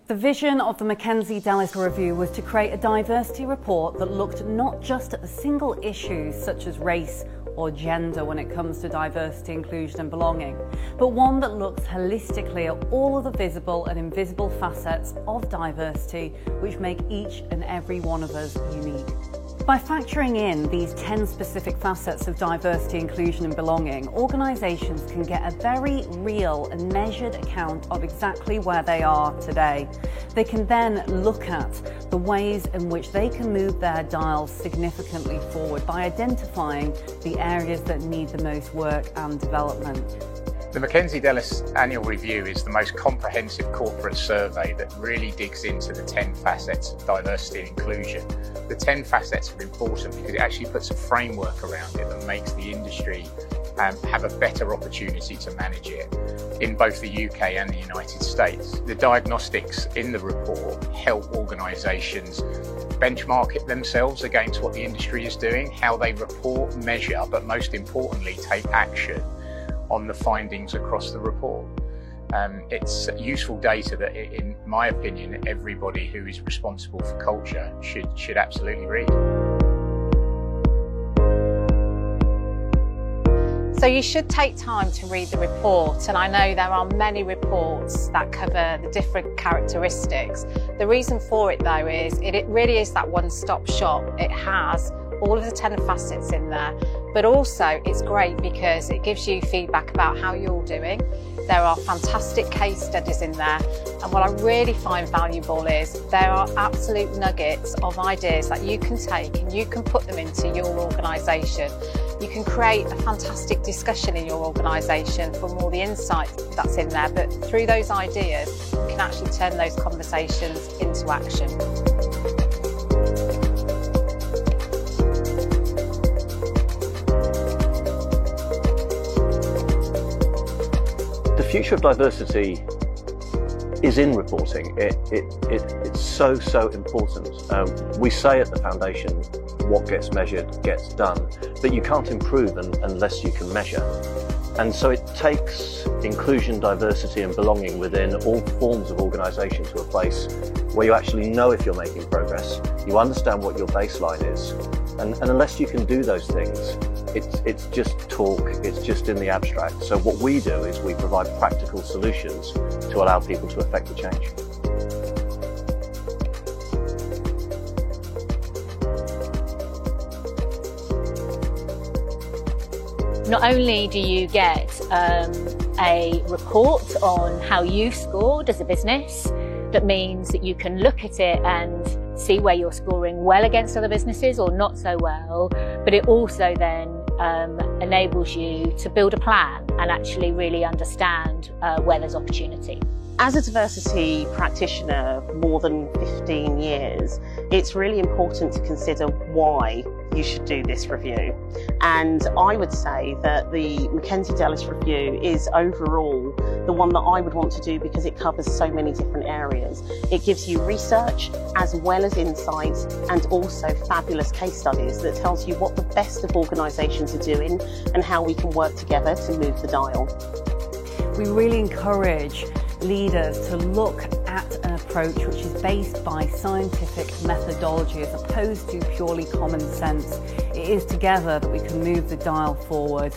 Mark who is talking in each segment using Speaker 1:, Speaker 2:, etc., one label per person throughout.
Speaker 1: The vision of the Mackenzie Dellis Review was to create a diversity report that looked not just at the single issues such as race or gender when it comes to diversity, inclusion and belonging, but one that looks holistically at all of the visible and invisible facets of diversity which make each and every one of us unique. By factoring in these 10 specific facets of diversity, inclusion and belonging, organisations can get a very real and measured account of exactly where they are today. They can then look at the ways in which they can move their dials significantly forward by identifying the areas that need the most work and development.
Speaker 2: The Mackenzie Dellis Annual Review is the most comprehensive corporate survey that really digs into the 10 facets of diversity and inclusion. The 10 facets are important because it actually puts a framework around it that makes the industry have a better opportunity to manage it in both the UK and the United States. The diagnostics in the report help organisations benchmark it themselves against what the industry is doing, how they report, measure, but most importantly take action on the findings across the report. It's useful data that, in my opinion, everybody who is responsible for culture should absolutely read.
Speaker 3: So you should take time to read the report, and I know there are many reports that cover the different characteristics. The reason for it though is it really is that one-stop shop. It has all of the 10 facets in there, but also it's great because it gives you feedback about how you're doing. There are fantastic case studies in there, and what I really find valuable is there are absolute nuggets of ideas that you can take and you can put them into your organisation. You can create a fantastic discussion in your organisation from all the insight that's in there, but through those ideas you can actually turn those conversations into action.
Speaker 4: The future of diversity is in reporting. It's so important. We say at the foundation, what gets measured gets done, but you can't improve unless you can measure. And so it takes inclusion, diversity and belonging within all forms of organisation to a place where you actually know if you're making progress, you understand what your baseline is, and unless you can do those things, it's just talk, it's just in the abstract. So what we do is we provide practical solutions to allow people to affect the change.
Speaker 5: Not only do you get a report on how you scored as a business, that means that you can look at it and see where you're scoring well against other businesses or not so well, but it also then enables you to build a plan and actually really understand where there's opportunity.
Speaker 6: As a diversity practitioner for more than 15 years, it's really important to consider why you should do this review. And I would say that the Mackenzie Dellis Review is overall the one that I would want to do because it covers so many different areas. It gives you research as well as insights and also fabulous case studies that tells you what the best of organisations are doing and how we can work together to move the dial.
Speaker 1: We really encourage leaders to look at an approach which is based by scientific methodology as opposed to purely common sense. It is together that we can move the dial forward.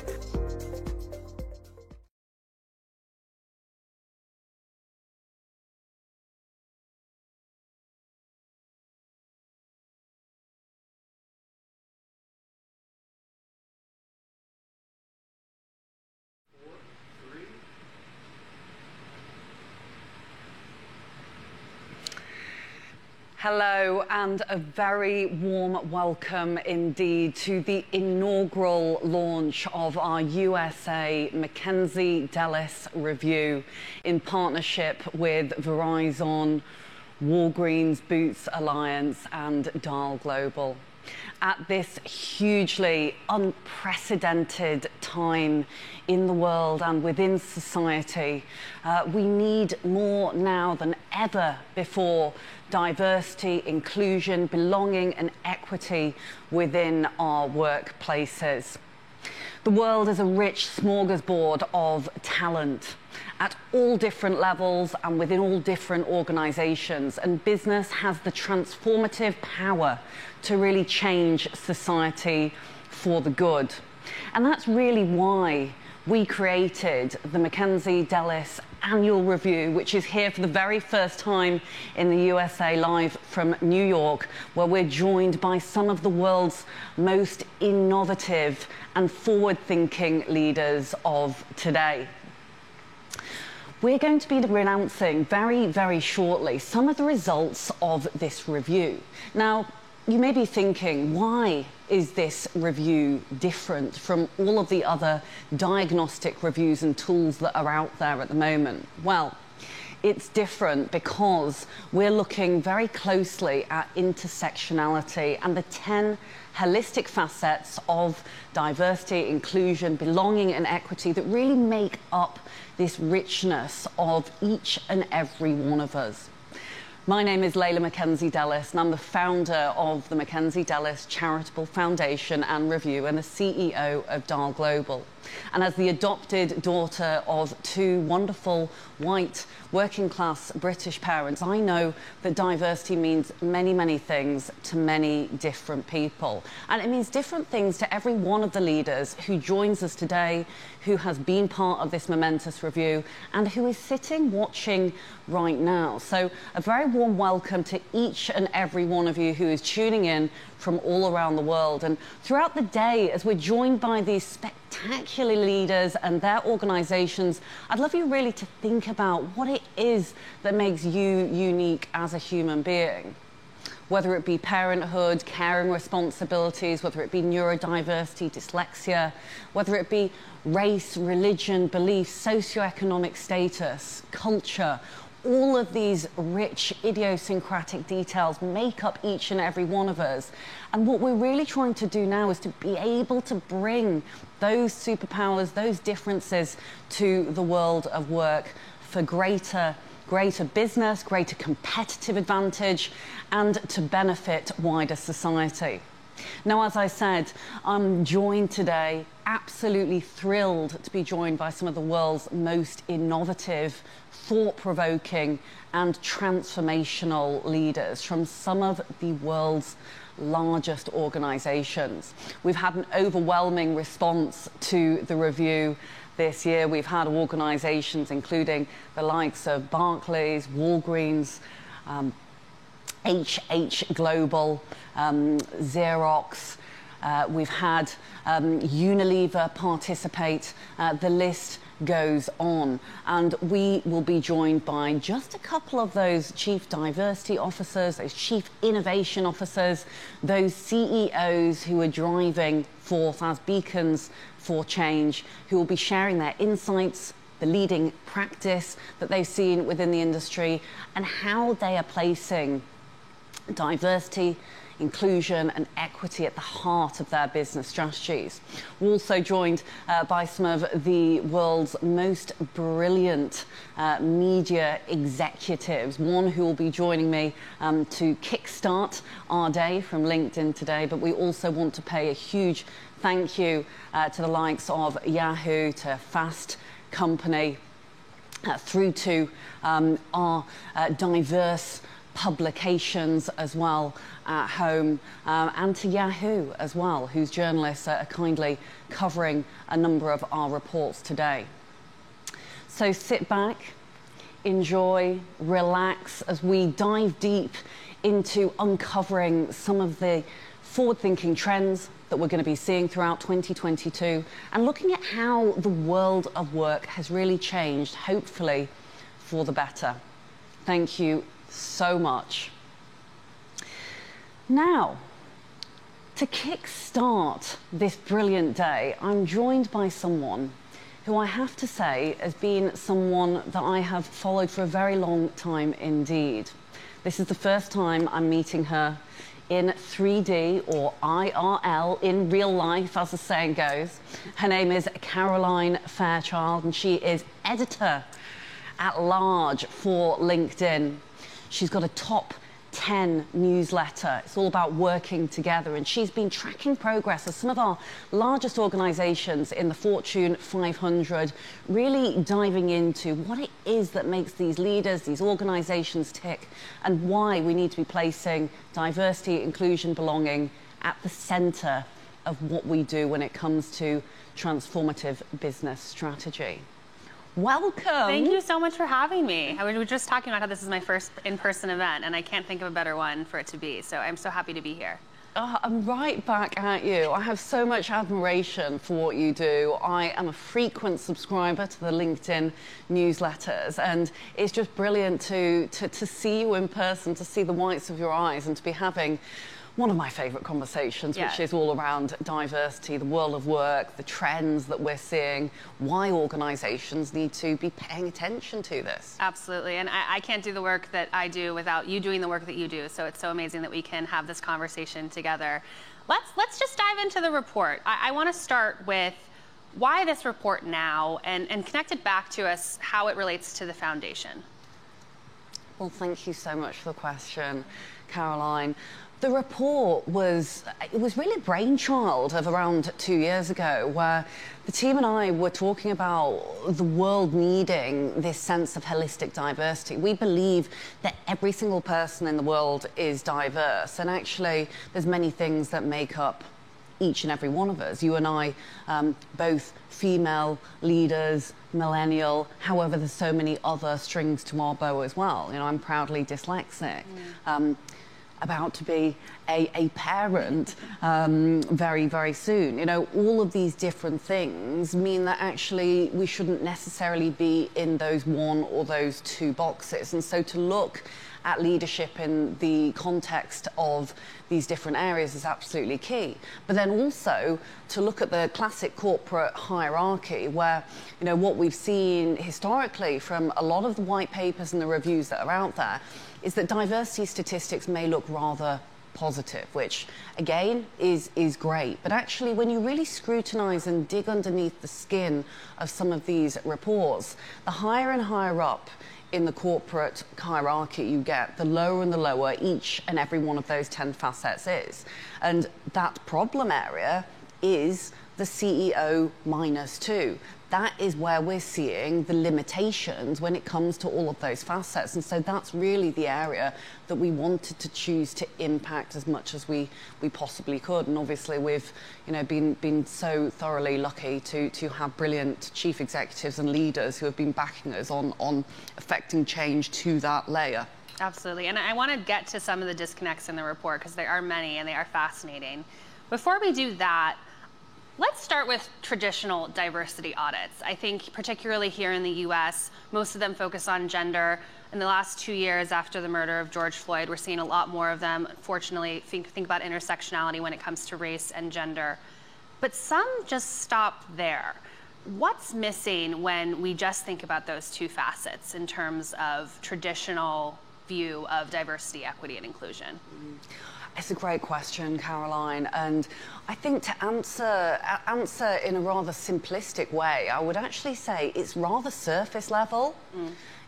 Speaker 1: Hello and a very warm welcome indeed to the inaugural launch of our USA Mackenzie Dellis Review in partnership with Verizon, Walgreens Boots Alliance and Dial Global. At this hugely unprecedented time in the world and within society, we need more now than ever before diversity, inclusion, belonging and equity within our workplaces. The world is a rich smorgasbord of talent at all different levels and within all different organisations, and business has the transformative power to really change society for the good. And that's really why we created the Mackenzie Dellis Annual Review, which is here for the very first time in the USA, live from New York, where we're joined by some of the world's most innovative and forward-thinking leaders of today. We're going to be announcing very, very shortly some of the results of this review. Now, you may be thinking, why is this review different from all of the other diagnostic reviews and tools that are out there at the moment? Well, it's different because we're looking very closely at intersectionality and the 10 holistic facets of diversity, inclusion, belonging and equity that really make up this richness of each and every one of us. My name is Layla Mackenzie Dellis, and I'm the founder of the Mackenzie Dellis Charitable Foundation and Review and the CEO of Dial Global. And as the adopted daughter of two wonderful white working class British parents, I know that diversity means many, many things to many different people. And it means different things to every one of the leaders who joins us today, who has been part of this momentous review and who is sitting watching right now. So a very warm welcome to each and every one of you who is tuning in from all around the world. And throughout the day, as we're joined by these spectacular leaders and their organizations, I'd love you really to think about what it is that makes you unique as a human being. Whether it be parenthood, caring responsibilities, whether it be neurodiversity, dyslexia, whether it be race, religion, belief, socioeconomic status, culture, all of these rich idiosyncratic details make up each and every one of us. And what we're really trying to do now is to be able to bring those superpowers, those differences to the world of work for greater business, greater competitive advantage, and to benefit wider society. Now, as I said, I'm joined today, absolutely thrilled to be joined by some of the world's most innovative, thought-provoking and transformational leaders from some of the world's largest organisations. We've had an overwhelming response to the review this year. We've had organisations including the likes of Barclays, Walgreens, HH Global, Xerox. We've had Unilever participate. The list goes on, and we will be joined by just a couple of those chief diversity officers, those chief innovation officers, those CEOs who are driving forth as beacons for change, who will be sharing their insights, the leading practice that they've seen within the industry, and how they are placing diversity, inclusion and equity at the heart of their business strategies. We're also joined by some of the world's most brilliant media executives, one who will be joining me to kickstart our day from LinkedIn today, but we also want to pay a huge thank you to the likes of Yahoo, to Fast Company, through to our diverse publications as well at home, and to Yahoo as well, whose journalists are kindly covering a number of our reports today. So sit back, enjoy, relax as we dive deep into uncovering some of the forward-thinking trends that we're going to be seeing throughout 2022 and looking at how the world of work has really changed, hopefully for the better. Thank you so much. Now, to kickstart this brilliant day, I'm joined by someone who I have to say has been someone that I have followed for a very long time indeed. This is the first time I'm meeting her in 3D or IRL, in real life, as the saying goes. Her name is Caroline Fairchild, and she is editor at large for LinkedIn. She's got a top 10 newsletter. It's all about working together, and she's been tracking progress of some of our largest organisations in the Fortune 500, really diving into what it is that makes these leaders, these organisations tick, and why we need to be placing diversity, inclusion, belonging at the centre of what we do when it comes to transformative business strategy. Welcome.
Speaker 7: Thank you so much for having me. We were just talking about how this is my first in-person event, and I can't think of a better one for it to be. So I'm so happy to be here.
Speaker 1: I'm right back at you. I have so much admiration for what you do. I am a frequent subscriber to the LinkedIn newsletters, and it's just brilliant to see you in person, to see the whites of your eyes, and to be having one of my favourite conversations, which is all around diversity, the world of work, the trends that we're seeing, why organisations need to be paying attention to this.
Speaker 7: Absolutely, and I can't do the work that I do without you doing the work that you do, so it's so amazing that we can have this conversation together. Let's just dive into the report. I want to start with why this report now, and connect it back to us how it relates to the foundation.
Speaker 1: Well, thank you so much for the question, Caroline. The report was really a brainchild of around 2 years ago, where the team and I were talking about the world needing this sense of holistic diversity. We believe that every single person in the world is diverse, and actually there's many things that make up each and every one of us. You and I, both female leaders, millennial, however, there's so many other strings to our bow as well. You know, I'm proudly dyslexic. About to be a parent very, very soon. You know, all of these different things mean that actually we shouldn't necessarily be in those one or those two boxes. And so to look at leadership in the context of these different areas is absolutely key. But then also to look at the classic corporate hierarchy, where, you know, what we've seen historically from a lot of the white papers and the reviews that are out there is that diversity statistics may look rather positive, which again is great. But actually, when you really scrutinize and dig underneath the skin of some of these reports, the higher and higher up in the corporate hierarchy you get, the lower and the lower each and every one of those 10 facets is. And that problem area is the CEO -2. That is where we're seeing the limitations when it comes to all of those facets. And so that's really the area that we wanted to choose to impact as much as we possibly could. And obviously we've, you know, been so thoroughly lucky to have brilliant chief executives and leaders who have been backing us on affecting change to that layer.
Speaker 7: Absolutely, and I want to get to some of the disconnects in the report because there are many and they are fascinating. Before we do that, let's start with traditional diversity audits. I think particularly here in the US, most of them focus on gender. In the last 2 years after the murder of George Floyd, we're seeing a lot more of them. Unfortunately, think about intersectionality when it comes to race and gender. But some just stop there. What's missing when we just think about those two facets in terms of traditional view of diversity, equity, and inclusion?
Speaker 1: It's a great question, Caroline, and I think to answer in a rather simplistic way, I would actually say it's rather surface level.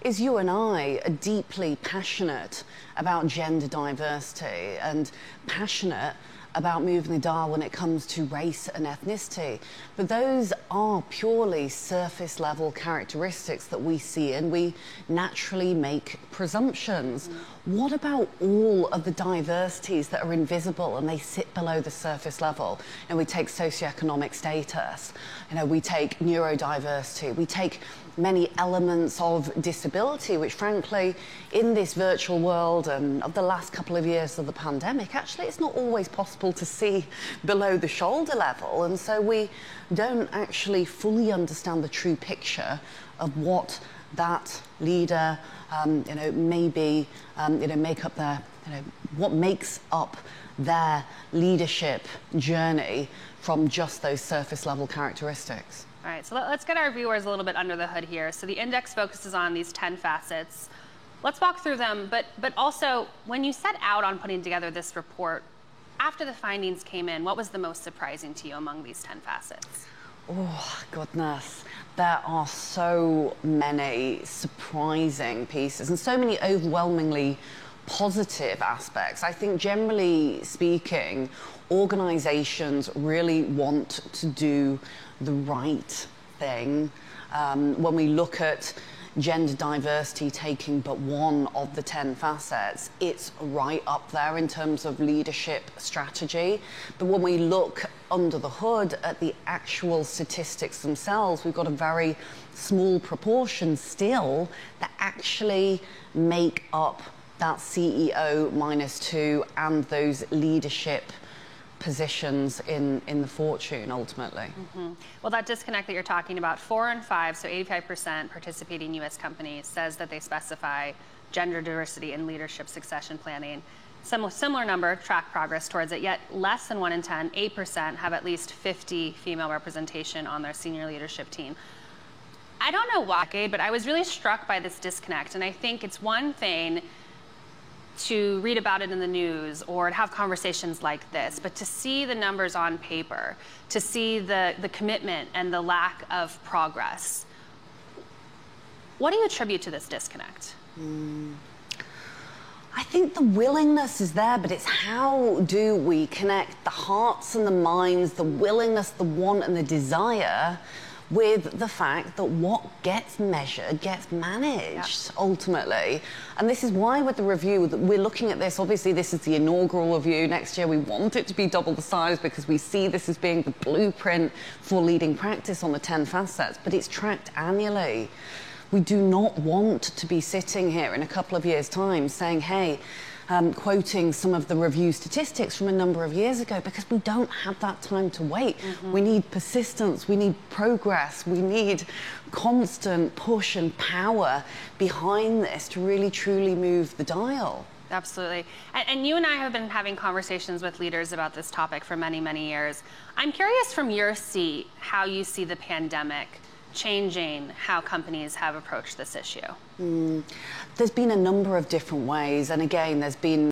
Speaker 1: Is you and I are deeply passionate about gender diversity and passionate about moving the dial when it comes to race and ethnicity. But those are purely surface level characteristics that we see, and we naturally make presumptions. What about all of the diversities that are invisible and they sit below the surface level? And we take socioeconomic status, you know, we take neurodiversity, we take many elements of disability, which frankly, in this virtual world and of the last couple of years of the pandemic, actually it's not always possible to see below the shoulder level. And so we don't actually fully understand the true picture of what that leader, you know, maybe, you know, make up their, you know, what makes up their leadership journey from just those surface level characteristics.
Speaker 7: All right, so let's get our viewers a little bit under the hood here. So the index focuses on these 10 facets. Let's walk through them, but also when you set out on putting together this report, after the findings came in, what was the most surprising to you among these 10 facets?
Speaker 1: Oh, goodness. There are so many surprising pieces and so many overwhelmingly
Speaker 8: positive aspects. I think generally speaking, organizations really want to do the right thing. When we look at gender diversity taking but one of the 10 facets, it's right up there in terms of leadership strategy. But when we look under the hood at the actual statistics themselves, we've got a very small proportion still that actually make up that CEO -2 and those leadership positions in the fortune ultimately.
Speaker 7: Well, that disconnect that you're talking about, 4 in 5, so 85% participating U.S. companies says that they specify gender diversity in leadership succession planning. Similar number track progress towards it, yet less than 1 in 10, 8% have at least 50 female representation on their senior leadership team. I don't know why, but I was really struck by this disconnect, and I think it's one thing to read about it in the news or to have conversations like this, but to see the numbers on paper, to see the commitment and the lack of progress. What do you attribute to this disconnect?
Speaker 8: I think the willingness is there, but it's how do we connect the hearts and the minds, the willingness, the want and the desire with the fact that what gets measured gets managed ultimately. And this is why with the review, we're looking at this, obviously this is the inaugural review. Next year we want it to be double the size because we see this as being the blueprint for leading practice on the 10 facets, but it's tracked annually. We do not want to be sitting here in a couple of years' time saying, hey, quoting some of the review statistics from a number of years ago, because we don't have that time to wait. We need persistence, we need progress, we need constant push and power behind this to really truly move the dial.
Speaker 7: Absolutely. And you and I have been having conversations with leaders about this topic for many, many years. I'm curious from your seat how you see the pandemic changing how companies have approached this issue.
Speaker 8: There's been a number of different ways, and again, there's been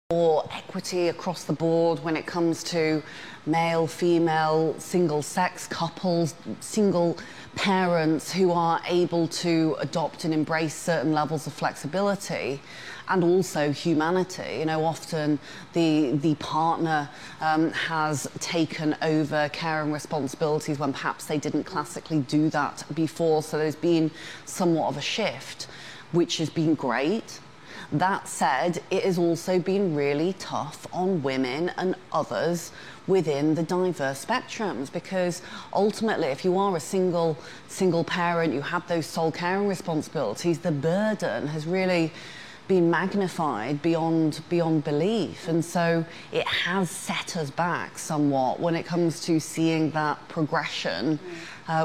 Speaker 8: more equity across the board when it comes to male, female, single-sex couples, single parents who are able to adopt and embrace certain levels of flexibility, and also humanity. You know, often the partner has taken over care and responsibilities when perhaps they didn't classically do that before, so there's been somewhat of a shift, which has been great. That said, it has also been really tough on women and others within the diverse spectrums, because ultimately if you are a single parent, you have those sole caring responsibilities, the burden has really been magnified beyond belief, and so it has set us back somewhat when it comes to seeing that progression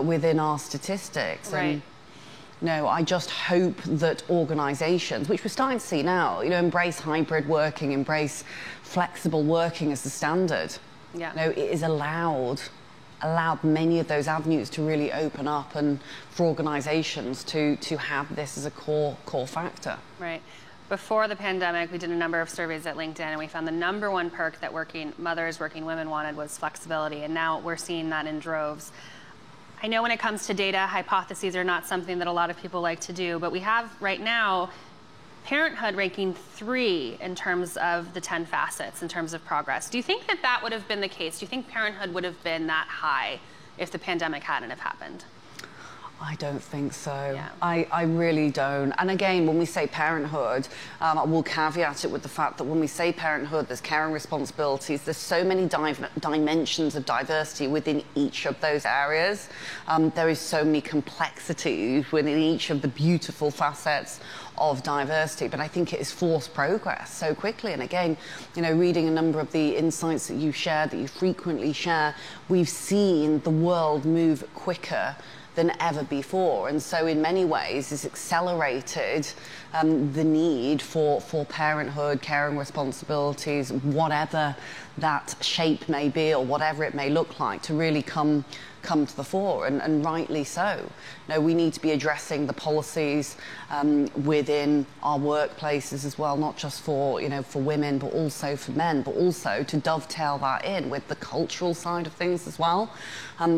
Speaker 8: within our statistics.
Speaker 7: Right.
Speaker 8: And, no, I just hope that organisations, which we're starting to see now, you know, embrace hybrid working, embrace flexible working as the standard.
Speaker 7: Yeah.
Speaker 8: You know, it is allowed many of those avenues to really open up, and for organisations to have this as a core factor.
Speaker 7: Right. Before the pandemic, we did a number of surveys at LinkedIn, and we found the #1 perk that working women wanted was flexibility, and now we're seeing that in droves. I know when it comes to data, hypotheses are not something that a lot of people like to do, but we have right now parenthood ranking 3 in terms of the 10 facets in terms of progress. Do you think that that would have been the case? Do you think parenthood would have been that high if the pandemic hadn't have happened?
Speaker 8: I don't think so.
Speaker 7: Yeah.
Speaker 8: I really don't. And again, when we say parenthood, I will caveat it with the fact that when we say parenthood, there's caring responsibilities, there's so many dimensions of diversity within each of those areas. There is so many complexities within each of the beautiful facets of diversity, but I think it has forced progress so quickly. And again, you know, reading a number of the insights that you share, that you frequently share, we've seen the world move quicker than ever before, and so in many ways it's accelerated the need for parenthood, caring responsibilities, whatever that shape may be or whatever it may look like, to really come to the fore, and rightly so. No, we need to be addressing the policies within our workplaces as well, not just for women, but also for men, but also to dovetail that in with the cultural side of things as well.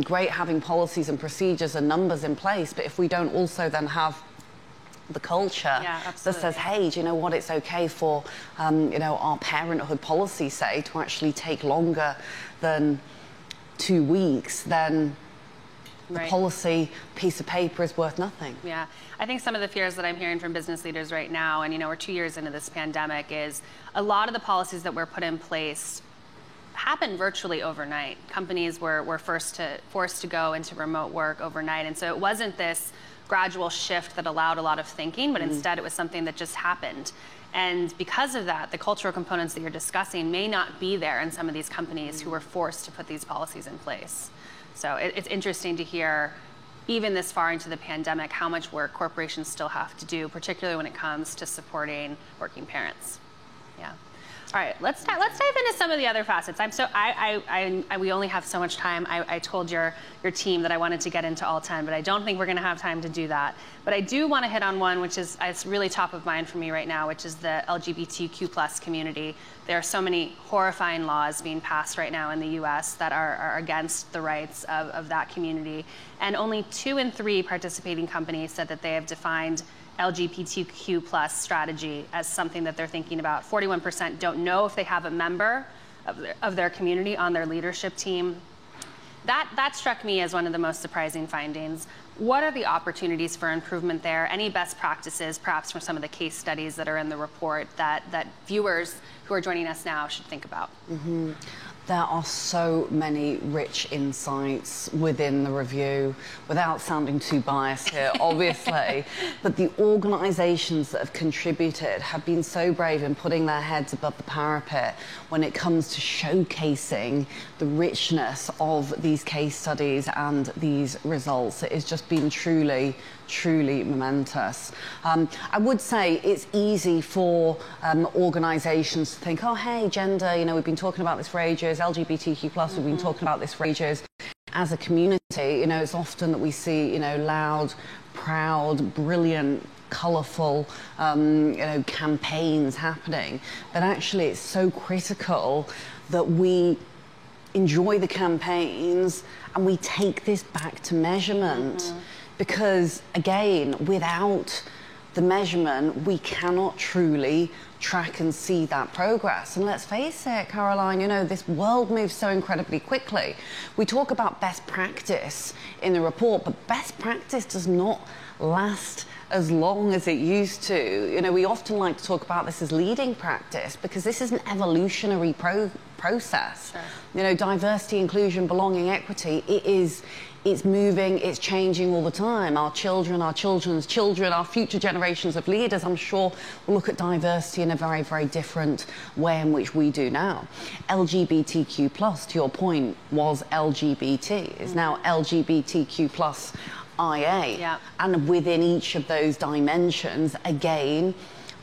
Speaker 8: Great having policies and procedures and numbers in place, but if we don't also then have the culture that says, hey, do you know what, it's okay for, you know, our parenthood policy, say, to actually take longer than 2 weeks, then the policy piece of paper is worth nothing.
Speaker 7: Yeah, I think some of the fears that I'm hearing from business leaders right now, and you know, we're 2 years into this pandemic, is a lot of the policies that were put in place happened virtually overnight. Companies were forced to go into remote work overnight, and so it wasn't this gradual shift that allowed a lot of thinking, but instead it was something that just happened. And because of that, the cultural components that you're discussing may not be there in some of these companies who were forced to put these policies in place. So it's interesting to hear, even this far into the pandemic, how much work corporations still have to do, particularly when it comes to supporting working parents. Yeah. All right, let's dive into some of the other facets. We only have so much time. I told your team that I wanted to get into all 10, but I don't think we're going to have time to do that. But I do want to hit on one, which is it's really top of mind for me right now, which is the LGBTQ+ community. There are so many horrifying laws being passed right now in the U.S. that are against the rights of that community, and only 2 in 3 participating companies said that they have defined LGBTQ+ strategy as something that they're thinking about. 41% don't know if they have a member of their community on their leadership team. That struck me as one of the most surprising findings. What are the opportunities for improvement there? Any best practices, perhaps from some of the case studies that are in the report, that viewers who are joining us now should think about?
Speaker 8: There are so many rich insights within the review, without sounding too biased here, obviously. But the organisations that have contributed have been so brave in putting their heads above the parapet when it comes to showcasing the richness of these case studies and these results. It has just been truly momentous. I would say it's easy for organisations to think, oh, hey, gender, you know, we've been talking about this for ages, LGBTQ+, we've been talking about this for ages. As a community, you know, it's often that we see, you know, loud, proud, brilliant, colourful, you know, campaigns happening. But actually, it's so critical that we enjoy the campaigns and we take this back to measurement. Because, again, without the measurement, we cannot truly track and see that progress. And let's face it, Caroline, you know, this world moves so incredibly quickly. We talk about best practice in the report, but best practice does not last as long as it used to. You know, we often like to talk about this as leading practice because this is an evolutionary process. Sure. You know, diversity, inclusion, belonging, equity, it's moving, it's changing all the time. Our children, our children's children, our future generations of leaders, I'm sure, will look at diversity in a very, very different way in which we do now. LGBTQ+, to your point, was LGBT, is now LGBTQ+ IA. Yeah. And within each of those dimensions, again,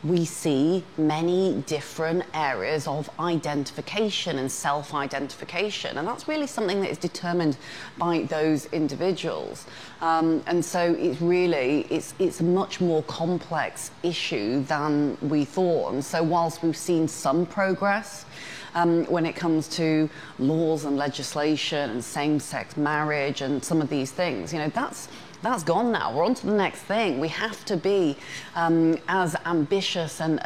Speaker 8: we see many different areas of identification and self-identification, and that's really something that is determined by those individuals. And so it's a much more complex issue than we thought. And so whilst we've seen some progress when it comes to laws and legislation and same-sex marriage and some of these things, you know, that's gone now. We're on to the next thing. We have to be as ambitious and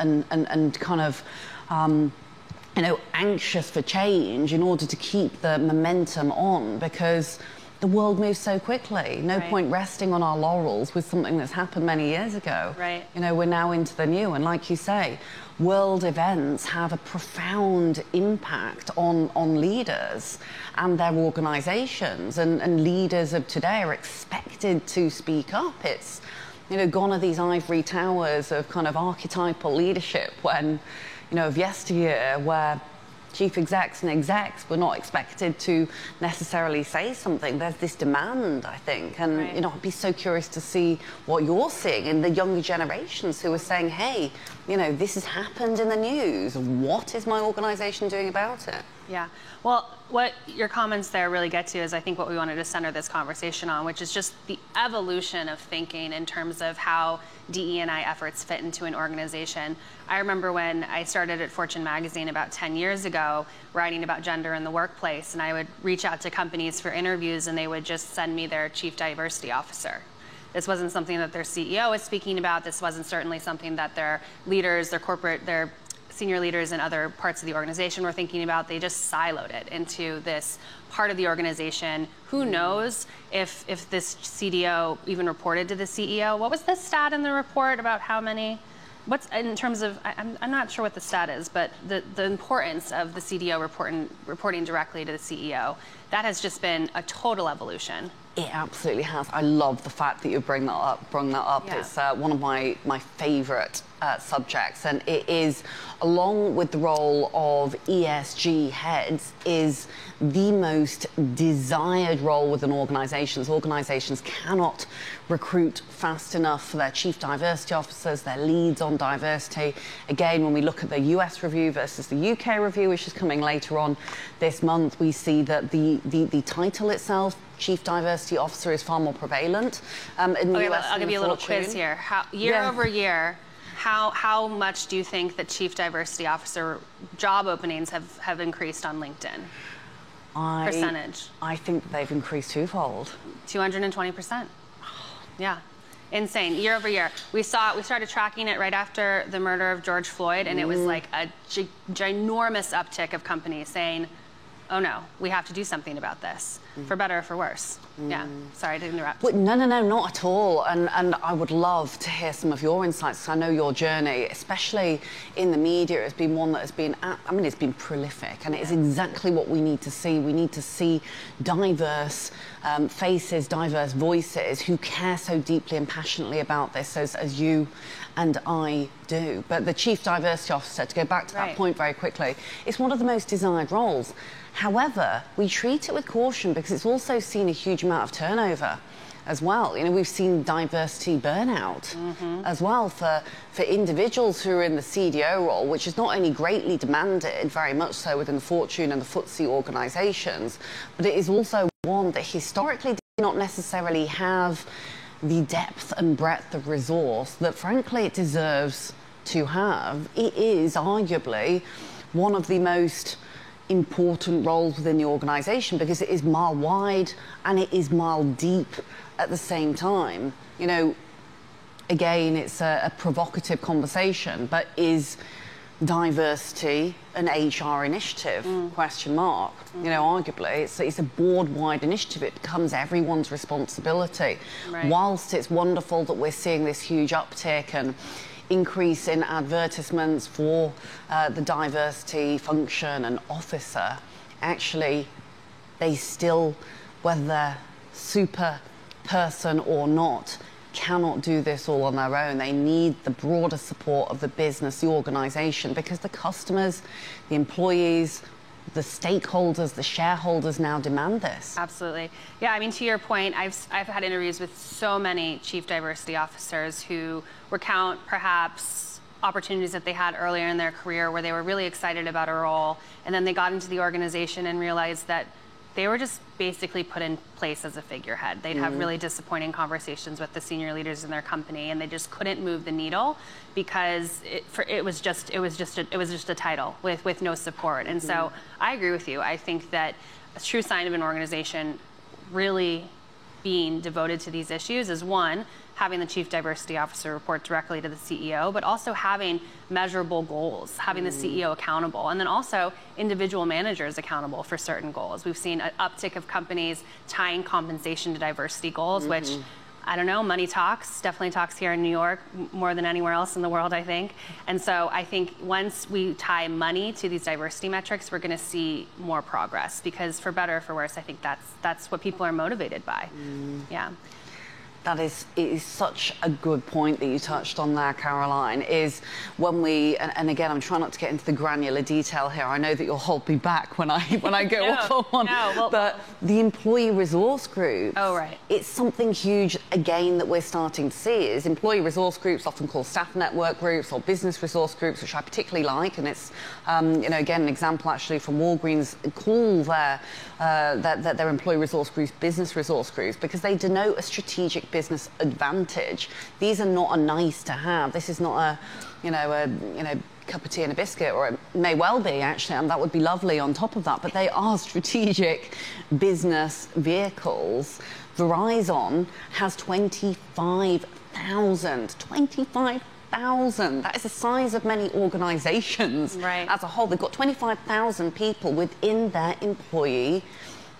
Speaker 8: kind of, you know, anxious for change in order to keep the momentum on, because the world moves so quickly. No point resting on our laurels with something that's happened many years ago. Right. You know, we're now into the new, and like you say, world events have a profound impact on leaders and their organisations, and leaders of today are expected to speak up. It's, you know, gone are these ivory towers of kind of archetypal leadership when, you know, of yesteryear, where chief execs and execs were not expected to necessarily say something. There's this demand, I think, and you know, I'd be so curious to see what you're seeing in the younger generations who are saying, hey, you know, this has happened in the news. What is my organisation doing about it?
Speaker 7: Yeah. Well, what your comments there really get to is, I think, what we wanted to center this conversation on, which is just the evolution of thinking in terms of how DE&I efforts fit into an organization. I remember when I started at Fortune magazine about 10 years ago, writing about gender in the workplace, and I would reach out to companies for interviews and they would just send me their chief diversity officer. This wasn't something that their CEO was speaking about. This wasn't certainly something that their leaders, their senior leaders in other parts of the organization were thinking about. They just siloed it into this part of the organization. Who knows if this CDO even reported to the CEO? What was the stat in the report about how many? What's in terms of, I'm not sure what the stat is, but the importance of the CDO reporting directly to the CEO, that has just been a total evolution.
Speaker 8: It absolutely has. I love the fact that you brung that up.
Speaker 7: Yeah.
Speaker 8: It's one of my favourite subjects, and it is, along with the role of ESG heads, is the most desired role within organisations. Organisations cannot recruit fast enough for their chief diversity officers, their leads on diversity. Again, when we look at the US review versus the UK review, which is coming later on this month, we see that the title itself, Chief Diversity Officer, is far more prevalent in the US.
Speaker 7: I'll give you a little quiz here. Year over year, how much do you think that Chief Diversity Officer job openings have increased on LinkedIn? Percentage.
Speaker 8: I think they've increased twofold.
Speaker 7: 220%. Yeah. Insane. Year over year. We started tracking it right after the murder of George Floyd, and it was like a ginormous uptick of companies saying, oh no, we have to do something about this, for better or for worse. Yeah, sorry to interrupt.
Speaker 8: Well, no, not at all. And I would love to hear some of your insights, because I know your journey, especially in the media, has been one that has been, it's been prolific, and it is exactly what we need to see. We need to see diverse faces, diverse voices who care so deeply and passionately about this as you and I do. But the Chief Diversity Officer, to go back to that point very quickly, it's one of the most desired roles. However, we treat it with caution because it's also seen a huge amount of turnover as well. You know, we've seen diversity burnout as well for individuals who are in the CDO role, which is not only greatly demanded, very much so within the Fortune and the FTSE organisations, but it is also one that historically did not necessarily have the depth and breadth of resource that, frankly, it deserves to have. It is arguably one of the most important roles within the organisation because it is mile wide and it is mile deep at the same time. You know, again, it's a provocative conversation, but is diversity an HR initiative? Question mark. You know, arguably, it's a board-wide initiative. It becomes everyone's responsibility.
Speaker 7: Right.
Speaker 8: Whilst it's wonderful that we're seeing this huge uptick and increase in advertisements for the diversity function and officer, actually, they still, whether they're super person or not, cannot do this all on their own. They need the broader support of the business, the organisation, because the customers, the employees, the stakeholders, the shareholders now demand this.
Speaker 7: Absolutely. Yeah, I mean, to your point, I've had interviews with so many chief diversity officers who recount perhaps opportunities that they had earlier in their career where they were really excited about a role, and then they got into the organization and realized that they were just basically put in place as a figurehead. They'd have really disappointing conversations with the senior leaders in their company, and they just couldn't move the needle because it was just a title with no support. And so I agree with you. I think that a true sign of an organization really being devoted to these issues is, one, having the chief diversity officer report directly to the CEO, but also having measurable goals, having the CEO accountable, and then also individual managers accountable for certain goals. We've seen an uptick of companies tying compensation to diversity goals, which, I don't know, money talks, definitely talks here in New York more than anywhere else in the world, I think. And so I think once we tie money to these diversity metrics, we're gonna see more progress, because for better or for worse, I think that's what people are motivated by. Yeah.
Speaker 8: It is such a good point that you touched on there, Caroline, is when we, and again, I'm trying not to get into the granular detail here. I know that you'll hold me back when I go off on one. But the employee resource groups, it's something huge, again, that we're starting to see is employee resource groups, often called staff network groups or business resource groups, which I particularly like. And it's, you know, again, an example actually from Walgreens call their employee resource groups business resource groups, because they denote a strategic business advantage. These are not a nice to have. This is not a cup of tea and a biscuit, or it may well be actually, and that would be lovely on top of that, but they are strategic business vehicles Verizon has 25,000. 25,000. That is the size of many organizations as a whole. They've got 25,000 people within their employee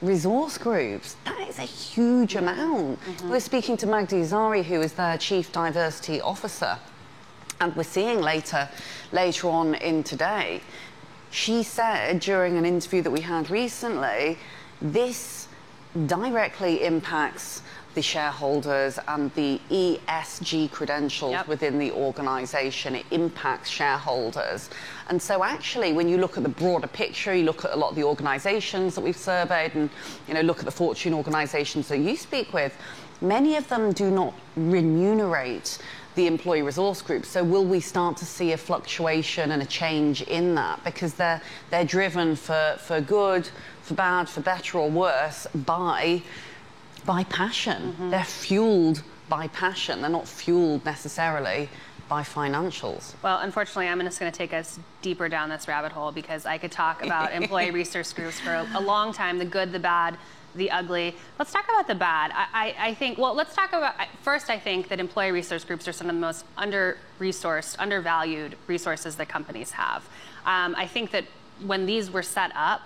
Speaker 8: resource groups. That is a huge amount. We're speaking to Magdi Azari, who is their Chief Diversity Officer, and we're seeing later on in today, she said during an interview that we had recently, this directly impacts the shareholders and the ESG credentials within the organisation. It impacts shareholders. And so actually, when you look at the broader picture, you look at a lot of the organisations that we've surveyed and, you know, look at the Fortune organisations that you speak with, many of them do not remunerate the employee resource group. So will we start to see a fluctuation and a change in that? Because they're driven for good, for bad, for better or worse by passion. They're fueled by passion. They're not fueled necessarily by financials.
Speaker 7: Well, unfortunately, I'm just going to take us deeper down this rabbit hole, because I could talk about employee resource groups for a long time, the good, the bad, the ugly. Let's talk about the bad. I think, well, let's talk about, first, I think that employee resource groups are some of the most under-resourced, undervalued resources that companies have. I think that when these were set up,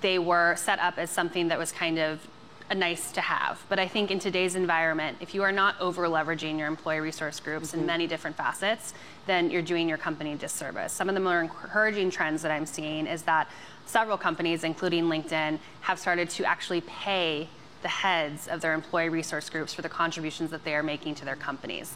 Speaker 7: they were set up as something that was kind of a nice to have. But I think in today's environment, if you are not over leveraging your employee resource groups in many different facets, then you're doing your company a disservice. Some of the more encouraging trends that I'm seeing is that several companies, including LinkedIn, have started to actually pay the heads of their employee resource groups for the contributions that they are making to their companies.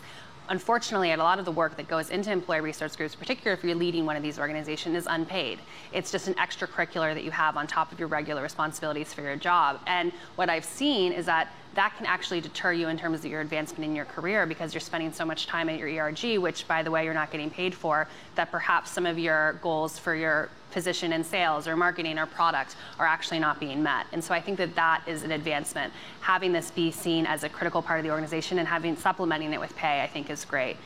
Speaker 7: Unfortunately, a lot of the work that goes into employee resource groups, particularly if you're leading one of these organizations, is unpaid. It's just an extracurricular that you have on top of your regular responsibilities for your job. And what I've seen is that that can actually deter you in terms of your advancement in your career, because you're spending so much time at your ERG, which, by the way, you're not getting paid for, that perhaps some of your goals for your position in sales or marketing or product are actually not being met. And so I think that that is an advancement. Having this be seen as a critical part of the organization and supplementing it with pay, I think is great.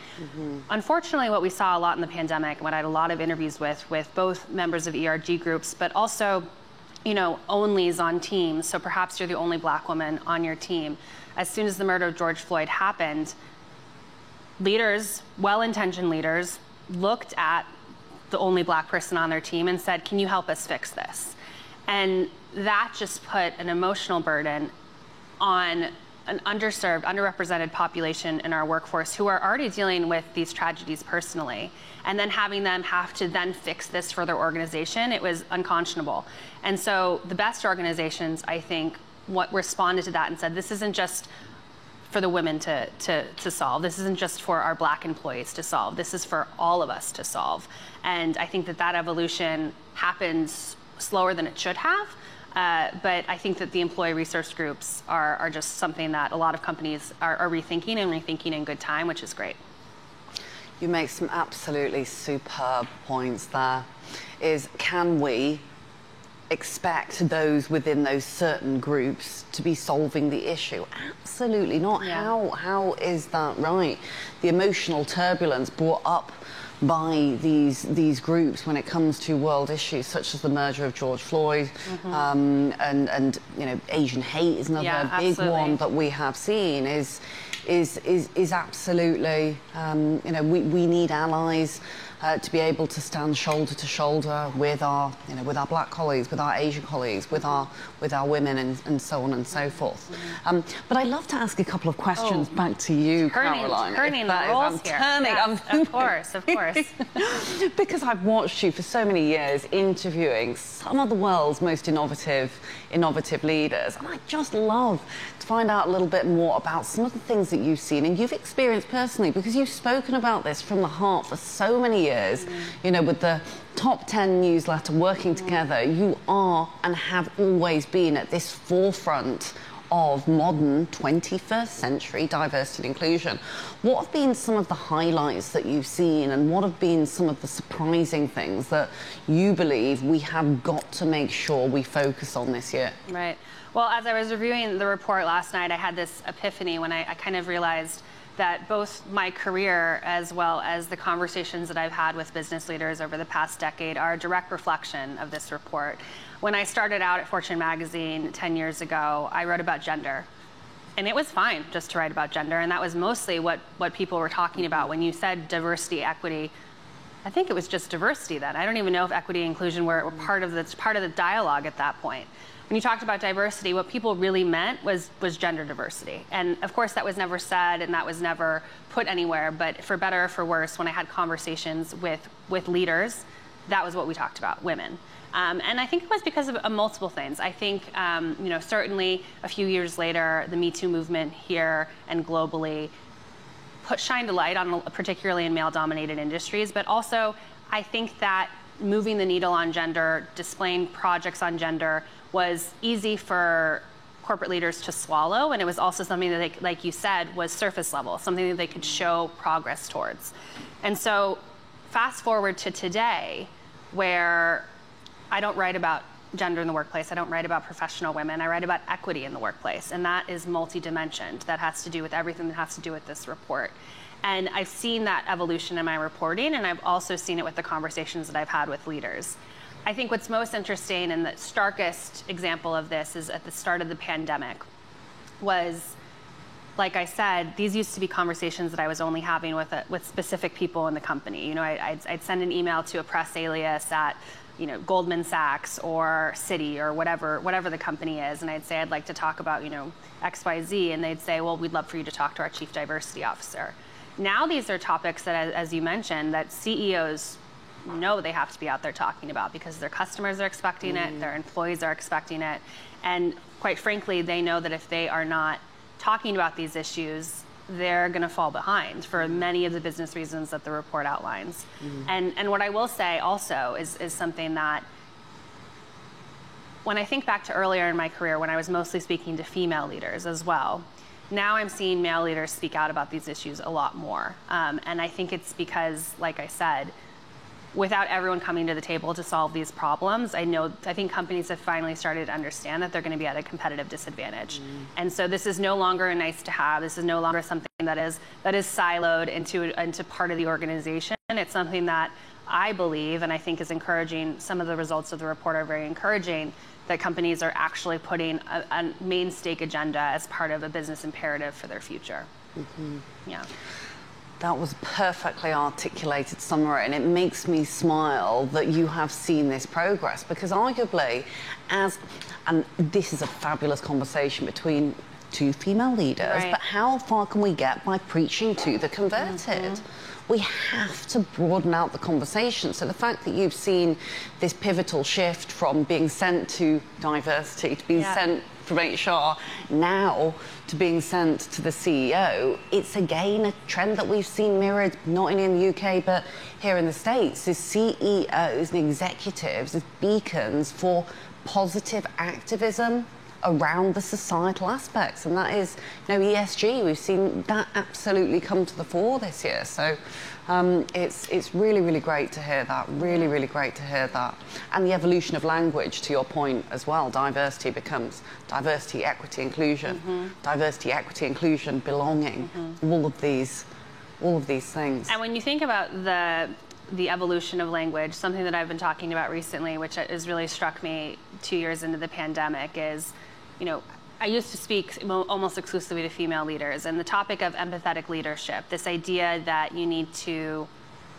Speaker 7: Unfortunately, what we saw a lot in the pandemic, and what I had a lot of interviews with both members of ERG groups, but also, you know, onlys on teams. So perhaps you're the only Black woman on your team. As soon as the murder of George Floyd happened, leaders, well-intentioned leaders, looked at the only Black person on their team and said, can you help us fix this? And that just put an emotional burden on an underserved, underrepresented population in our workforce who are already dealing with these tragedies personally. And then having them have to then fix this for their organization, it was unconscionable. And so the best organizations, I think, what responded to that and said, this isn't just for the women to solve. This isn't just for our Black employees to solve. This is for all of us to solve. And I think that that evolution happens slower than it should have. But I think that the employee resource groups are just something that a lot of companies are rethinking in good time, which is great.
Speaker 8: You make some absolutely superb points there. Can we expect those within those certain groups to be solving the issue? Absolutely not. Yeah. How is that right? The emotional turbulence brought up by these groups when it comes to world issues such as the murder of George Floyd, and you know, Asian hate is another big one that we have seen is absolutely, you know, we need allies to be able to stand shoulder to shoulder with our, you know, with our Black colleagues, with our Asian colleagues, with our women, and so on and so forth. But I'd love to ask a couple of questions back to you, Caroline.
Speaker 7: Turning the roles here. Yes, of course.
Speaker 8: Because I've watched you for so many years interviewing some of the world's most innovative leaders, and I'd just love to find out a little bit more about some of the things that you've seen and you've experienced personally, because you've spoken about this from the heart for so many years. You know, with the Top 10 newsletter working together, you are and have always been at this forefront of modern 21st century diversity and inclusion. What have been some of the highlights that you've seen, and what have been some of the surprising things that you believe we have got to make sure we focus on this year?
Speaker 7: Right. Well, as I was reviewing the report last night, I had this epiphany when I kind of realized that both my career as well as the conversations that I've had with business leaders over the past decade are a direct reflection of this report. When I started out at Fortune magazine 10 years ago, I wrote about gender. And it was fine just to write about gender, and that was mostly what people were talking about when you said diversity, equity. I think it was just diversity then. I don't even know if equity and inclusion were part of the dialogue at that point. When you talked about diversity, what people really meant was gender diversity. And of course that was never said and that was never put anywhere, but for better or for worse, when I had conversations with leaders, that was what we talked about, women. And I think it was because of multiple things. I think, certainly a few years later, the Me Too movement here and globally shined a light on, particularly in male-dominated industries, but also I think that moving the needle on gender, displaying projects on gender, was easy for corporate leaders to swallow, and it was also something that, they, like you said, was surface level, something that they could show progress towards. And so fast forward to today, where I don't write about gender in the workplace, I don't write about professional women, I write about equity in the workplace, and that is multi-dimensioned. That has to do with everything that has to do with this report. And I've seen that evolution in my reporting, and I've also seen it with the conversations that I've had with leaders. I think what's most interesting and the starkest example of this is at the start of the pandemic was, like I said, these used to be conversations that I was only having with specific people in the company. You know, I'd send an email to a press alias at Goldman Sachs or Citi or whatever the company is, and I'd say I'd like to talk about XYZ, and they'd say, well, we'd love for you to talk to our chief diversity officer. Now these are topics that, as you mentioned, that CEOs know they have to be out there talking about because their customers are expecting it, their employees are expecting it, and quite frankly, they know that if they are not talking about these issues, they're going to fall behind for many of the business reasons that the report outlines. And what I will say also is something that, when I think back to earlier in my career, when I was mostly speaking to female leaders as well, now I'm seeing male leaders speak out about these issues a lot more. And I think it's because, like I said, without everyone coming to the table to solve these problems, I think companies have finally started to understand that they're going to be at a competitive disadvantage. And so this is no longer a nice to have. This is no longer something that is siloed into part of the organization. It's something that I believe, and I think is encouraging, some of the results of the report are very encouraging, that companies are actually putting a main stake agenda as part of a business imperative for their future. Yeah.
Speaker 8: That was a perfectly articulated summary, and it makes me smile that you have seen this progress, because arguably, and this is a fabulous conversation between two female leaders, but how far can we get by preaching to the converted? We have to broaden out the conversation. So the fact that you've seen this pivotal shift from being sent to diversity, to being sent from HR now to being sent to the CEO, it's again a trend that we've seen mirrored not only in the UK but here in the States, is CEOs and executives as beacons for positive activism around the societal aspects, and that is, ESG. We've seen that absolutely come to the fore this year. So it's really, really great to hear that. Really, really great to hear that. And the evolution of language, to your point as well, diversity becomes diversity, equity, inclusion. Diversity, equity, inclusion, belonging. All of these things.
Speaker 7: And when you think about the evolution of language, something that I've been talking about recently, which has really struck me 2 years into the pandemic, is, I used to speak almost exclusively to female leaders, and the topic of empathetic leadership, this idea that you need to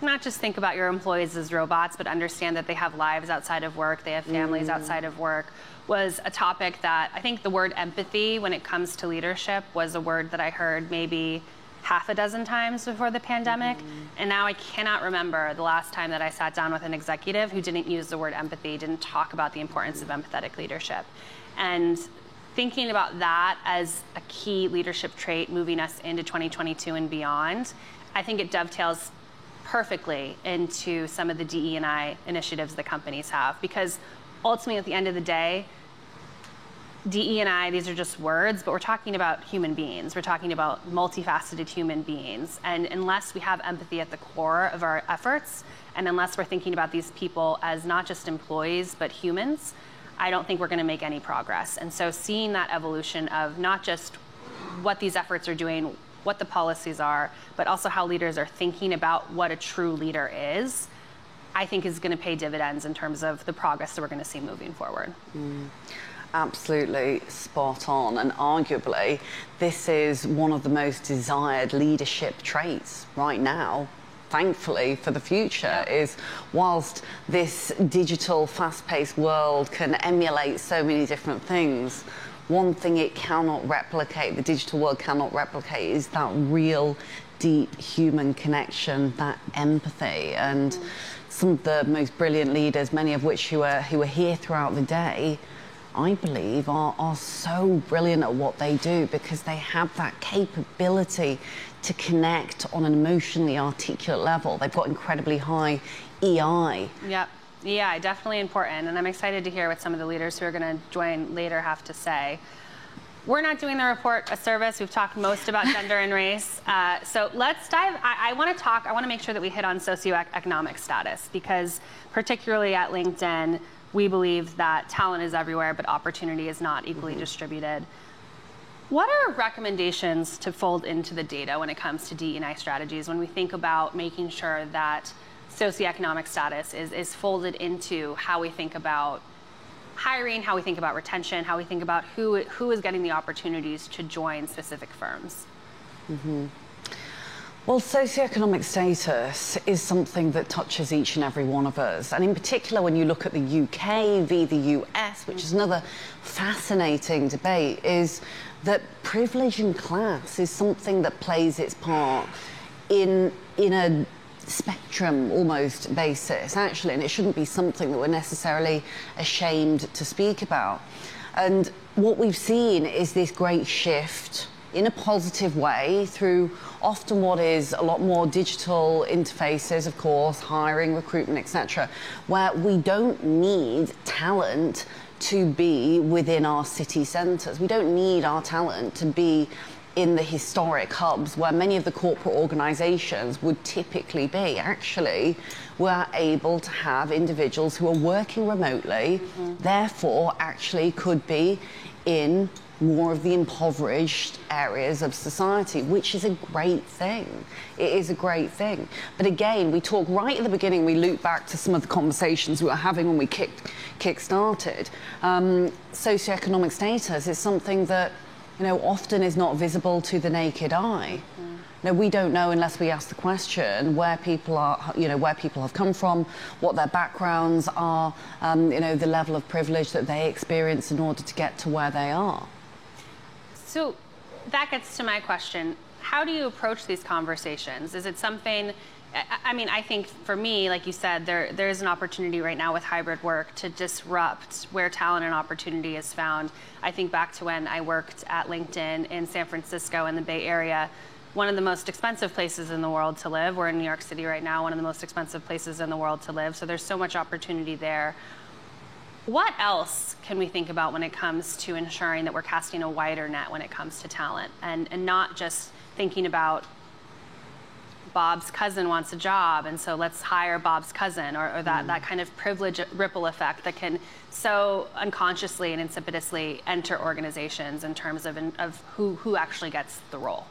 Speaker 7: not just think about your employees as robots, but understand that they have lives outside of work, they have families outside of work, was a topic that I think the word empathy, when it comes to leadership, was a word that I heard maybe half a dozen times before the pandemic. And now I cannot remember the last time that I sat down with an executive who didn't use the word empathy, didn't talk about the importance of empathetic leadership. And thinking about that as a key leadership trait moving us into 2022 and beyond, I think it dovetails perfectly into some of the DE&I initiatives that companies have, because ultimately at the end of the day, DE&I, these are just words, but we're talking about human beings. We're talking about multifaceted human beings. And unless we have empathy at the core of our efforts, and unless we're thinking about these people as not just employees, but humans, I don't think we're going to make any progress. And so seeing that evolution of not just what these efforts are doing, what the policies are, but also how leaders are thinking about what a true leader is, I think is going to pay dividends in terms of the progress that we're going to see moving forward.
Speaker 8: absolutely spot on. And arguably, this is one of the most desired leadership traits right now, thankfully, for the future, is whilst this digital, fast-paced world can emulate so many different things, one thing it cannot replicate, the digital world cannot replicate, is that real, deep human connection, that empathy. And some of the most brilliant leaders, many of which who are here throughout the day, I believe are so brilliant at what they do because they have that capability to connect on an emotionally articulate level. They've got incredibly high EI.
Speaker 7: Yep. Yeah, definitely important. And I'm excited to hear what some of the leaders who are going to join later have to say. We're not doing the report a service. We've talked most about gender and race. So let's dive. I want to make sure that we hit on socioeconomic status, because particularly at LinkedIn, we believe that talent is everywhere, but opportunity is not equally distributed. What are recommendations to fold into the data when it comes to DE&I strategies when we think about making sure that socioeconomic status is folded into how we think about hiring, how we think about retention, how we think about who is getting the opportunities to join specific firms?
Speaker 8: Well, socioeconomic status is something that touches each and every one of us. And in particular, when you look at the UK v. the US, which is another fascinating debate, is that privilege and class is something that plays its part in a spectrum almost basis, actually, and it shouldn't be something that we're necessarily ashamed to speak about. And what we've seen is this great shift in a positive way through often what is a lot more digital interfaces, of course, hiring, recruitment, etc., where we don't need talent to be within our city centres. We don't need our talent to be in the historic hubs where many of the corporate organisations would typically be. Actually, we're able to have individuals who are working remotely, therefore actually could be in more of the impoverished areas of society, which is a great thing. It is a great thing. But again, we talk right at the beginning, we loop back to some of the conversations we were having when we kick-started. Socioeconomic status is something that, you know, often is not visible to the naked eye. Now, we don't know unless we ask the question where people are, you know, where people have come from, what their backgrounds are, you know, the level of privilege that they experience in order to get to where they are.
Speaker 7: So that gets to my question. How do you approach these conversations? Is it something, I mean, I think for me, like you said, there is an opportunity right now with hybrid work to disrupt where talent and opportunity is found. I think back to when I worked at LinkedIn in San Francisco in the Bay Area, one of the most expensive places in the world to live. We're in New York City right now, one of the most expensive places in the world to live. So there's so much opportunity there. What else can we think about when it comes to ensuring that we're casting a wider net when it comes to talent and not just thinking about Bob's cousin wants a job and so let's hire Bob's cousin, or that kind of privilege ripple effect that can so unconsciously and insipidly enter organizations in terms of who actually gets the role?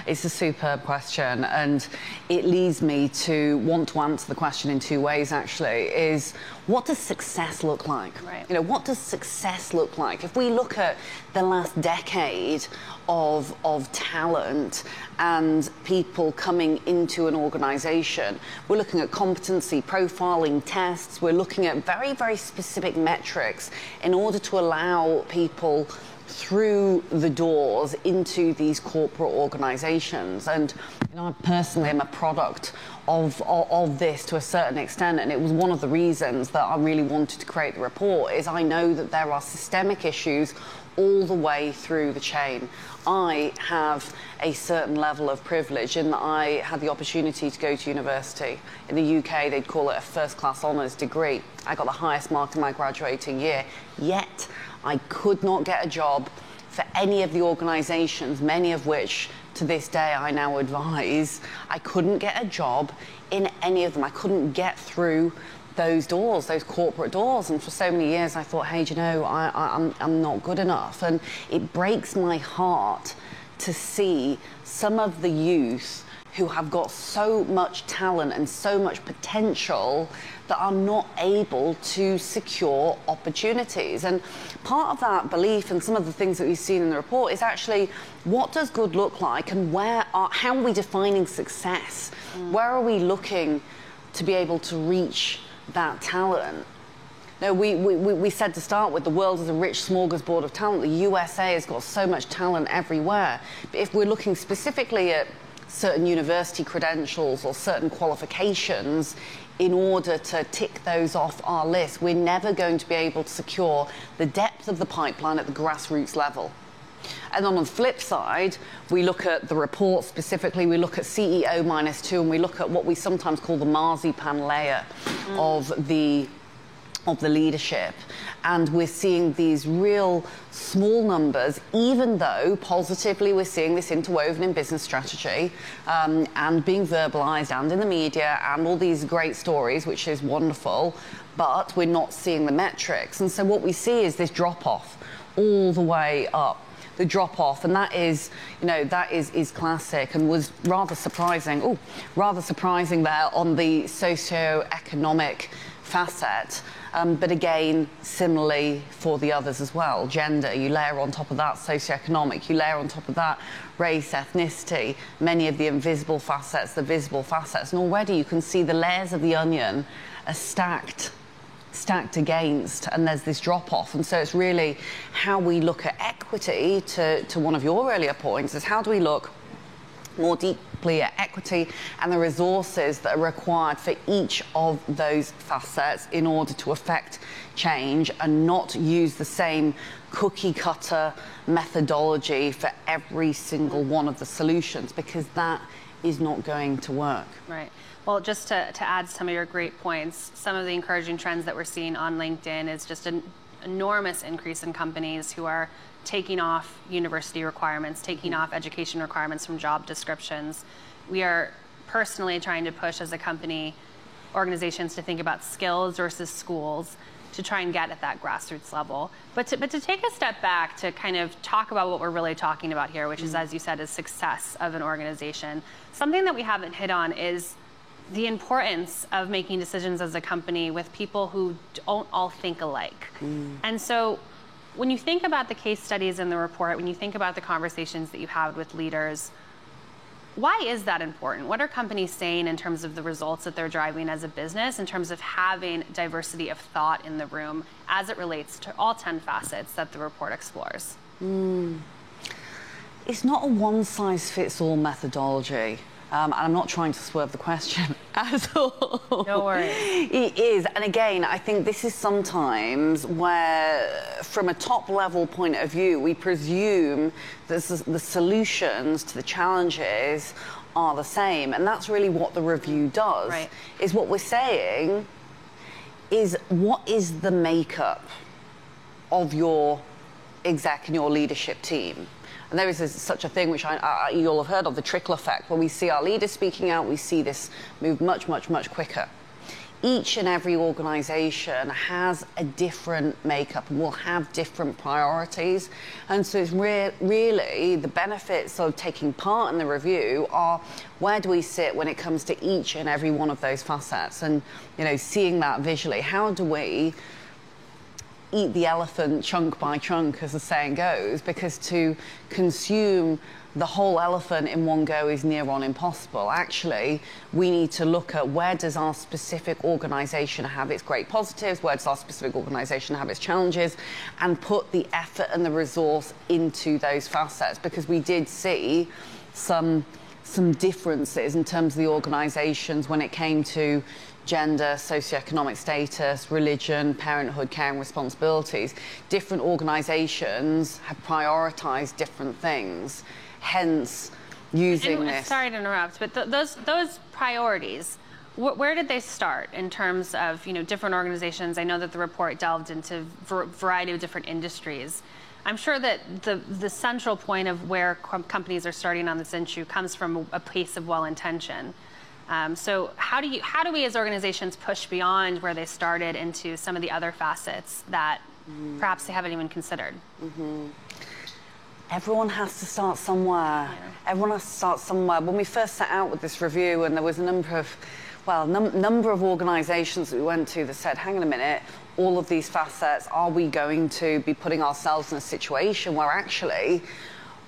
Speaker 8: It's a superb question, and it leads me to want to answer the question in two ways, actually, is what does success look like?
Speaker 7: Right.
Speaker 8: You know, what does success look like? If we look at the last decade of talent and people coming into an organization, we're looking at competency profiling tests, we're looking at very, very specific metrics in order to allow people through the doors into these corporate organizations. And you know, I personally am a product of this to a certain extent, and it was one of the reasons that I really wanted to create the report, is I know that there are systemic issues all the way through the chain. I have a certain level of privilege in that I had the opportunity to go to university. In the UK, they'd call it a first-class honours degree. I got the highest mark in my graduating year, yet I could not get a job for any of the organisations, many of which to this day I now advise. I couldn't get a job in any of them. I couldn't get through those doors, those corporate doors. And for so many years I thought, hey, do you know, I'm not good enough. And it breaks my heart to see some of the youth who have got so much talent and so much potential that are not able to secure opportunities. And part of that belief and some of the things that we've seen in the report is actually, what does good look like, and how are we defining success? Where are we looking to be able to reach that talent? No, we said to start with, the world is a rich smorgasbord of talent. The USA has got so much talent everywhere. But if we're looking specifically at certain university credentials or certain qualifications in order to tick those off our list, we're never going to be able to secure the depth of the pipeline at the grassroots level. And on the flip side, we look at the report specifically, we look at CEO -2, and we look at what we sometimes call the marzipan layer of the leadership. And we're seeing these real small numbers, even though positively we're seeing this interwoven in business strategy and being verbalized and in the media and all these great stories, which is wonderful, but we're not seeing the metrics. And so what we see is this drop-off all the way up. The drop-off, and that is, that is classic and was rather surprising. Rather surprising there on the socio-economic facet. But again, similarly for the others as well. Gender, you layer on top of that socioeconomic, you layer on top of that race, ethnicity, many of the invisible facets, the visible facets. And already you can see the layers of the onion are stacked against, and there's this drop-off. And so it's really how we look at equity, to one of your earlier points, is how do we look more deeply at equity and the resources that are required for each of those facets in order to affect change, and not use the same cookie cutter methodology for every single one of the solutions, because that is not going to work.
Speaker 7: Right. Well, just to add some of your great points, some of the encouraging trends that we're seeing on LinkedIn is just an enormous increase in companies who are taking off university requirements, taking off education requirements from job descriptions. We are personally trying to push as a company organizations to think about skills versus schools to try and get at that grassroots level. But to take a step back to kind of talk about what we're really talking about here, which is, as you said, is success of an organization. Something that we haven't hit on is the importance of making decisions as a company with people who don't all think alike. And so when you think about the case studies in the report, when you think about the conversations that you have with leaders, why is that important? What are companies saying in terms of the results that they're driving as a business, in terms of having diversity of thought in the room as it relates to all 10 facets that the report explores?
Speaker 8: It's not a one-size-fits-all methodology. And I'm not trying to swerve the question at all.
Speaker 7: No worries.
Speaker 8: It is. And again, I think this is sometimes where, from a top-level point of view, we presume that the solutions to the challenges are the same. And that's really what the review does.
Speaker 7: Right.
Speaker 8: Is what we're saying is, what is the makeup of your exec and your leadership team? And there is such a thing, which you'll have heard of, the trickle effect. When we see our leaders speaking out, we see this move much, much, much quicker. Each and every organization has a different makeup and will have different priorities. And so it's really the benefits of taking part in the review are, where do we sit when it comes to each and every one of those facets? And, seeing that visually, how do we eat the elephant chunk by chunk, as the saying goes, because to consume the whole elephant in one go is near on impossible. Actually, we need to look at, where does our specific organization have its great positives, where does our specific organization have its challenges, and put the effort and the resource into those facets, because we did see some differences in terms of the organizations when it came to gender, socioeconomic status, religion, parenthood, care and responsibilities. Different organizations have prioritized different things, hence using this.
Speaker 7: Sorry to interrupt, but those priorities, where did they start in terms of different organizations? I know that the report delved into a variety of different industries. I'm sure that the central point of where companies are starting on this issue comes from a place of well-intention. So how do we as organizations push beyond where they started into some of the other facets that perhaps they haven't even considered?
Speaker 8: Everyone has to start somewhere. Yeah. Everyone has to start somewhere. When we first set out with this review, and there was a number of organisations that we went to that said, hang on a minute, all of these facets, are we going to be putting ourselves in a situation where actually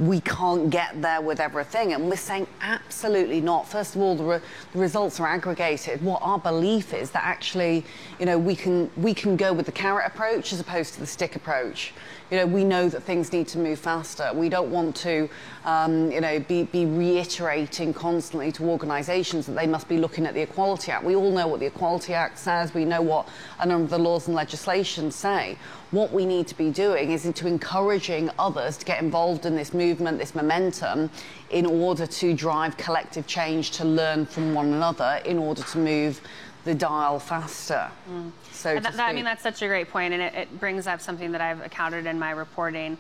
Speaker 8: we can't get there with everything? And we're saying absolutely not. First of all, the results are aggregated. What our belief is that actually, you know, we can go with the carrot approach as opposed to the stick approach. You know, we know that things need to move faster. We don't want to, you know, be reiterating constantly to organisations that they must be looking at the Equality Act. We all know what the Equality Act says. We know what a number of the laws and legislation say. What we need to be doing is to encouraging others to get involved in this movement, this momentum, in order to drive collective change, to learn from one another, in order to move the dial faster. So
Speaker 7: I mean, that's such a great point, and it brings up something that I've encountered in my reporting.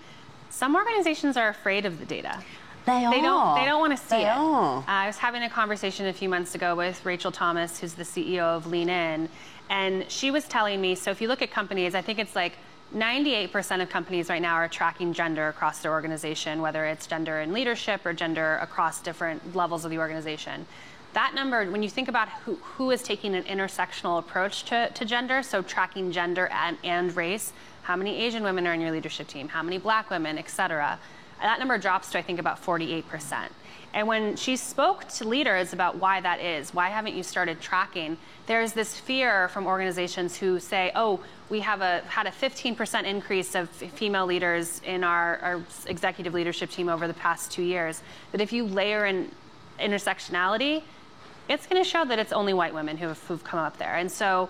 Speaker 7: Some organizations are afraid of the data.
Speaker 8: They
Speaker 7: don't want to see it.
Speaker 8: I
Speaker 7: was having a conversation a few months ago with Rachel Thomas, who's the CEO of Lean In, and she was telling me, so if you look at companies, I think it's like 98% of companies right now are tracking gender across their organization, whether it's gender in leadership or gender across different levels of the organization. That number, when you think about who is taking an intersectional approach to gender, so tracking gender and race, how many Asian women are in your leadership team, how many Black women, et cetera, that number drops to, I think, about 48%. And when she spoke to leaders about why that is, why haven't you started tracking, there's this fear from organizations who say, oh, we have had a 15% increase of female leaders in our executive leadership team over the past 2 years, that if you layer in intersectionality, it's going to show that it's only white women who've come up there. And so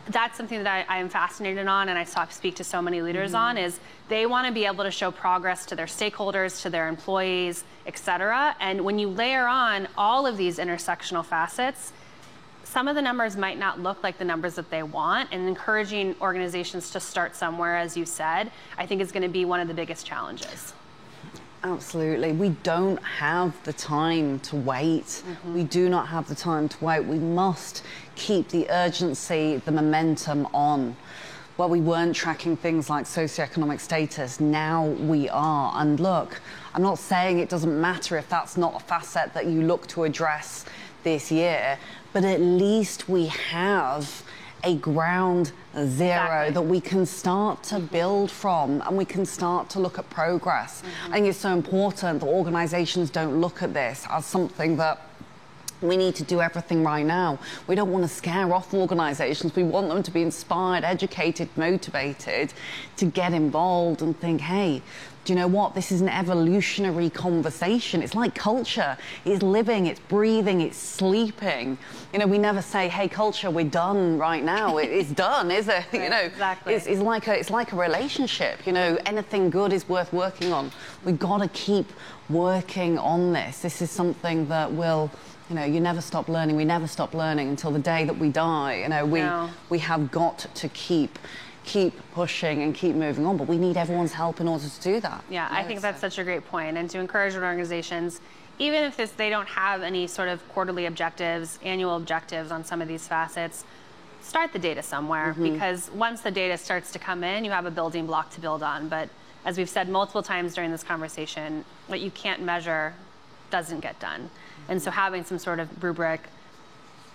Speaker 7: that's something that I am fascinated on, and I speak to so many leaders on, is they want to be able to show progress to their stakeholders, to their employees, et cetera. And when you layer on all of these intersectional facets, some of the numbers might not look like the numbers that they want, and encouraging organizations to start somewhere, as you said, I think is going to be one of the biggest challenges.
Speaker 8: Absolutely. We don't have the time to wait. We do not have the time to wait. We must keep the urgency, the momentum on. Well, we weren't tracking things like socioeconomic status. Now we are. And look, I'm not saying it doesn't matter if that's not a facet that you look to address this year, but at least we have a ground zero that we can start to build from, and we can start to look at progress. I think it's so important that organisations don't look at this as something that we need to do everything right now. We don't want to scare off organisations. We want them to be inspired, educated, motivated to get involved and think, hey, do you know what? This is an evolutionary conversation. It's like culture. It's living, it's breathing, it's sleeping. You know, we never say, hey, culture, we're done right now. It's done, is it? You know,
Speaker 7: exactly.
Speaker 8: It's like a relationship. You know, anything good is worth working on. We've got to keep working on this. This is something that will, you know, you never stop learning. We never stop learning until the day that we die. You know, we have got to keep pushing and keep moving on, but we need everyone's help in order to do that.
Speaker 7: Yeah, I think that's such a great point. And to encourage organizations, even if they don't have any sort of quarterly objectives, annual objectives on some of these facets, start the data somewhere, because once the data starts to come in, you have a building block to build on. But as we've said multiple times during this conversation, what you can't measure doesn't get done. And so having some sort of rubric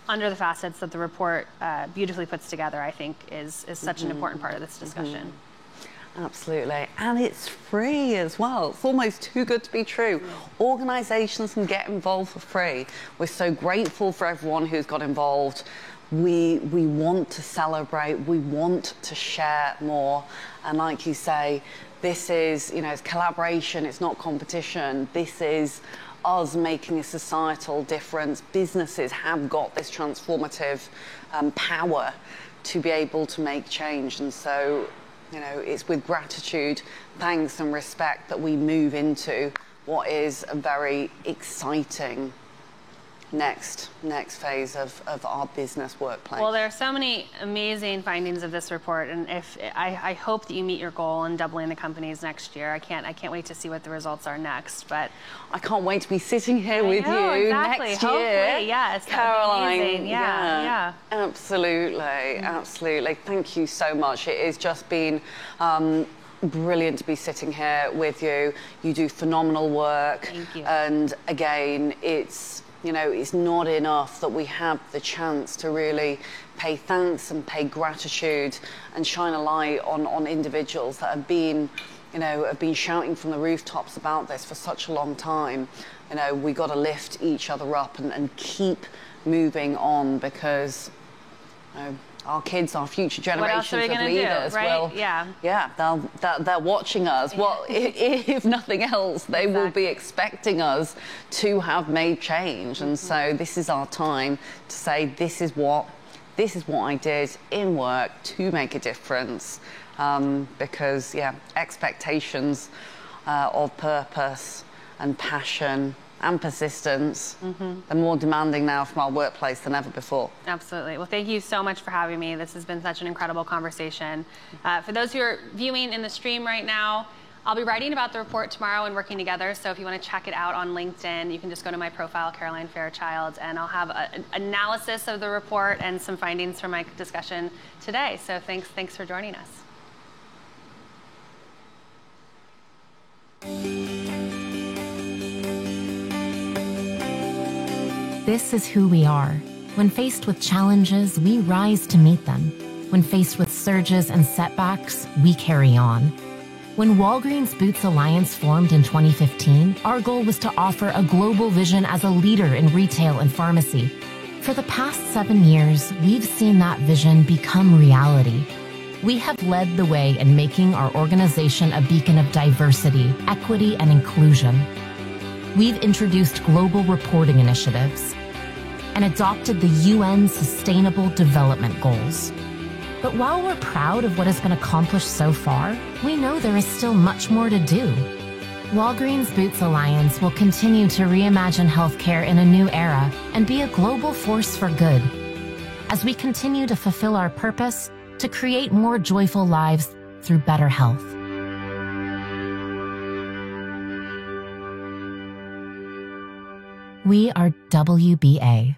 Speaker 7: under the facets that the report beautifully puts together, I think is such an important part of this discussion.
Speaker 8: Absolutely. And it's free as well. It's almost too good to be true. Organisations can get involved for free. We're so grateful for everyone who's got involved. We want to celebrate. We want to share more. And like you say, this is, you know, it's collaboration. It's not competition. This is us making a societal difference. Businesses have got this transformative power to be able to make change. And so, you know, it's with gratitude, thanks and respect that we move into what is a very exciting next phase of our business workplace.
Speaker 7: Well, there are so many amazing findings of this report, and I hope that you meet your goal in doubling the companies next year. I can't wait to see what the results are next. But
Speaker 8: I can't wait to be sitting here with you next year.
Speaker 7: Hopefully, yes,
Speaker 8: Caroline.
Speaker 7: Yeah.
Speaker 8: Absolutely. Thank you so much. It has just been brilliant to be sitting here with you. You do phenomenal work.
Speaker 7: Thank you.
Speaker 8: And again, it's, you know, it's not enough that we have the chance to really pay thanks and pay gratitude and shine a light on individuals that have been, you know, have been shouting from the rooftops about this for such a long time. You know, we got to lift each other up and keep moving on, because, you know, our kids, our future generations of leaders,
Speaker 7: do, right?
Speaker 8: well,
Speaker 7: yeah,
Speaker 8: they're watching us. Well, if nothing else, they will be expecting us to have made change. And so this is our time to say, this is what I did in work to make a difference. Because, expectations of purpose and passion and persistence are more demanding now from our workplace than ever before.
Speaker 7: Absolutely. Well, thank you so much for having me. This has been such an incredible conversation. For those who are viewing in the stream right now, I'll be writing about the report tomorrow and working together. So if you want to check it out on LinkedIn, you can just go to my profile, Caroline Fairchild, and I'll have an analysis of the report and some findings from my discussion today. So thanks for joining us.
Speaker 9: This is who we are. When faced with challenges, we rise to meet them. When faced with surges and setbacks, we carry on. When Walgreens Boots Alliance formed in 2015, our goal was to offer a global vision as a leader in retail and pharmacy. For the past 7 years, we've seen that vision become reality. We have led the way in making our organization a beacon of diversity, equity, and inclusion. We've introduced global reporting initiatives and adopted the UN Sustainable Development Goals. But while we're proud of what has been accomplished so far, we know there is still much more to do. Walgreens Boots Alliance will continue to reimagine healthcare in a new era and be a global force for good as we continue to fulfill our purpose to create more joyful lives through better health. We are WBA.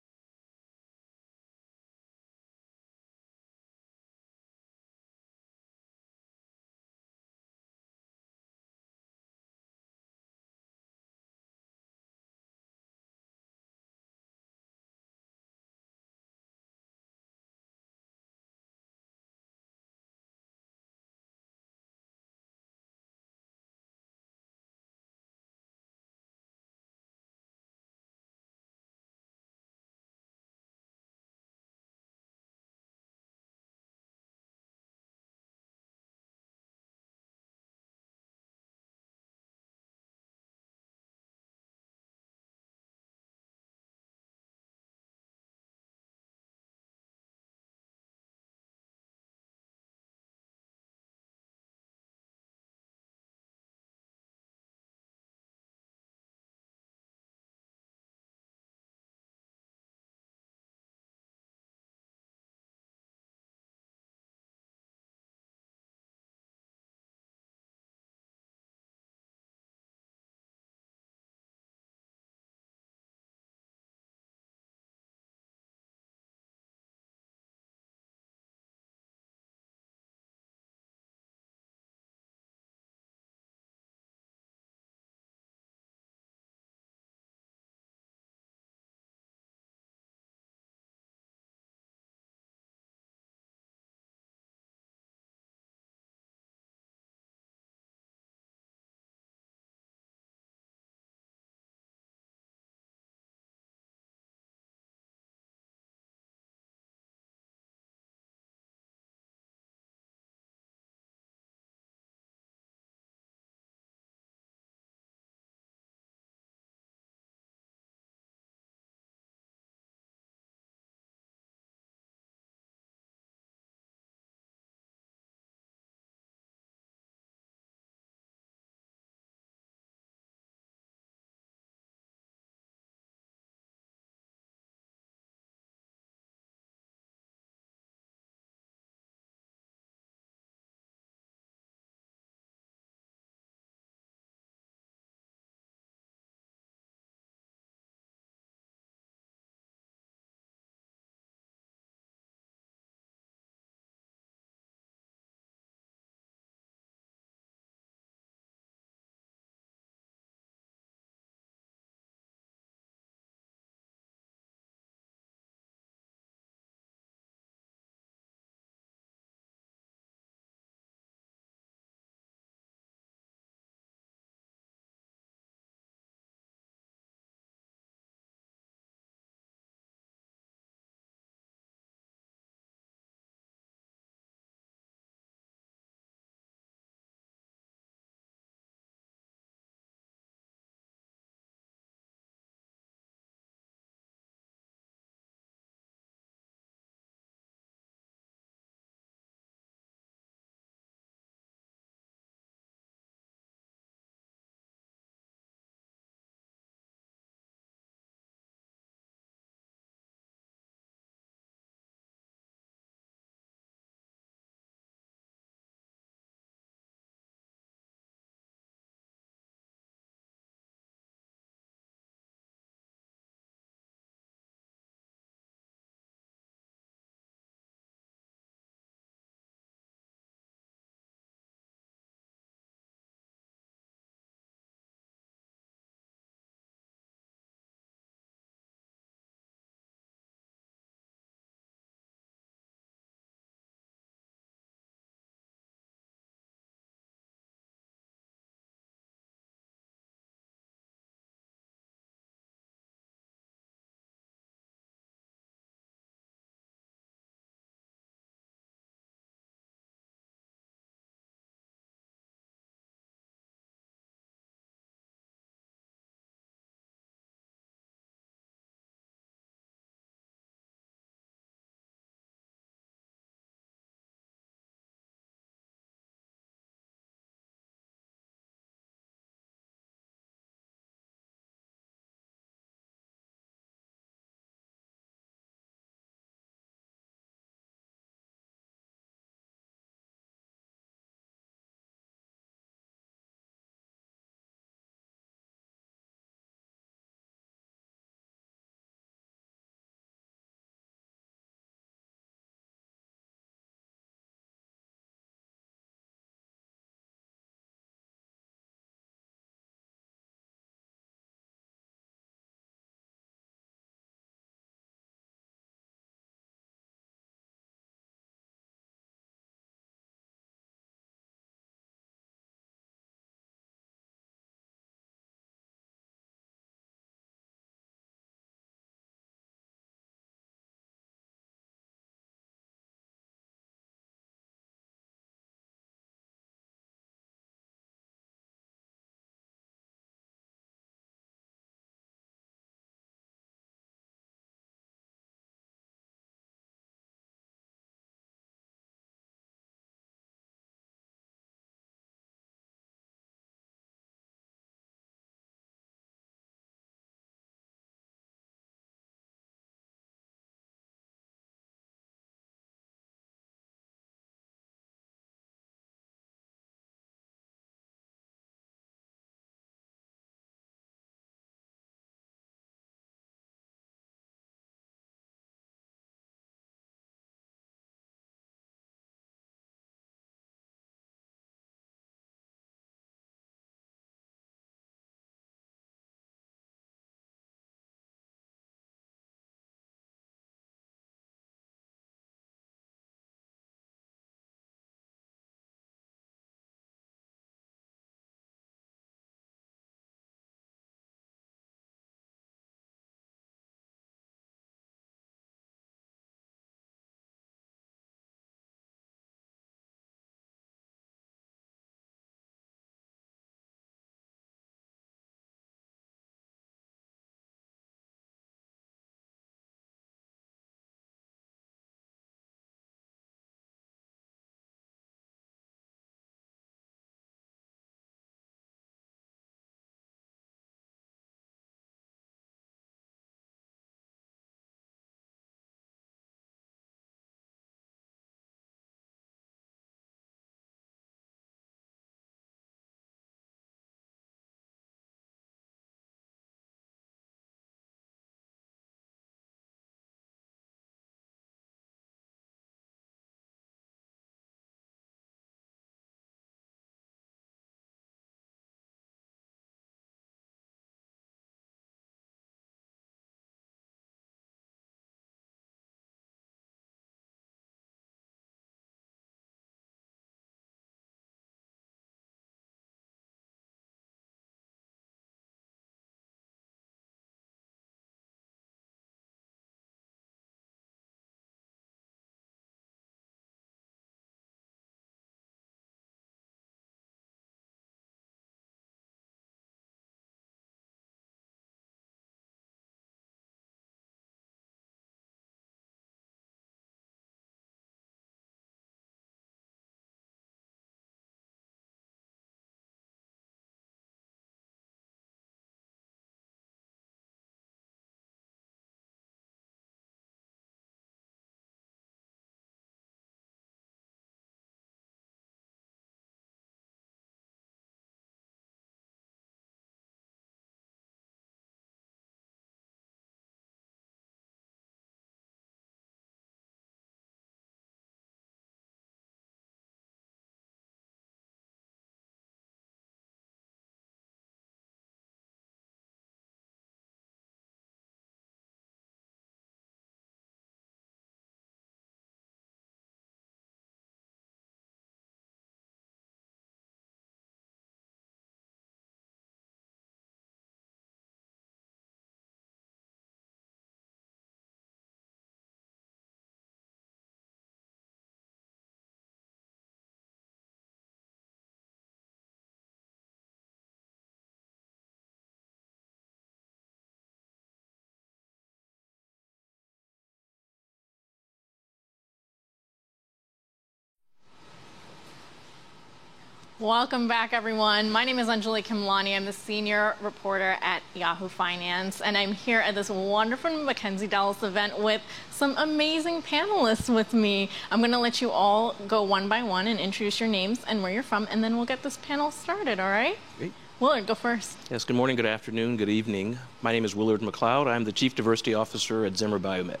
Speaker 10: Welcome back, everyone. My name is Anjali Kimlani. I'm the senior reporter at Yahoo Finance, and I'm here at this wonderful Mackenzie Dallas event with some amazing panelists with me. I'm going to let you all go one by one and introduce your names and where you're from, and then we'll get this panel started, all right?
Speaker 11: Great.
Speaker 10: Willard, go first.
Speaker 11: Yes, good morning, good afternoon, good evening. My name is Willard McLeod. I'm the Chief Diversity Officer at Zimmer Biomet.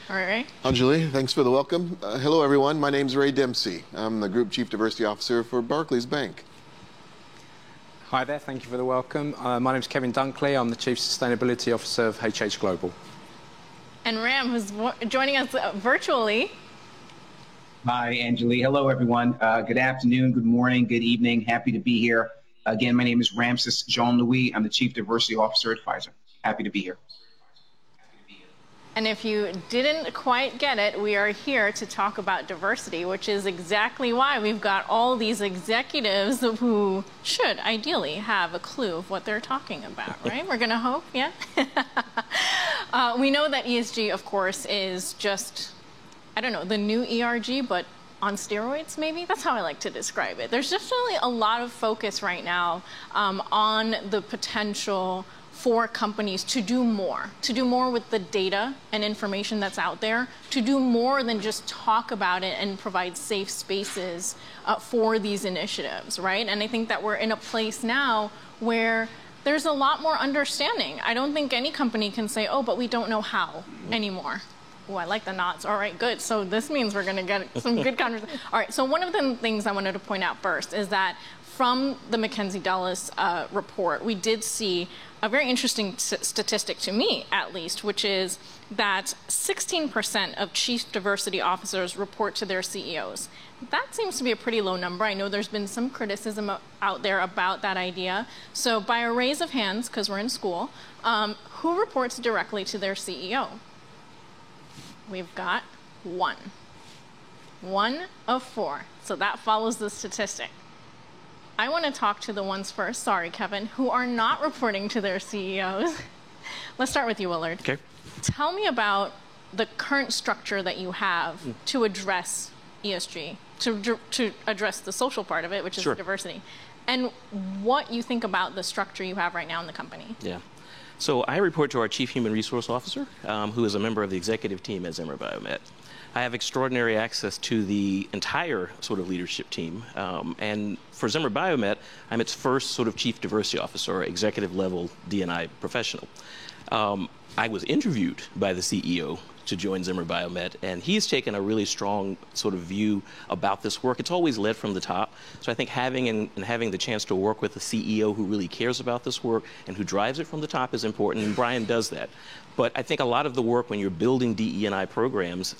Speaker 10: All right.
Speaker 12: Anjali, thanks for the welcome. Hello, everyone. My name's Ray Dempsey. I'm the Group Chief Diversity Officer for Barclays Bank.
Speaker 13: Hi there. Thank you for the welcome. My name's Kevin Dunkley. I'm the Chief Sustainability Officer of HH Global.
Speaker 10: And Ram, who's joining us virtually.
Speaker 14: Hi, Anjali. Hello, everyone. Good afternoon, good morning, good evening. Happy to be here. Again, my name is Ramses Jean-Louis. I'm the Chief Diversity Officer at Pfizer. Happy to be here.
Speaker 10: And if you didn't quite get it, we are here to talk about diversity, which is exactly why we've got all these executives who should ideally have a clue of what they're talking about, right? We're going to hope, yeah? We know that ESG, of course, is just, I don't know, the new ERG, but on steroids, maybe? That's how I like to describe it. There's definitely a lot of focus right now on the potential for companies to do more with the data and information that's out there, to do more than just talk about it and provide safe spaces for these initiatives, right? And I think that we're in a place now where there's a lot more understanding. I don't think any company can say, oh, but we don't know how anymore. Oh, I like the nods. All right, good. So this means we're going to get some good conversation. All right, so one of the things I wanted to point out first is that from the Mackenzie Dallas report, we did see a very interesting statistic to me, at least, which is that 16% of chief diversity officers report to their CEOs. That seems to be a pretty low number. I know there's been some criticism out there about that idea. So by a raise of hands, because we're in school, who reports directly to their CEO? We've got one. 1 of 4. So that follows the statistic. I want to talk to the ones first, sorry, Kevin, who are not reporting to their CEOs. Let's start with you, Willard.
Speaker 11: Okay.
Speaker 10: Tell me about the current structure that you have to address ESG, to address the social part of it, which is diversity, and what you think about the structure you have right now in the company.
Speaker 11: Yeah. So I report to our Chief Human Resource Officer, who is a member of the executive team at Zimmer Biomet. I have extraordinary access to the entire sort of leadership team. And for Zimmer Biomet, I'm its first sort of chief diversity officer, or executive level D&I professional. I was interviewed by the CEO to join Zimmer Biomet, and he's taken a really strong sort of view about this work. It's always led from the top. So I think having the chance to work with a CEO who really cares about this work and who drives it from the top is important, and Brian does that. But I think a lot of the work when you're building DE&I programs,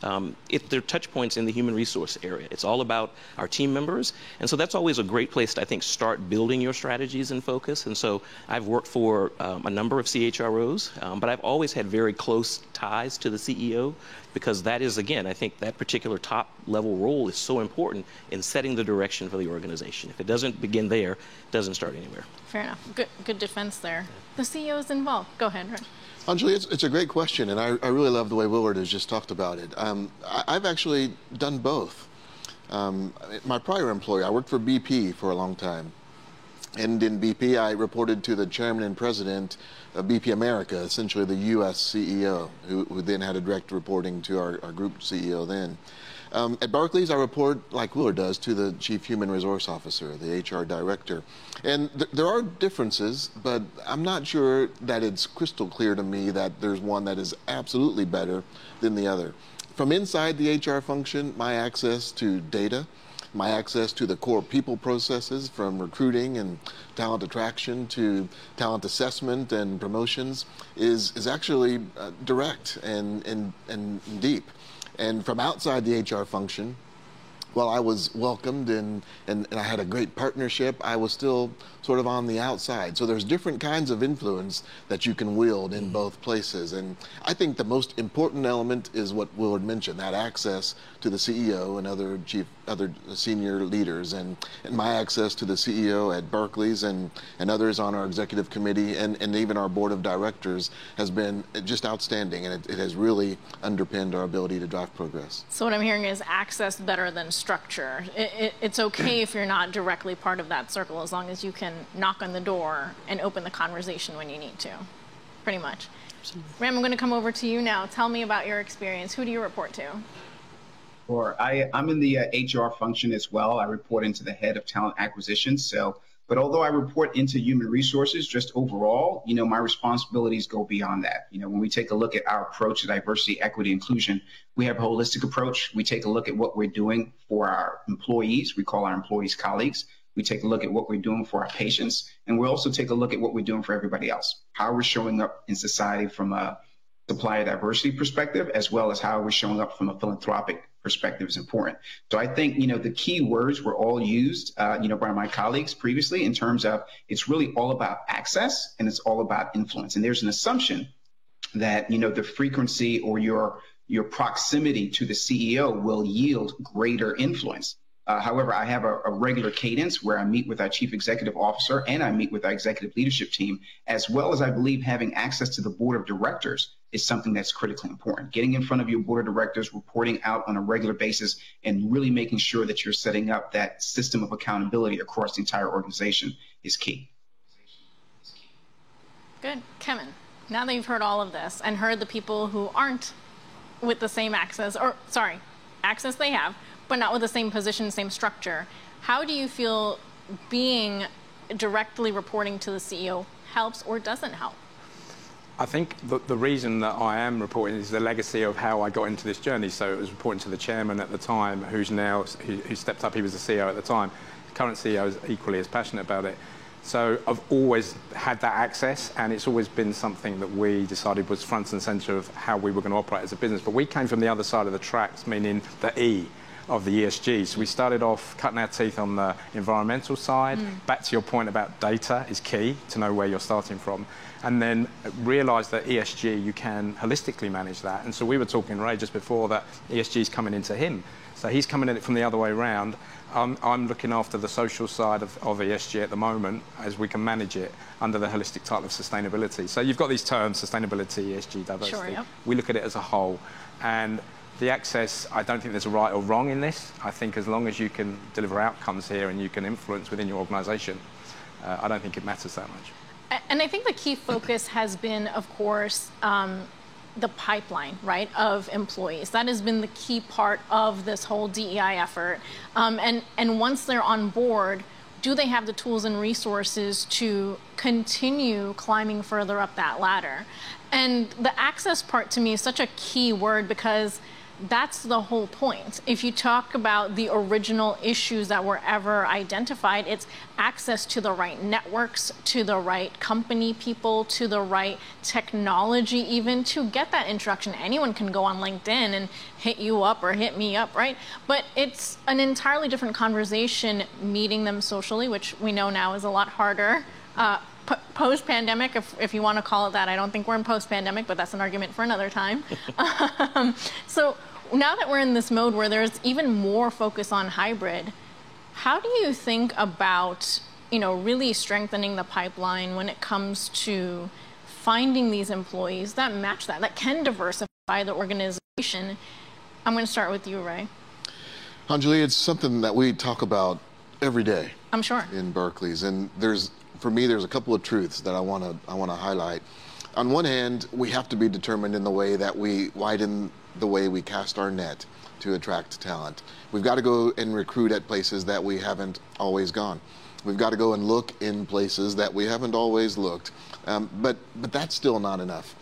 Speaker 11: they're touch points in the human resource area. It's all about our team members. And so that's always a great place to, I think, start building your strategies and focus. And so I've worked for a number of CHROs, but I've always had very close ties to the CEO, because that is, again, I think that particular top level role is so important in setting the direction for the organization. If it doesn't begin there, it doesn't start anywhere.
Speaker 10: Fair enough. Good defense there. The CEO is involved. Go ahead, Ray.
Speaker 12: Anjali, it's a great question, and I really love the way Willard has just talked about it. I've actually done both. My prior employer, I worked for BP for a long time. And in BP, I reported to the chairman and president of BP America, essentially the U.S. CEO, who then had a direct reporting to our group CEO then. At Barclays, I report, like Willard does, to the Chief Human Resource Officer, the HR Director. And there are differences, but I'm not sure that it's crystal clear to me that there's one that is absolutely better than the other. From inside the HR function, my access to data, my access to the core people processes, from recruiting and talent attraction to talent assessment and promotions, is actually direct and deep. And from outside the HR function, while I was welcomed and I had a great partnership, I was still sort of on the outside. So there's different kinds of influence that you can wield in both places. And I think the most important element is what Willard mentioned, that access to the CEO and other senior leaders. And my access to the CEO at Barclays and others on our executive committee and even our board of directors has been just outstanding. And it has really underpinned our ability to drive progress.
Speaker 10: So what I'm hearing is access better than structure. It's okay if you're not directly part of that circle, as long as you can knock on the door and open the conversation when you need to, pretty much. Ram, I'm going to come over to you now. Tell me about your experience. Who do you report to?
Speaker 14: Sure. I'm in the HR function as well. I report into the head of talent acquisition. But although I report into human resources, just overall, my responsibilities go beyond that. When we take a look at our approach to diversity, equity, inclusion, we have a holistic approach. We take a look at what we're doing for our employees. We call our employees colleagues. We take a look at what we're doing for our patients. And we also take a look at what we're doing for everybody else, how we're showing up in society from a supplier diversity perspective, as well as how we're showing up from a philanthropic perspective is important. So I think, the key words were all used, by my colleagues previously in terms of it's really all about access and it's all about influence. And there's an assumption that, the frequency or your proximity to the CEO will yield greater influence. However, I have a regular cadence where I meet with our chief executive officer and I meet with our executive leadership team, as well as I believe having access to the board of directors is something that's critically important. Getting in front of your board of directors, reporting out on a regular basis, and really making sure that you're setting up that system of accountability across the entire organization is key.
Speaker 10: Good. Kevin, now that you've heard all of this and heard the people who aren't with the same access, access they have, but not with the same position, same structure, how do you feel being directly reporting to the CEO helps or doesn't help?
Speaker 13: I think the reason that I am reporting is the legacy of how I got into this journey. So it was reporting to the chairman at the time, who stepped up. He was the CEO at the time. The current CEO is equally as passionate about it. So I've always had that access, and it's always been something that we decided was front and center of how we were going to operate as a business. But we came from the other side of the tracks, meaning the E of the ESG. So we started off cutting our teeth on the environmental side. Back to your point about data is key to know where you're starting from. And then realised that ESG, you can holistically manage that. And so we were talking, Ray, just before that ESG is coming into him. So he's coming at it from the other way around. I'm looking after the social side of ESG at the moment, as we can manage it under the holistic title of sustainability. So you've got these terms, sustainability, ESG, diversity.
Speaker 10: Sure, yep.
Speaker 13: We look at it as a whole. And the access, I don't think there's a right or wrong in this. I think as long as you can deliver outcomes here and you can influence within your organisation, I don't think it matters that much.
Speaker 10: And I think the key focus has been, of course, the pipeline, right, of employees. That has been the key part of this whole DEI effort. And once they're on board, do they have the tools and resources to continue climbing further up that ladder? And the access part to me is such a key word, because that's the whole point. If you talk about the original issues that were ever identified, it's access to the right networks, to the right company people, to the right technology, even to get that introduction. Anyone can go on LinkedIn and hit you up or hit me up, right? But it's an entirely different conversation meeting them socially, which we know now is a lot harder. Post-pandemic, if you want to call it that. I don't think we're in post-pandemic, but that's an argument for another time. So now that we're in this mode where there's even more focus on hybrid, how do you think about, really strengthening the pipeline when it comes to finding these employees that match that can diversify the organization? I'm going to start with you, Ray.
Speaker 12: Anjali, it's something that we talk about every day.
Speaker 10: I'm sure.
Speaker 12: In Barclays, and for me, there's a couple of truths that I want to highlight. On one hand, we have to be determined in the way that we widen the way we cast our net to attract talent. We've got to go and recruit at places that we haven't always gone. We've got to go and look in places that we haven't always looked. But that's still not enough.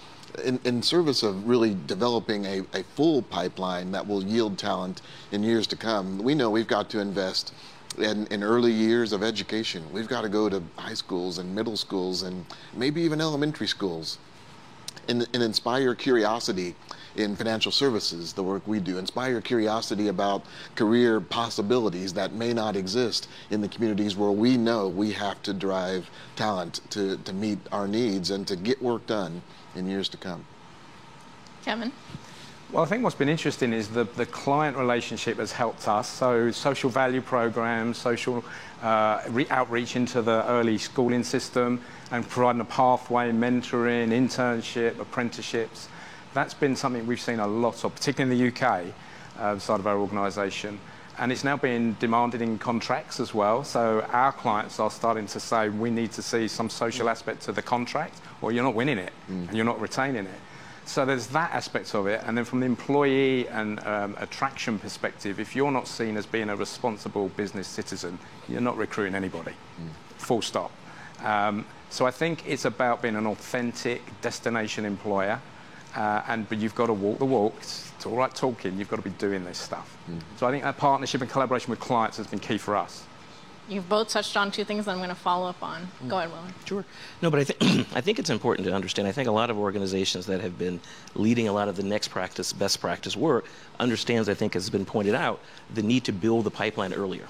Speaker 12: In service of really developing a full pipeline that will yield talent in years to come, we know we've got to invest in early years of education. We've got to go to high schools and middle schools and maybe even elementary schools and inspire curiosity in financial services, the work we do. Inspire curiosity about career possibilities that may not exist in the communities where we know we have to drive talent to meet our needs and to get work done in years to come.
Speaker 10: Kevin?
Speaker 13: Well, I think what's been interesting is the client relationship has helped us. So social value programs, social outreach into the early schooling system, and providing a pathway, mentoring, internship, apprenticeships. That's been something we've seen a lot of, particularly in the UK side of our organisation. And it's now being demanded in contracts as well. So our clients are starting to say, we need to see some social aspect to the contract, or you're not winning it and you're not retaining it. So there's that aspect of it. And then from the employee and attraction perspective, if you're not seen as being a responsible business citizen, you're not recruiting anybody, full stop. So I think it's about being an authentic destination employer. But you've got to walk the walk. It's all right talking, you've got to be doing this stuff. So I think that partnership and collaboration with clients has been key for us.
Speaker 10: You've both touched on two things that I'm going to follow up on. Go ahead, Willard.
Speaker 11: Sure. No, but I think it's important to understand. I think a lot of organizations that have been leading a lot of the next practice, best practice work, understands, I think has been pointed out, the need to build the pipeline earlier.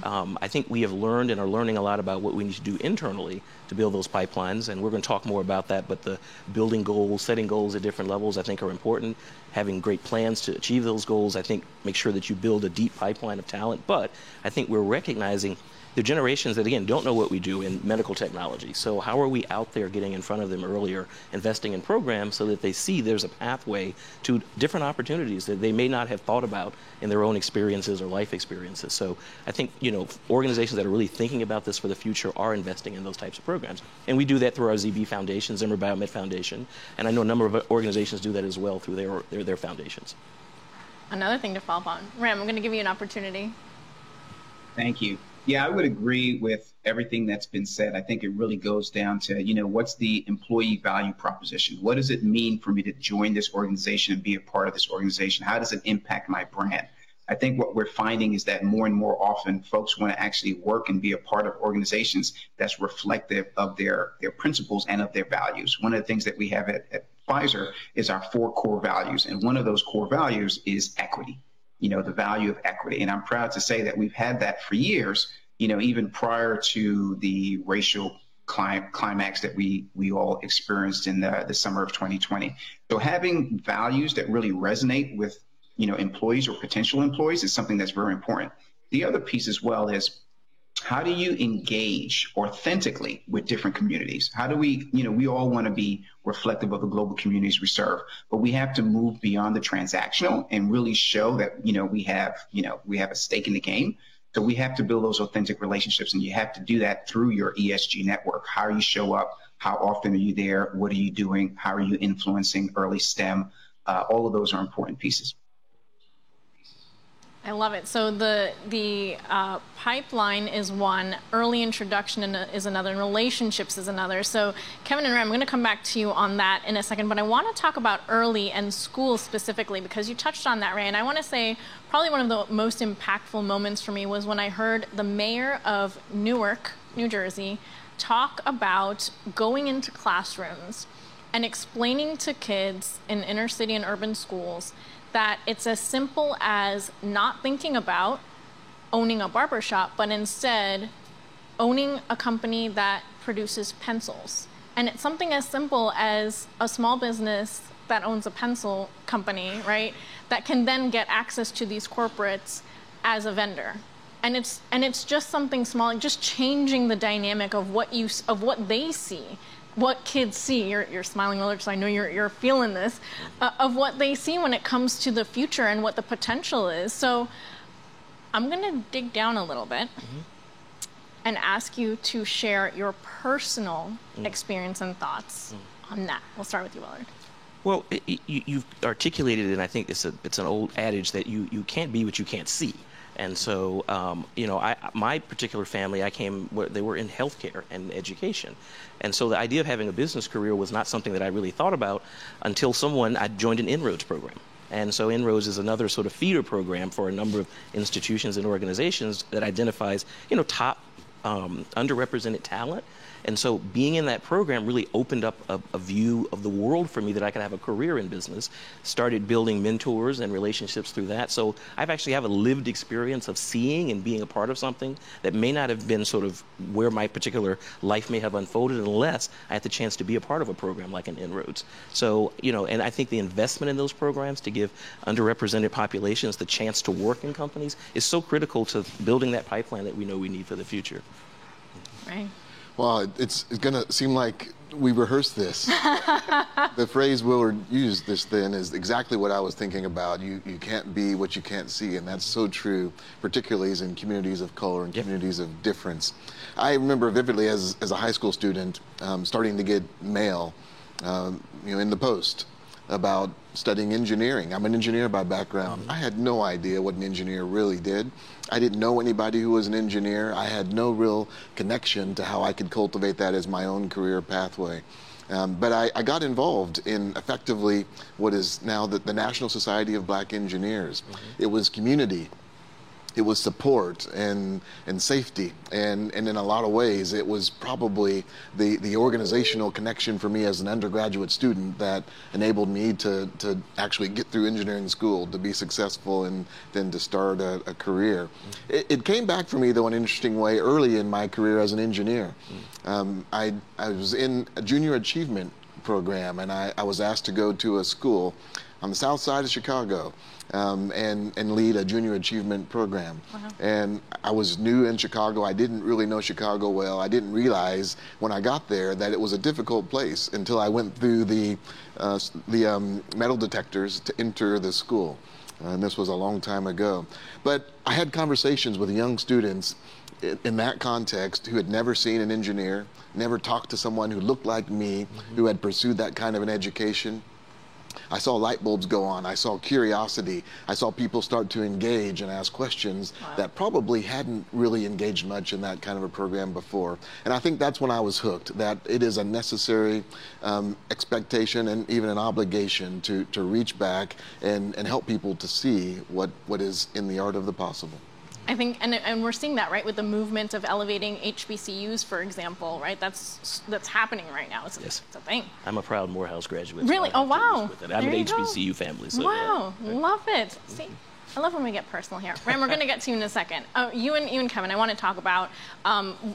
Speaker 11: I think we have learned and are learning a lot about what we need to do internally to build those pipelines, and we're going to talk more about that, but the building goals, setting goals at different levels, I think are important. Having great plans to achieve those goals, I think, make sure that you build a deep pipeline of talent, but I think we're recognizing the generations that, again, don't know what we do in medical technology. So how are we out there getting in front of them earlier, investing in programs so that they see there's a pathway to different opportunities that they may not have thought about in their own experiences or life experiences. So I think, organizations that are really thinking about this for the future are investing in those types of programs. And we do that through our ZB Foundation, Zimmer Biomet Foundation, and I know a number of organizations do that as well through their foundations.
Speaker 10: Another thing to follow up on. Ram, I'm going to give you an opportunity.
Speaker 14: Thank you. Yeah, I would agree with everything that's been said. I think it really goes down to, what's the employee value proposition? What does it mean for me to join this organization and be a part of this organization? How does it impact my brand? I think what we're finding is that more and more often folks want to actually work and be a part of organizations that's reflective of their principles and of their values. One of the things that we have at Pfizer is our 4 core values. And one of those core values is equity. The value of equity. And I'm proud to say that we've had that for years, even prior to the racial climax that we all experienced in the summer of 2020. So having values that really resonate with, employees or potential employees is something that's very important. The other piece as well is, how do you engage authentically with different communities? How do we, we all want to be reflective of the global communities we serve, but we have to move beyond the transactional and really show that, we have a stake in the game. So we have to build those authentic relationships, and you have to do that through your ESG network. How you show up, how often are you there, what are you doing, how are you influencing early STEM? All of those are important pieces.
Speaker 10: I love it. So the pipeline is one, early introduction is another, and relationships is another. So Kevin and Ram, I'm going to come back to you on that in a second, but I want to talk about early and school specifically, because you touched on that, Ray, and I want to say probably one of the most impactful moments for me was when I heard the mayor of Newark, New Jersey, talk about going into classrooms and explaining to kids in inner city and urban schools that it's as simple as not thinking about owning a barbershop, but instead owning a company that produces pencils. And it's something as simple as a small business that owns a pencil company, right, that can then get access to these corporates as a vendor. And it's just something small, just changing the dynamic of what they see. What kids see, you're smiling, Willard, so I know you're feeling this, of what they see when it comes to the future and what the potential is. So I'm going to dig down a little bit and ask you to share your personal experience and thoughts on that. We'll start with you, Willard.
Speaker 11: Well, you've articulated it, and I think it's an old adage that you can't be what you can't see. And so, my particular family, they were in healthcare and education. And so the idea of having a business career was not something that I really thought about until I joined an En-ROADS program. And so En-ROADS is another sort of feeder program for a number of institutions and organizations that identifies, top underrepresented talent. And so being in that program really opened up a view of the world for me that I could have a career in business, started building mentors and relationships through that. So I've actually have a lived experience of seeing and being a part of something that may not have been sort of where my particular life may have unfolded unless I had the chance to be a part of a program like an En-ROADS. So, and I think the investment in those programs to give underrepresented populations the chance to work in companies is so critical to building that pipeline that we know we need for the future.
Speaker 10: Right.
Speaker 12: Well, it's going to seem like we rehearsed this. The phrase Willard used this then is exactly what I was thinking about. You can't be what you can't see, and that's so true, particularly in communities of color and communities of difference. I remember vividly as a high school student starting to get mail in the post about studying engineering. I'm an engineer by background. I had no idea what an engineer really did. I didn't know anybody who was an engineer. I had no real connection to how I could cultivate that as my own career pathway. But I got involved in effectively what is now the National Society of Black Engineers. It was community. It was support and safety, and in a lot of ways it was probably the organizational connection for me as an undergraduate student that enabled me to actually get through engineering school, to be successful, and then to start a career. It came back for me though in an interesting way early in my career as an engineer. I was in a junior achievement program, and I was asked to go to a school on the south side of Chicago and lead a junior achievement program. And I was new in Chicago. I didn't really know Chicago well. I didn't realize when I got there that it was a difficult place until I went through the metal detectors to enter the school. And this was a long time ago. But I had conversations with young students in that context who had never seen an engineer, never talked to someone who looked like me, who had pursued that kind of an education. I saw light bulbs go on. I saw curiosity. I saw people start to engage and ask questions that probably hadn't really engaged much in that kind of a program before. And I think that's when I was hooked, that it is a necessary expectation and even an obligation to reach back and help people to see what is in the art of the possible.
Speaker 10: I think, and we're seeing that, right, with the movement of elevating HBCUs, for example, right? That's happening right now. It's a thing.
Speaker 11: I'm a proud Morehouse graduate.
Speaker 10: Really?
Speaker 11: So
Speaker 10: oh, wow.
Speaker 11: I'm an HBCU family. So
Speaker 10: wow.
Speaker 11: Yeah.
Speaker 10: Love it. See, I love when we get personal here. Ram, we're going to get to you in a second. You and Kevin, I want to talk about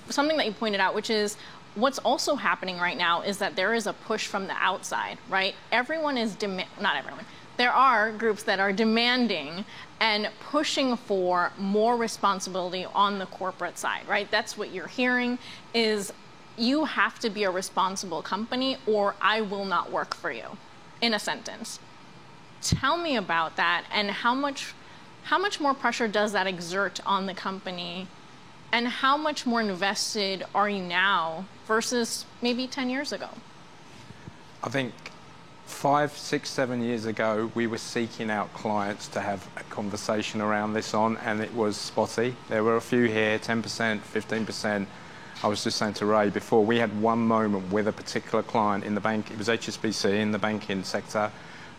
Speaker 10: something that you pointed out, which is what's also happening right now is that there is a push from the outside, right? Everyone is, not everyone. There are groups that are demanding and pushing for more responsibility on the corporate side, right? That's what you're hearing is you have to be a responsible company or I will not work for you, in a sentence. Tell me about that and how much more pressure does that exert on the company and how much more invested are you now versus maybe 10 years ago?
Speaker 13: I think 5, 6, 7 years ago, we were seeking out clients to have a conversation around this on, and it was spotty. There were a few here, 10%, 15%. I was just saying to Ray before, we had one moment with a particular client in the bank, it was HSBC in the banking sector,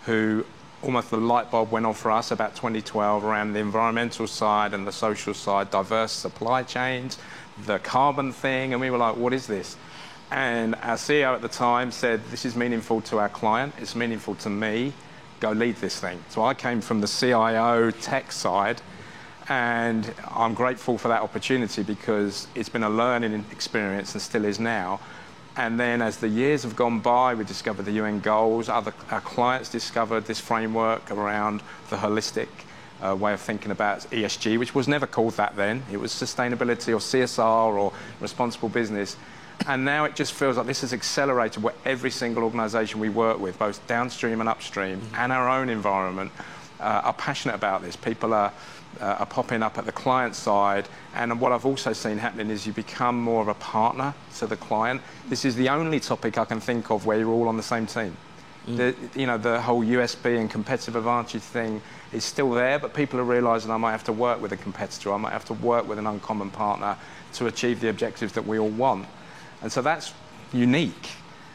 Speaker 13: who almost the light bulb went off for us about 2012 around the environmental side and the social side, diverse supply chains, the carbon thing, and we were like, what is this? And our CEO at the time said, this is meaningful to our client, it's meaningful to me, go lead this thing. So I came from the CIO tech side, and I'm grateful for that opportunity because it's been a learning experience and still is now. And then as the years have gone by, we discovered the UN goals, our clients discovered this framework around the holistic way of thinking about ESG, which was never called that then. It was sustainability or CSR or responsible business. And now it just feels like this has accelerated where every single organisation we work with, both downstream and upstream, and our own environment, are passionate about this. People are popping up at the client side. And what I've also seen happening is you become more of a partner to the client. This is the only topic I can think of where you're all on the same team. The whole USP and competitive advantage thing is still there, but people are realising I might have to work with a competitor, I might have to work with an uncommon partner to achieve the objectives that we all want. And so that's unique.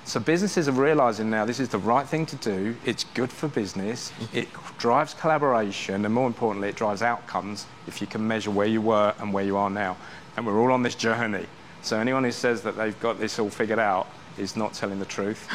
Speaker 13: So businesses are realising now this is the right thing to do, it's good for business, it drives collaboration, and more importantly, it drives outcomes if you can measure where you were and where you are now. And we're all on this journey. So anyone who says that they've got this all figured out is not telling the truth.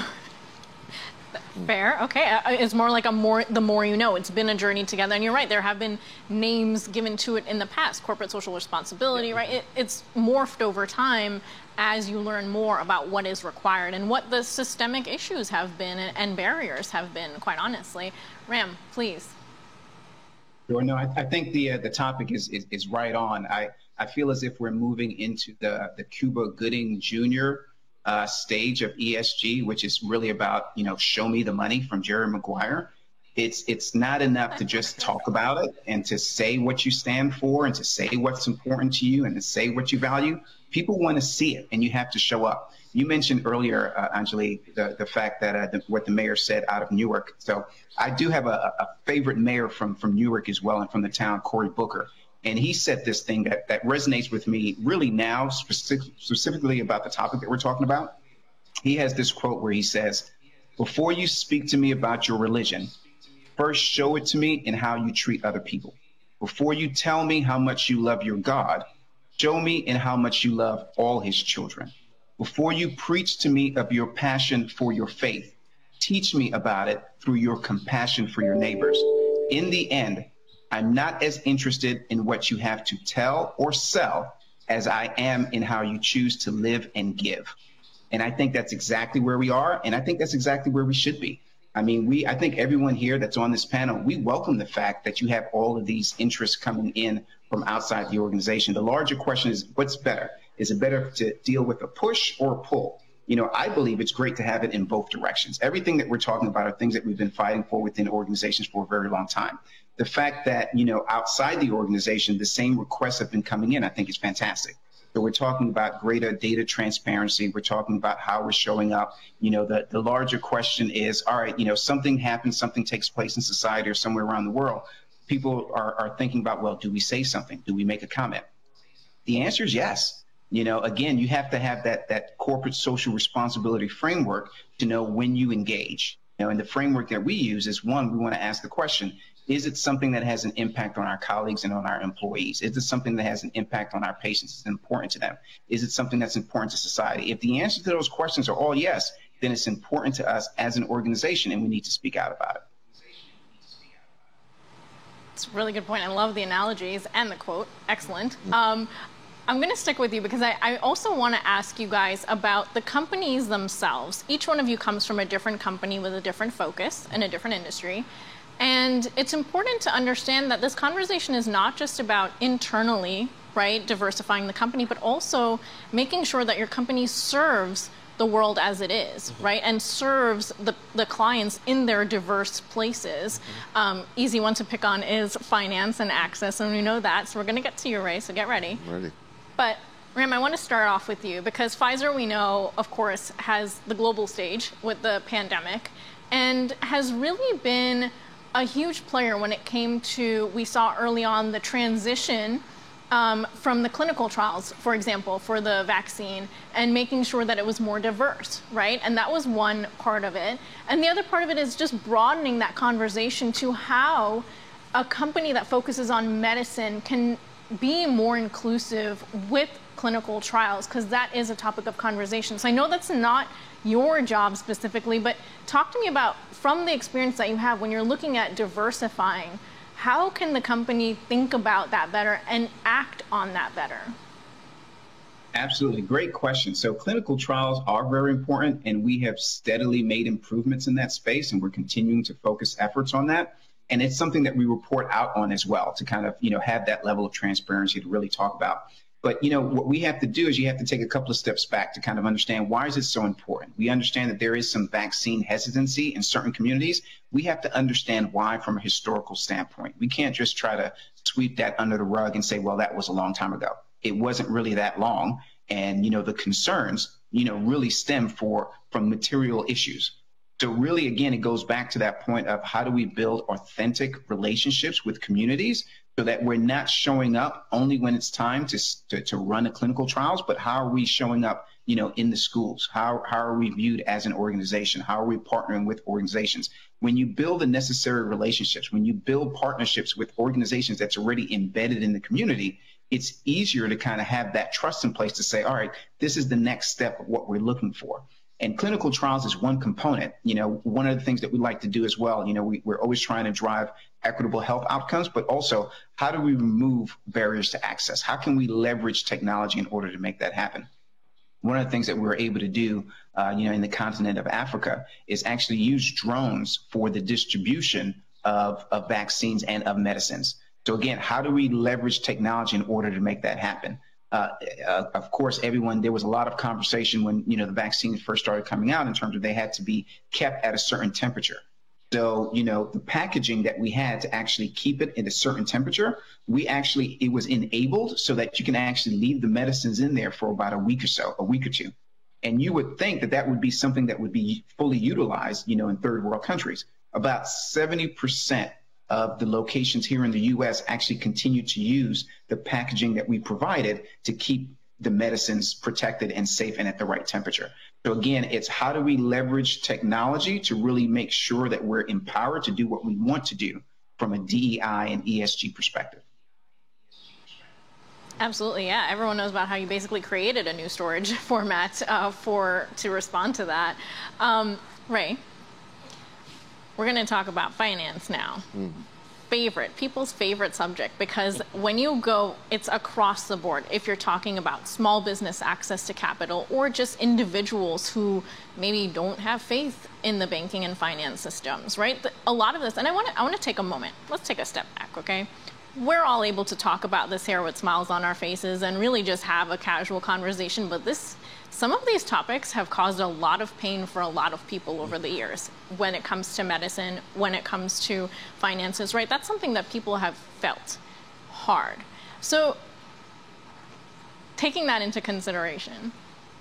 Speaker 10: Fair, okay. It's more like the more you know. It's been a journey together, and you're right. There have been names given to it in the past. Corporate social responsibility, right? It's morphed over time as you learn more about what is required and what the systemic issues have been and barriers have been. Quite honestly, Ram, please.
Speaker 14: Sure. No, I think the topic is right on. I feel as if we're moving into the Cuba Gooding Jr. Stage of ESG, which is really about, show me the money from Jerry Maguire. It's not enough to just talk about it and to say what you stand for and to say what's important to you and to say what you value. People want to see it, and you have to show up. You mentioned earlier, Anjali, the fact that what the mayor said out of Newark. So I do have a favorite mayor from Newark as well, and from the town, Cory Booker. And he said this thing that resonates with me really now, specifically about the topic that we're talking about. He has this quote where he says, "Before you speak to me about your religion, first show it to me in how you treat other people. Before you tell me how much you love your God, show me in how much you love all his children. Before you preach to me of your passion for your faith, teach me about it through your compassion for your neighbors. In the end, I'm not as interested in what you have to tell or sell as I am in how you choose to live and give." And I think that's exactly where we are, and I think that's exactly where we should be. I mean, I think everyone here that's on this panel, we welcome the fact that you have all of these interests coming in from outside the organization. The larger question is, what's better? Is it better to deal with a push or a pull? I believe it's great to have it in both directions. Everything that we're talking about are things that we've been fighting for within organizations for a very long time. The fact that, outside the organization, the same requests have been coming in, I think is fantastic. So we're talking about greater data transparency. We're talking about how we're showing up. The larger question is, all right, something happens, something takes place in society or somewhere around the world. People are thinking about, well, do we say something? Do we make a comment? The answer is yes. Again, you have to have that corporate social responsibility framework to know when you engage. And the framework that we use is, one, we want to ask the question, is it something that has an impact on our colleagues and on our employees? Is it something that has an impact on our patients? Is it important to them? Is it something that's important to society? If the answer to those questions are all yes, then it's important to us as an organization, and we need to speak out about it.
Speaker 10: It's a really good point. I love the analogies and the quote. Excellent. I'm going to stick with you because I also want to ask you guys about the companies themselves. Each one of you comes from a different company with a different focus in a different industry. And it's important to understand that this conversation is not just about internally, right, diversifying the company, but also making sure that your company serves the world as it is, right, and serves the clients in their diverse places. Easy one to pick on is finance and access, and we know that, so we're going to get to you, Ray, so get ready.
Speaker 12: Ready.
Speaker 10: But Ram, I want to start off with you because Pfizer, we know, of course, has the global stage with the pandemic and has really been a huge player when it came to, we saw early on the transition from the clinical trials, for example, for the vaccine, and making sure that it was more diverse, right? And that was one part of it. And the other part of it is just broadening that conversation to how a company that focuses on medicine can be more inclusive with clinical trials, because that is a topic of conversation. So I know that's not your job specifically, but talk to me about, from the experience that you have when you're looking at diversifying, how can the company think about that better and act on that better?
Speaker 14: Absolutely. Great question. So clinical trials are very important, and we have steadily made improvements in that space, and we're continuing to focus efforts on that. And it's something that we report out on as well to kind of, have that level of transparency to really talk about. But, what we have to do is you have to take a couple of steps back to kind of understand, why is it so important? We understand that there is some vaccine hesitancy in certain communities. We have to understand why from a historical standpoint. We can't just try to sweep that under the rug and say, well, that was a long time ago. It wasn't really that long. And, the concerns, really stem from material issues. So really, again, it goes back to that point of how do we build authentic relationships with communities so that we're not showing up only when it's time to run the clinical trials, but how are we showing up, in the schools? How are we viewed as an organization? How are we partnering with organizations? When you build the necessary relationships, when you build partnerships with organizations that's already embedded in the community, it's easier to kind of have that trust in place to say, all right, this is the next step of what we're looking for. And clinical trials is one component. One of the things that we like to do as well, we're always trying to drive equitable health outcomes, but also how do we remove barriers to access? How can we leverage technology in order to make that happen? One of the things that we were able to do, in the continent of Africa is actually use drones for the distribution of vaccines and of medicines. So again, how do we leverage technology in order to make that happen? Of course, there was a lot of conversation when, the vaccines first started coming out in terms of they had to be kept at a certain temperature. So, the packaging that we had to actually keep it at a certain temperature, it was enabled so that you can actually leave the medicines in there for about a week or two. And you would think that that would be something that would be fully utilized, in third world countries. About 70% of the locations here in the U.S. actually continue to use the packaging that we provided to keep the medicines protected and safe and at the right temperature. So again, it's how do we leverage technology to really make sure that we're empowered to do what we want to do from a DEI and ESG perspective.
Speaker 10: Absolutely, yeah. Everyone knows about how you basically created a new storage format to respond to that. Ray, we're going to talk about finance now. People's favorite subject, because when you go, it's across the board. If you're talking about small business access to capital or just individuals who maybe don't have faith in the banking and finance systems, right? A lot of this, and I want to take a moment. Let's take a step back, okay? We're all able to talk about this here with smiles on our faces and really just have a casual conversation, but some of these topics have caused a lot of pain for a lot of people over the years when it comes to medicine, when it comes to finances, right? That's something that people have felt hard. So taking that into consideration,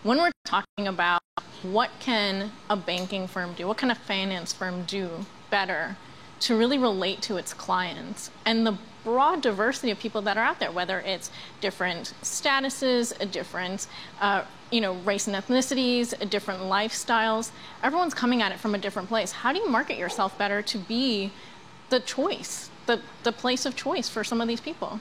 Speaker 10: when we're talking about what can a banking firm do, what can a finance firm do better to really relate to its clients and the broad diversity of people that are out there, whether it's different statuses, different race and ethnicities, different lifestyles. Everyone's coming at it from a different place. How do you market yourself better to be the choice, the place of choice for some of these people?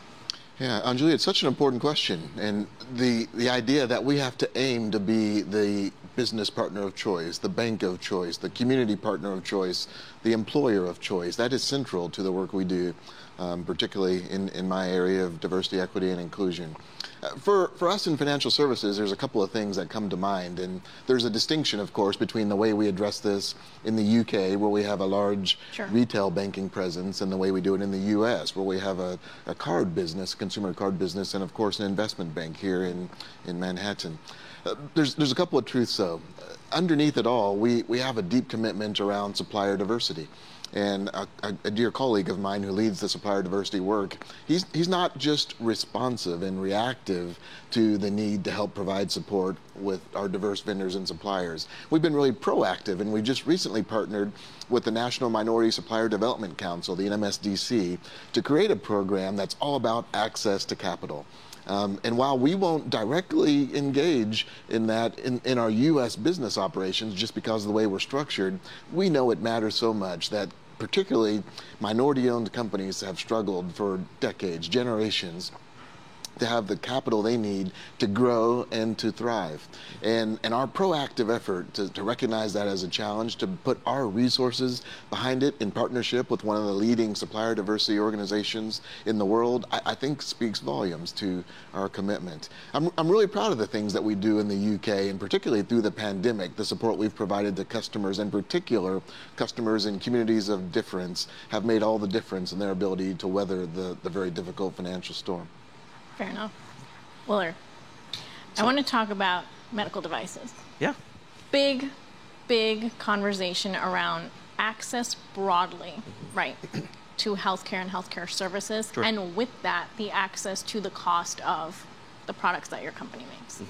Speaker 12: Yeah, Anjali, it's such an important question. And the idea that we have to aim to be the business partner of choice, the bank of choice, the community partner of choice, the employer of choice, that is central to the work we do, particularly in my area of diversity, equity, and inclusion. For us in financial services, there's a couple of things that come to mind. And there's a distinction, of course, between the way we address this in the UK, where we have a large retail banking presence, and the way we do it in the US, where we have a card business, consumer card business, and of course an investment bank here in Manhattan. There's a couple of truths, though. Underneath it all, we have a deep commitment around supplier diversity. And a dear colleague of mine who leads the supplier diversity work, he's not just responsive and reactive to the need to help provide support with our diverse vendors and suppliers. We've been really proactive, and we just recently partnered with the National Minority Supplier Development Council, the NMSDC, to create a program that's all about access to capital. And while we won't directly engage in that in our U.S. business operations just because of the way we're structured, we know it matters so much that particularly minority-owned companies have struggled for decades, generations, to have the capital they need to grow and to thrive. And our proactive effort to recognize that as a challenge, to put our resources behind it in partnership with one of the leading supplier diversity organizations in the world, I think speaks volumes to our commitment. I'm really proud of the things that we do in the UK, and particularly through the pandemic, the support we've provided to customers, in particular customers in communities of difference, have made all the difference in their ability to weather the very difficult financial storm.
Speaker 10: Fair enough. Willard, I want to talk about medical devices.
Speaker 11: Yeah.
Speaker 10: Big conversation around access broadly, right, to healthcare and healthcare services. Sure. And with that, the access to the cost of the products that your company makes.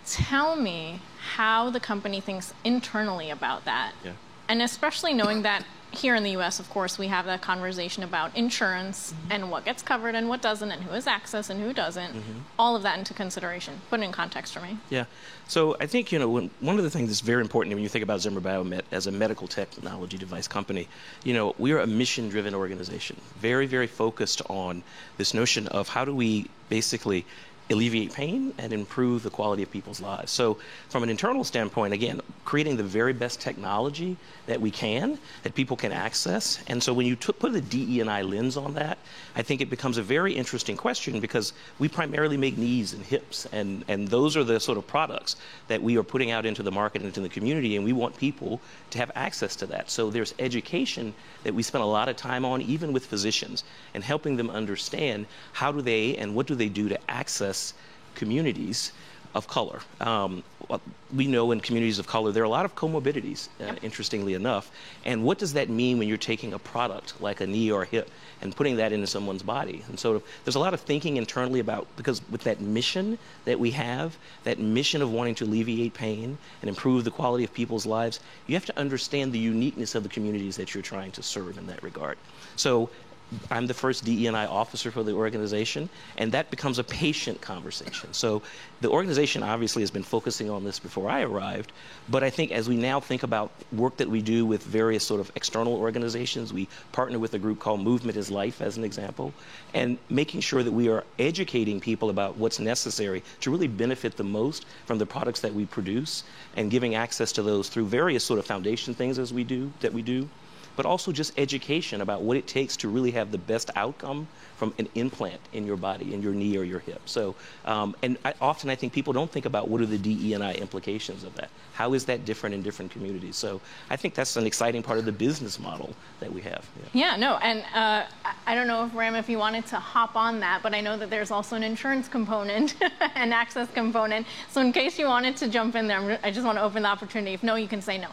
Speaker 10: Tell me how the company thinks internally about that. Yeah. And especially knowing that here in the U.S., of course, we have that conversation about insurance and what gets covered and what doesn't, and who has access and who doesn't. All of that into consideration. Put it in context for me.
Speaker 11: Yeah. So I think, one of the things that's very important when you think about Zimmer Biomet as a medical technology device company, we are a mission-driven organization, very, very focused on this notion of how do we basically alleviate pain and improve the quality of people's lives. So from an internal standpoint, again, creating the very best technology that we can, that people can access. And so when you put a DE&I lens on that, I think it becomes a very interesting question, because we primarily make knees and hips, and those are the sort of products that we are putting out into the market and into the community, and we want people to have access to that. So there's education that we spend a lot of time on, even with physicians, and helping them understand how do they and what do they do to access communities of color. We know in communities of color there are a lot of comorbidities, interestingly enough. And what does that mean when you're taking a product like a knee or a hip and putting that into someone's body? And so there's a lot of thinking internally about, because with that mission that we have, that mission of wanting to alleviate pain and improve the quality of people's lives, you have to understand the uniqueness of the communities that you're trying to serve in that regard. So I'm the first DE&I officer for the organization, and that becomes a patient conversation. So the organization obviously has been focusing on this before I arrived, but I think as we now think about work that we do with various sort of external organizations, we partner with a group called Movement is Life, as an example, and making sure that we are educating people about what's necessary to really benefit the most from the products that we produce, and giving access to those through various sort of foundation things that we do, but also just education about what it takes to really have the best outcome from an implant in your body, in your knee or your hip. So, and often I think people don't think about what are the DE&I implications of that. How is that different in different communities? So I think that's an exciting part of the business model that we have.
Speaker 10: Yeah, no, and I don't know if you wanted to hop on that, but I know that there's also an insurance component, an access component. So in case you wanted to jump in there, I just want to open the opportunity. If no, you can say no.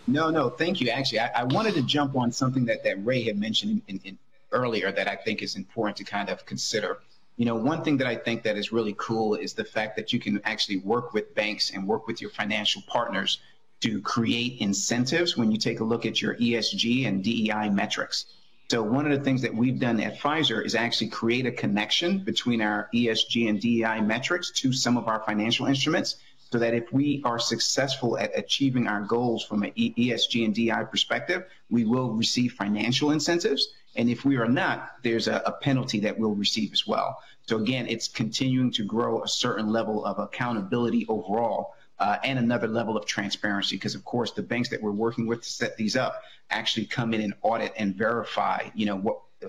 Speaker 14: No, thank you. Actually, I wanted to jump on something that Ray had mentioned in earlier that I think is important to kind of consider. You know, one thing that I think that is really cool is the fact that you can actually work with banks and work with your financial partners to create incentives when you take a look at your ESG and DEI metrics. So one of the things that we've done at Pfizer is actually create a connection between our ESG and DEI metrics to some of our financial instruments, so that if we are successful at achieving our goals from an ESG and DI perspective, we will receive financial incentives. And if we are not, there's a penalty that we'll receive as well. So again, it's continuing to grow a certain level of accountability overall, and another level of transparency, because of course the banks that we're working with to set these up actually come in and audit and verify, you know,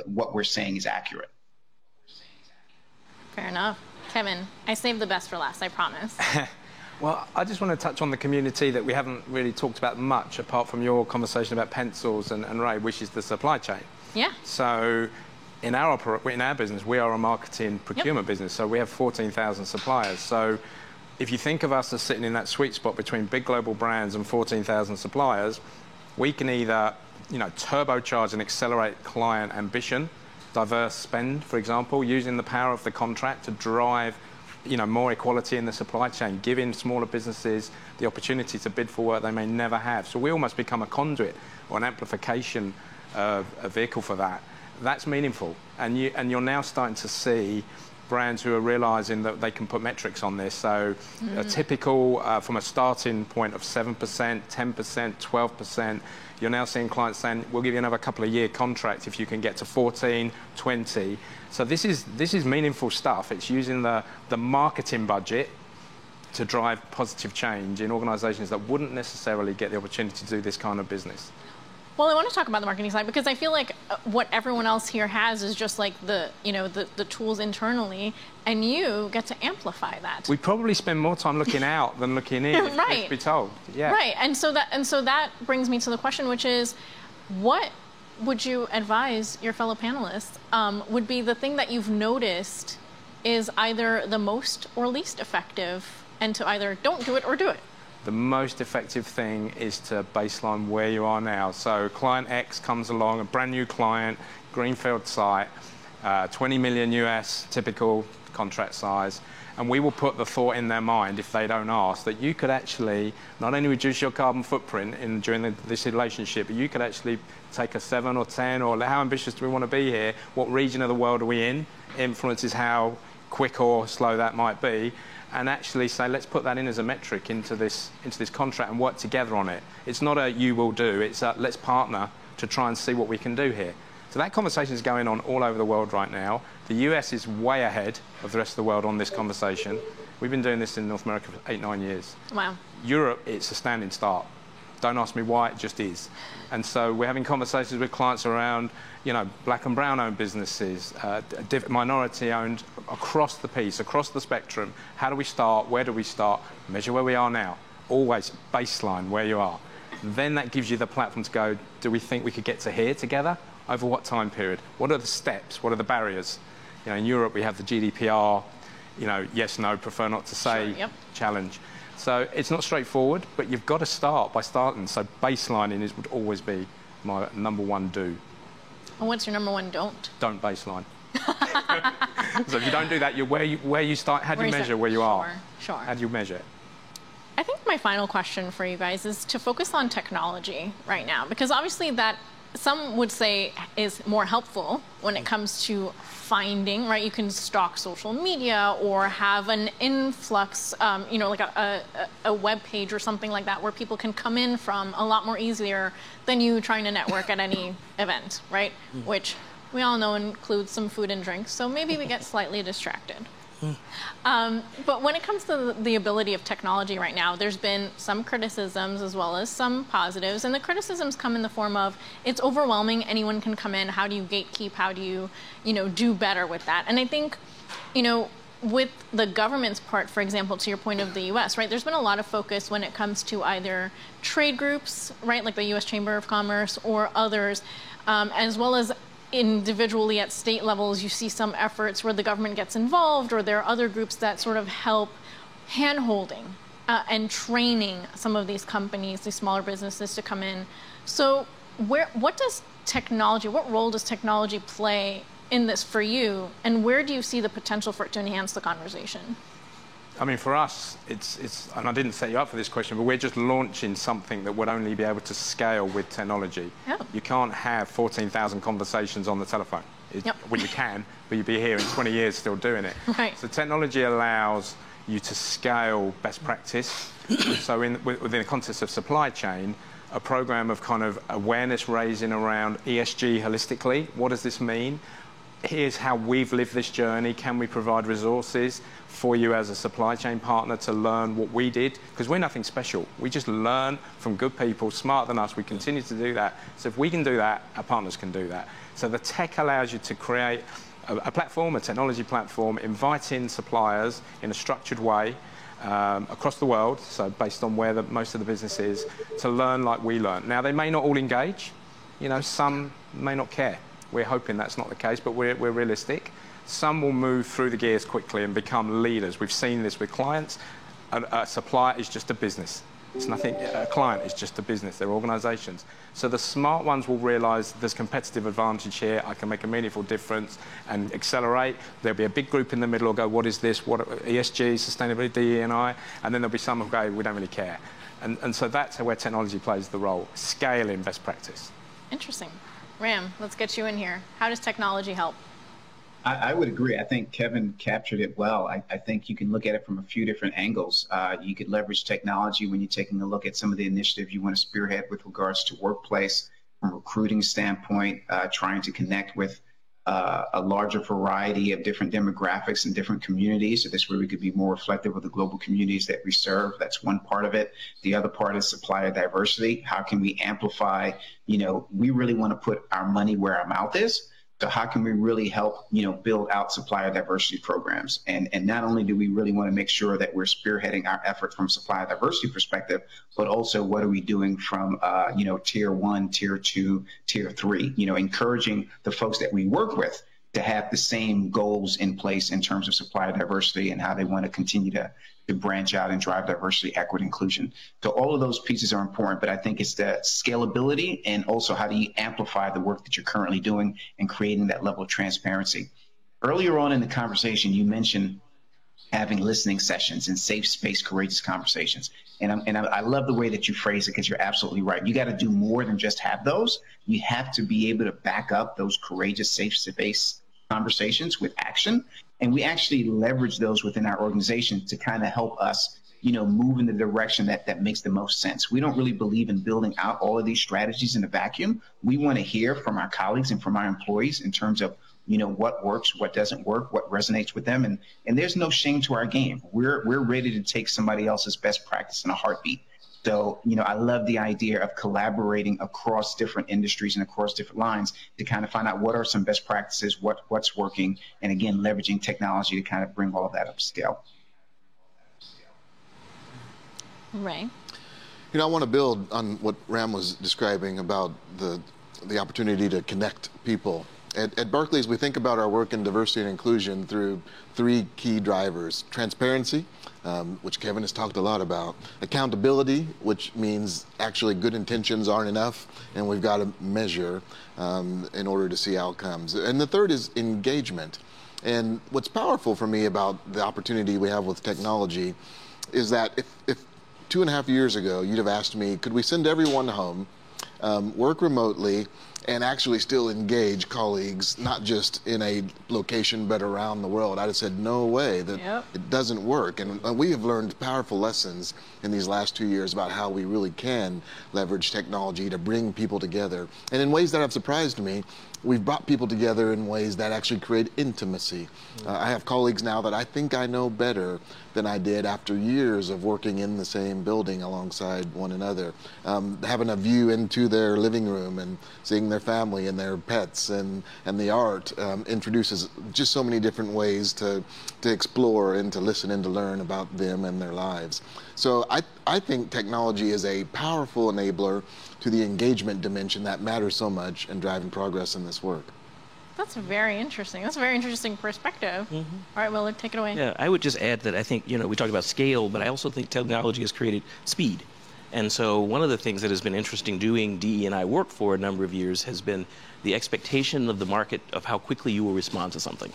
Speaker 14: what we're saying is accurate.
Speaker 10: Fair enough. Kevin, I saved the best for last, I promise.
Speaker 13: Well, I just want to touch on the community that we haven't really talked about much, apart from your conversation about pencils and Ray, which is the supply chain.
Speaker 10: Yeah.
Speaker 13: So in our business, we are a marketing procurement business, so we have 14,000 suppliers. So if you think of us as sitting in that sweet spot between big global brands and 14,000 suppliers, we can either, you know, turbocharge and accelerate client ambition, diverse spend, for example, using the power of the contract to drive, you know, more equality in the supply chain, giving smaller businesses the opportunity to bid for work they may never have. So we almost become a conduit or an amplification of a vehicle for that. That's meaningful. And you're now starting to see brands who are realizing that they can put metrics on this. So a typical, from a starting point of 7%, 10%, 12%, you're now seeing clients saying, we'll give you another couple of year contract if you can get to 14, 20. So this is meaningful stuff. It's using the marketing budget to drive positive change in organizations that wouldn't necessarily get the opportunity to do this kind of business.
Speaker 10: Well, I want to talk about the marketing side, because I feel like what everyone else here has is just like the tools internally, and you get to amplify that.
Speaker 13: We probably spend more time looking out than looking in,
Speaker 10: right.
Speaker 13: If be told. Yeah.
Speaker 10: Right, and so that brings me to the question, which is, what would you advise your fellow panelists would be the thing that you've noticed is either the most or least effective, and to either don't do it or do it?
Speaker 13: The most effective thing is to baseline where you are now. So client X comes along, a brand new client, greenfield site, 20 million US, typical contract size, and we will put the thought in their mind, if they don't ask, that you could actually not only reduce your carbon footprint during this relationship, but you could actually take a 7 or 10, or how ambitious do we want to be here? What region of the world are we in? Influences how quick or slow that might be. And actually say, let's put that in as a metric into this contract and work together on it. It's not a you will do, it's a let's partner to try and see what we can do here. So that conversation is going on all over the world right now. The US is way ahead of the rest of the world on this conversation. We've been doing this in North America for 8-9 years.
Speaker 10: Wow.
Speaker 13: Europe, it's a standing start. Don't ask me why, it just is. And so we're having conversations with clients around, you know, black and brown owned businesses, minority owned, across the piece, across the spectrum. How do we start? Where do we start? Measure where we are now. Always baseline where you are. Then that gives you the platform to go, do we think we could get to here together? Over what time period? What are the steps? What are the barriers? You know, in Europe we have the GDPR, you know, yes, no, prefer not to say,
Speaker 10: sure, yep.
Speaker 13: challenge. So it's not straightforward, but you've got to start by starting. So baselining would always be my number one do.
Speaker 10: And what's your number one don't?
Speaker 13: Don't baseline. So if you don't do that, you're where you start. How do you measure where you are?
Speaker 10: Sure.
Speaker 13: How do you measure it?
Speaker 10: I think my final question for you guys is to focus on technology right now, because obviously that some would say is more helpful when it comes to finding, right? You can stalk social media or have an influx, you know, like a web page or something like that where people can come in from a lot more easier than you trying to network at any event, right? Which we all know includes some food and drinks, so maybe we get slightly distracted. But when it comes to the ability of technology right now, there's been some criticisms as well as some positives. And the criticisms come in the form of, it's overwhelming, anyone can come in, how do you gatekeep, how do you, do better with that? And I think, with the government's part, for example, to your point of the U.S., right, there's been a lot of focus when it comes to either trade groups, right, like the U.S. Chamber of Commerce or others, as well as individually at state levels, you see some efforts where the government gets involved, or there are other groups that sort of help hand-holding and training some of these companies, these smaller businesses to come in. So what role does technology play in this for you, and where do you see the potential for it to enhance the conversation?
Speaker 13: I mean, for us, it's and I didn't set you up for this question, but we're just launching something that would only be able to scale with technology.
Speaker 10: Oh.
Speaker 13: You can't have 14,000 conversations on the telephone. Well, you can, but you'd be here in 20 years still doing it.
Speaker 10: Right.
Speaker 13: So technology allows you to scale best practice. So within the context of supply chain, a program of kind of awareness raising around ESG holistically. What does this mean? Here's how we've lived this journey. Can we provide resources for you as a supply chain partner to learn what we did? Because we're nothing special. We just learn from good people, smarter than us. We continue to do that. So if we can do that, our partners can do that. So the tech allows you to create a platform, a technology platform, invite in suppliers in a structured way across the world, so based on where most of the business is, to learn like we learn. Now, they may not all engage. Some may not care. We're hoping that's not the case, but we're realistic. Some will move through the gears quickly and become leaders. We've seen this with clients. A supplier is just a business. It's nothing. A client is just a business. They're organizations. So the smart ones will realize there's competitive advantage here. I can make a meaningful difference and accelerate. There'll be a big group in the middle who'll go, what is this? What ESG, sustainability, DE&I? And then there'll be some who'll go, we don't really care. And so that's where technology plays the role, scaling best practice.
Speaker 10: Interesting. Ram, let's get you in here. How does technology help?
Speaker 14: I would agree. I think Kevin captured it well. I think you can look at it from a few different angles. You could leverage technology when you're taking a look at some of the initiatives you want to spearhead with regards to workplace, from a recruiting standpoint, trying to connect with a larger variety of different demographics and different communities. So this way we could be more reflective of the global communities that we serve. That's one part of it. The other part is supplier diversity. How can we amplify, we really want to put our money where our mouth is. So how can we really help, build out supplier diversity programs? And not only do we really want to make sure that we're spearheading our effort from supplier diversity perspective, but also what are we doing from, tier 1, tier 2, tier 3, encouraging the folks that we work with to have the same goals in place in terms of supplier diversity and how they want to continue to branch out and drive diversity, equity, inclusion. So all of those pieces are important, but I think it's the scalability and also how do you amplify the work that you're currently doing and creating that level of transparency. Earlier on in the conversation, you mentioned having listening sessions and safe space, courageous conversations. And I love the way that you phrase it, because you're absolutely right. You got to do more than just have those. You have to be able to back up those courageous, safe space conversations with action. And we actually leverage those within our organization to kind of help us move in the direction that makes the most sense. We don't really believe in building out all of these strategies in a vacuum. We want to hear from our colleagues and from our employees in terms of, what works, what doesn't work, what resonates with them. And there's no shame to our game. We're ready to take somebody else's best practice in a heartbeat. So, I love the idea of collaborating across different industries and across different lines to kind of find out what are some best practices, what's working, and again, leveraging technology to kind of bring all of that up to scale.
Speaker 10: Ray?
Speaker 12: I want to build on what Ram was describing about the opportunity to connect people. At Barclays, we think about our work in diversity and inclusion through three key drivers: transparency, which Kevin has talked a lot about; accountability, which means actually good intentions aren't enough, and we've got to measure in order to see outcomes; and the third is engagement. And what's powerful for me about the opportunity we have with technology is that if 2.5 years ago you'd have asked me, could we send everyone home, work remotely, and actually still engage colleagues, not just in a location, but around the world, I'd have said, no way, that it doesn't work. And we have learned powerful lessons in these last 2 years about how we really can leverage technology to bring people together. And in ways that have surprised me, we've brought people together in ways that actually create intimacy. I have colleagues now that I think I know better than I did after years of working in the same building alongside one another. Having a view into their living room and seeing their family and their pets and the art introduces just so many different ways to explore and to listen and to learn about them and their lives. So I think technology is a powerful enabler to the engagement dimension that matters so much in driving progress in this work.
Speaker 10: That's very interesting. That's a very interesting perspective. All right, Willard, take it away.
Speaker 11: Yeah, I would just add that I think, we talked about scale, but I also think technology has created speed. And so one of the things that has been interesting doing DE&I work for a number of years has been the expectation of the market of how quickly you will respond to something.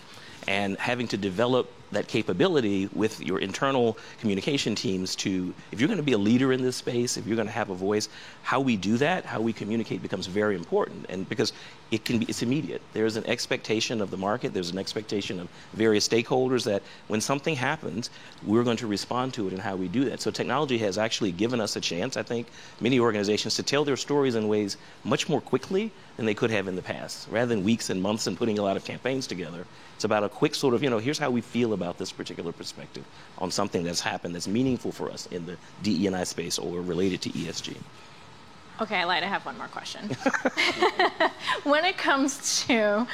Speaker 11: And having to develop that capability with your internal communication teams to, if you're going to be a leader in this space, if you're going to have a voice, how we do that, how we communicate becomes very important. And because it's immediate. There's an expectation of the market, there's an expectation of various stakeholders that when something happens, we're going to respond to it and how we do that. So technology has actually given us a chance, I think, many organizations to tell their stories in ways much more quickly than they could have in the past. Rather than weeks and months and putting a lot of campaigns together, it's about a quick sort of, here's how we feel about this particular perspective on something that's happened that's meaningful for us in the DE&I space or related to ESG.
Speaker 10: Okay, I lied. I have one more question. When it comes to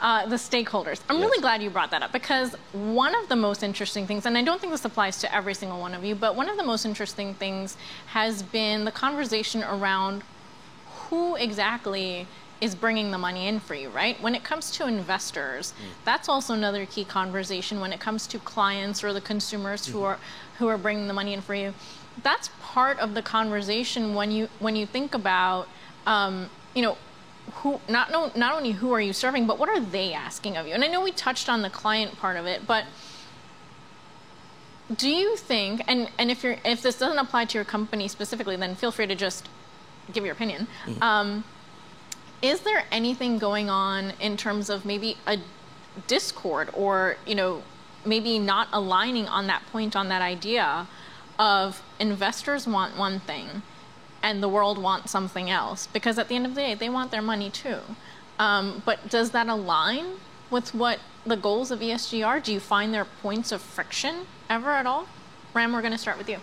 Speaker 10: the stakeholders, I'm really glad you brought that up, because one of the most interesting things, and I don't think this applies to every single one of you, but one of the most interesting things has been the conversation around who exactly is bringing the money in for you, right? When it comes to investors, that's also another key conversation. When it comes to clients or the consumers who are bringing the money in for you, that's part of the conversation when you think about, who not only who are you serving, but what are they asking of you? And I know we touched on the client part of it, but do you think, and if this doesn't apply to your company specifically, then feel free to just give your opinion. Is there anything going on in terms of maybe a discord or, maybe not aligning on that point, on that idea of investors want one thing and the world wants something else? Because at the end of the day, they want their money too. But does that align with what the goals of ESG are? Do you find there points of friction ever at all? Ram, we're going to start with you.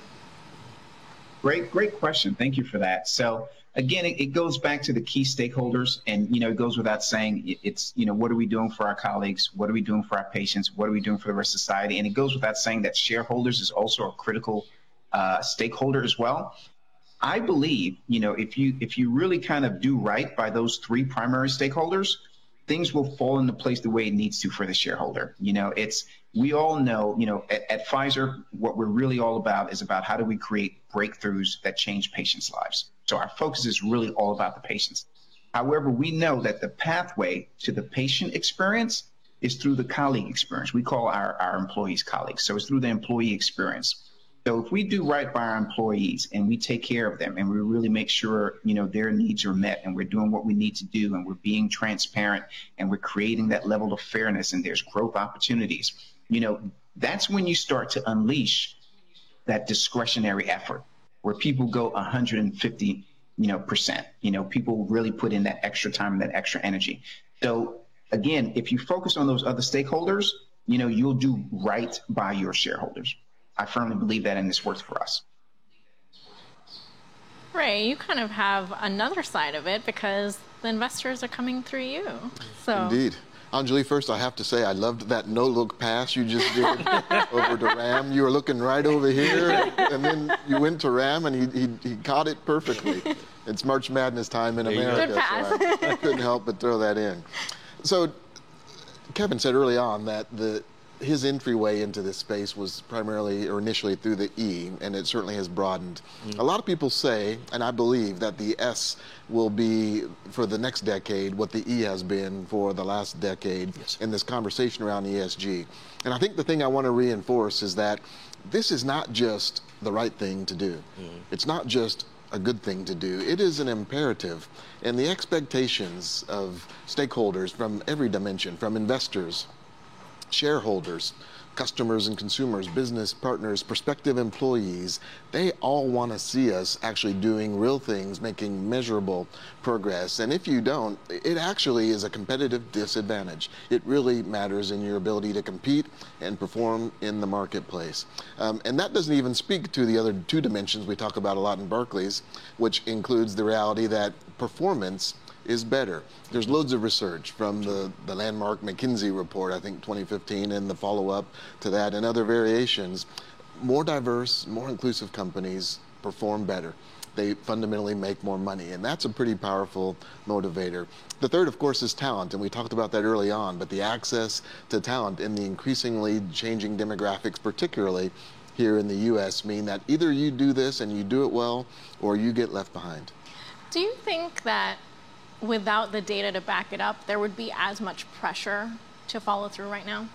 Speaker 14: Great question. Thank you for that. So again, it goes back to the key stakeholders, and it goes without saying, it's what are we doing for our colleagues? What are we doing for our patients? What are we doing for the rest of society? And it goes without saying that shareholders is also a critical stakeholder as well. I believe, if you really kind of do right by those three primary stakeholders, things will fall into place the way it needs to for the shareholder. We all know, at Pfizer, what we're really all about is about how do we create breakthroughs that change patients' lives. So our focus is really all about the patients. However, we know that the pathway to the patient experience is through the colleague experience. We call our employees colleagues. So it's through the employee experience. So if we do right by our employees and we take care of them and we really make sure, their needs are met and we're doing what we need to do and we're being transparent and we're creating that level of fairness and there's growth opportunities, that's when you start to unleash that discretionary effort where people go 150%. People really put in that extra time and that extra energy. So again, if you focus on those other stakeholders, you'll do right by your shareholders. I firmly believe that, and this works for us.
Speaker 10: Ray, you kind of have another side of it because the investors are coming through you. So.
Speaker 12: Indeed. Anjali, first I have to say I loved that no-look pass you just did over to Ram. You were looking right over here, and then you went to Ram, and he caught it perfectly. It's March Madness time in America, so I couldn't help but throw that in. So Kevin said early on that his entryway into this space was primarily or initially through the E, and it certainly has broadened. A lot of people say, and I believe, that the S will be for the next decade what the E has been for the last decade in this conversation around ESG. And I think the thing I want to reinforce is that this is not just the right thing to do. It's not just a good thing to do. It is an imperative. And the expectations of stakeholders from every dimension, from investors, shareholders, customers and consumers, business partners, prospective employees, they all want to see us actually doing real things, making measurable progress. And if you don't, it actually is a competitive disadvantage. It really matters in your ability to compete and perform in the marketplace. And that doesn't even speak to the other two dimensions we talk about a lot in Barclays, which includes the reality that performance is better. There's loads of research from the landmark McKinsey report, I think 2015, and the follow-up to that and other variations. More diverse, more inclusive companies perform better. They fundamentally make more money, and that's a pretty powerful motivator. The third, of course, is talent, and we talked about that early on, but the access to talent in the increasingly changing demographics, particularly here in the U.S., mean that either you do this and you do it well, or you get left behind.
Speaker 10: Do you think that without the data to back it up, there would be as much pressure to follow through right now?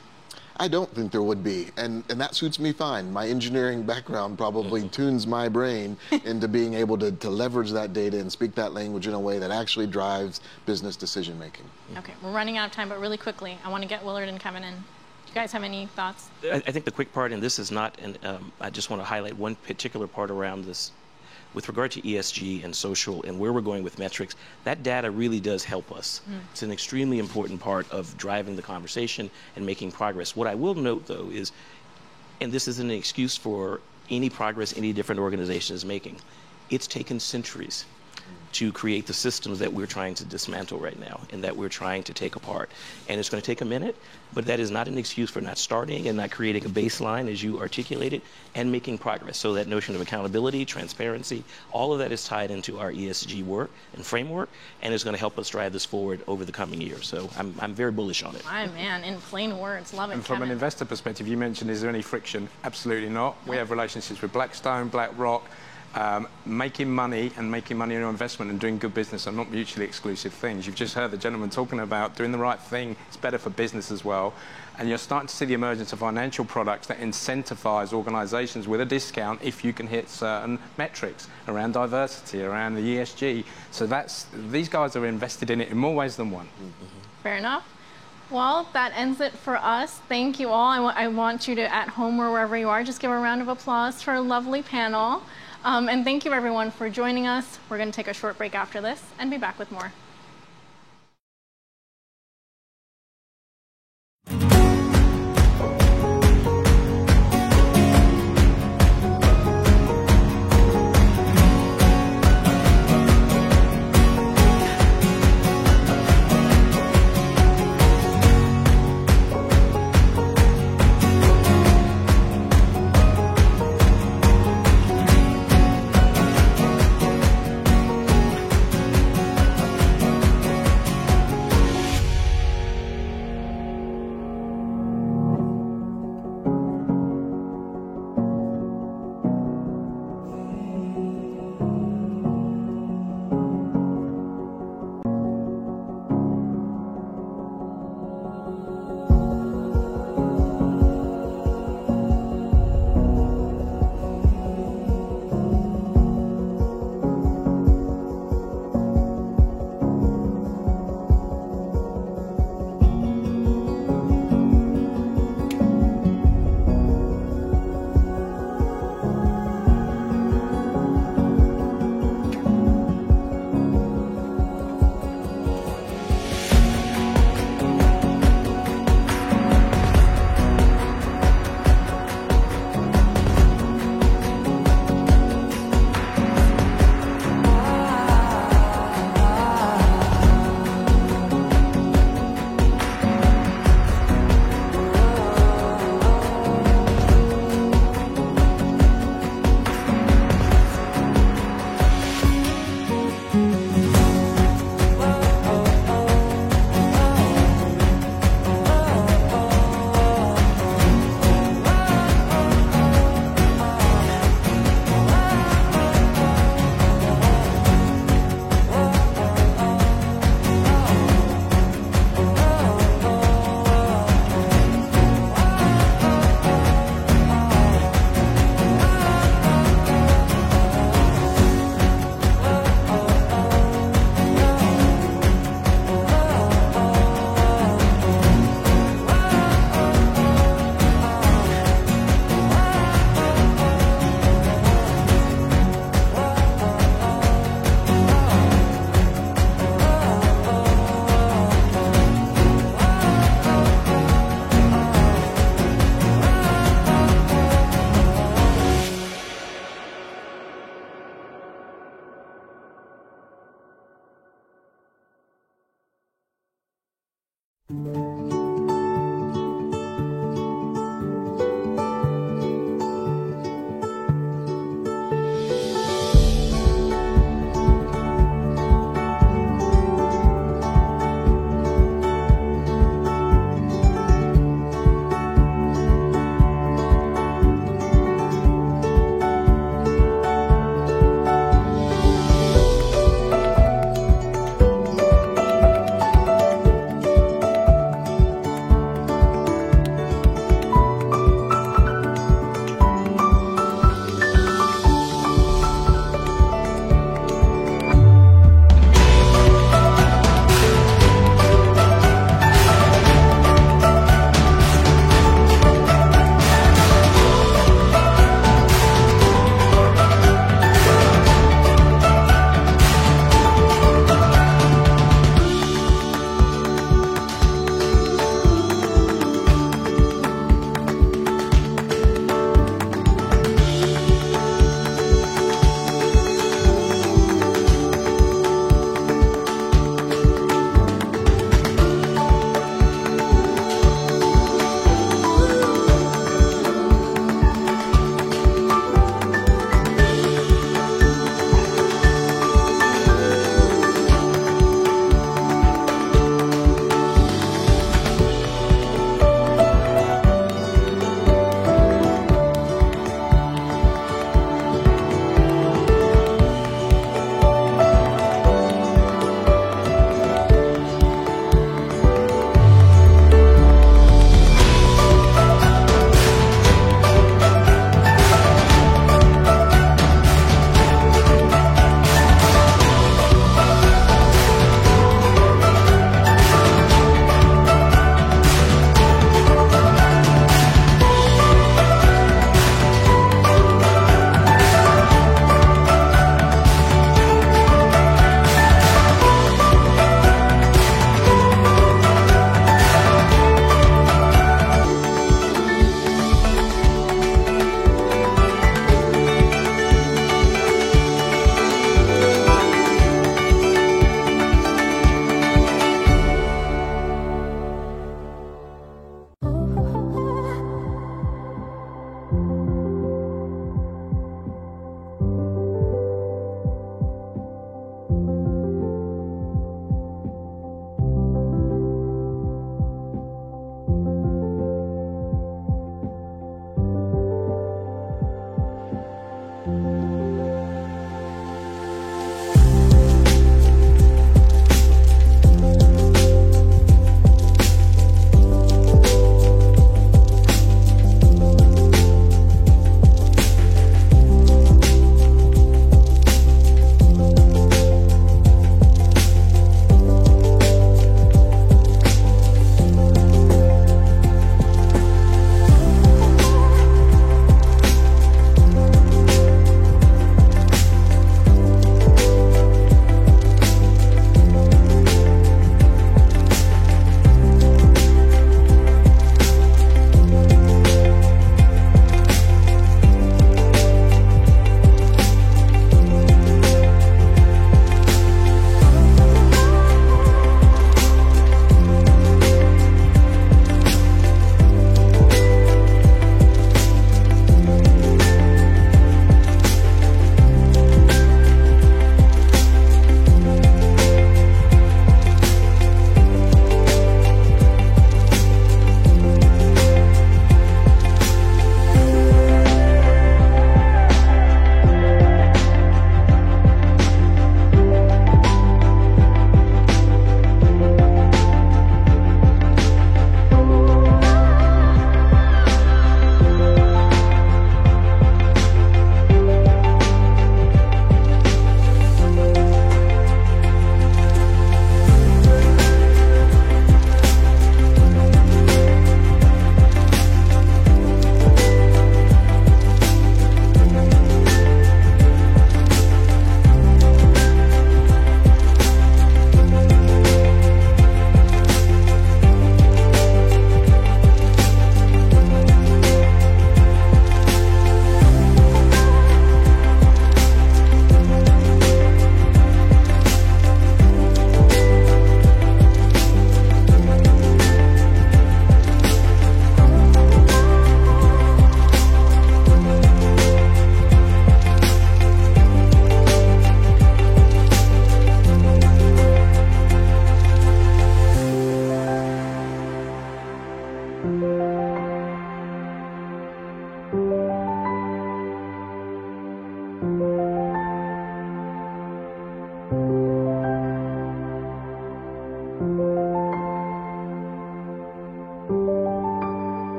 Speaker 12: I don't think there would be, and that suits me fine. My engineering background probably tunes my brain into being able to leverage that data and speak that language in a way that actually drives business decision making.
Speaker 10: Okay, we're running out of time, but really quickly, I want to get Willard and Kevin in. Do you guys have any thoughts?
Speaker 11: I think the quick part, and this is not, and I just want to highlight one particular part around this. With regard to ESG and social and where we're going with metrics, that data really does help us. It's an extremely important part of driving the conversation and making progress. What I will note, though, is, and this isn't an excuse for any progress any different organization is making, it's taken centuries to create the systems that we're trying to dismantle right now and that we're trying to take apart. And it's going to take a minute, but that is not an excuse for not starting and not creating a baseline, as you articulated, and making progress. So that notion of accountability, transparency, all of that is tied into our ESG work and framework, and is going to help us drive this forward over the coming years. So I'm very bullish on it.
Speaker 10: My man, in plain words, love it.
Speaker 13: And from
Speaker 10: Kevin.
Speaker 13: an investor perspective, you mentioned, is there any friction? Absolutely not. We have relationships with Blackstone, BlackRock. Making money and making money in your investment and doing good business are not mutually exclusive things. You've just heard the gentleman talking about doing the right thing. It's better for business as well. And you're starting to see the emergence of financial products that incentivize organizations with a discount if you can hit certain metrics around diversity, around the ESG. So these guys are invested in it in more ways than one.
Speaker 10: Fair enough. Well, that ends it for us. Thank you all. I want you to, at home or wherever you are, just give a round of applause for a lovely panel. And thank you, everyone, for joining us. We're going to take a short break after this and be back with more.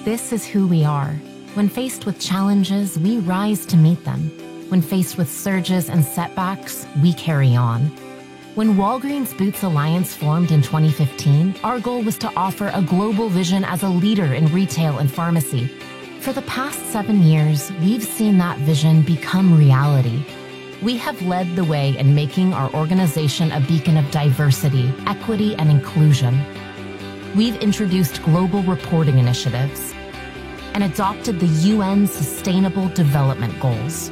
Speaker 9: This is who we are. When faced with challenges, we rise to meet them. When faced with surges and setbacks, we carry on. When Walgreens Boots Alliance formed in 2015, our goal was to offer a global vision as a leader in retail and pharmacy. For the past 7 years, we've seen that vision become reality. We have led the way in making our organization a beacon of diversity, equity, and inclusion. We've introduced global reporting initiatives and adopted the UN Sustainable Development Goals.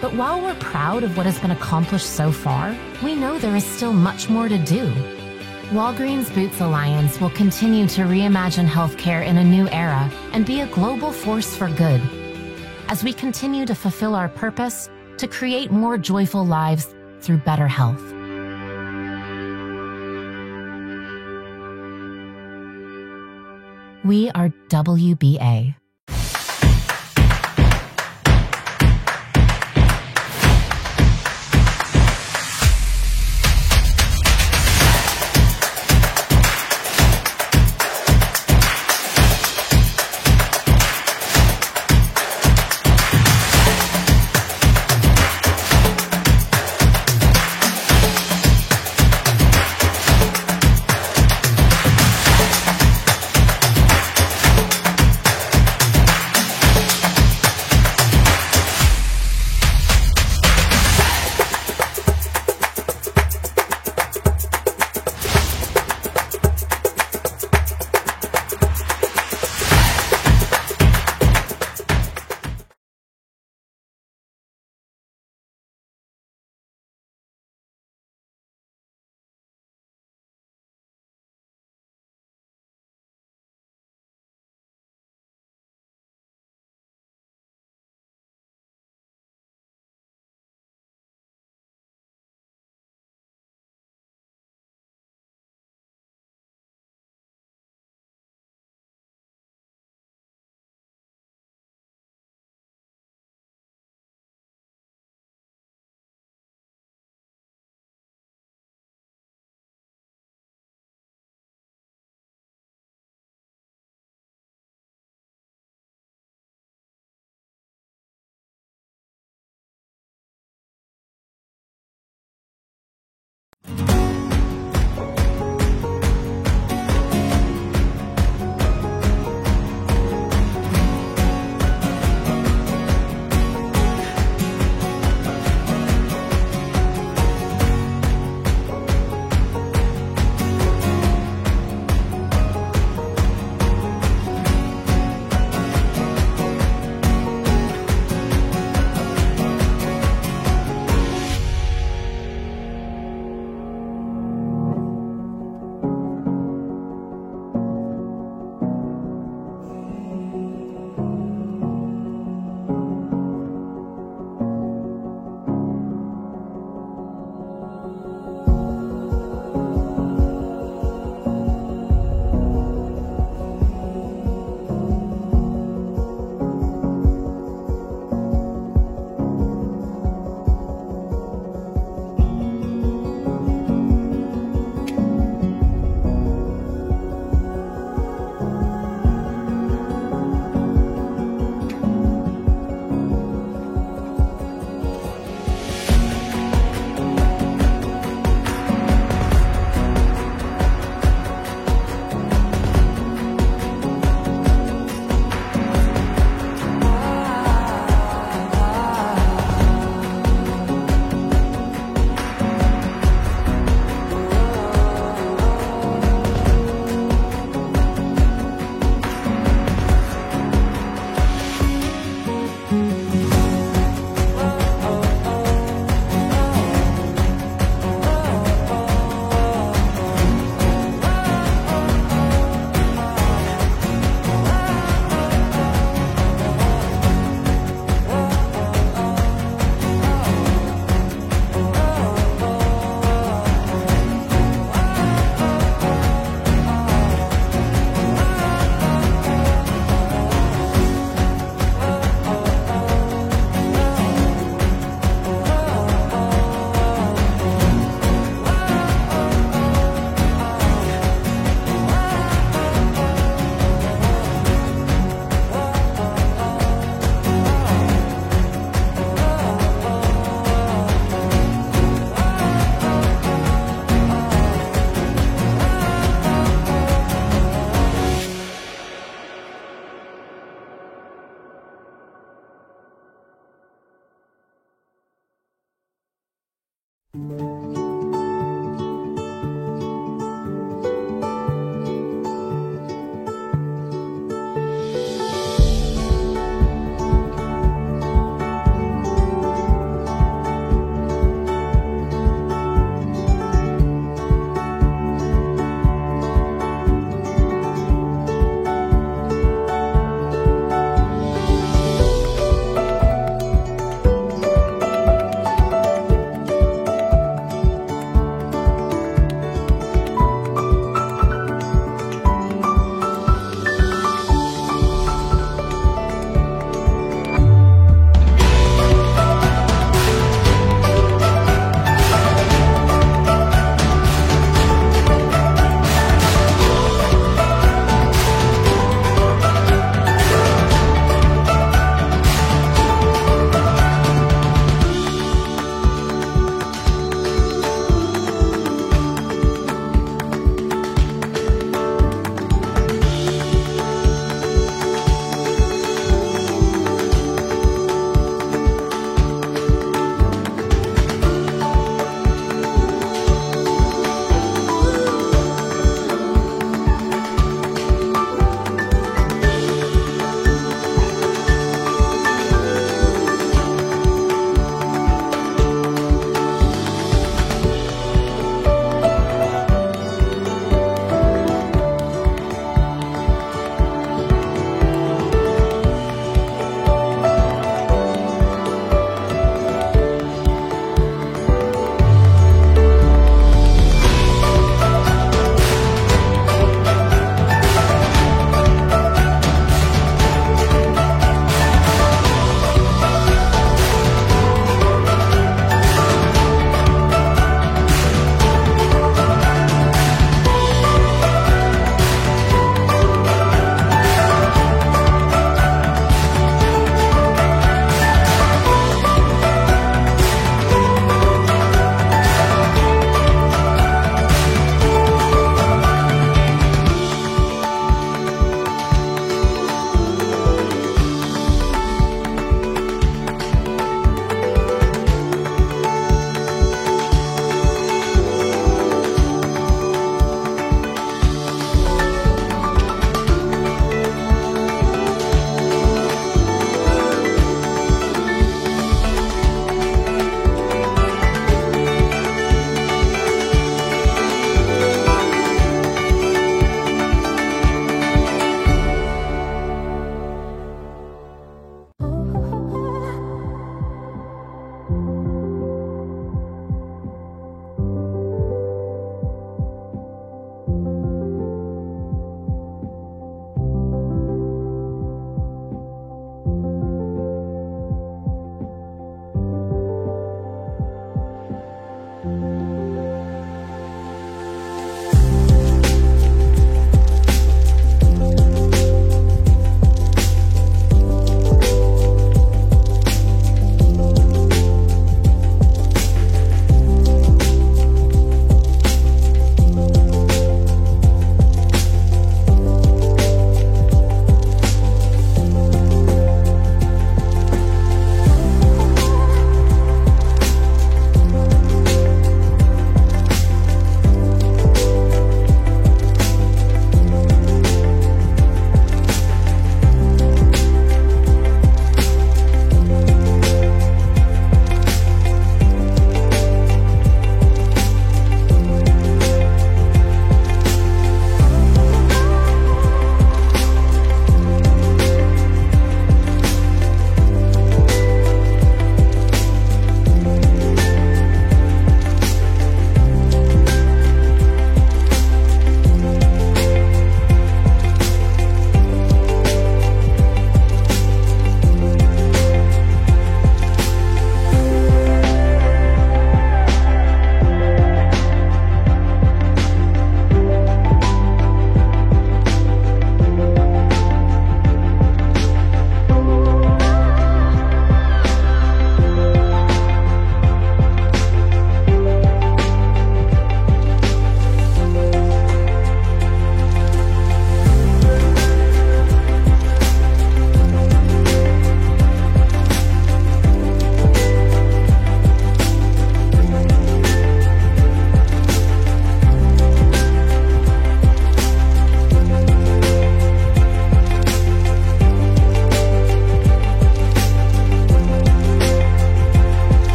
Speaker 9: But while we're proud of what has been accomplished so far, we know there is still much more to do. Walgreens Boots Alliance will continue to reimagine healthcare in a new era and be a global force for good as we continue to fulfill our purpose to create more joyful lives through better health. We are WBA.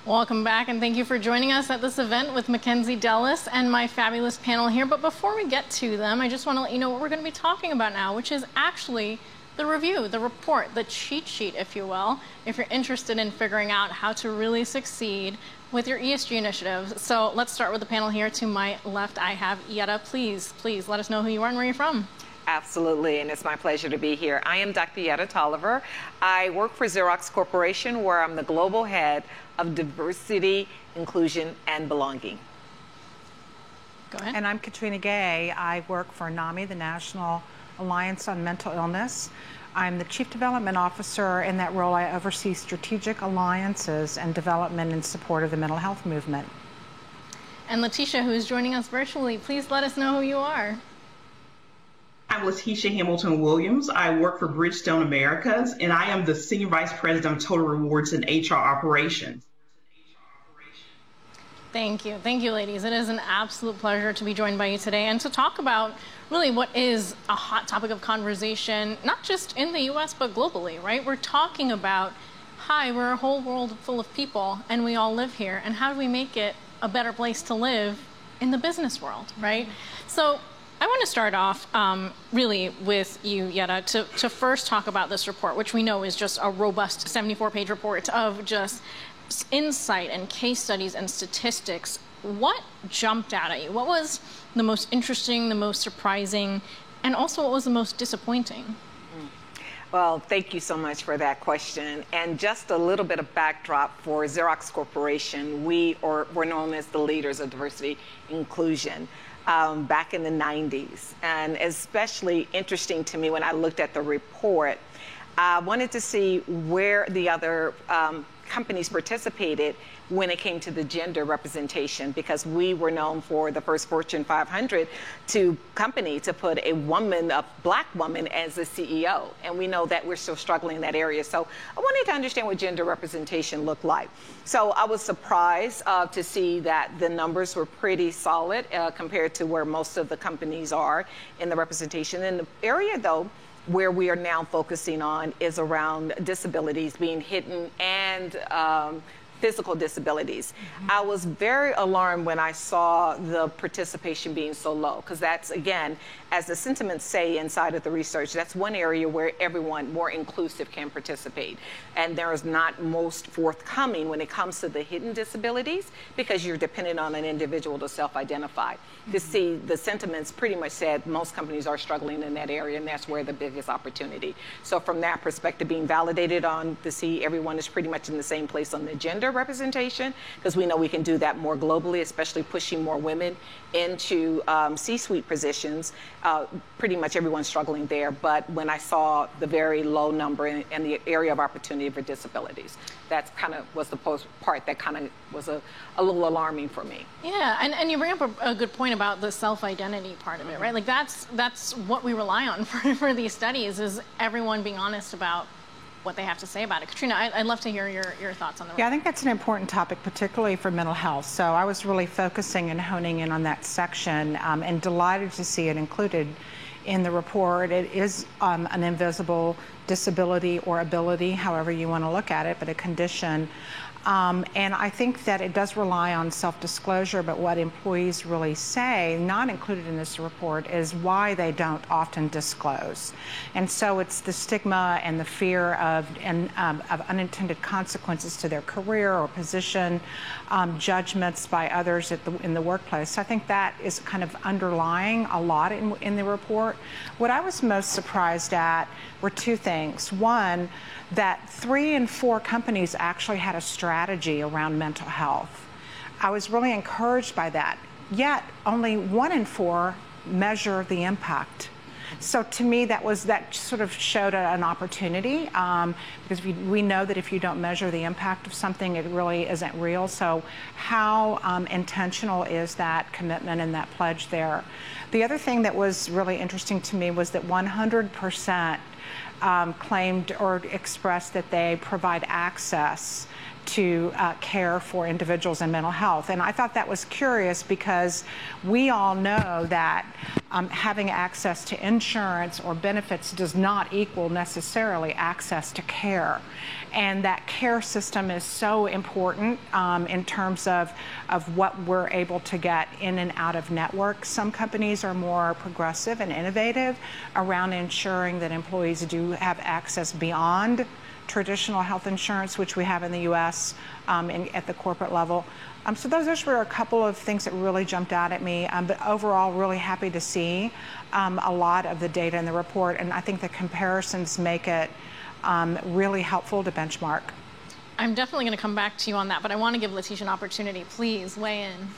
Speaker 10: Welcome back, and thank you for joining us at this event with Mackenzie Dellis and my fabulous panel here. But before we get to them, I just want to let you know what we're going to be talking about now, which is actually the review, the report, the cheat sheet, if you will, if you're interested in figuring out how to really succeed with your ESG initiatives. So let's start with the panel here. To my left, I have Yetta. Please let us know who you are and where you're from.
Speaker 15: Absolutely, and it's my pleasure to be here. I am Dr. Yetta Tolliver. I work for Xerox Corporation, where I'm the global head of diversity, inclusion, and belonging.
Speaker 10: Go ahead.
Speaker 16: And I'm Katrina Gay. I work for NAMI, the National Alliance on Mental Illness. I'm the Chief Development Officer. In that role, I oversee strategic alliances and development in support of the mental health movement.
Speaker 10: And Letitia, who is joining us virtually, please let us know who you are.
Speaker 17: I'm Letitia Hamilton Williams. I work for Bridgestone Americas, and I am the Senior Vice President of Total Rewards and HR Operations.
Speaker 10: Thank you, ladies. It is an absolute pleasure to be joined by you today and to talk about really what is a hot topic of conversation, not just in the US, but globally, right? We're talking about, we're a whole world full of people, and we all live here, and how do we make it a better place to live in the business world, right? So I want to start off really with you, Yetta, to first talk about this report, which we know is just a robust 74-page report of just insight and case studies and statistics. What jumped out at you? What was the most interesting, the most surprising, and also what was the most disappointing?
Speaker 15: Well, thank you so much for that question. And just a little bit of backdrop for Xerox Corporation. We're known as the leaders of diversity inclusion. Back in the 90s. And especially interesting to me when I looked at the report, I wanted to see where the other companies participated when it came to the gender representation, because we were known for the first Fortune 500 company to put a black woman as the CEO. And we know that we're still struggling in that area. So I wanted to understand what gender representation looked like. So I was surprised to see that the numbers were pretty solid compared to where most of the companies are in the representation. In the area, though, where we are now focusing on is around disabilities being hidden and physical disabilities. I was very alarmed when I saw the participation being so low, because that's, again, as the sentiments say inside of the research, that's one area where everyone more inclusive can participate. And there is not most forthcoming when it comes to the hidden disabilities, because you're dependent on an individual to self-identify. To see the sentiments pretty much said most companies are struggling in that area, and that's where the biggest opportunity. So from that perspective, being validated on to see everyone is pretty much in the same place on the gender representation, because we know we can do that more globally, especially pushing more women into C-suite positions. Pretty much everyone's struggling there. But when I saw the very low number in the area of opportunity for disabilities, that's kind of was the part that kind of was a little alarming for me.
Speaker 10: Yeah, and you bring up a good point about the self-identity part of it, right? Like that's what we rely on for these studies, is everyone being honest about what they have to say about it. Katrina, I'd love to hear your thoughts on the report.
Speaker 16: Yeah, I think that's an important topic, particularly for mental health. So I was really focusing and honing in on that section, and delighted to see it included in the report. It is an invisible disability or ability, however you want to look at it, but a condition. And I think that it does rely on self-disclosure, but what employees really say, not included in this report, is why they don't often disclose. And so it's the stigma and the fear of unintended consequences to their career or position, judgments by others in the workplace. So I think that is kind of underlying a lot in the report. What I was most surprised at were two things. One, that 3 in 4 companies actually had a strategy around mental health. I was really encouraged by that. Yet only 1 in 4 measure the impact. So to me, that sort of showed an opportunity, because we know that if you don't measure the impact of something, it really isn't real. So how intentional is that commitment and that pledge there? The other thing that was really interesting to me was that 100% claimed or expressed that they provide access to care for individuals in mental health. And I thought that was curious because we all know that having access to insurance or benefits does not equal necessarily access to care. And that care system is so important in terms of what we're able to get in and out of network. Some companies are more progressive and innovative around ensuring that employees do have access beyond traditional health insurance, which we have in the U.S. At the corporate level. So those were a couple of things that really jumped out at me. But overall, really happy to see a lot of the data in the report. And I think the comparisons make it really helpful to benchmark.
Speaker 10: I'm definitely going to come back to you on that, but I want to give Letitia an opportunity. Please weigh in.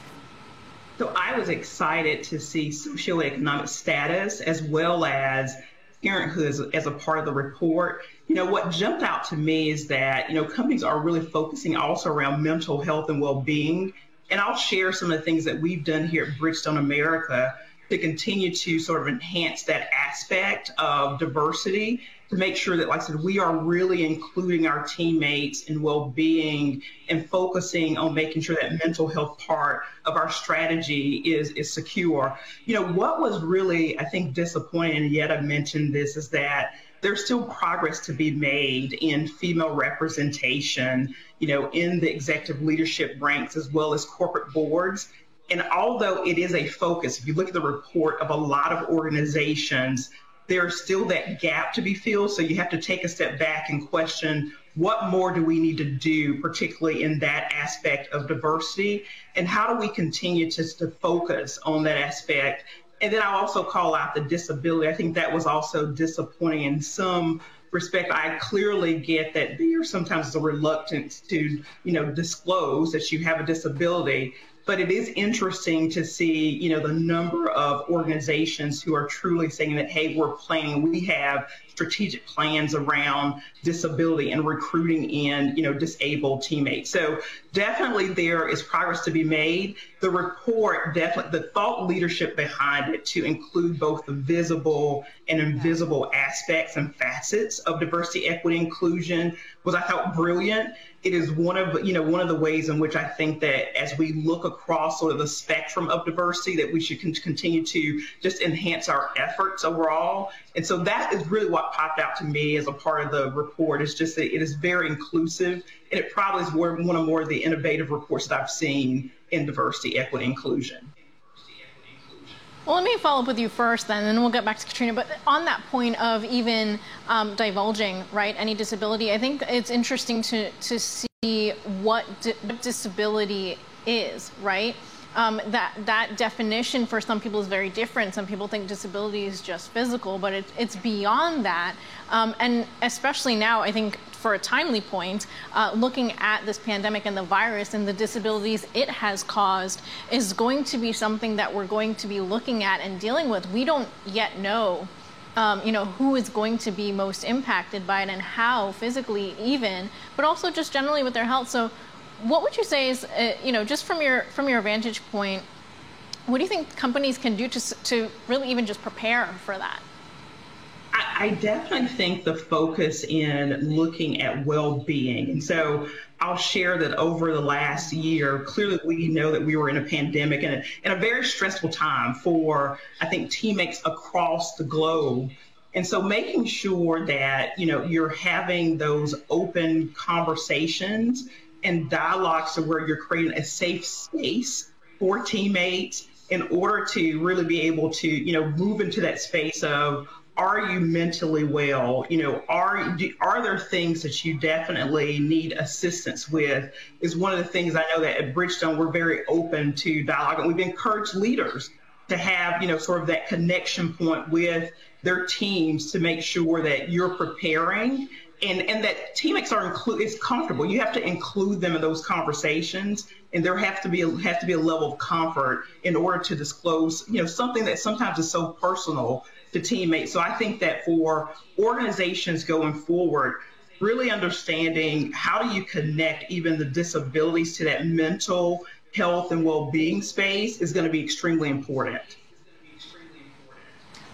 Speaker 17: So I was excited to see socioeconomic status as well as parenthood as a part of the report. You know, what jumped out to me is that, you know, companies are really focusing also around mental health and well-being. And I'll share some of the things that we've done here at Bridgestone America to continue to sort of enhance that aspect of diversity, to make sure that, like I said, we are really including our teammates in well-being and focusing on making sure that mental health part of our strategy is secure. You know, what was really, I think, disappointing, and yet I mentioned this, is that there's still progress to be made in female representation, you know, in the executive leadership ranks as well as corporate boards. And although it is a focus, if you look at the report of a lot of organizations, there's still that gap to be filled. So you have to take a step back and question, what more do we need to do, particularly in that aspect of diversity? And how do we continue to focus on that aspect? And then I'll also call out the disability. I think that was also disappointing in some respect. I clearly get that there sometimes is a reluctance to, you know, disclose that you have a disability. But it is interesting to see, you know, the number of organizations who are truly saying that, hey, we're planning, we have strategic plans around disability and recruiting in, you know, disabled teammates. So definitely there is progress to be made. The report, definitely, the thought leadership behind it to include both the visible and invisible aspects and facets of diversity, equity, inclusion was, I thought, brilliant. It is one of, you know, one of the ways in which I think that as we look across sort of the spectrum of diversity, that we should continue to just enhance our efforts overall. And so that is really what popped out to me as a part of the report. It's just that it is very inclusive, and it probably is one of more of the innovative reports that I've seen in diversity, equity, inclusion.
Speaker 10: Well, let me follow up with you first, then we'll get back to Katrina. But on that point of even divulging, right, any disability, I think it's interesting to see what disability is, right? That definition for some people is very different. Some people think disability is just physical, but it's beyond that. And especially now, I think, for a timely point, looking at this pandemic and the virus and the disabilities it has caused is going to be something that we're going to be looking at and dealing with. We don't yet know, you know, who is going to be most impacted by it and how physically even, but also just generally with their health. So what would you say is, you know, just from your vantage point, what do you think companies can do to really even just prepare for that?
Speaker 17: I definitely think the focus in looking at well-being. And so I'll share that over the last year, clearly we know that we were in a pandemic and a very stressful time for, I think, teammates across the globe. And so making sure that, you know, you're having those open conversations and dialogues to where you're creating a safe space for teammates in order to really be able to, you know, move into that space of, are you mentally well? You know, are there things that you definitely need assistance with? Is one of the things I know that at Bridgestone we're very open to dialogue, and we've encouraged leaders to have, you know, sort of that connection point with their teams to make sure that you're preparing and that teammates are it's comfortable. You have to include them in those conversations, and there have to be a level of comfort in order to disclose, you know, something that sometimes is so personal to teammates. So I think that for organizations going forward, really understanding how do you connect even the disabilities to that mental health and well-being space is going to be extremely important.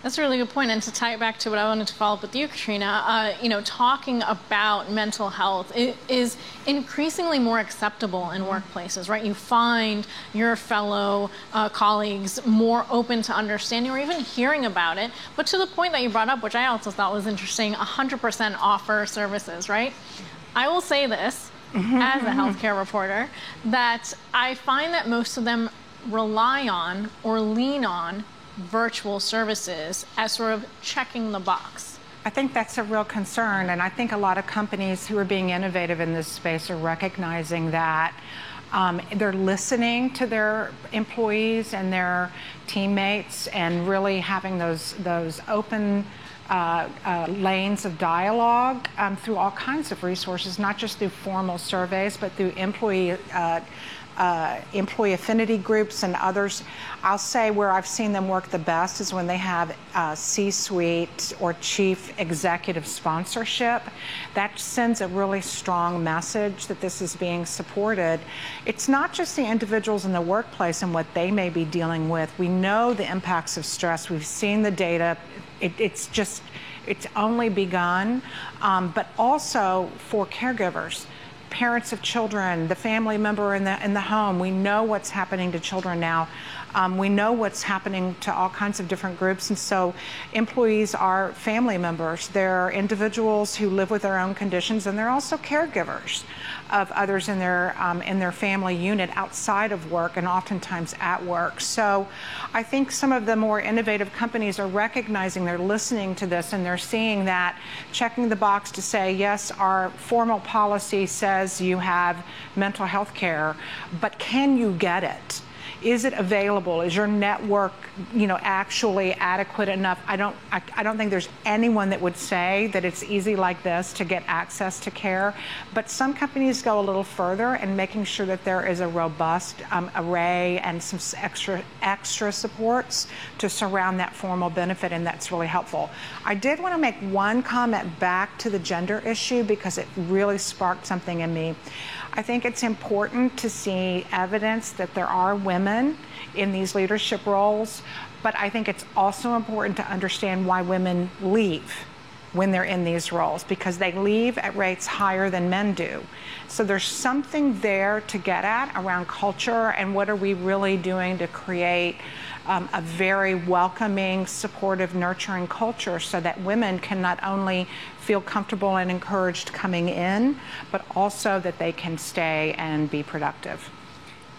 Speaker 10: That's a really good point. And to tie it back to what I wanted to follow up with you, Katrina, talking about mental health is increasingly more acceptable in workplaces, right? You find your fellow colleagues more open to understanding or even hearing about it. But to the point that you brought up, which I also thought was interesting, 100% offer services, right? I will say this as a healthcare reporter, that I find that most of them rely on or lean on virtual services as sort of checking the box.
Speaker 16: I think that's a real concern, and I think a lot of companies who are being innovative in this space are recognizing that they're listening to their employees and their teammates and really having those open lanes of dialogue through all kinds of resources, not just through formal surveys, but through employee affinity groups and others. I'll say where I've seen them work the best is when they have C-suite or chief executive sponsorship. That sends a really strong message that this is being supported. It's not just the individuals in the workplace and what they may be dealing with. We know the impacts of stress. We've seen the data. It's only begun, but also for caregivers, parents of children, the family member in the home. We know what's happening to children now. We know what's happening to all kinds of different groups, and so employees are family members. They're individuals who live with their own conditions, and they're also caregivers of others in their family unit outside of work and oftentimes at work. So I think some of the more innovative companies are recognizing, they're listening to this, and they're seeing that, checking the box to say, yes, our formal policy says you have mental health care, but can you get it? Is it available? Is your network, actually adequate enough? I don't think there's anyone that would say that it's easy like this to get access to care. But some companies go a little further in making sure that there is a robust array and some extra supports to surround that formal benefit, and that's really helpful. I did want to make one comment back to the gender issue because it really sparked something in me. I think it's important to see evidence that there are women in these leadership roles, but I think it's also important to understand why women leave when they're in these roles, because they leave at rates higher than men do. So there's something there to get at around culture and what are we really doing to create a very welcoming, supportive, nurturing culture so that women can not only feel comfortable and encouraged coming in, but also that they can stay and be productive.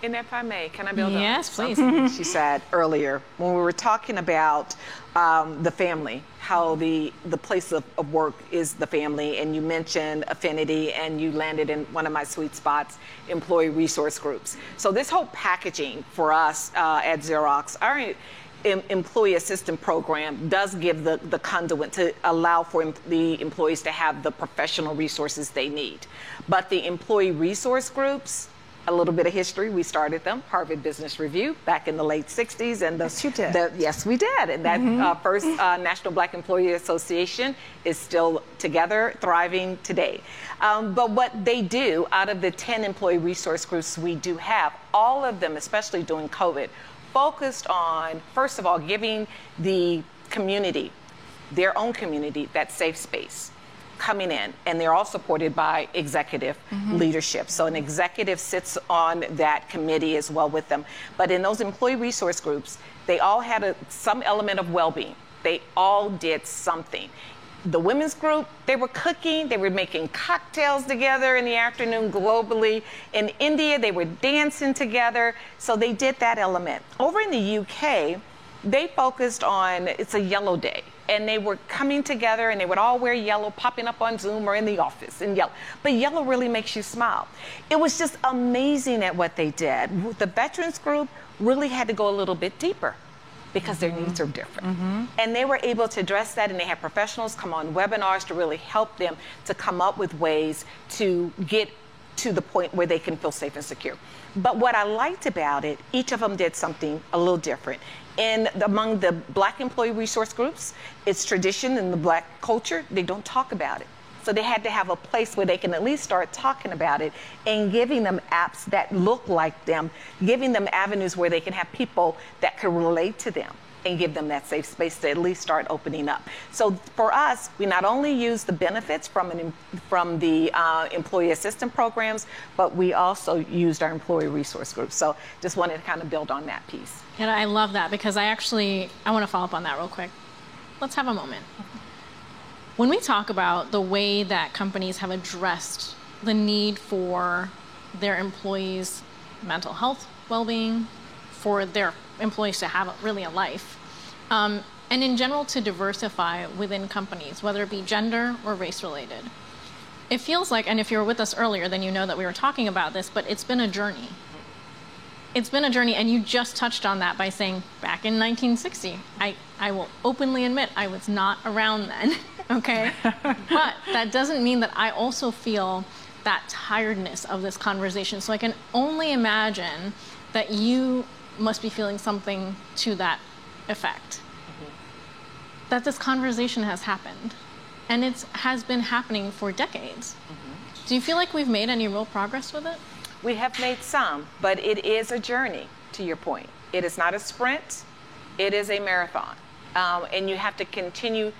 Speaker 15: And if I may, can I build on
Speaker 10: Yes, please.
Speaker 15: something she said earlier when we were talking about the family, how the place of work is the family, and you mentioned affinity, and you landed in one of my sweet spots, employee resource groups. So this whole packaging for us at Xerox, our employee assistance program does give the conduit to allow for the employees to have the professional resources they need. But the employee resource groups, a little bit of history, we started them, Harvard Business Review, back in the late 60s. And
Speaker 16: yes, you did.
Speaker 15: Yes, we did. And that first National Black Employee Association is still together, thriving today. But what they do, out of the 10 employee resource groups we do have, all of them, especially during COVID, focused on, first of all, giving the community, their own community, that safe space coming in, and they're all supported by executive leadership. So an executive sits on that committee as well with them. But in those employee resource groups, they all had some element of well-being. They all did something. The women's group, they were cooking, they were making cocktails together in the afternoon globally. In India, they were dancing together. So they did that element. Over in the UK, they focused on, it's a yellow day. And they were coming together, and they would all wear yellow, popping up on Zoom or in the office in yellow. But yellow really makes you smile. It was just amazing at what they did. The veterans group really had to go a little bit deeper because their needs are different. And they were able to address that, and they had professionals come on webinars to really help them to come up with ways to get to the point where they can feel safe and secure. But what I liked about it, each of them did something a little different. Among the Black employee resource groups, it's tradition in the Black culture, they don't talk about it. So they had to have a place where they can at least start talking about it and giving them apps that look like them, giving them avenues where they can have people that can relate to them. and give them that safe space to at least start opening up. So for us, we not only use the benefits from the employee assistance programs, but we also used our employee resource group. So just wanted to kind of build on that piece.
Speaker 10: And I love that, because I want to follow up on that real quick. Let's have a moment. When we talk about the way that companies have addressed the need for their employees' mental health, well-being, for their employees to have really a life, and in general to diversify within companies, whether it be gender or race related. It feels like, and if you were with us earlier, then you know that we were talking about this, but it's been a journey. It's been a journey, and you just touched on that by saying back in 1960, I will openly admit I was not around then, okay? But that doesn't mean that I also feel that tiredness of this conversation. So I can only imagine that you must be feeling something to that effect. That this conversation has happened, and it has been happening for decades. Do you feel like we've made any real progress with it?
Speaker 15: We have made some, but it is a journey, to your point. It is not a sprint, it is a marathon. And you have to continually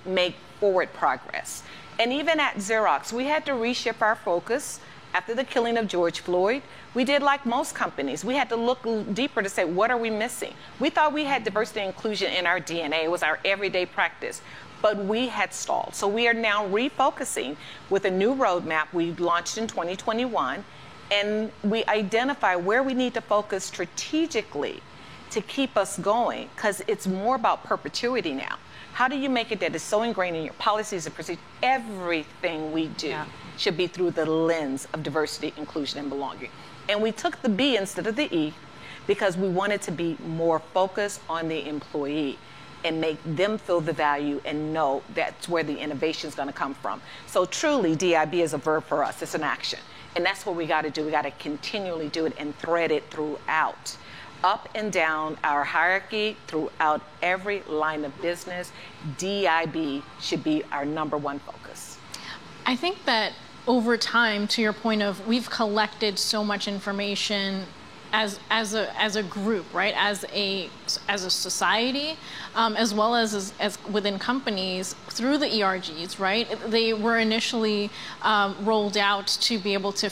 Speaker 15: make forward progress. And even at Xerox, we had to reshift our focus after the killing of George Floyd. We did like most companies. We had to look deeper to say, what are we missing? We thought we had diversity and inclusion in our DNA. It was our everyday practice. But we had stalled. So we are now refocusing with a new roadmap we launched in 2021. And we identify where we need to focus strategically to keep us going, because it's more about perpetuity now. How do you make it that it's so ingrained in your policies and procedures? Everything we do should be through the lens of diversity, inclusion, and belonging. And we took the B instead of the E because we wanted to be more focused on the employee and make them feel the value and know that's where the innovation is going to come from. So truly, DIB is a verb for us. It's an action. And that's what we got to do. We got to continually do it and thread it throughout, up and down our hierarchy, throughout every line of business. DIB should be our number one focus.
Speaker 10: I think that over time, to your point of, we've collected so much information as a group, right? As a society, as well as within companies through the ERGs, right? They were initially rolled out to be able to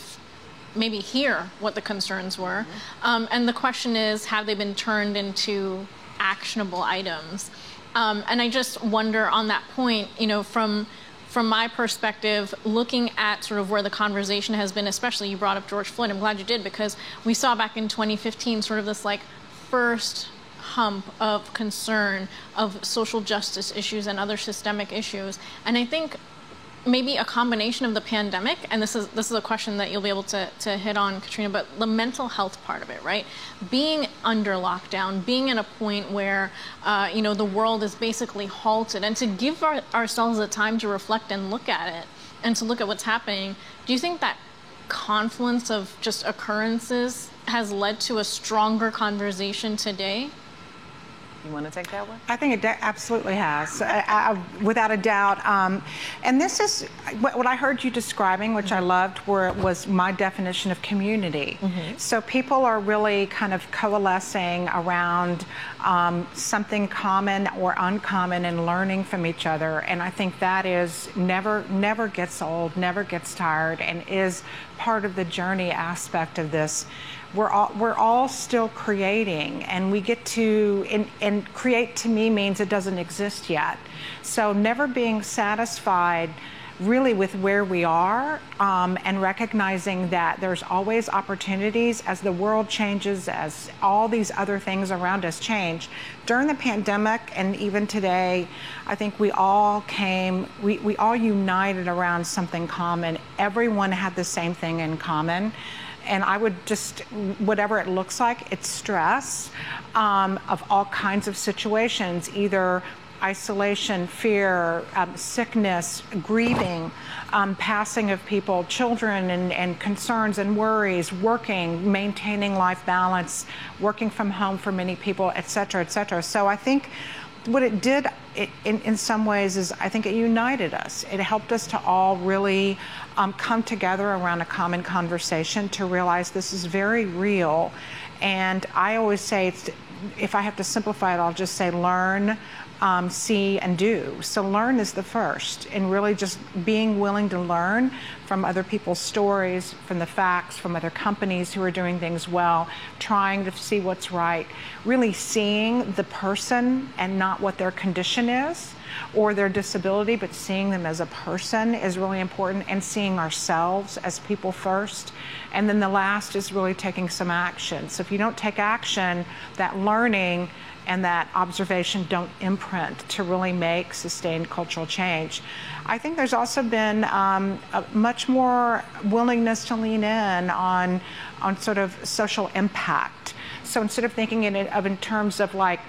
Speaker 10: maybe hear what the concerns were, and the question is, have they been turned into actionable items? And I just wonder on that point, you know, from my perspective, looking at sort of where the conversation has been, especially you brought up George Floyd, I'm glad you did, because we saw back in 2015 sort of this like first hump of concern of social justice issues and other systemic issues. And I think maybe a combination of the pandemic, and this is a question that you'll be able to hit on, Katrina, but the mental health part of it, right? Being under lockdown, being in a point where, you know, the world is basically halted, and to give ourselves the time to reflect and look at it, and to look at what's happening, do you think that confluence of just occurrences has led to a stronger conversation today?
Speaker 15: You want to take that one?
Speaker 16: I think it absolutely has, without a doubt. And this is what I heard you describing, which I loved, where it was my definition of community. So people are really kind of coalescing around something common or uncommon and learning from each other. And I think that is never gets old, never gets tired, and is part of the journey aspect of this. We're all still creating, and we get to, and create to me means it doesn't exist yet. So never being satisfied really with where we are, and recognizing that there's always opportunities as the world changes, as all these other things around us change. During the pandemic and even today, I think we all we all united around something common. Everyone had the same thing in common. And I would just, whatever it looks like, it's stress of all kinds of situations, either isolation, fear, sickness, grieving, passing of people, children, and concerns and worries, working, maintaining life balance, working from home for many people, et cetera, et cetera. So I think what it did in some ways is I think it united us. It helped us to all really come together around a common conversation to realize this is very real. And I always say if I have to simplify it, I'll just say learn, see, and do. So learn is the first, and really just being willing to learn from other people's stories, from the facts, from other companies who are doing things well, trying to see what's right, really seeing the person and not what their condition is or their disability, but seeing them as a person is really important, and seeing ourselves as people first. And then the last is really taking some action. So if you don't take action, that learning and that observation don't imprint to really make sustained cultural change. I think there's also been a much more willingness to lean in on sort of social impact. So instead of thinking in terms of like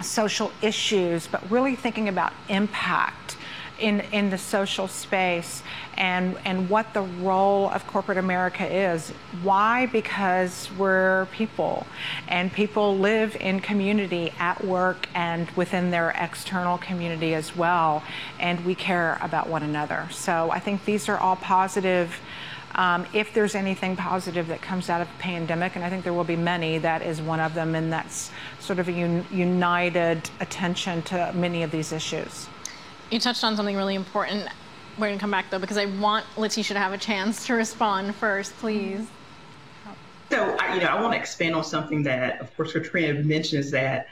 Speaker 16: social issues, but really thinking about impact in the social space and what the role of corporate America is. Why? Because we're people, and people live in community at work and within their external community as well, and we care about one another. So I think these are all positive. If there's anything positive that comes out of the pandemic, and I think there will be many, that is one of them, and that's sort of a united attention to many of these issues.
Speaker 10: You touched on something really important. We're going to come back, though, because I want Letitia to have a chance to respond first, please.
Speaker 17: So, I want to expand on something that, of course, Katrina mentioned, is that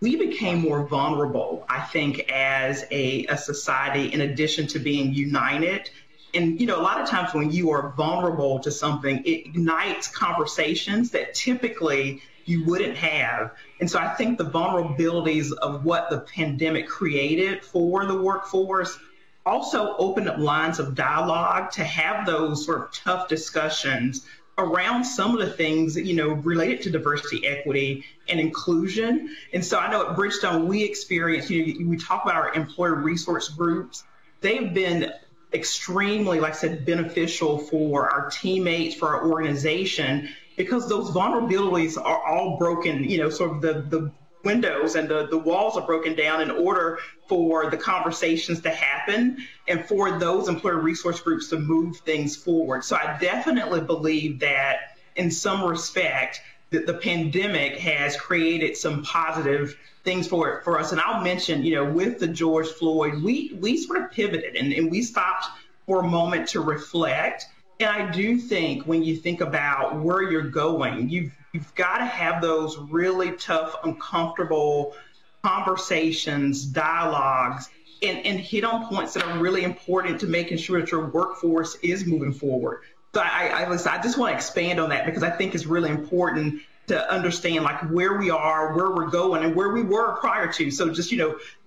Speaker 17: we became more vulnerable, I think, as a society, in addition to being united. And, a lot of times when you are vulnerable to something, it ignites conversations that typically you wouldn't have. And so I think the vulnerabilities of what the pandemic created for the workforce also opened up lines of dialogue to have those sort of tough discussions around some of the things, related to diversity, equity, and inclusion. And so I know at Bridgestone, we experience, we talk about our employer resource groups. They've been extremely, like I said, beneficial for our teammates, for our organization, because those vulnerabilities are all broken, sort of the windows and the walls are broken down in order for the conversations to happen and for those employer resource groups to move things forward. So I definitely believe that in some respect that the pandemic has created some positive things for us. And I'll mention, with the George Floyd, we sort of pivoted and we stopped for a moment to reflect. And I do think when you think about where you're going, you've got to have those really tough, uncomfortable conversations, dialogues, and hit on points that are really important to making sure that your workforce is moving forward. So I just want to expand on that, because I think it's really important to understand like where we are, where we're going, and where we were prior to. So just,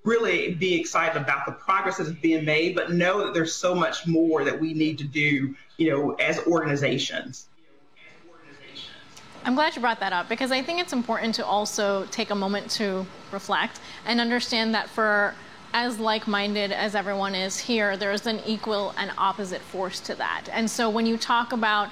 Speaker 17: really be excited about the progress that is being made, but know that there's so much more that we need to do, as organizations.
Speaker 10: I'm glad you brought that up, because I think it's important to also take a moment to reflect and understand that for as like-minded as everyone is here, there's an equal and opposite force to that. And so when you talk about,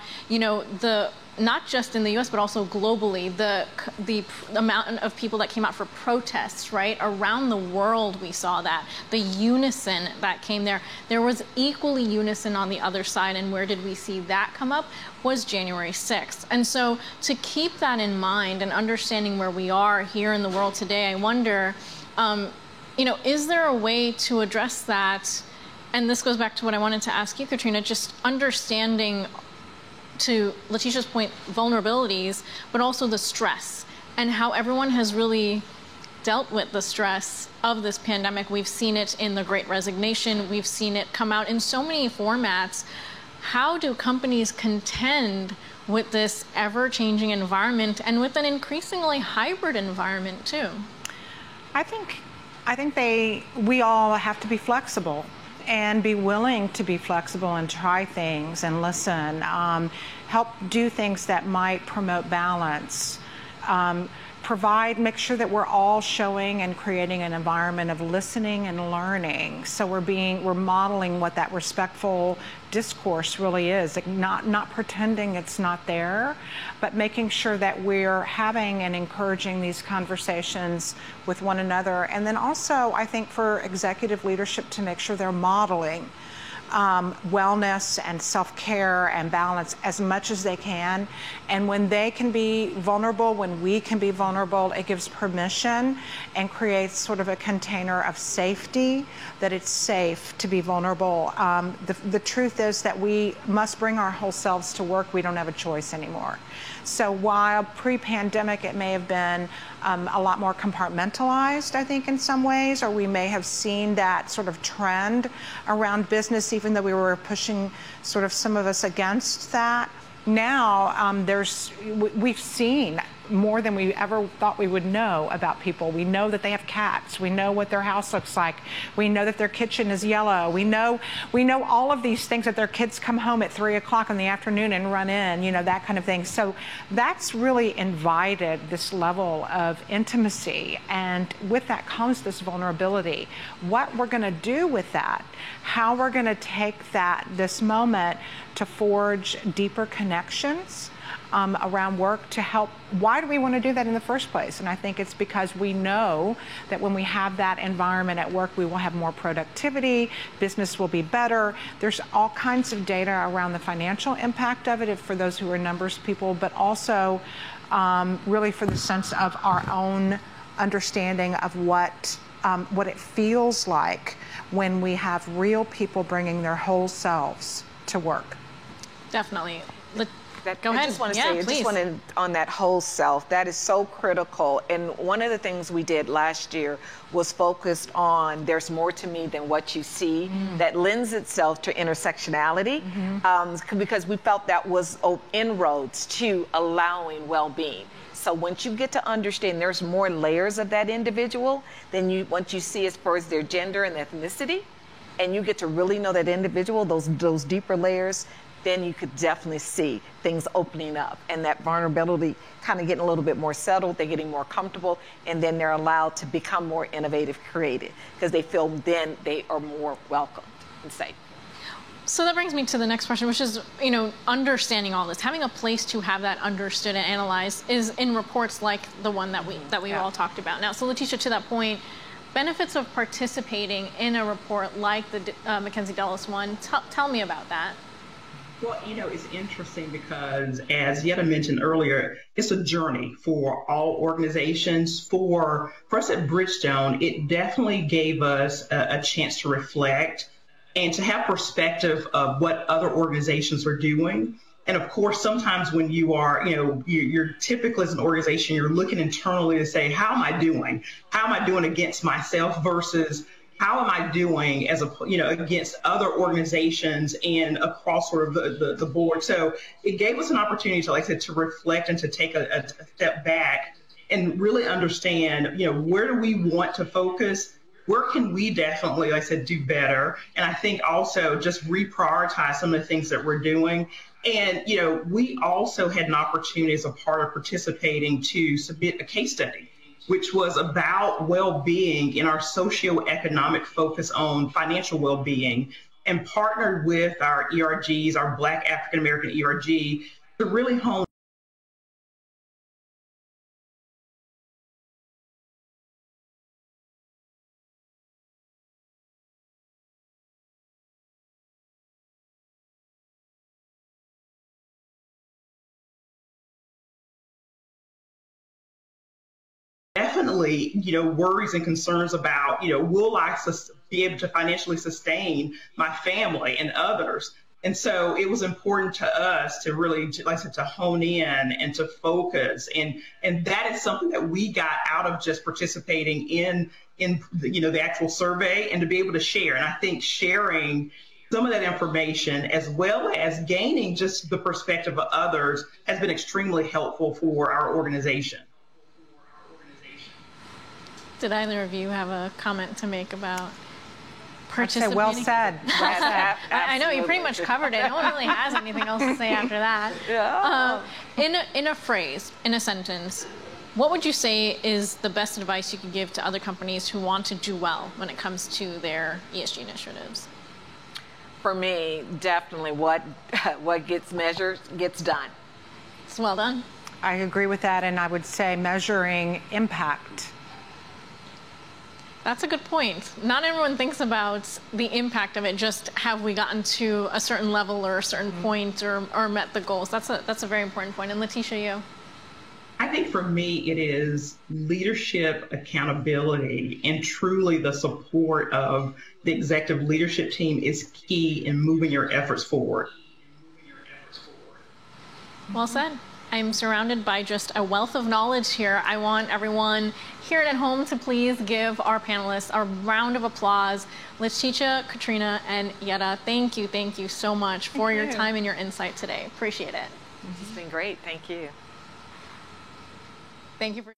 Speaker 10: not just in the U.S., but also globally, the amount of people that came out for protests, right? Around the world, we saw that. The unison that came there. There was equally unison on the other side, and where did we see that come up? Was January 6th. And so to keep that in mind and understanding where we are here in the world today, I wonder, is there a way to address that? And this goes back to what I wanted to ask you, Katrina, just understanding, to Letitia's point, vulnerabilities, but also the stress and how everyone has really dealt with the stress of this pandemic. We've seen it in the Great Resignation. We've seen it come out in so many formats. How do companies contend with this ever-changing environment and with an increasingly hybrid environment too? I think we all have to be flexible and be willing to be flexible and try things and listen, help do things that might promote balance, make sure that we're all showing and creating an environment of listening and learning. So we're modeling what that respectful discourse really is, like not pretending it's not there, but making sure that we're having and encouraging these conversations with one another. And then also, I think for executive leadership to make sure they're modeling
Speaker 16: wellness and self-care and balance as much as they can. And when they can be vulnerable, when we can be vulnerable, it gives permission and creates sort of a container of safety, that it's safe to be vulnerable. The truth is that we must bring our whole selves to work. We don't have a choice anymore. So while pre-pandemic it may have been a lot more compartmentalized, I think, in some ways, or we may have seen that sort of trend around business, even though we were pushing sort of some of us against that. Now, we've seen more than we ever thought we would know about people. We know that they have cats. We know what their house looks like. We know that their kitchen is yellow. We know all of these things, that their kids come home at 3 o'clock in the afternoon and run in, that kind of thing. So that's really invited this level of intimacy. And with that comes this vulnerability. What we're going to do with that, how we're going to take this moment to forge deeper connections around work to help. Why do we want to do that in the first place? And I think it's because we know that when we have that environment at work, we will have more productivity, business will be better. There's all kinds of data around the financial impact of it for those who are numbers people, but also really for the sense of our own understanding of what it feels like when we have real people bringing their whole selves to work.
Speaker 10: Definitely.
Speaker 15: Go ahead. I just want to say, on that whole self, that is so critical. And one of the things we did last year was focused on there's more to me than what you see. That lends itself to intersectionality, because we felt that was inroads to allowing well-being. So once you get to understand there's more layers of that individual than once you see as far as their gender and ethnicity, and you get to really know that individual, those deeper layers, then you could definitely see things opening up and that vulnerability kind of getting a little bit more settled, they're getting more comfortable, and then they're allowed to become more innovative, creative, because they feel then they are more welcome and safe.
Speaker 10: So that brings me to the next question, which is, understanding all this, having a place to have that understood and analyzed is in reports like the one that we all talked about. Now, so Letitia, to that point, benefits of participating in a report like the Mackenzie Dulles one, tell me about that.
Speaker 17: Well, it's interesting because, as Yetta mentioned earlier, it's a journey for all organizations. For us at Bridgestone, it definitely gave us a chance to reflect and to have perspective of what other organizations are doing. And of course, sometimes when you are, you're typically as an organization, you're looking internally to say, how am I doing? How am I doing against myself versus how am I doing as against other organizations and across sort of the board? So it gave us an opportunity to, like I said, to reflect and to take a step back and really understand, where do we want to focus? Where can we definitely, like I said, do better? And I think also just reprioritize some of the things that we're doing. And, we also had an opportunity as a part of participating to submit a case study, which was about well-being in our socioeconomic focus on financial well-being, and partnered with our ERGs, our Black African American ERG, to really hone definitely, worries and concerns about, will I be able to financially sustain my family and others? And so it was important to us to really, like I said, to hone in and to focus. And that is something that we got out of just participating in the actual survey, and to be able to share. And I think sharing some of that information, as well as gaining just the perspective of others, has been extremely helpful for our organization.
Speaker 10: Did either of you have a comment to make about participating?
Speaker 16: Well said. Well said.
Speaker 10: I know you pretty much covered it. No one really has anything else to say after that.
Speaker 15: Yeah.
Speaker 10: In a phrase, in a sentence, what would you say is the best advice you could give to other companies who want to do well when it comes to their ESG initiatives?
Speaker 15: For me, definitely what gets measured gets done.
Speaker 10: It's well done.
Speaker 16: I agree with that, and I would say measuring impact.
Speaker 10: That's a good point. Not everyone thinks about the impact of it, just have we gotten to a certain level or a certain point or met the goals. That's a very important point. And Letitia, you?
Speaker 17: I think for me, it is leadership accountability, and truly the support of the executive leadership team is key in moving your efforts forward.
Speaker 10: Well said. I'm surrounded by just a wealth of knowledge here. I want everyone here at home to please give our panelists a round of applause. Letitia, Katrina, and Yetta, thank you so much for your time and your insight today. Appreciate it.
Speaker 15: This has been great. Thank you.
Speaker 10: Thank you for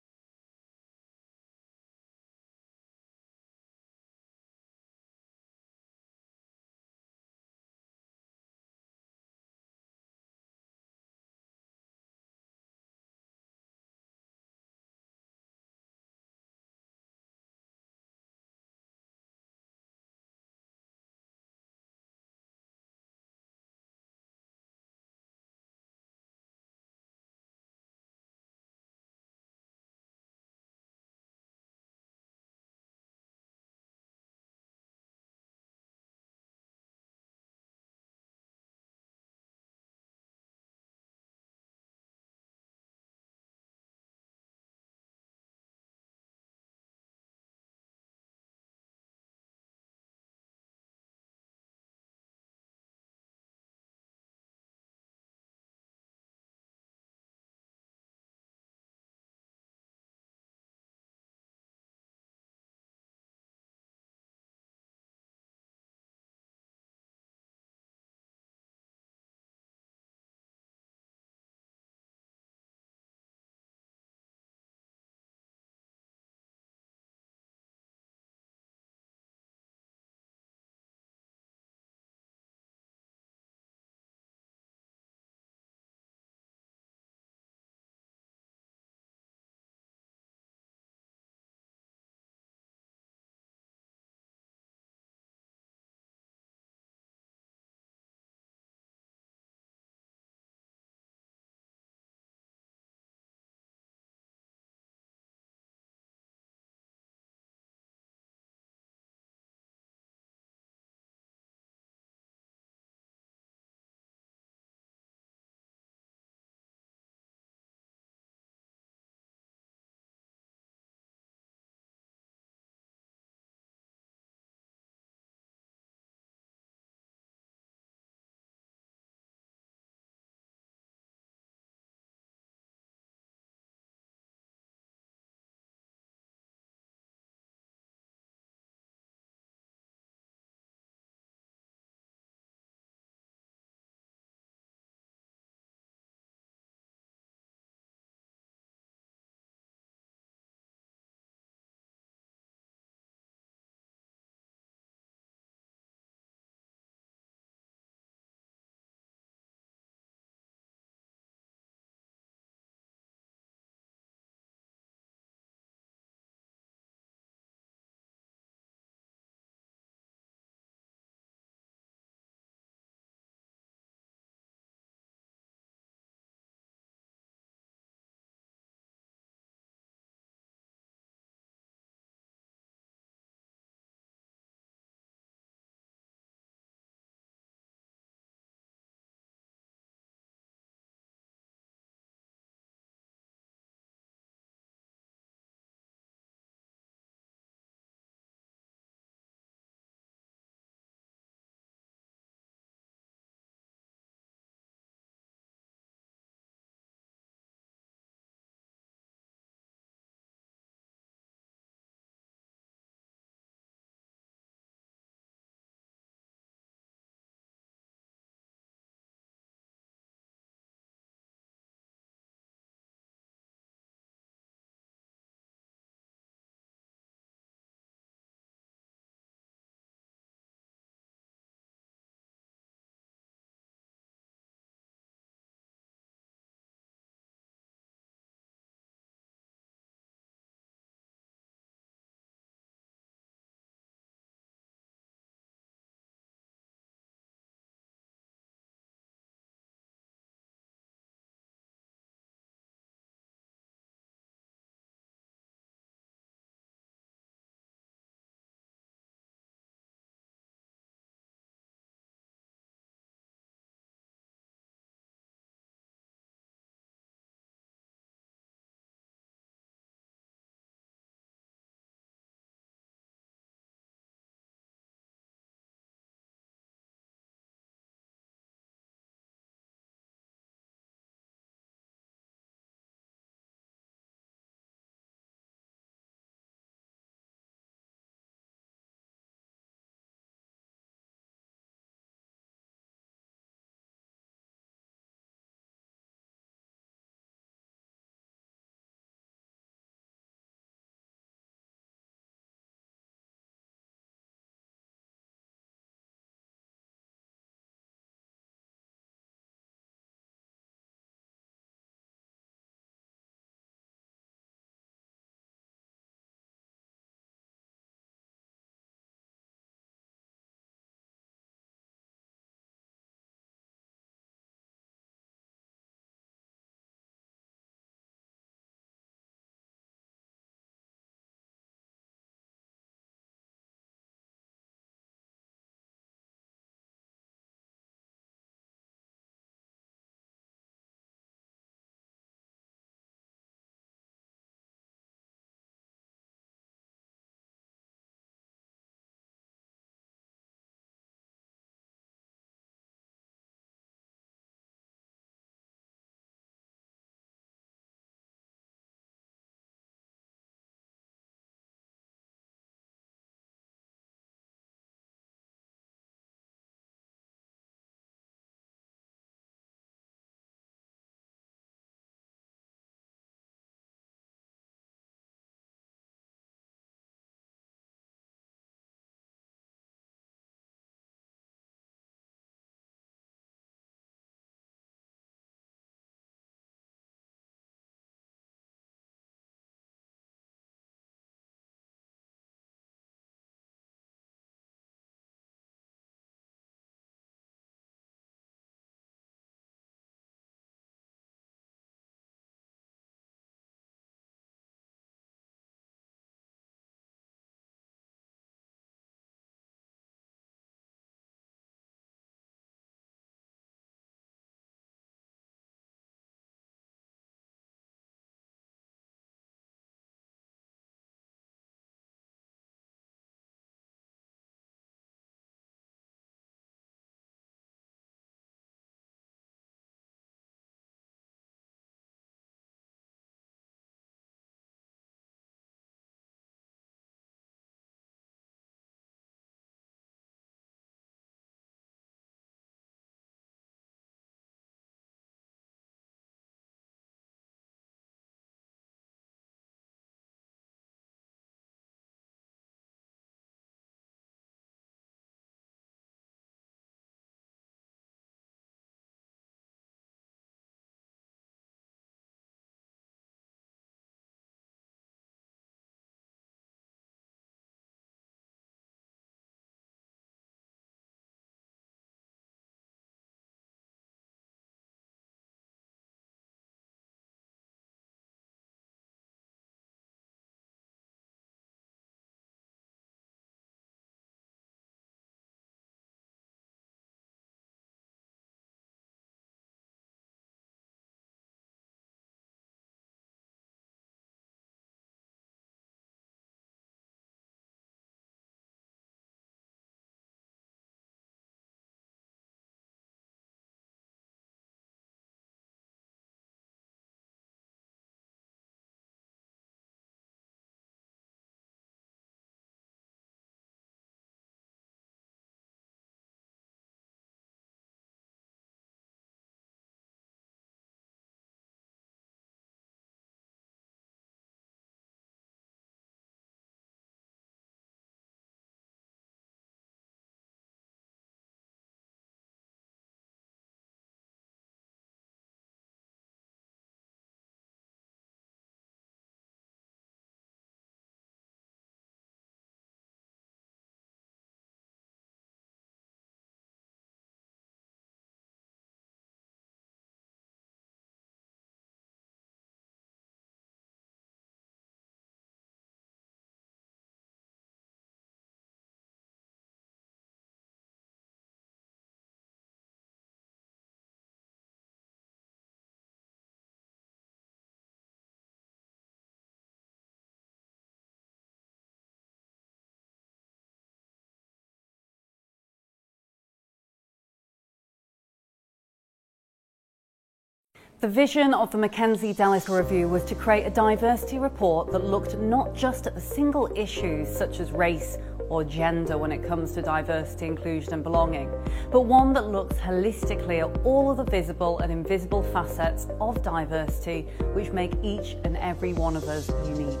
Speaker 1: The vision of the Mackenzie Dellis review was to create a diversity report that looked not just at the single issues such as race or gender when it comes to diversity, inclusion and belonging, but one that looks holistically at all of the visible and invisible facets of diversity which make each and every one of us unique.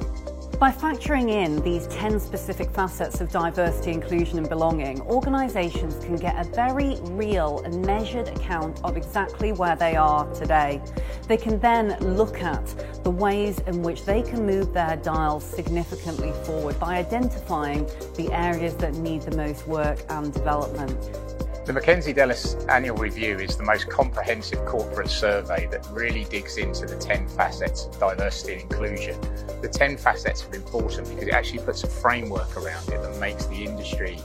Speaker 1: By factoring in these 10 specific facets of diversity, inclusion and belonging, organisations can get a very real and measured account of exactly where they are today. They can then look at the ways in which they can move their dials significantly forward by identifying the areas that need the most work and development.
Speaker 2: The Mackenzie Dellis annual review is the most comprehensive corporate survey that really digs into the 10 facets of diversity and inclusion. The 10 facets are important because it actually puts a framework around it that makes the industry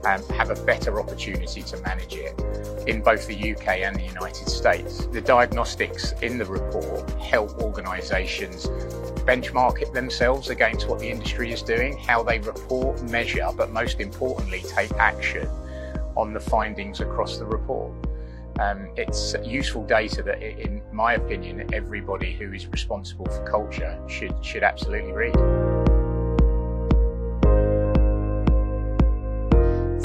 Speaker 2: have a better opportunity to manage it in both the UK and the United States. The diagnostics in the report help organisations benchmark it themselves against what the industry is doing, how they report, measure, but most importantly take action on the findings across the report. It's useful data that, in my opinion, everybody who is responsible for culture should absolutely read.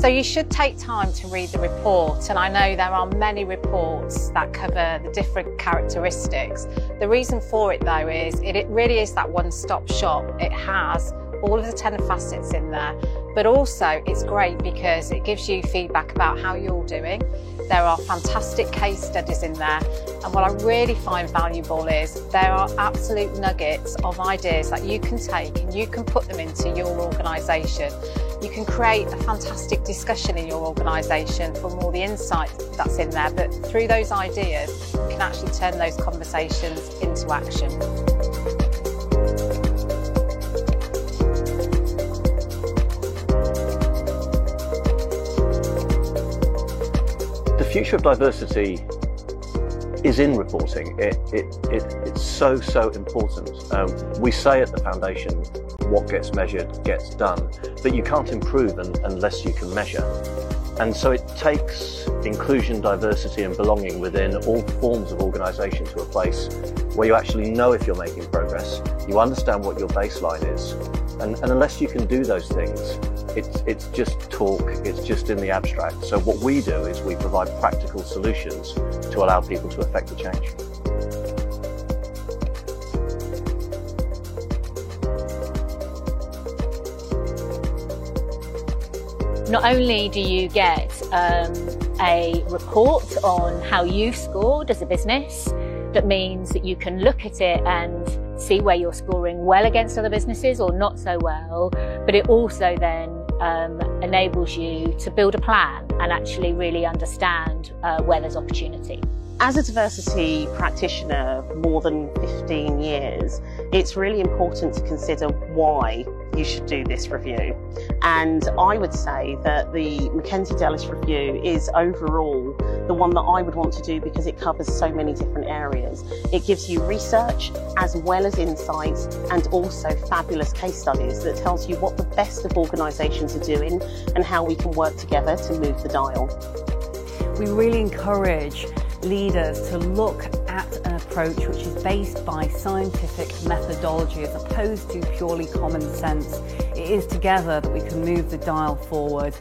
Speaker 3: So you should take time to read the report, and I know there are many reports that cover the different characteristics. The reason for it though is it really is that one-stop shop. It has all of the 10 facets in there, but also it's great because it gives you feedback about how you're doing. There are fantastic case studies in there, and what I really find valuable is there are absolute nuggets of ideas that you can take and you can put them into your organisation. You can create a fantastic discussion in your organisation from all the insight that's in there, but through those ideas you can actually turn those conversations into action.
Speaker 4: The future of diversity is in reporting. It's so important. We say at the foundation, what gets measured gets done, but you can't improve unless you can measure. And so it takes inclusion, diversity and belonging within all forms of organisation to a place where you actually know if you're making progress, you understand what your baseline is, and unless you can do those things, it's just talk, it's just in the abstract. So what we do is we provide practical solutions to allow people to affect the change.
Speaker 5: Not only do you get a report on how you've scored as a business, that means that you can look at it and see where you're scoring well against other businesses or not so well, but it also then enables you to build a plan and actually really understand where there's opportunity.
Speaker 6: As a diversity practitioner more than 15 years, it's really important to consider why you should do this review. And I would say that the Mackenzie Dellis review is overall the one that I would want to do because it covers so many different areas. It gives you research as well as insights and also fabulous case studies that tells you what the best of organisations are doing and how we can work together to move the dial.
Speaker 1: We really encourage leaders to look at an approach which is based by scientific methodology as opposed to purely common sense. It is together that we can move the dial forward.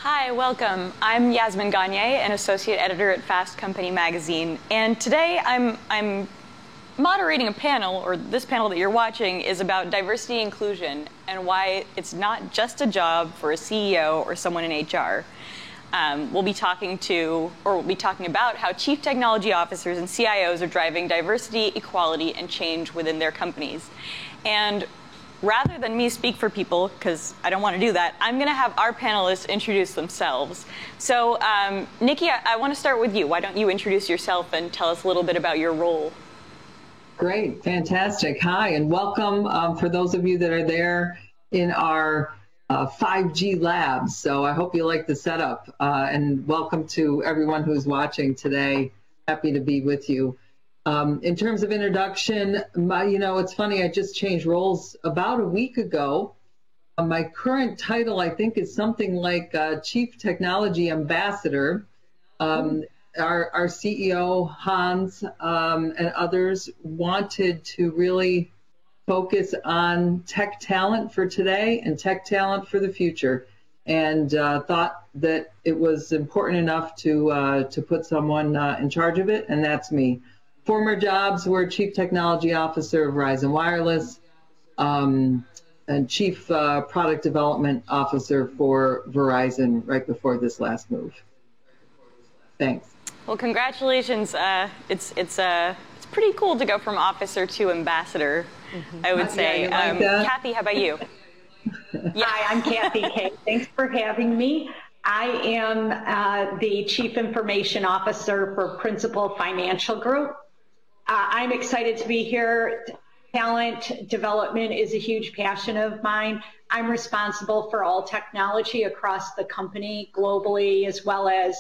Speaker 18: Hi, welcome. I'm Yasmin Gagne, an associate editor at Fast Company magazine, and today I'm moderating a panel, or this panel that you're watching is about diversity and inclusion and why it's not just a job for a CEO or someone in HR. We'll be talking about how chief technology officers and CIOs are driving diversity, equality, and change within their companies. And rather than me speak for people, because I don't want to do that, I'm going to have our panelists introduce themselves. So, Nikki, I want to start with you. Why don't you introduce yourself and tell us a little bit about your role?
Speaker 19: Great, fantastic. Hi, and welcome for those of you that are there in our 5G labs. So I hope you like the setup, and welcome to everyone who's watching today. Happy to be with you. In terms of introduction, it's funny, I just changed roles about a week ago. My current title, I think, is something like Chief Technology Ambassador. Our CEO, Hans, and others wanted to really focus on tech talent for today and tech talent for the future, and thought that it was important enough to put someone in charge of it, and that's me. Former jobs were Chief Technology Officer of Verizon Wireless, and Chief Product Development Officer for Verizon right before this last move. Thanks.
Speaker 18: Well, congratulations. It's pretty cool to go from officer to ambassador, I would say.
Speaker 19: Like
Speaker 18: Kathy, how about you?
Speaker 20: Hi, I'm Kathy Kay. Thanks for having me. I am the Chief Information Officer for Principal Financial Group. I'm excited to be here. Talent development is a huge passion of mine. I'm responsible for all technology across the company globally, as well as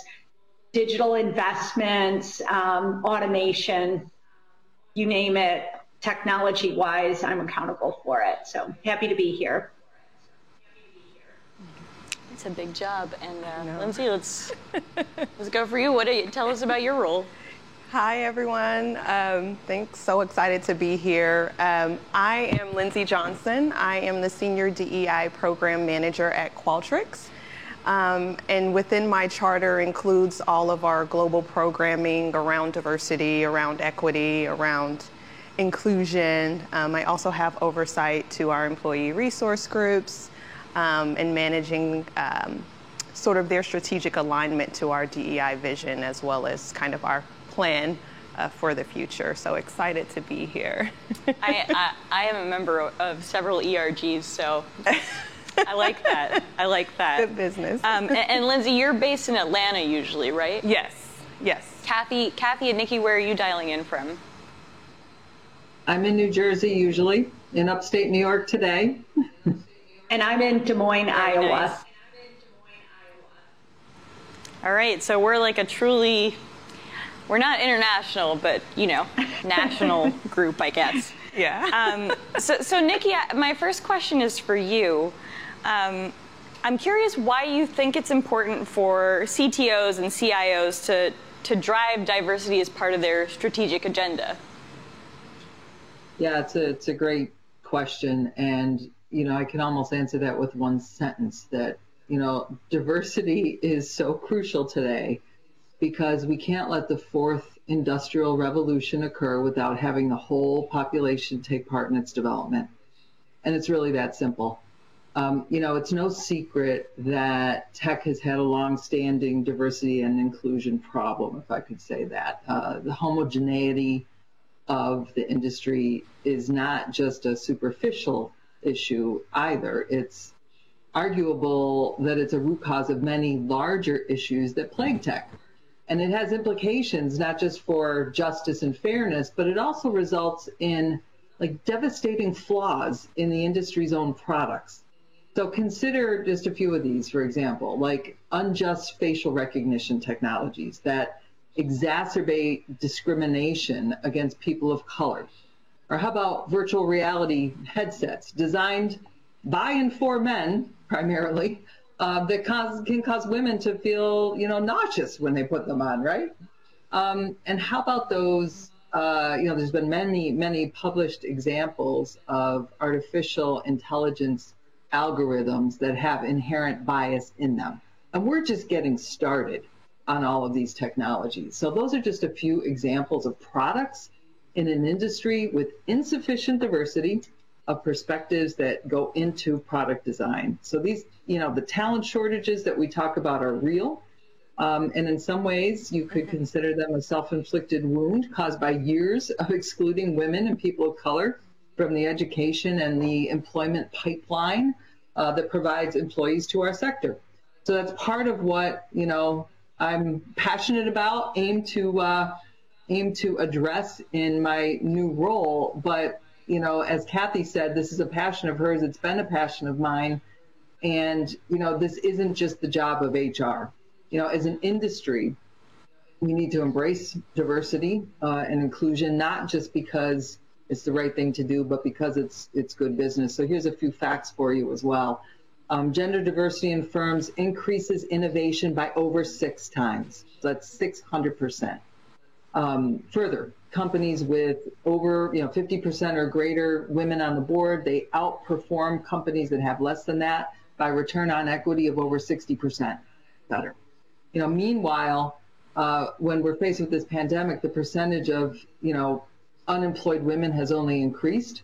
Speaker 20: digital investments, automation, you name it, technology-wise, I'm accountable for it. So happy to be here.
Speaker 18: It's a big job. And Lindsay, let's go for you. Tell us about your role.
Speaker 21: Hi, everyone. Thanks. So excited to be here. I am Lindsay Johnson. I am the Senior DEI Program Manager at Qualtrics. And within my charter includes all of our global programming around diversity, around equity, around inclusion. I also have oversight to our employee resource groups and managing sort of their strategic alignment to our DEI vision, as well as kind of our plan for the future. So excited to be here.
Speaker 18: I am a member of several ERGs, so I like that. I like that.
Speaker 21: Good business.
Speaker 18: And Lindsay, you're based in Atlanta usually, right?
Speaker 21: Yes. Yes.
Speaker 18: Kathy and Nikki, where are you dialing in from?
Speaker 19: I'm in New Jersey usually, in upstate New York today.
Speaker 20: And I'm in Des Moines, Iowa.
Speaker 18: Nice. All right, so we're like we're not international, but, national group, I guess.
Speaker 21: Yeah.
Speaker 18: So Nikki, my first question is for you. I'm curious why you think it's important for CTOs and CIOs to drive diversity as part of their strategic agenda.
Speaker 19: Yeah, it's a great question. And, I can almost answer that with one sentence that, diversity is so crucial today, because we can't let the fourth industrial revolution occur without having the whole population take part in its development. And it's really that simple. It's no secret that tech has had a long-standing diversity and inclusion problem, if I could say that. The homogeneity of the industry is not just a superficial issue either. It's arguable that it's a root cause of many larger issues that plague tech. And it has implications not just for justice and fairness, but it also results in devastating flaws in the industry's own products. So consider just a few of these, for example, like unjust facial recognition technologies that exacerbate discrimination against people of color. Or how about virtual reality headsets designed by and for men, primarily, that can cause women to feel, nauseous when they put them on, right? And how about those, there's been many published examples of artificial intelligence algorithms that have inherent bias in them. And we're just getting started on all of these technologies. So those are just a few examples of products in an industry with insufficient diversity of perspectives that go into product design. So these, the talent shortages that we talk about are real. And in some ways, you could consider them a self-inflicted wound caused by years of excluding women and people of color from the education and the employment pipeline that provides employees to our sector. So that's part of what, I'm passionate about, aim to address in my new role. But, as Kathy said, this is a passion of hers. It's been a passion of mine. And, this isn't just the job of HR. As an industry, we need to embrace diversity and inclusion, not just because it's the right thing to do, but because it's good business. So here's a few facts for you as well. Gender diversity in firms increases innovation by over 6 times. So that's 600%. Further, companies with over 50% or greater women on the board, they outperform companies that have less than that by return on equity of over 60% better. Meanwhile, when we're faced with this pandemic, the percentage of unemployed women has only increased,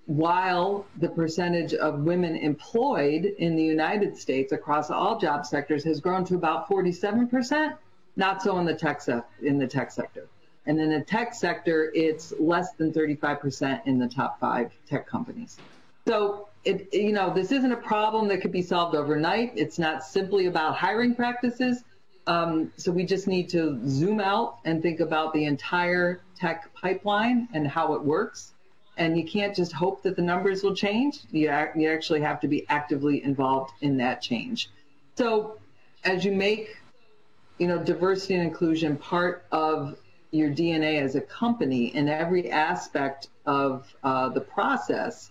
Speaker 19: while the percentage of women employed in the United States across all job sectors has grown to about 47%. Not so in the tech sector. And in the tech sector, it's less than 35% in the top 5 tech companies. So this isn't a problem that could be solved overnight. It's not simply about hiring practices. So we just need to zoom out and think about the entire tech pipeline and how it works. And you can't just hope that the numbers will change. You actually have to be actively involved in that change. So as you make diversity and inclusion part of your DNA as a company in every aspect of the process,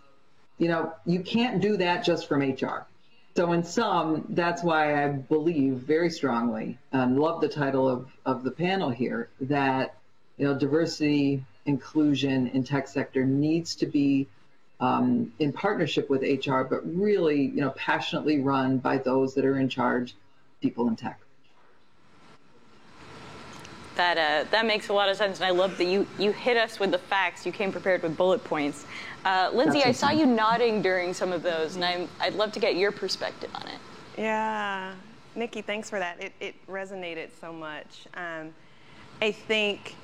Speaker 19: you can't do that just from HR. So in sum, that's why I believe very strongly, and love the title of the panel here, that diversity, inclusion in tech sector needs to be in partnership with HR, but really passionately run by those that are in charge, people in tech.
Speaker 18: That makes a lot of sense, and I love that you hit us with the facts. You came prepared with bullet points. Lindsay, I saw you nodding during some of those, and I'd love to get your perspective on it.
Speaker 21: Yeah, Nikki, thanks for that. It resonated so much. I think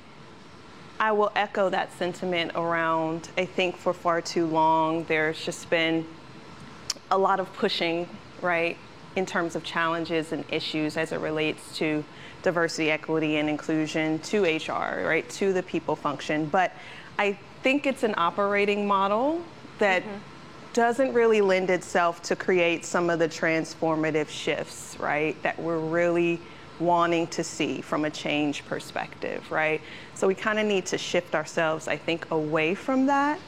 Speaker 21: I will echo that sentiment around, I think for far too long, there's just been a lot of pushing, right, in terms of challenges and issues as it relates to diversity, equity, and inclusion to HR, right, to the people function. But I think it's an operating model that doesn't really lend itself to create some of the transformative shifts, right, that we're really wanting to see from a change perspective, right? So we kind of need to shift ourselves, I think, away from that.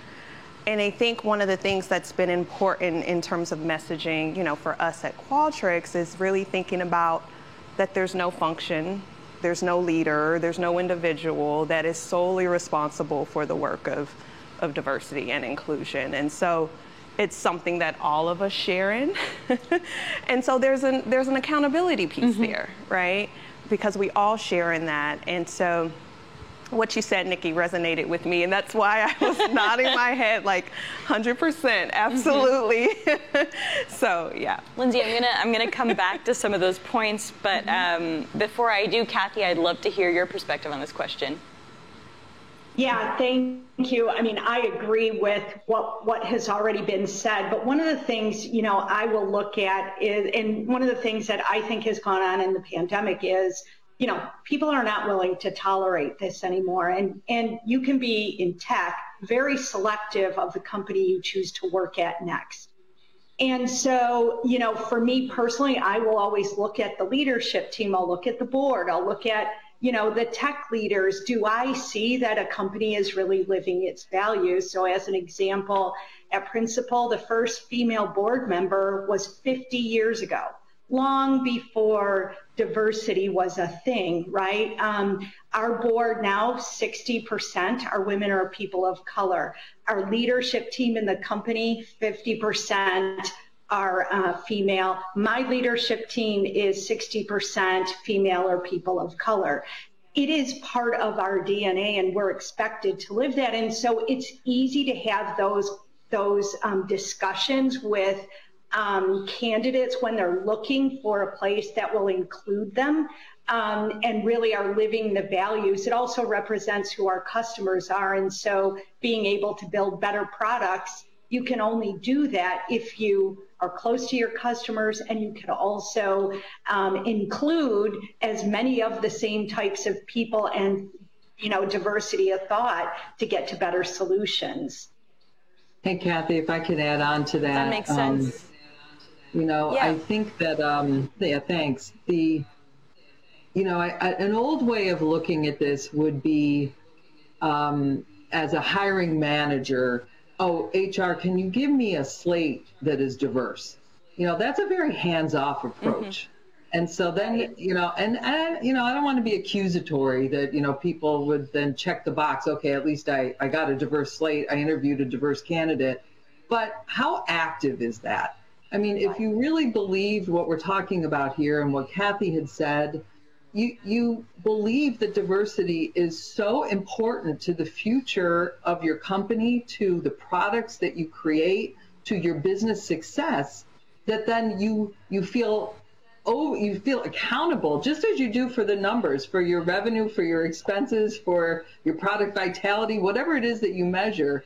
Speaker 21: And I think one of the things that's been important in terms of messaging, for us at Qualtrics is really thinking about that there's no function, there's no leader, there's no individual that is solely responsible for the work of diversity and inclusion. And so it's something that all of us share in. And so there's an accountability piece there, right? Because we all share in that. And so what you said, Nikki, resonated with me, and that's why I was nodding my head like 100%, absolutely. So yeah.
Speaker 18: Lindsay, I'm gonna come back to some of those points, but before I do, Kathy, I'd love to hear your perspective on this question.
Speaker 20: Yeah, thank you. I mean, I agree with what has already been said, but one of the things, I will look at is, and one of the things that I think has gone on in the pandemic is, people are not willing to tolerate this anymore. And you can be in tech very selective of the company you choose to work at next. And so, for me personally, I will always look at the leadership team. I'll look at the board. I'll look at, the tech leaders. Do I see that a company is really living its values? So as an example, at Principal, the first female board member was 50 years ago, long before diversity was a thing, right? Our board now, 60% are women or people of color. Our leadership team in the company, 50% are female. My leadership team is 60% female or people of color. It is part of our DNA, and we're expected to live that. And so it's easy to have those discussions with candidates when they're looking for a place that will include them and really are living the values. It also represents who our customers are. And so being able to build better products, you can only do that if you are close to your customers, and you can also include as many of the same types of people and, diversity of thought to get to better solutions.
Speaker 19: Hey, Kathy, if I could add on to that.
Speaker 18: That makes sense.
Speaker 19: I think that, thanks. An old way of looking at this would be as a hiring manager, oh, HR, can you give me a slate that is diverse? That's a very hands-off approach. And so then, I don't want to be accusatory that, people would then check the box. Okay, at least I got a diverse slate. I interviewed a diverse candidate. But how active is that? I mean, if you really believed what we're talking about here and what Kathy had said, you believe that diversity is so important to the future of your company, to the products that you create, to your business success, that then you feel accountable, just as you do for the numbers, for your revenue, for your expenses, for your product vitality, whatever it is that you measure.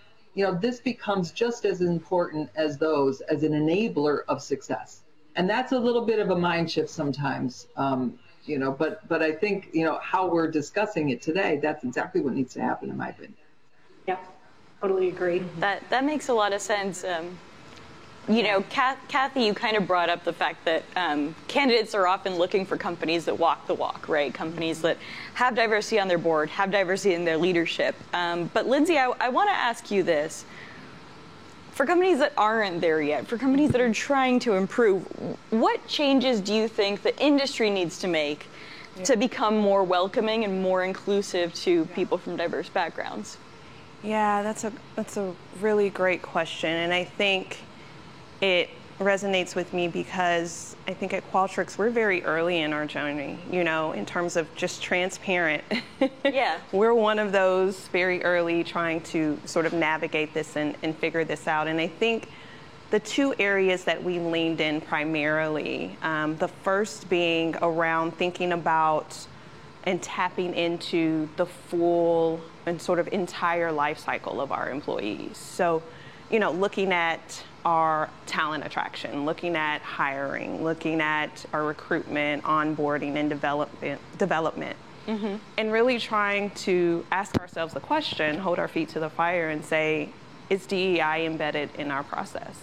Speaker 19: This becomes just as important as those, as an enabler of success. And that's a little bit of a mind shift sometimes. But I think, how we're discussing it today, that's exactly what needs to happen, in my opinion.
Speaker 20: Yeah, totally agree.
Speaker 18: That makes a lot of sense. Kathy, you kind of brought up the fact that candidates are often looking for companies that walk the walk, right? Companies that have diversity on their board, have diversity in their leadership. But Lindsay, I want to ask you this. For companies that aren't there yet, for companies that are trying to improve, what changes do you think the industry needs to make to become more welcoming and more inclusive to people from diverse backgrounds?
Speaker 21: Yeah, that's a really great question, and I think it resonates with me because I think at Qualtrics we're very early in our journey, in terms of just transparent.
Speaker 18: Yeah.
Speaker 21: We're one of those very early trying to sort of navigate this and figure this out. And I think the two areas that we leaned in primarily, the first being around thinking about and tapping into the full and sort of entire life cycle of our employees. So, looking at our talent attraction, looking at hiring, looking at our recruitment, onboarding, and development. And really trying to ask ourselves the question, hold our feet to the fire and say, is DEI embedded in our process?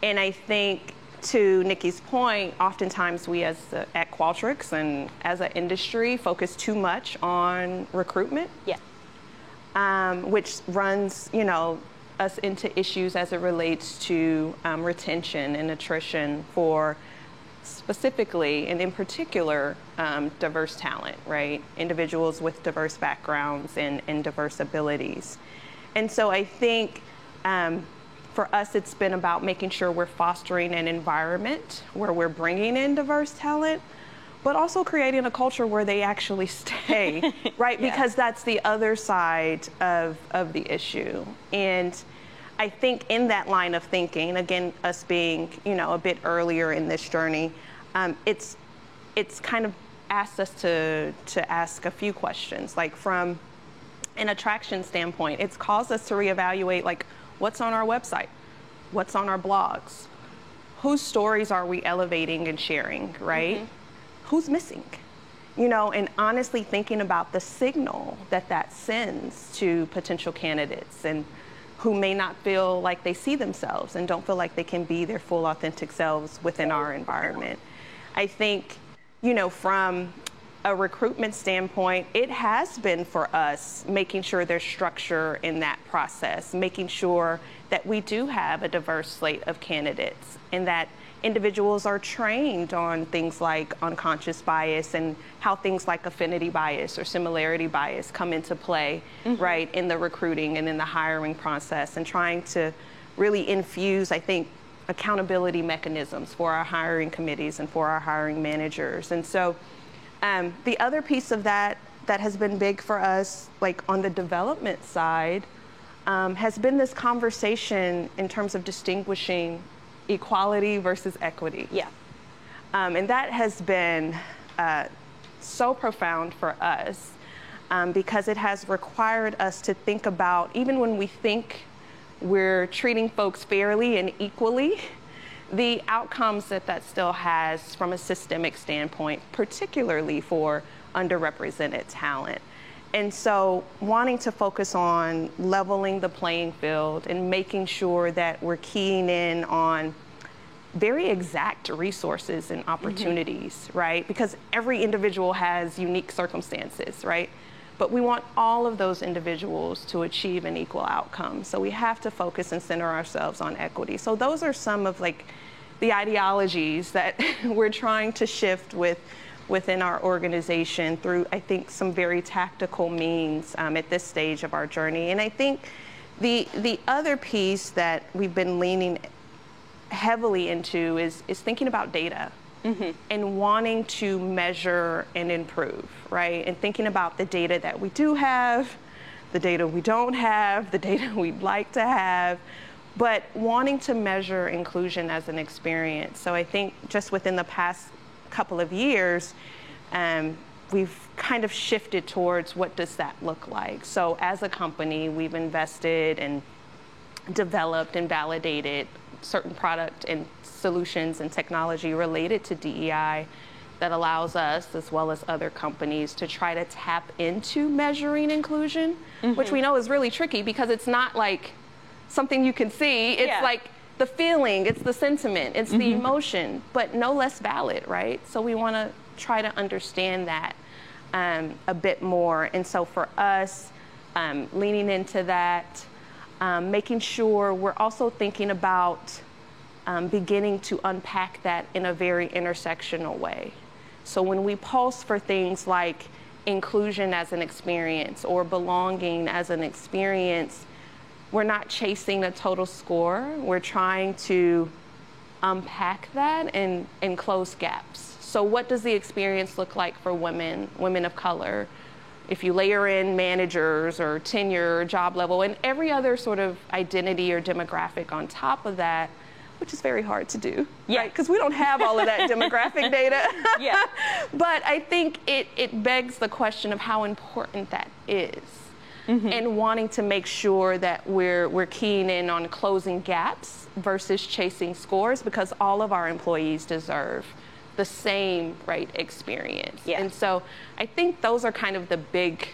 Speaker 21: And I think, to Nikki's point, oftentimes we at Qualtrics and as an industry focus too much on recruitment.
Speaker 18: Yeah.
Speaker 21: Which runs, us into issues as it relates to retention and attrition for specifically and in particular diverse talent, right? Individuals with diverse backgrounds and diverse abilities. And so I think for us it's been about making sure we're fostering an environment where we're bringing in diverse talent, but also creating a culture where they actually stay, right? Yeah. Because that's the other side of the issue. And I think in that line of thinking, again, us being, a bit earlier in this journey, it's kind of asked us to ask a few questions. Like from an attraction standpoint, it's caused us to reevaluate, like, what's on our website? What's on our blogs? Whose stories are we elevating and sharing, right? Who's missing? And honestly thinking about the signal that sends to potential candidates and who may not feel like they see themselves and don't feel like they can be their full authentic selves within our environment. I think, from a recruitment standpoint, it has been for us making sure there's structure in that process, making sure that we do have a diverse slate of candidates and that individuals are trained on things like unconscious bias and how things like affinity bias or similarity bias come into play, right, in the recruiting and in the hiring process, and trying to really infuse, I think, accountability mechanisms for our hiring committees and for our hiring managers. And so the other piece of that has been big for us, like on the development side, has been this conversation in terms of distinguishing equality versus equity.
Speaker 18: Yeah.
Speaker 21: And that has been so profound for us because it has required us to think about, even when we think we're treating folks fairly and equally, the outcomes that still has from a systemic standpoint, particularly for underrepresented talent. And so wanting to focus on leveling the playing field and making sure that we're keying in on very exact resources and opportunities, right? Because every individual has unique circumstances, right? But we want all of those individuals to achieve an equal outcome. So we have to focus and center ourselves on equity. So those are some of like the ideologies that we're trying to shift within our organization through, I think, some very tactical means at this stage of our journey. And I think the other piece that we've been leaning heavily into is thinking about data and wanting to measure and improve, right? And thinking about the data that we do have, the data we don't have, the data we'd like to have, but wanting to measure inclusion as an experience. So I think just within the past couple of years, we've kind of shifted towards what does that look like. So as a company, we've invested and developed and validated certain product and solutions and technology related to DEI that allows us, as well as other companies, to try to tap into measuring inclusion, which we know is really tricky because it's not like something you can see. It's like the feeling, it's the sentiment, it's the emotion, but no less valid, right? So we want to try to understand that a bit more. And so for us, leaning into that, making sure we're also thinking about beginning to unpack that in a very intersectional way. So when we pulse for things like inclusion as an experience or belonging as an experience, we're not chasing a total score. We're trying to unpack that and close gaps. So what does the experience look like for women of color? If you layer in managers or tenure or job level and every other sort of identity or demographic on top of that, which is very hard to do, right? Because we don't have all of that demographic data. But I think it begs the question of how important that is. And wanting to make sure that we're keying in on closing gaps versus chasing scores, because all of our employees deserve the same experience. And so I think those are kind of the big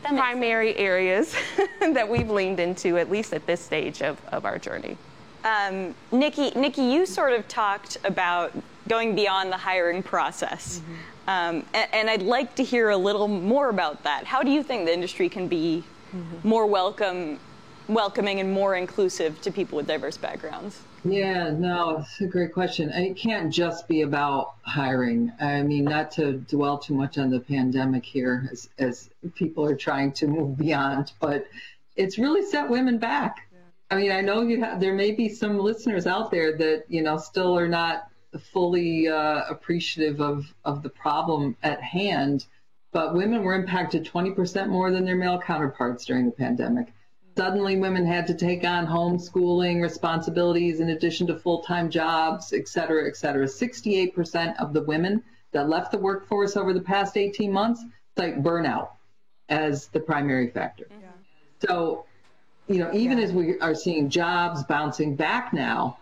Speaker 21: primary areas that we've leaned into, at least at this stage of our journey.
Speaker 18: Nikki, you sort of talked about going beyond the hiring process. And I'd like to hear a little more about that. How do you think the industry can be more welcoming and more inclusive to people with diverse backgrounds?
Speaker 19: Yeah, no, it's a great question. It can't just be about hiring. I mean, not to dwell too much on the pandemic here as people are trying to move beyond, but it's really set women back. I mean, I know there may be some listeners out there that, still are not fully appreciative of the problem at hand, but women were impacted 20% more than their male counterparts during the pandemic. Suddenly, women had to take on homeschooling responsibilities in addition to full-time jobs, et cetera, et cetera. 68% of the women that left the workforce over the past 18 months cite burnout as the primary factor. So, even as we are seeing jobs bouncing back now,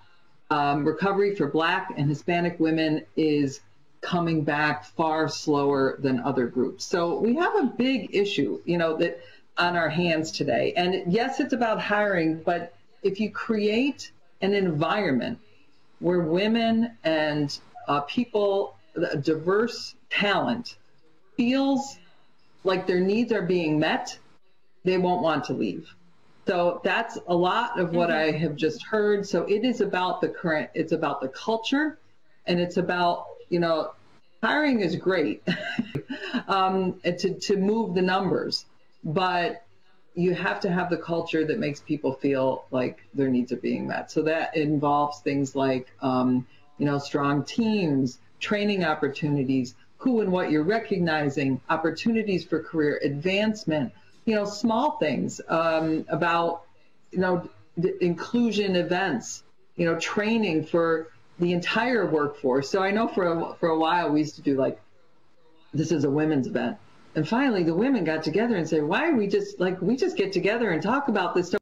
Speaker 19: recovery for Black and Hispanic women is coming back far slower than other groups. So we have a big issue, that on our hands today. And yes, it's about hiring, but if you create an environment where women and people, diverse talent, feels like their needs are being met, they won't want to leave. So that's a lot of what I have just heard. So it is about it's about the culture, and it's about, hiring is great to move the numbers, but you have to have the culture that makes people feel like their needs are being met. So that involves things like, strong teams, training opportunities, who and what you're recognizing, opportunities for career advancement, small things about, inclusion events, training for the entire workforce. So I know for a while we used to do like, this is a women's event. And finally the women got together and said, why are we just get together and talk about this stuff.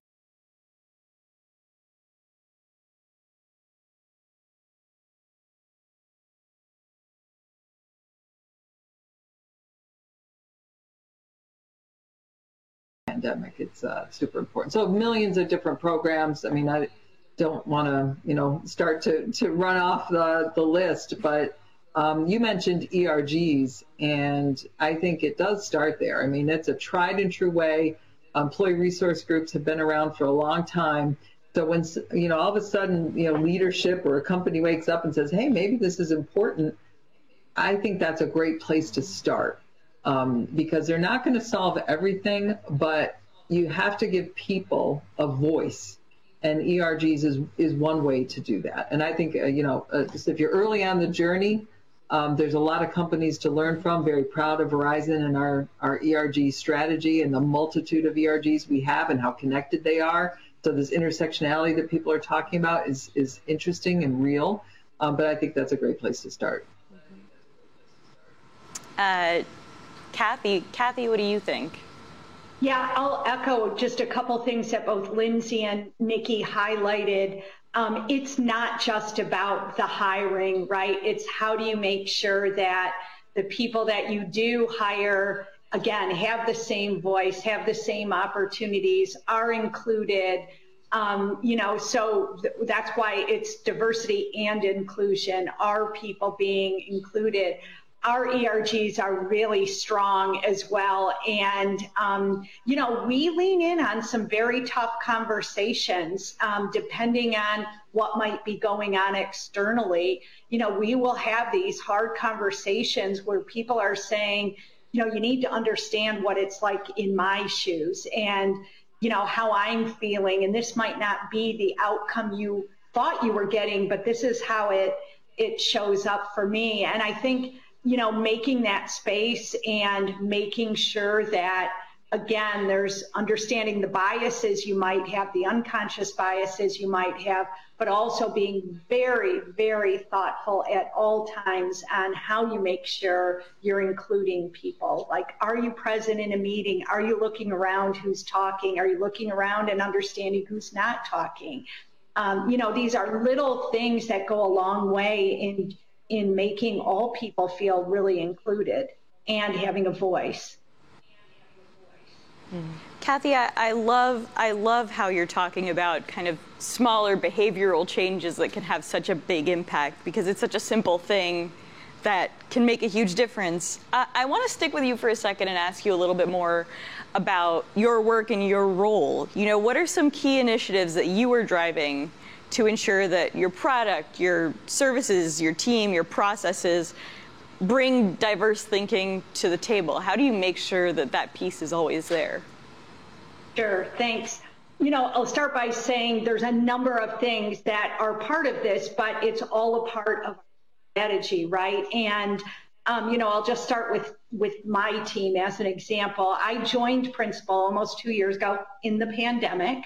Speaker 19: Pandemic, it's super important. So millions of different programs. I mean, I don't want to, start to run off the list, but you mentioned ERGs, and I think it does start there. I mean, it's a tried and true way. Employee resource groups have been around for a long time. So when, all of a sudden, leadership or a company wakes up and says, hey, maybe this is important, I think that's a great place to start. Because they're not going to solve everything, but you have to give people a voice, and ERGs is one way to do that. And I think, if you're early on the journey, there's a lot of companies to learn from. Very proud of Verizon and our ERG strategy and the multitude of ERGs we have and how connected they are. So this intersectionality that people are talking about is interesting and real, but I think that's a great place to start.
Speaker 18: Kathy, what do you think?
Speaker 20: Yeah, I'll echo just a couple things that both Lindsay and Nikki highlighted. It's not just about the hiring, right? It's how do you make sure that the people that you do hire, again, have the same voice, have the same opportunities, are included. So that's why it's diversity and inclusion. Are people being included? Our ERGs are really strong as well. And, we lean in on some very tough conversations, depending on what might be going on externally. We will have these hard conversations where people are saying, you need to understand what it's like in my shoes and, how I'm feeling. And this might not be the outcome you thought you were getting, but this is how it shows up for me. And I think, making that space and making sure that, again, there's understanding the biases you might have, the unconscious biases you might have, but also being very, very thoughtful at all times on how you make sure you're including people. Like, are you present in a meeting? Are you looking around who's talking? Are you looking around and understanding who's not talking? These are little things that go a long way in making all people feel really included and having a voice.
Speaker 18: Kathy, I love how you're talking about kind of smaller behavioral changes that can have such a big impact, because it's such a simple thing that can make a huge difference. I want to stick with you for a second and ask you a little bit more about your work and your role. What are some key initiatives that you are driving to ensure that your product, your services, your team, your processes bring diverse thinking to the table? How do you make sure that that piece is always there?
Speaker 20: Sure, thanks. I'll start by saying there's a number of things that are part of this, but it's all a part of strategy, right? And, I'll just start with my team as an example. I joined Principal almost 2 years ago in the pandemic.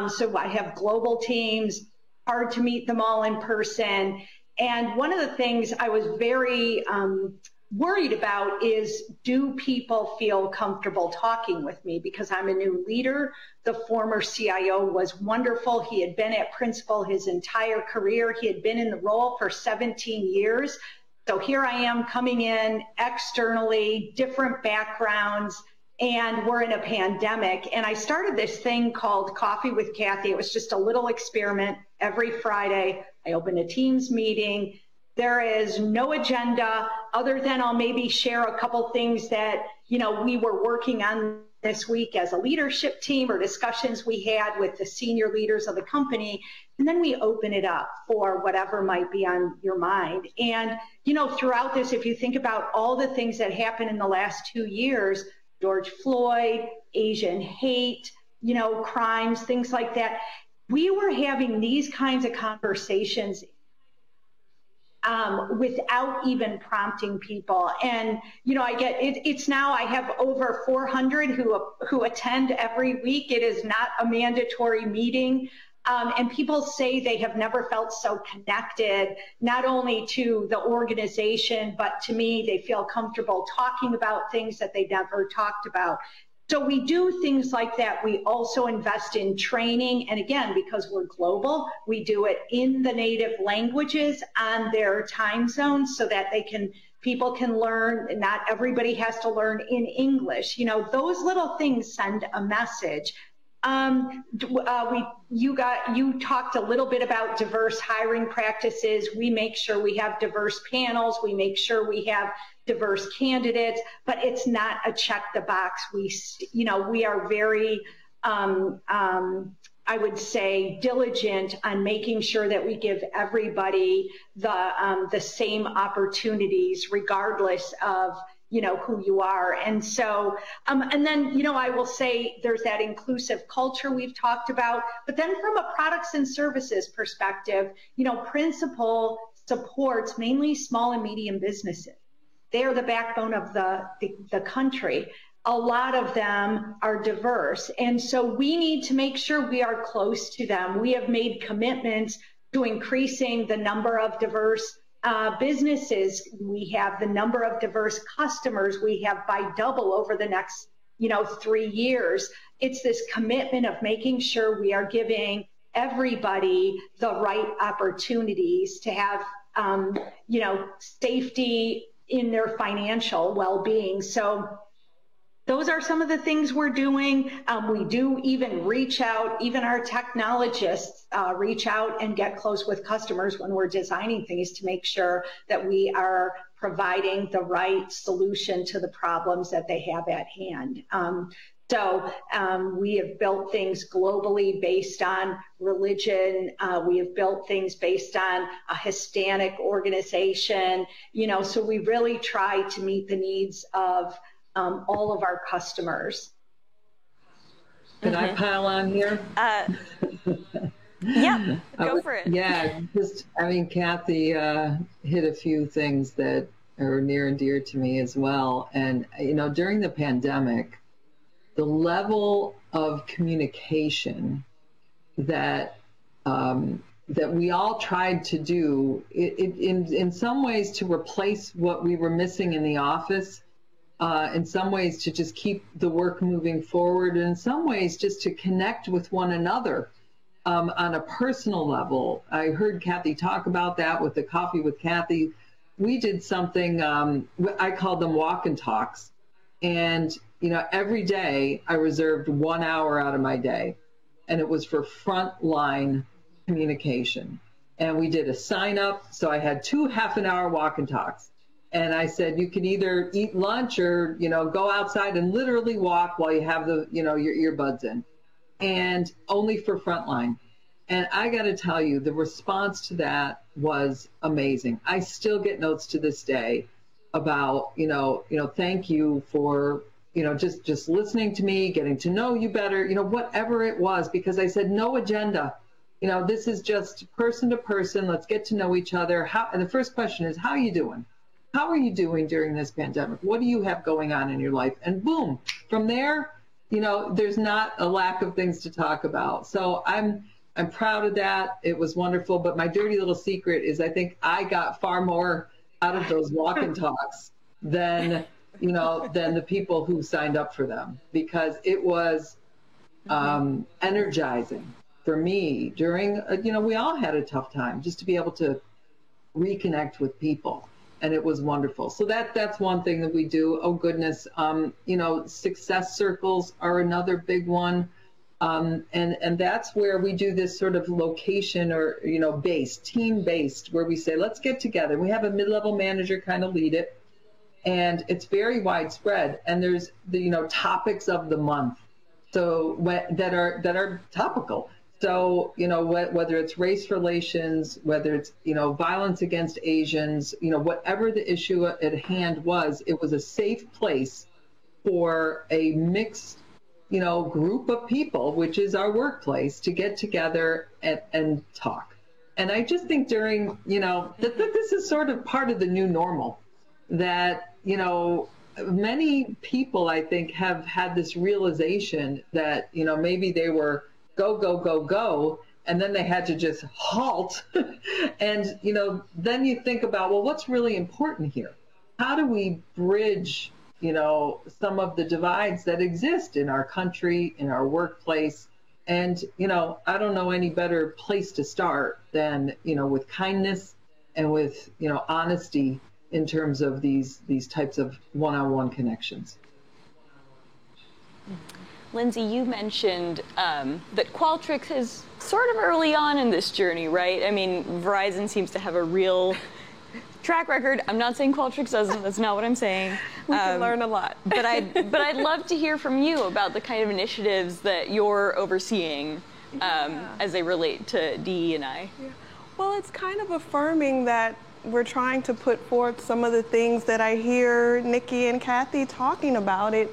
Speaker 20: So I have global teams, hard to meet them all in person. And one of the things I was very worried about is, do people feel comfortable talking with me? Because I'm a new leader. The former CIO was wonderful. He had been at Principal his entire career. He had been in the role for 17 years. So here I am coming in externally, different backgrounds, and we're in a pandemic. And I started this thing called Coffee with Kathy. It was just a little experiment. Every Friday, I open a Teams meeting. There is no agenda other than I'll maybe share a couple things that, we were working on this week as a leadership team, or discussions we had with the senior leaders of the company. And then we open it up for whatever might be on your mind. And, throughout this, if you think about all the things that happened in the last 2 years, George Floyd, Asian hate, crimes, things like that. We were having these kinds of conversations without even prompting people. And, I get it's now I have over 400 who attend every week. It is not a mandatory meeting. And people say they have never felt so connected, not only to the organization, but to me, they feel comfortable talking about things that they never talked about. So we do things like that. We also invest in training. And again, because we're global, we do it in the native languages on their time zones so that people can learn. Not everybody has to learn in English. Those little things send a message. You talked a little bit about diverse hiring practices. We make sure we have diverse panels. We make sure we have diverse candidates, but it's not a check the box. We are very, I would say, diligent on making sure that we give everybody the same opportunities, regardless of who you are. And so, and then, I will say there's that inclusive culture we've talked about, but then from a products and services perspective, Principal supports mainly small and medium businesses. They are the backbone of the country. A lot of them are diverse. And so we need to make sure we are close to them. We have made commitments to increasing the number of diverse businesses. We have the number of diverse customers we have by double over the next 3 years. It's this commitment of making sure we are giving everybody the right opportunities to have safety in their financial well-being. So those are some of the things we're doing. We do even reach out, even our technologists reach out and get close with customers when we're designing things to make sure that we are providing the right solution to the problems that they have at hand. So we have built things globally based on religion. We have built things based on a Hispanic organization, so we really try to meet the needs of all of our customers.
Speaker 19: Can I pile on here?
Speaker 18: Yeah, go for it.
Speaker 19: Yeah, Kathy hit a few things that are near and dear to me as well. And, during the pandemic, the level of communication that we all tried to do, in some ways to replace what we were missing in the office, in some ways to just keep the work moving forward, and in some ways just to connect with one another on a personal level. I heard Kathy talk about that with the Coffee with Kathy. We did something, I called them walk and talks. And, every day I reserved 1 hour out of my day, and it was for frontline communication. And we did a sign up. So I had 2 half-an-hour walk and talks. And I said, you can either eat lunch or, go outside and literally walk while you have your earbuds in, and only for frontline. And I got to tell you, the response to that was amazing. I still get notes to this day about, thank you for, just listening to me, getting to know you better, whatever it was, because I said, no agenda. This is just person to person. Let's get to know each other. And the first question is, how are you doing? How are you doing during this pandemic? What do you have going on in your life? And boom, from there, there's not a lack of things to talk about. So I'm proud of that. It was wonderful. But my dirty little secret is I think I got far more out of those walk and talks than the people who signed up for them, because it was energizing for me during, we all had a tough time just to be able to reconnect with people. And it was wonderful. So that's one thing that we do. Oh, goodness. Success circles are another big one. And that's where we do this sort of location or, team-based, where we say, let's get together. We have a mid-level manager kind of lead it. And it's very widespread. And there's the, topics of the month. So that are topical. So, whether it's race relations, whether it's, violence against Asians, whatever the issue at hand was, it was a safe place for a mixed, group of people, which is our workplace, to get together and talk. And I just think during, that this is sort of part of the new normal, that, many people, I think, have had this realization that, maybe they were go, go, go, go, and then they had to just halt. And, then you think about, well, what's really important here? How do we bridge, some of the divides that exist in our country, in our workplace? And, I don't know any better place to start than, with kindness and with, honesty in terms of these types of one-on-one connections.
Speaker 18: Lindsay, you mentioned that Qualtrics is sort of early on in this journey, right? I mean, Verizon seems to have a real track record. I'm not saying Qualtrics doesn't. That's not what I'm saying.
Speaker 21: We can learn a lot.
Speaker 18: but I'd love to hear from you about the kind of initiatives that you're overseeing as they relate to DE&I.
Speaker 21: Yeah. Well, it's kind of affirming that we're trying to put forth some of the things that I hear Nikki and Kathy talking about. It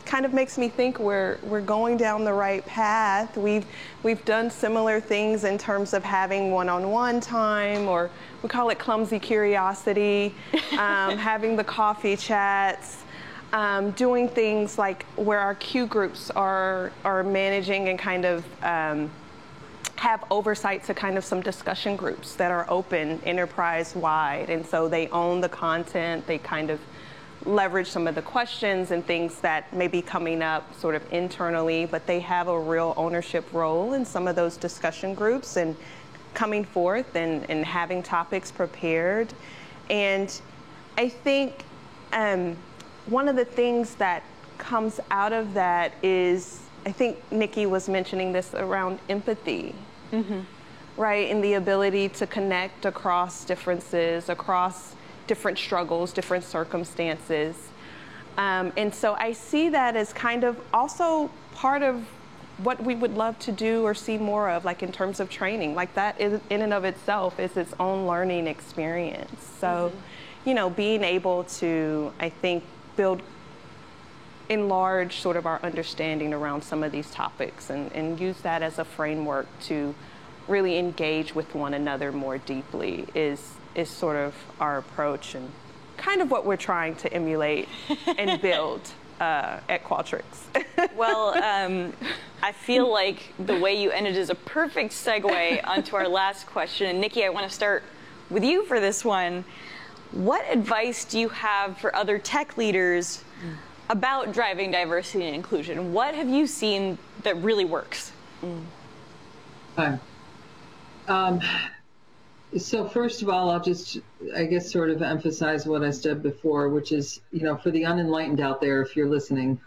Speaker 21: kind of makes me think we're going down the right path. We've done similar things in terms of having one-on-one time, or we call it clumsy curiosity, having the coffee chats, doing things like where our Q groups are managing and kind of have oversight to kind of some discussion groups that are open enterprise-wide. And so they own the content, they kind of leverage some of the questions and things that may be coming up sort of internally, but they have a real ownership role in some of those discussion groups and coming forth and having topics prepared. And I think one of the things that comes out of that is, I think Nikki was mentioning this around empathy, right? And the ability to connect across differences, across different struggles, different circumstances. And so I see that as kind of also part of what we would love to do or see more of, like in terms of training. Like that is, in and of itself, is its own learning experience. So, being able to, I think, enlarge sort of our understanding around some of these topics and use that as a framework to really engage with one another more deeply is sort of our approach and kind of what we're trying to emulate and build at Qualtrics.
Speaker 18: Well, I feel like the way you ended is a perfect segue onto our last question. And Nikki, I want to start with you for this one. What advice do you have for other tech leaders about driving diversity and inclusion? What have you seen that really works?
Speaker 19: So first of all, I'll just, I guess, sort of emphasize what I said before, which is, for the unenlightened out there, if you're listening,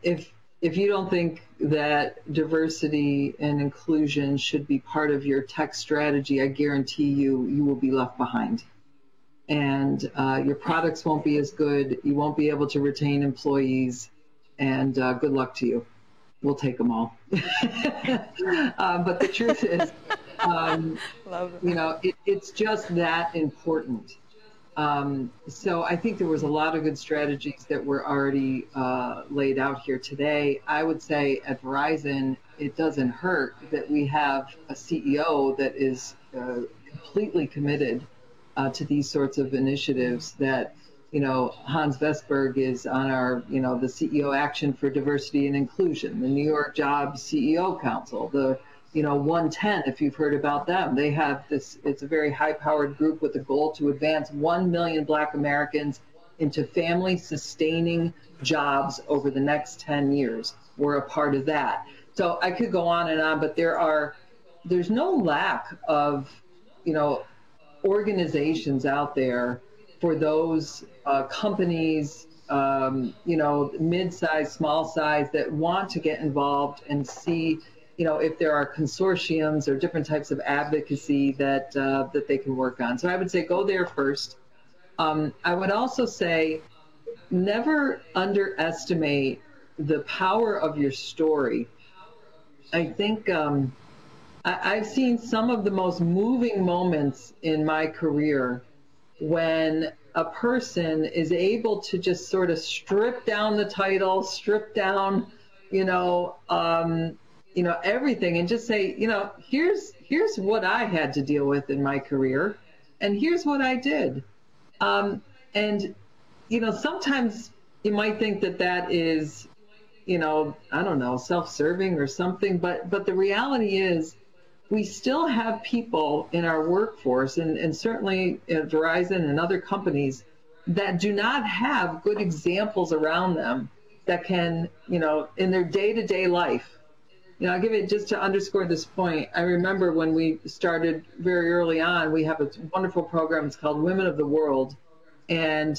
Speaker 19: if you don't think that diversity and inclusion should be part of your tech strategy, I guarantee you will be left behind. And your products won't be as good. You won't be able to retain employees. And good luck to you. We'll take them all. But the truth is, it's just that important. So I think there was a lot of good strategies that were already laid out here today. I would say at Verizon, it doesn't hurt that we have a CEO that is completely committed to these sorts of initiatives, that Hans Vestberg is on our, the CEO Action for Diversity and Inclusion, the New York Jobs CEO Council, the 110, if you've heard about them. They have this, it's a very high-powered group with a goal to advance 1 million Black Americans into family-sustaining jobs over the next 10 years. We're a part of that. So I could go on and on, but there's no lack of, organizations out there for those companies, mid-size, small size, that want to get involved and see, if there are consortiums or different types of advocacy that they can work on. So I would say go there first. I would also say never underestimate the power of your story. I think I've seen some of the most moving moments in my career when a person is able to just sort of strip down the title, strip down, everything, and just say, here's what I had to deal with in my career, and here's what I did. Sometimes you might think that is, I don't know, self-serving or something, but the reality is we still have people in our workforce, and certainly at Verizon and other companies, that do not have good examples around them that can, in their day-to-day life. I'll give it just to underscore this point. I remember when we started very early on, we have a wonderful program. It's called Women of the World. And,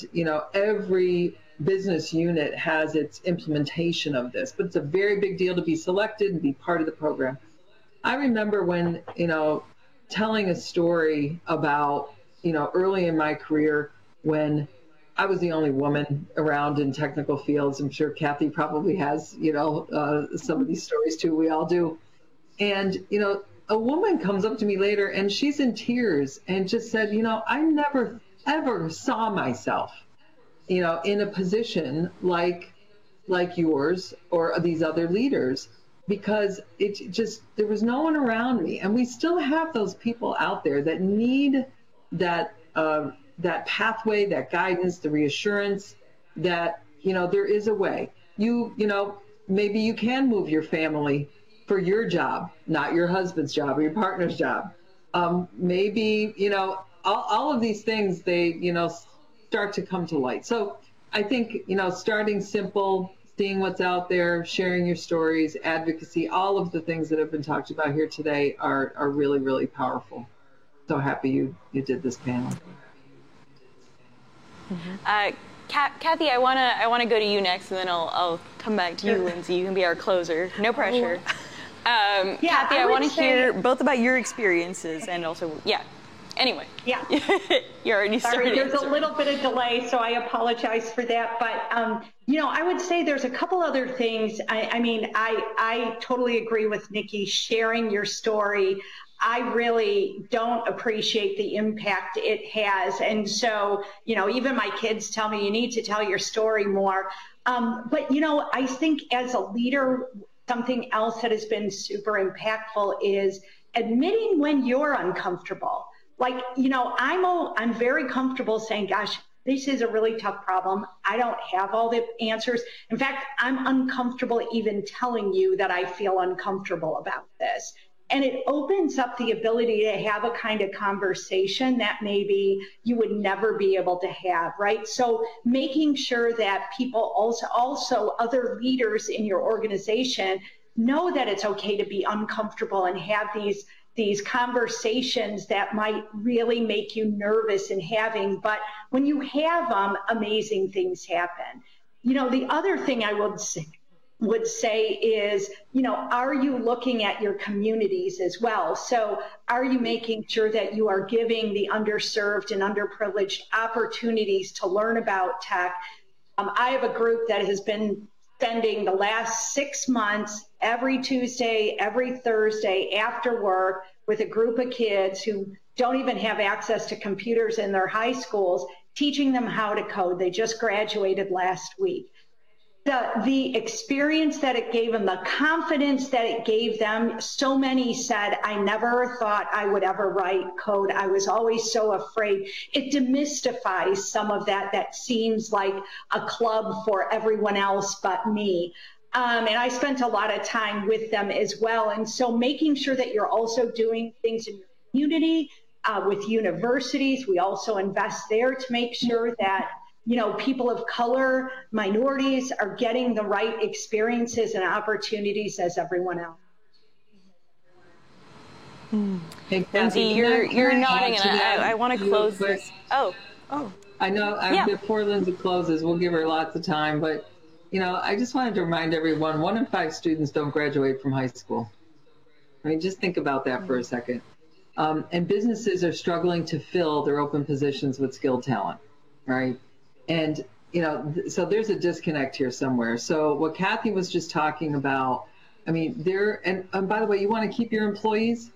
Speaker 19: every business unit has its implementation of this, but it's a very big deal to be selected and be part of the program. I remember when, telling a story about, early in my career when I was the only woman around in technical fields. I'm sure Kathy probably has, some of these stories too. We all do. And, a woman comes up to me later and she's in tears and just said, I never ever saw myself, in a position like yours or these other leaders, because there was no one around me. And we still have those people out there that need that pathway, that guidance, the reassurance that, there is a way. Maybe you can move your family for your job, not your husband's job or your partner's job. Maybe, all of these things, they, start to come to light. So I think, starting simple, seeing what's out there, sharing your stories, advocacy, all of the things that have been talked about here today are really, really powerful. So happy you did this panel.
Speaker 18: Kathy, I wanna go to you next, and then I'll come back to you, Lindsay. You can be our closer. No pressure. Kathy, I want to hear both about your experiences and also, Anyway.
Speaker 20: Yeah.
Speaker 18: You already started.
Speaker 20: Sorry, there's a little bit of delay, so I apologize for that. But, I would say there's a couple other things. I totally agree with Nikki, sharing your story. I really don't appreciate the impact it has. And so, even my kids tell me you need to tell your story more. But, I think as a leader, something else that has been super impactful is admitting when you're uncomfortable. I'm very comfortable saying, gosh, this is a really tough problem. I don't have all the answers. In fact, I'm uncomfortable even telling you that I feel uncomfortable about this. And it opens up the ability to have a kind of conversation that maybe you would never be able to have, right? So making sure that people also other leaders in your organization know that it's okay to be uncomfortable and have these conversations that might really make you nervous in having, but when you have them, amazing things happen. The other thing I would say is, are you looking at your communities as well? So are you making sure that you are giving the underserved and underprivileged opportunities to learn about tech? I have a group that has been spending the last 6 months every Tuesday, every Thursday after work with a group of kids who don't even have access to computers in their high schools, teaching them how to code. They just graduated last week. The experience that it gave them, the confidence that it gave them, so many said, I never thought I would ever write code. I was always so afraid. It demystifies some of that seems like a club for everyone else but me. And I spent a lot of time with them as well. And so making sure that you're also doing things in your community, with universities, we also invest there to make sure that people of color, minorities are getting the right experiences and opportunities as everyone else.
Speaker 19: Hey,
Speaker 18: Lindsay, you're nodding, and I want to close this. Oh.
Speaker 19: I know before Lindsay closes, we'll give her lots of time, but I just wanted to remind everyone, 1 in 5 students don't graduate from high school. Just think about that for a second. And businesses are struggling to fill their open positions with skilled talent, right? And, so there's a disconnect here somewhere. So what Kathy was just talking about, and by the way, you want to keep your employees?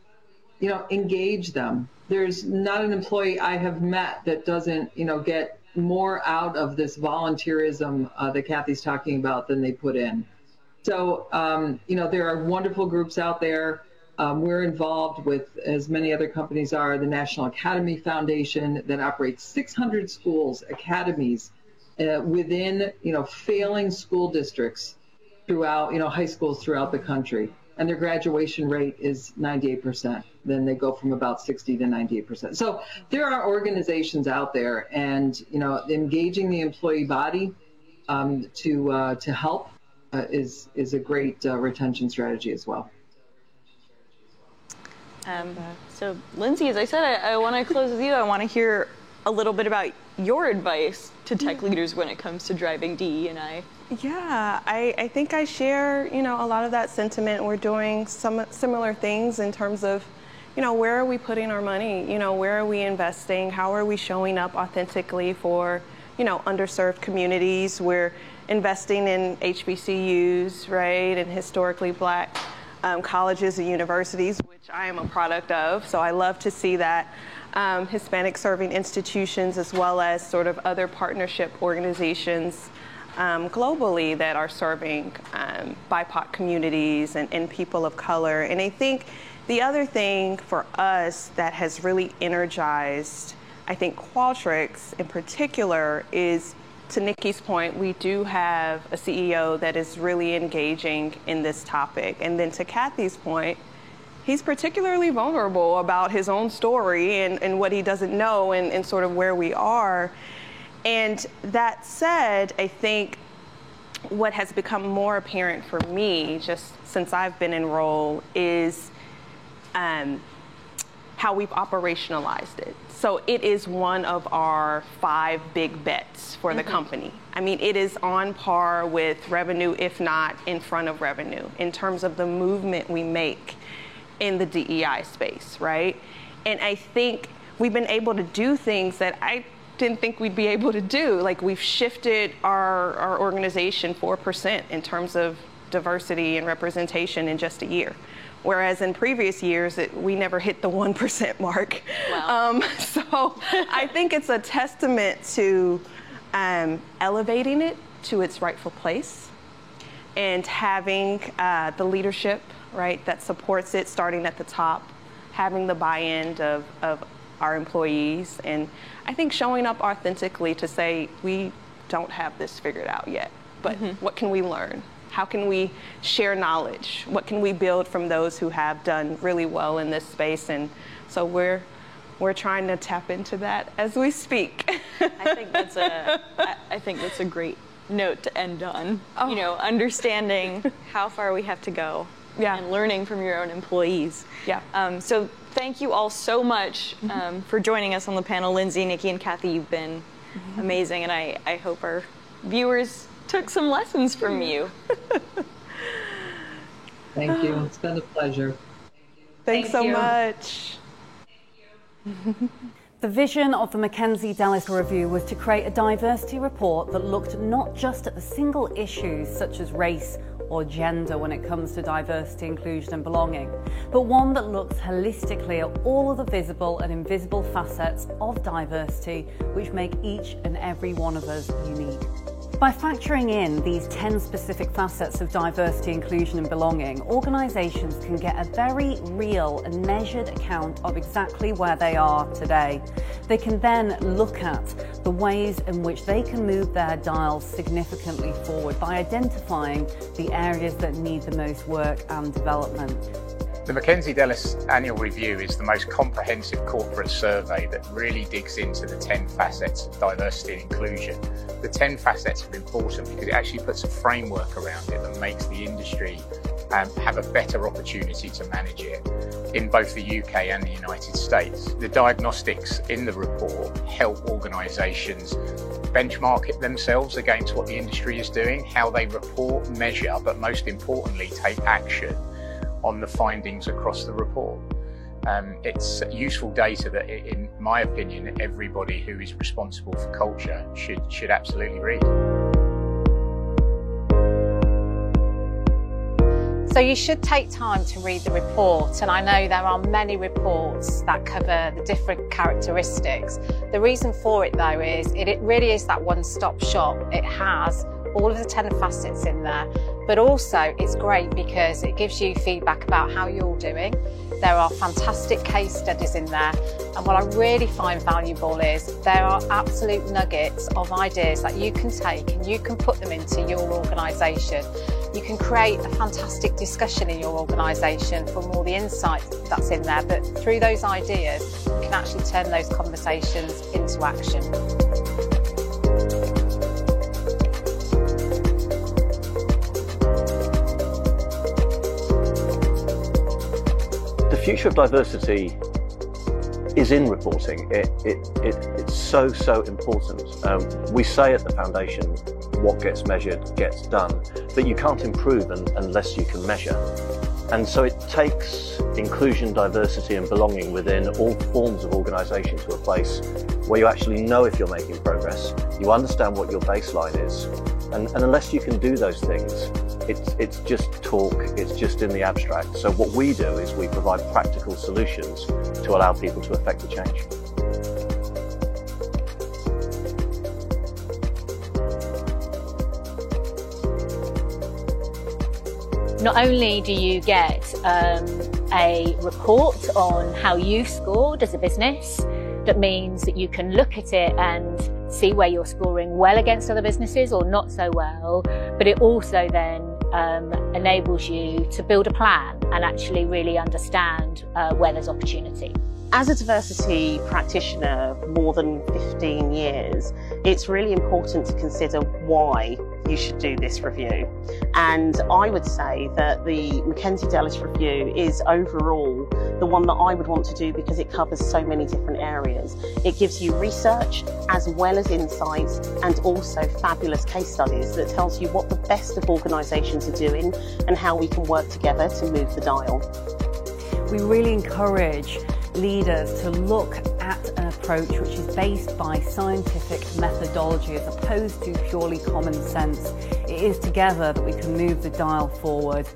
Speaker 19: engage them. There's not an employee I have met that doesn't, get more out of this volunteerism that Kathy's talking about than they put in. So, there are wonderful groups out there. We're involved with, as many other companies are, the National Academy Foundation that operates 600 schools, academies within, failing school districts throughout, high schools throughout the country. And their graduation rate is 98%. Then they go from about 60 to 98%. So there are organizations out there, and engaging the employee body to help is a great retention strategy as well.
Speaker 18: So Lindsay, as I said, I want to close with you. I want to hear a little bit about your advice to tech leaders when it comes to driving DE&I.
Speaker 21: Yeah, I think I share, a lot of that sentiment. We're doing some similar things in terms of, where are we putting our money? Where are we investing? How are we showing up authentically for, underserved communities? We're investing in HBCUs, right, and historically Black colleges and universities, which I am a product of. So I love to see that. Hispanic serving institutions, as well as sort of other partnership organizations globally that are serving BIPOC communities and people of color. And I think the other thing for us that has really energized, I think, Qualtrics in particular is, to Nikki's point, we do have a CEO that is really engaging in this topic. And then to Kathy's point, he's particularly vulnerable about his own story and what he doesn't know and sort of where we are. And that said, I think what has become more apparent for me just since I've been in role is how we've operationalized it. So it is one of our 5 big bets for the company. I mean, it is on par with revenue, if not in front of revenue, in terms of the movement we make in the DEI space, right? And I think we've been able to do things that I didn't think we'd be able to do. Like, we've shifted our organization 4% in terms of diversity and representation in just a year. Whereas in previous years, we never hit the 1% mark. Wow. So I think it's a testament to elevating it to its rightful place and having the leadership, right, that supports it, starting at the top, having the buy-in of our employees, and I think showing up authentically to say, we don't have this figured out yet, but what can we learn? How can we share knowledge? What can we build from those who have done really well in this space? And so we're trying to tap into that as we speak.
Speaker 18: I think that's a great note to end on. Oh. Understanding how far we have to go. Yeah. And learning from your own employees. Yeah. So thank you all so much for joining us on the panel. Lindsay, Nikki, and Kathy, you've been amazing, and I hope our viewers took some lessons from you.
Speaker 19: Thank you. It's been a pleasure.
Speaker 21: Thanks so much.
Speaker 1: The vision of the Mackenzie Dellis review was to create a diversity report that looked not just at the single issues such as race or gender when it comes to diversity, inclusion and belonging, but one that looks holistically at all of the visible and invisible facets of diversity which make each and every one of us unique. By factoring in these 10 specific facets of diversity, inclusion and belonging, organisations can get a very real and measured account of exactly where they are today. They can then look at the ways in which they can move their dials significantly forward by identifying the areas that need the most work and development.
Speaker 2: The Mackenzie Dellis Annual Review is the most comprehensive corporate survey that really digs into the 10 facets of diversity and inclusion. The 10 facets are important because it actually puts a framework around it that makes the industry have a better opportunity to manage it in both the UK and the United States. The diagnostics in the report help organisations benchmark it themselves against what the industry is doing, how they report, measure, but most importantly, take action on the findings across the report. It's useful data that, in my opinion, everybody who is responsible for culture should absolutely read.
Speaker 3: So you should take time to read the report, and I know there are many reports that cover the different characteristics. The reason for it though is it really is that one-stop shop. It has all of the 10 facets in there, but also it's great because it gives you feedback about how you're doing. There are fantastic case studies in there, and what I really find valuable is there are absolute nuggets of ideas that you can take and you can put them into your organisation. You can create a fantastic discussion in your organisation from all the insight that's in there, but through those ideas you can actually turn those conversations into action.
Speaker 4: The future of diversity is in reporting. It's so important. We say at the foundation, what gets measured gets done, but you can't improve unless you can measure. And so it takes inclusion, diversity and belonging within all forms of organisation to a place where you actually know if you're making progress, you understand what your baseline is, and unless you can do those things, it's just talk, it's just in the abstract. So what we do is we provide practical solutions to allow people to affect the change.
Speaker 5: Not only do you get a report on how you scored as a business, that means that you can look at it and see where you're scoring well against other businesses or not so well, but it also then enables you to build a plan and actually really understand where there's opportunity.
Speaker 6: As a diversity practitioner more than 15 years, it's really important to consider why you should do this review. And I would say that the Mackenzie Dellis review is overall the one that I would want to do because it covers so many different areas. It gives you research as well as insights and also fabulous case studies that tells you what the best of organisations are doing and how we can work together to move the dial.
Speaker 1: We really encourage leaders to look at an approach which is based by scientific methodology as opposed to purely common sense. It is together that we can move the dial forward.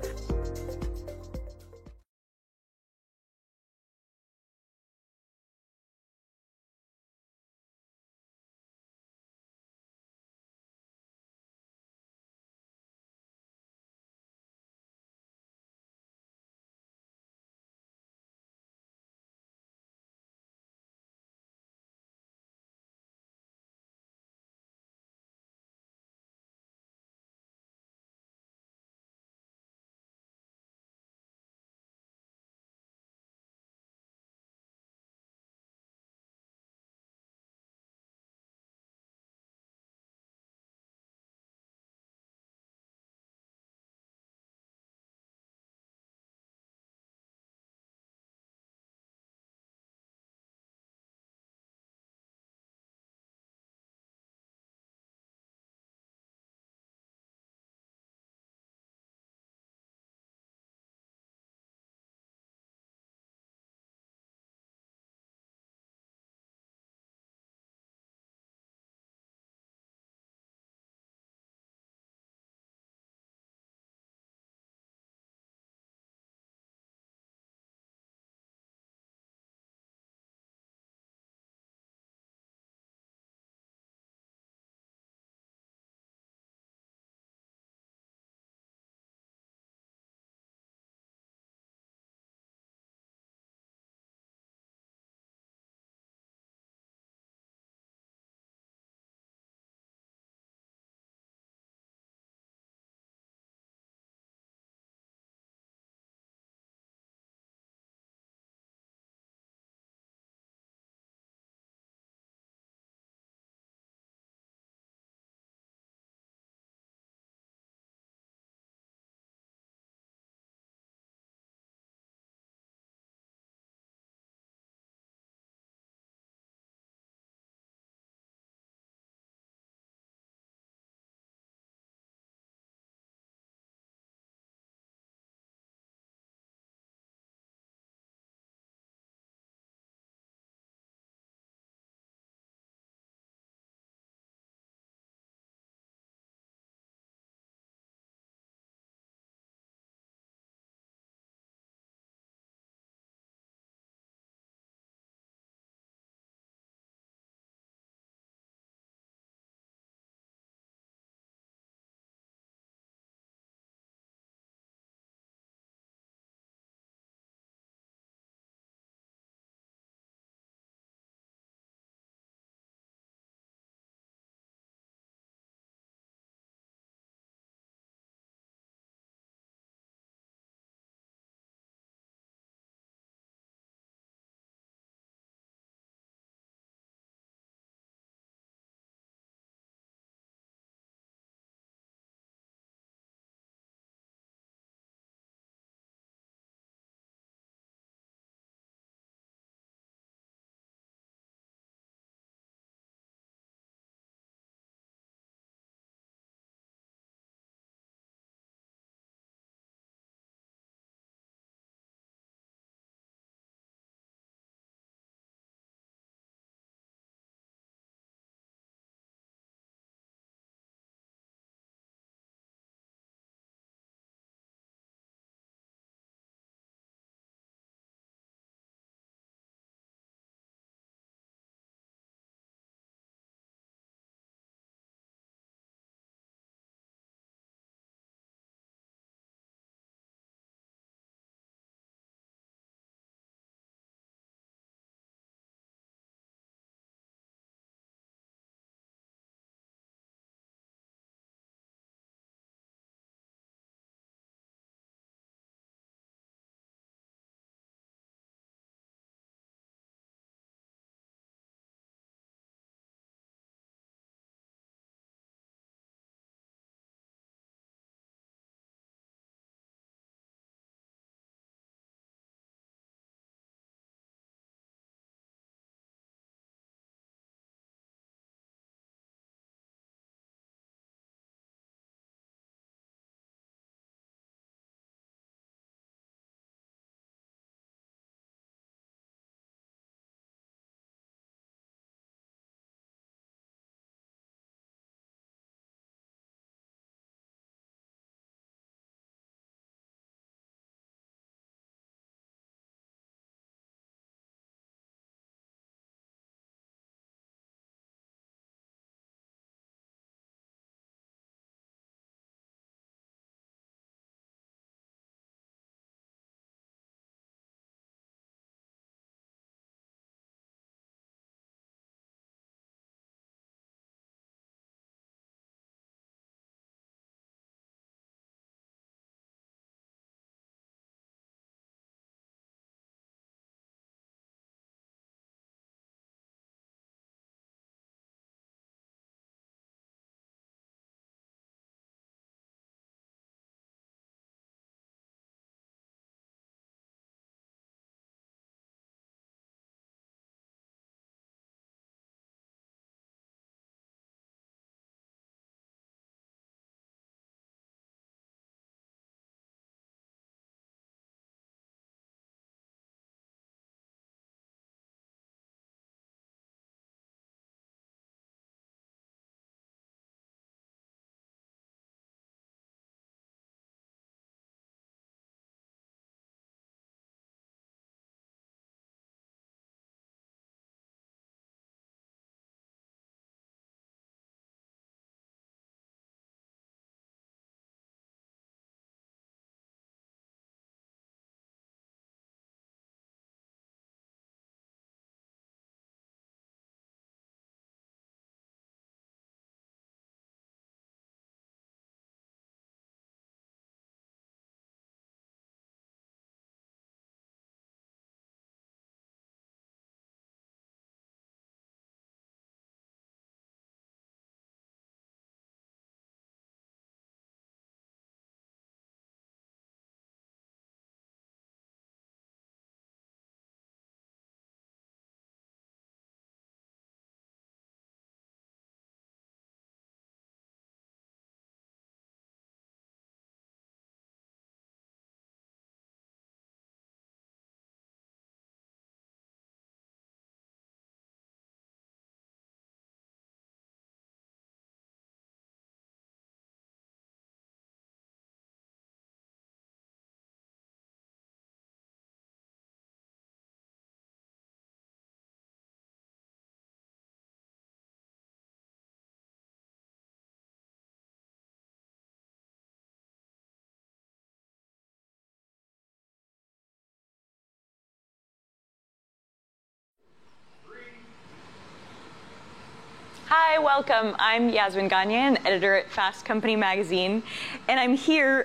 Speaker 18: Hi, welcome. I'm Yasmin Gagne, an editor at Fast Company magazine, and I'm here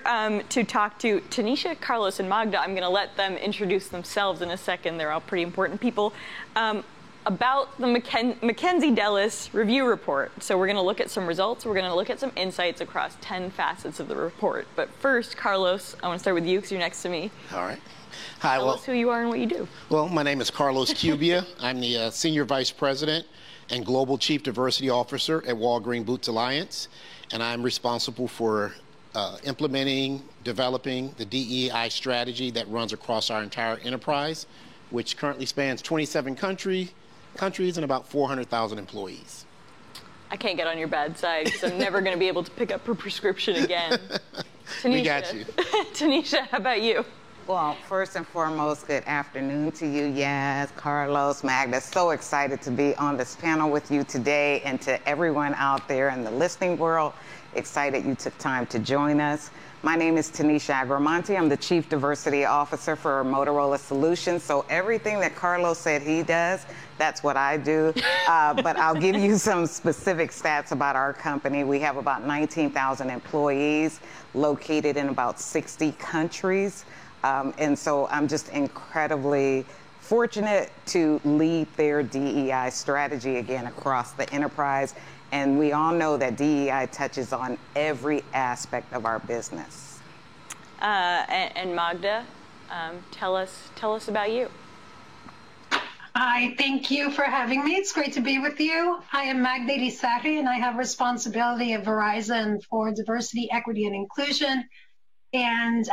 Speaker 18: to talk to Tanisha, Carlos, and Magda. I'm going to let them introduce themselves in a second. They're all pretty important people. About the Mackenzie Dellis review report. So we're going to look at some results. We're going to look at some insights across 10 facets of the report. But first, Carlos, I want to start with you because you're next to me.
Speaker 8: All right. Hi.
Speaker 18: Tell us who you are and what you do.
Speaker 8: Well, my name is Carlos Cubia. I'm the Senior Vice President and Global Chief Diversity Officer at Walgreens Boots Alliance, and I'm responsible for implementing, developing the DEI strategy that runs across our entire enterprise, which currently spans 27 countries and about 400,000 employees.
Speaker 18: I can't get on your bad side because I'm never going to be able to pick up her prescription again. Tanisha.
Speaker 8: We got you.
Speaker 18: Tanisha, how about you?
Speaker 22: Well, first and foremost, good afternoon to you, Yaz, Carlos, Magda. So excited to be on this panel with you today, and to everyone out there in the listening world, excited you took time to join us. My name is Tanisha Agramonte. I'm the Chief Diversity Officer for Motorola Solutions. So everything that Carlos said he does, that's what I do. But I'll give you some specific stats about our company. We have about 19,000 employees located in about 60 countries. And so I'm just incredibly fortunate to lead their DEI strategy again across the enterprise. And we all know that DEI touches on every aspect of our business.
Speaker 18: And Magda, tell us about you.
Speaker 23: Hi, thank you for having me. It's great to be with you. I am Magda Irizarry, and I have responsibility at Verizon for diversity, equity, and inclusion. And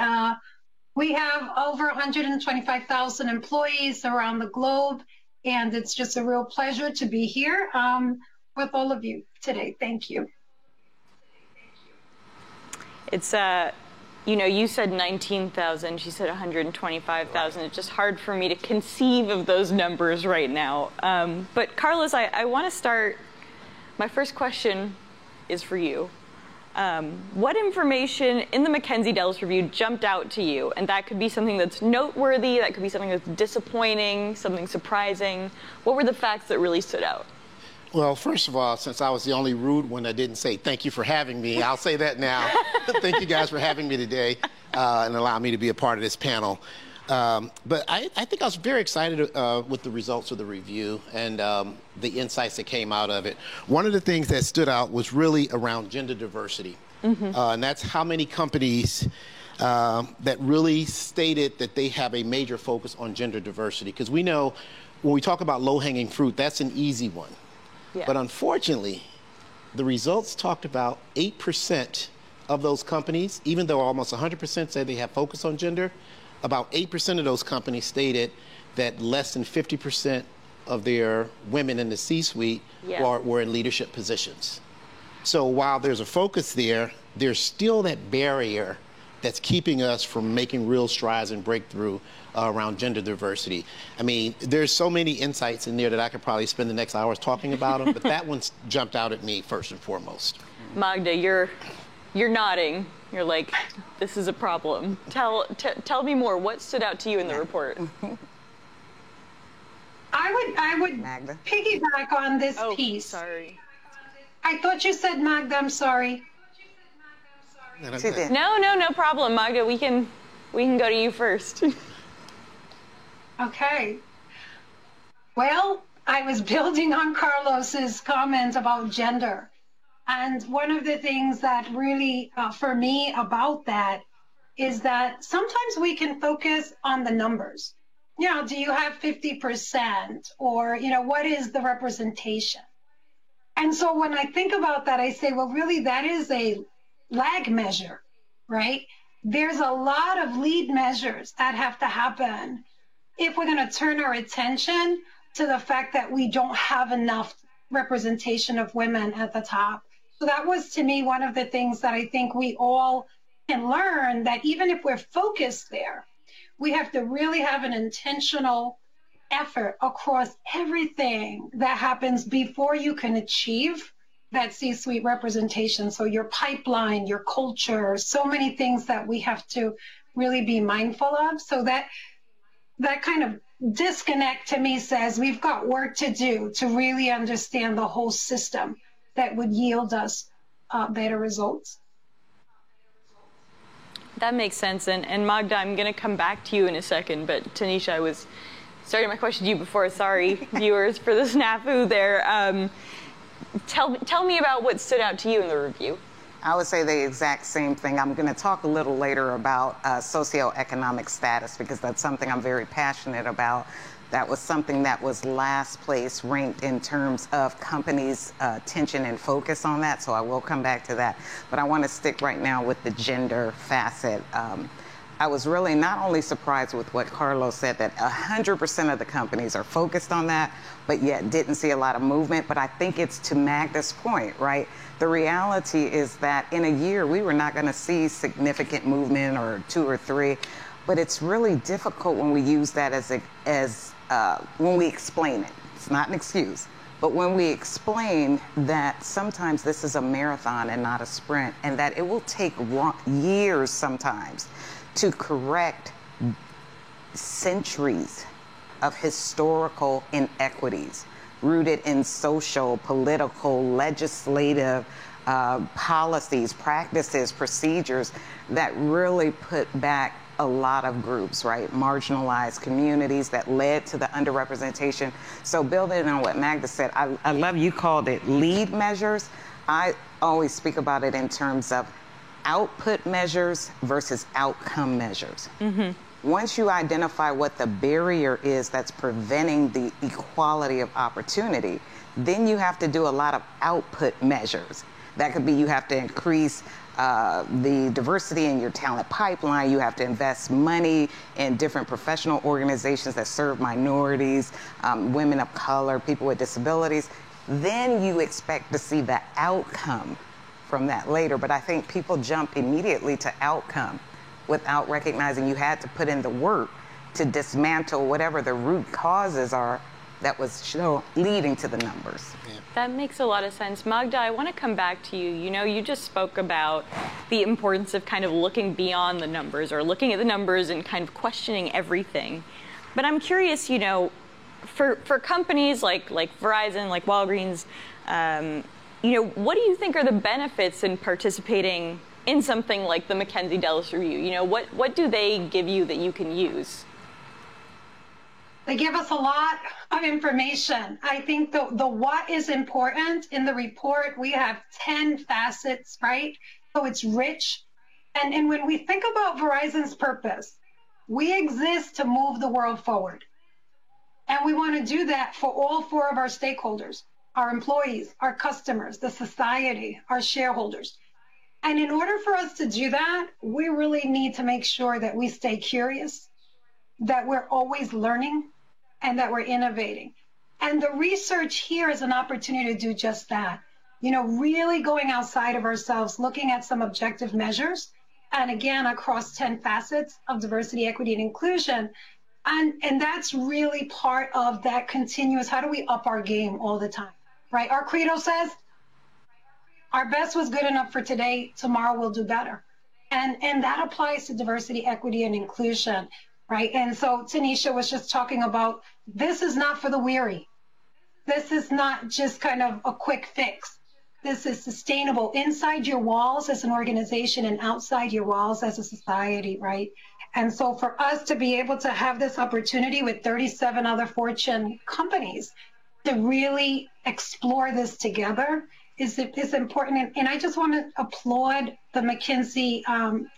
Speaker 23: we have over 125,000 employees around the globe, and it's just a real pleasure to be here with all of you today. Thank you.
Speaker 18: It's, you said 19,000, she said 125,000. It's just hard for me to conceive of those numbers right now. But Carlos, I want to start, my first question is for you. What information in the Mackenzie Dellis review jumped out to you? And that could be something that's noteworthy, that could be something that's disappointing, something surprising. What were the facts that really stood out?
Speaker 8: Well, first of all, since I was the only rude one that didn't say thank you for having me, I'll say that now. Thank you guys for having me today and allowing me to be a part of this panel. But I think I was very excited with the results of the review and the insights that came out of it. One of the things that stood out was really around gender diversity. And that's how many companies that really stated that they have a major focus on gender diversity. Because we know when we talk about low-hanging fruit, that's an easy one. Yeah. But unfortunately, the results talked about 8% of those companies, even though almost 100% say they have focus on gender, about 8% of those companies stated that less than 50% of their women in the C-suite were in leadership positions. So while there's a focus there, there's still that barrier that's keeping us from making real strides and breakthrough around gender diversity. I mean, there's so many insights in there that I could probably spend the next hours talking about them, but that one jumped out at me first and foremost.
Speaker 18: Magda, you're nodding. You're like, this is a problem. Tell me more. What stood out to you in the report?
Speaker 23: I would Magda. Piggyback on this piece.
Speaker 18: Sorry.
Speaker 23: I thought you said Magda. I'm sorry.
Speaker 18: No problem, Magda. We can go to you first.
Speaker 23: Okay. Well, I was building on Carlos's comment about gender. And one of the things that really, for me, about that is that sometimes we can focus on the numbers. You know, do you have 50%? Or, what is the representation? And so when I think about that, I say, well, really, that is a lag measure, right? There's a lot of lead measures that have to happen if we're going to turn our attention to the fact that we don't have enough representation of women at the top. So that was, to me, one of the things that I think we all can learn, that even if we're focused there, we have to really have an intentional effort across everything that happens before you can achieve that C-suite representation. So your pipeline, your culture, so many things that we have to really be mindful of. So that kind of disconnect to me says we've got work to do to really understand the whole system that would yield us better results.
Speaker 18: That makes sense. And Magda, I'm going to come back to you in a second, but Tanisha, I was starting my question to you before. Sorry, viewers, for the snafu there. Tell me about what stood out to you in the review.
Speaker 22: I would say the exact same thing. I'm going to talk a little later about socioeconomic status because that's something I'm very passionate about. That was something that was last place ranked in terms of companies' attention and focus on that, so I will come back to that. But I want to stick right now with the gender facet. I was really not only surprised with what Carlos said, that 100% of the companies are focused on that, but yet didn't see a lot of movement. But I think it's to Magda's point, right? The reality is that in a year, we were not going to see significant movement or 2 or 3, but it's really difficult when we use that when we explain it. It's not an excuse. But when we explain that sometimes this is a marathon and not a sprint, and that it will take years sometimes to correct centuries of historical inequities rooted in social, political, legislative policies, practices, procedures that really put back a lot of groups, right? Marginalized communities that led to the underrepresentation. So building on what Magda said, I love you called it lead measures. I always speak about it in terms of output measures versus outcome measures. Mm-hmm. Once you identify what the barrier is that's preventing the equality of opportunity, then you have to do a lot of output measures. That could be you have to increase the diversity in your talent pipeline. You have to invest money in different professional organizations that serve minorities, women of color, people with disabilities. Then you expect to see the outcome from that later. But I think people jump immediately to outcome without recognizing you had to put in the work to dismantle whatever the root causes are that was leading to the numbers. Yeah.
Speaker 18: That makes a lot of sense. Magda, I want to come back to you. You know, you just spoke about the importance of kind of looking beyond the numbers or looking at the numbers and kind of questioning everything. But I'm curious, you know, for companies like Verizon, like Walgreens, you know, what do you think are the benefits in participating in something like the Mackenzie Dulles Review? You know, what do they give you that you can use?
Speaker 23: They give us a lot of information. I think the what is important in the report. We have 10 facets, right? So it's rich. And when we think about Verizon's purpose, we exist to move the world forward. And we want to do that for all 4 of our stakeholders, our employees, our customers, the society, our shareholders. And in order for us to do that, we really need to make sure that we stay curious, that we're always learning, and that we're innovating. And the research here is an opportunity to do just that. You know, really going outside of ourselves, looking at some objective measures, and again, across 10 facets of diversity, equity, and inclusion. And that's really part of that continuous, how do we up our game all the time, right? Our credo says, our best was good enough for today, tomorrow we'll do better. And that applies to diversity, equity, and inclusion. Right. And so Tanisha was just talking about this is not for the weary. This is not just kind of a quick fix. This is sustainable inside your walls as an organization and outside your walls as a society. Right. And so for us to be able to have this opportunity with 37 other Fortune companies to really explore this together is important. And I just want to applaud the Mackenzie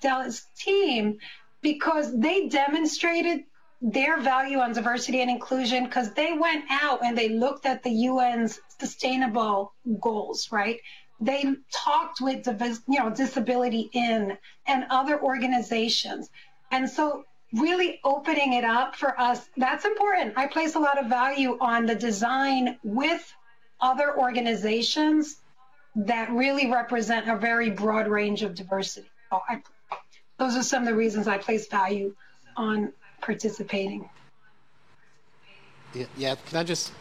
Speaker 23: Dulles team, because they demonstrated their value on diversity and inclusion because they went out and they looked at the UN's sustainable goals, right? They talked with Disability In and other organizations. And so really opening it up for us, that's important. I place a lot of value on the design with other organizations that really represent a very broad range of diversity. So those are some of the reasons I place value on participating.
Speaker 8: Yeah, can I just...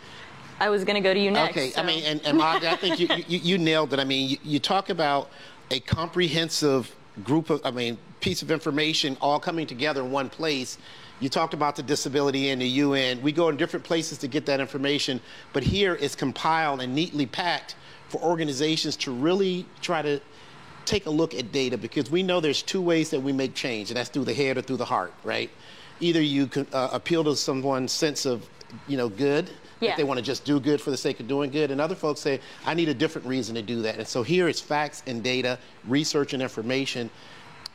Speaker 18: I was going to go to you next.
Speaker 8: Okay,
Speaker 18: so.
Speaker 8: I mean, and Magda, I think you nailed it. I mean, you talk about a comprehensive piece of information all coming together in one place. You talked about the disability in the UN. We go in different places to get that information, but here it's compiled and neatly packed for organizations to really try to take a look at data, because we know there's two ways that we make change, and that's through the head or through the heart, right? Either you can appeal to someone's sense of, good, that they want to just do good for the sake of doing good, and other folks say, I need a different reason to do that. And so here it's facts and data, research and information,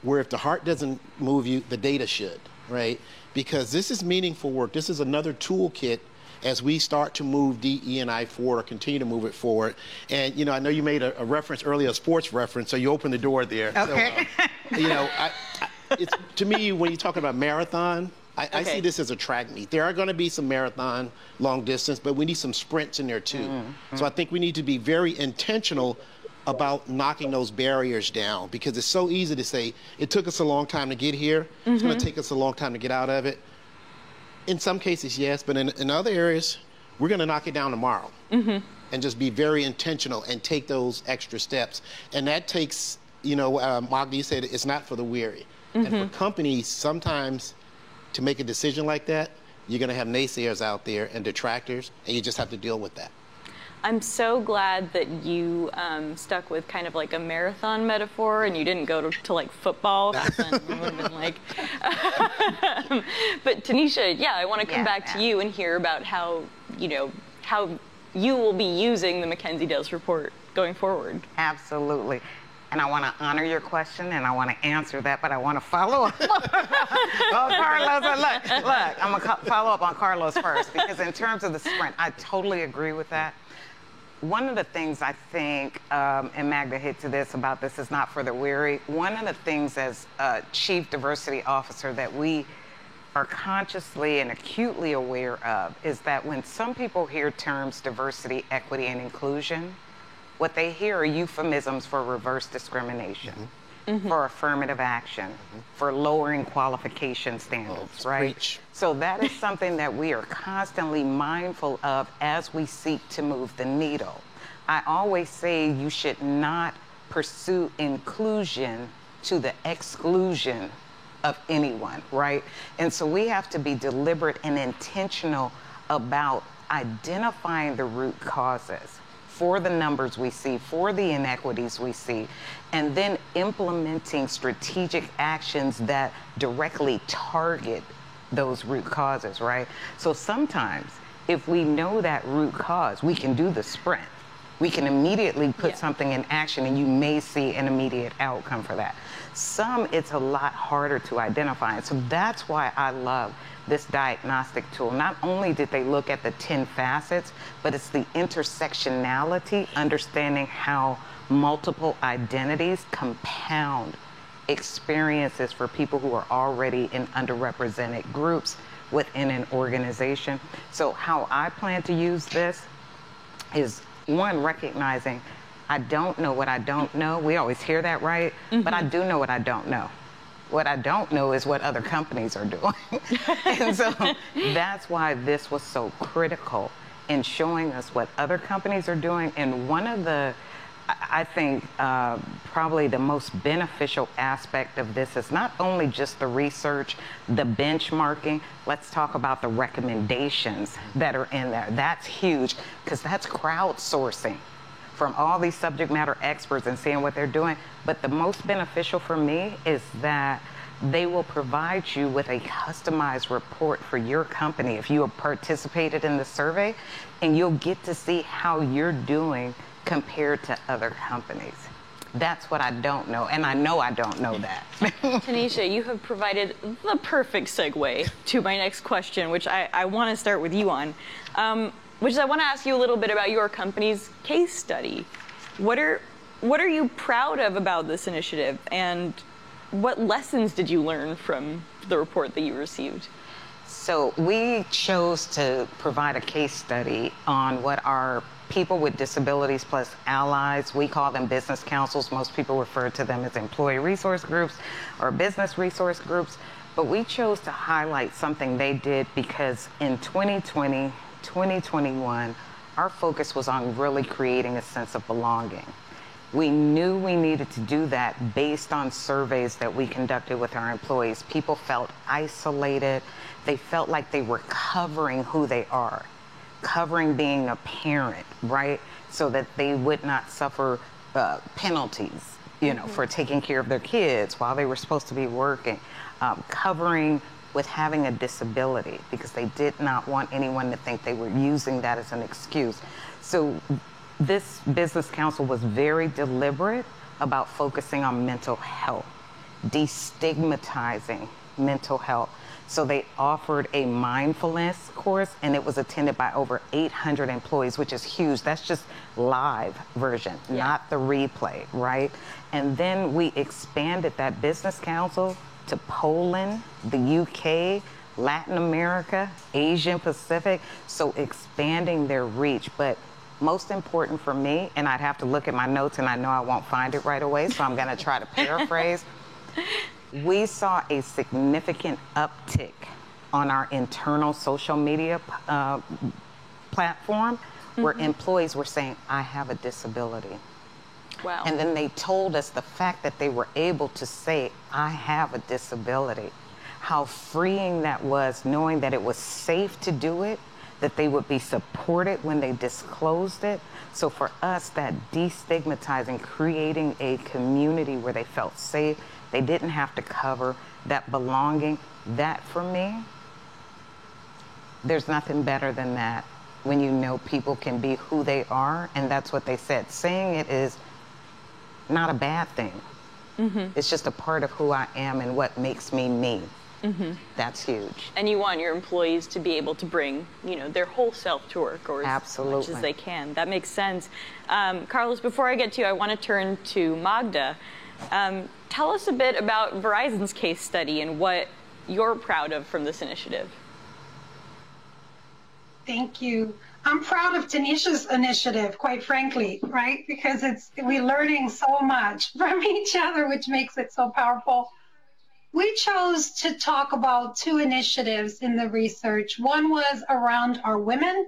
Speaker 8: where if the heart doesn't move you, the data should, right? Because this is meaningful work. This is another toolkit as we start to move DE&I forward, or continue to move it forward. And, I know you made a reference earlier, a sports reference, so you opened the door there.
Speaker 15: Okay.
Speaker 8: So, it's, to me, when you talk about marathon, I see this as a track meet. There are going to be some marathon, long distance, but we need some sprints in there too. So I think we need to be very intentional about knocking those barriers down, because it's so easy to say, it took us a long time to get here. It's going to take us a long time to get out of it. In some cases, yes, but in other areas, we're going to knock it down tomorrow. And just be very intentional and take those extra steps. And that takes, Magdi said, it's not for the weary. And for companies, sometimes to make a decision like that, you're going to have naysayers out there and detractors, and you just have to deal with that.
Speaker 18: I'm so glad that you stuck with kind of like a marathon metaphor, and you didn't go to like football, because then it would have been like. But Tanisha, I want to come back to you and hear about how you will be using the Mackenzie-Dales report going forward.
Speaker 22: Absolutely. And I want to honor your question, and I want to answer that, but I want to follow up. Carlos, look, I'm going to follow up on Carlos first, because in terms of the sprint, I totally agree with that. One of the things I think, and Magda hit to this about this is not for the weary, one of the things as a Chief Diversity Officer that we are consciously and acutely aware of is that when some people hear terms diversity, equity, and inclusion, what they hear are euphemisms for reverse discrimination, for affirmative action, for lowering qualification standards, right? Preach. So that is something that we are constantly mindful of as we seek to move the needle. I always say you should not pursue inclusion to the exclusion of anyone, right? And so we have to be deliberate and intentional about identifying the root causes for the numbers we see, for the inequities we see, and then implementing strategic actions that directly target those root causes, right? So sometimes, if we know that root cause, we can do the sprint. We can immediately put something in action, and you may see an immediate outcome for that. Some, it's a lot harder to identify. And so that's why I love this diagnostic tool. Not only did they look at the 10 facets, but it's the intersectionality, understanding how multiple identities compound experiences for people who are already in underrepresented groups within an organization. So how I plan to use this is, one, recognizing I don't know what I don't know. We always hear that, right? But I do know what I don't know. What I don't know is what other companies are doing. And so that's why this was so critical in showing us what other companies are doing. And one of the, I think, probably the most beneficial aspect of this is not only just the research, the benchmarking. Let's talk about the recommendations that are in there. That's huge, because that's crowdsourcing from all these subject matter experts and seeing what they're doing. But the most beneficial for me is that they will provide you with a customized report for your company if you have participated in the survey, and you'll get to see how you're doing compared to other companies. That's what I don't know, and I know I don't know that.
Speaker 18: Tanisha, you have provided the perfect segue to my next question, which I want to start with you on. Which is, I want to ask you a little bit about your company's case study. What are you proud of about this initiative, and what lessons did you learn from the report that you received?
Speaker 22: So we chose to provide a case study on what our people with disabilities plus allies, we call them business councils. Most people refer to them as employee resource groups or business resource groups. But we chose to highlight something they did because in 2020, 2021, our focus was on really creating a sense of belonging. We knew we needed to do that based on surveys that we conducted with our employees. People felt isolated. They felt like they were covering who they are, covering being a parent, right? So that they would not suffer penalties, you know, for taking care of their kids while they were supposed to be working, covering with having a disability, because they did not want anyone to think they were using that as an excuse. So this business council was very deliberate about focusing on mental health, destigmatizing mental health. So they offered a mindfulness course, and it was attended by over 800 employees, which is huge. That's just live version, not the replay, right? And then we expanded that business council to Poland, the UK, Latin America, Asian Pacific, so expanding their reach. But most important for me, and I'd have to look at my notes, and I know I won't find it right away, so I'm gonna try to paraphrase. We saw a significant uptick on our internal social media platform where employees were saying, I have a disability.
Speaker 18: Wow.
Speaker 22: And then they told us the fact that they were able to say, I have a disability, how freeing that was, knowing that it was safe to do it, that they would be supported when they disclosed it. So for us, that destigmatizing, creating a community where they felt safe, they didn't have to cover, that belonging, that for me, there's nothing better than that when you know people can be who they are, and that's what they said. Saying it is not a bad thing. It's just a part of who I am and what makes me me. That's huge.
Speaker 18: And you want your employees to be able to bring, you know, their whole self to work, or as much as they can. That makes sense. Carlos, before I get to you, I want to turn to Magda. Tell us a bit about Verizon's case study and what you're proud of from this initiative.
Speaker 23: Thank you. I'm proud of Tanisha's initiative, quite frankly, right? Because we're learning so much from each other, which makes it so powerful. We chose to talk about two initiatives in the research. One was around our women,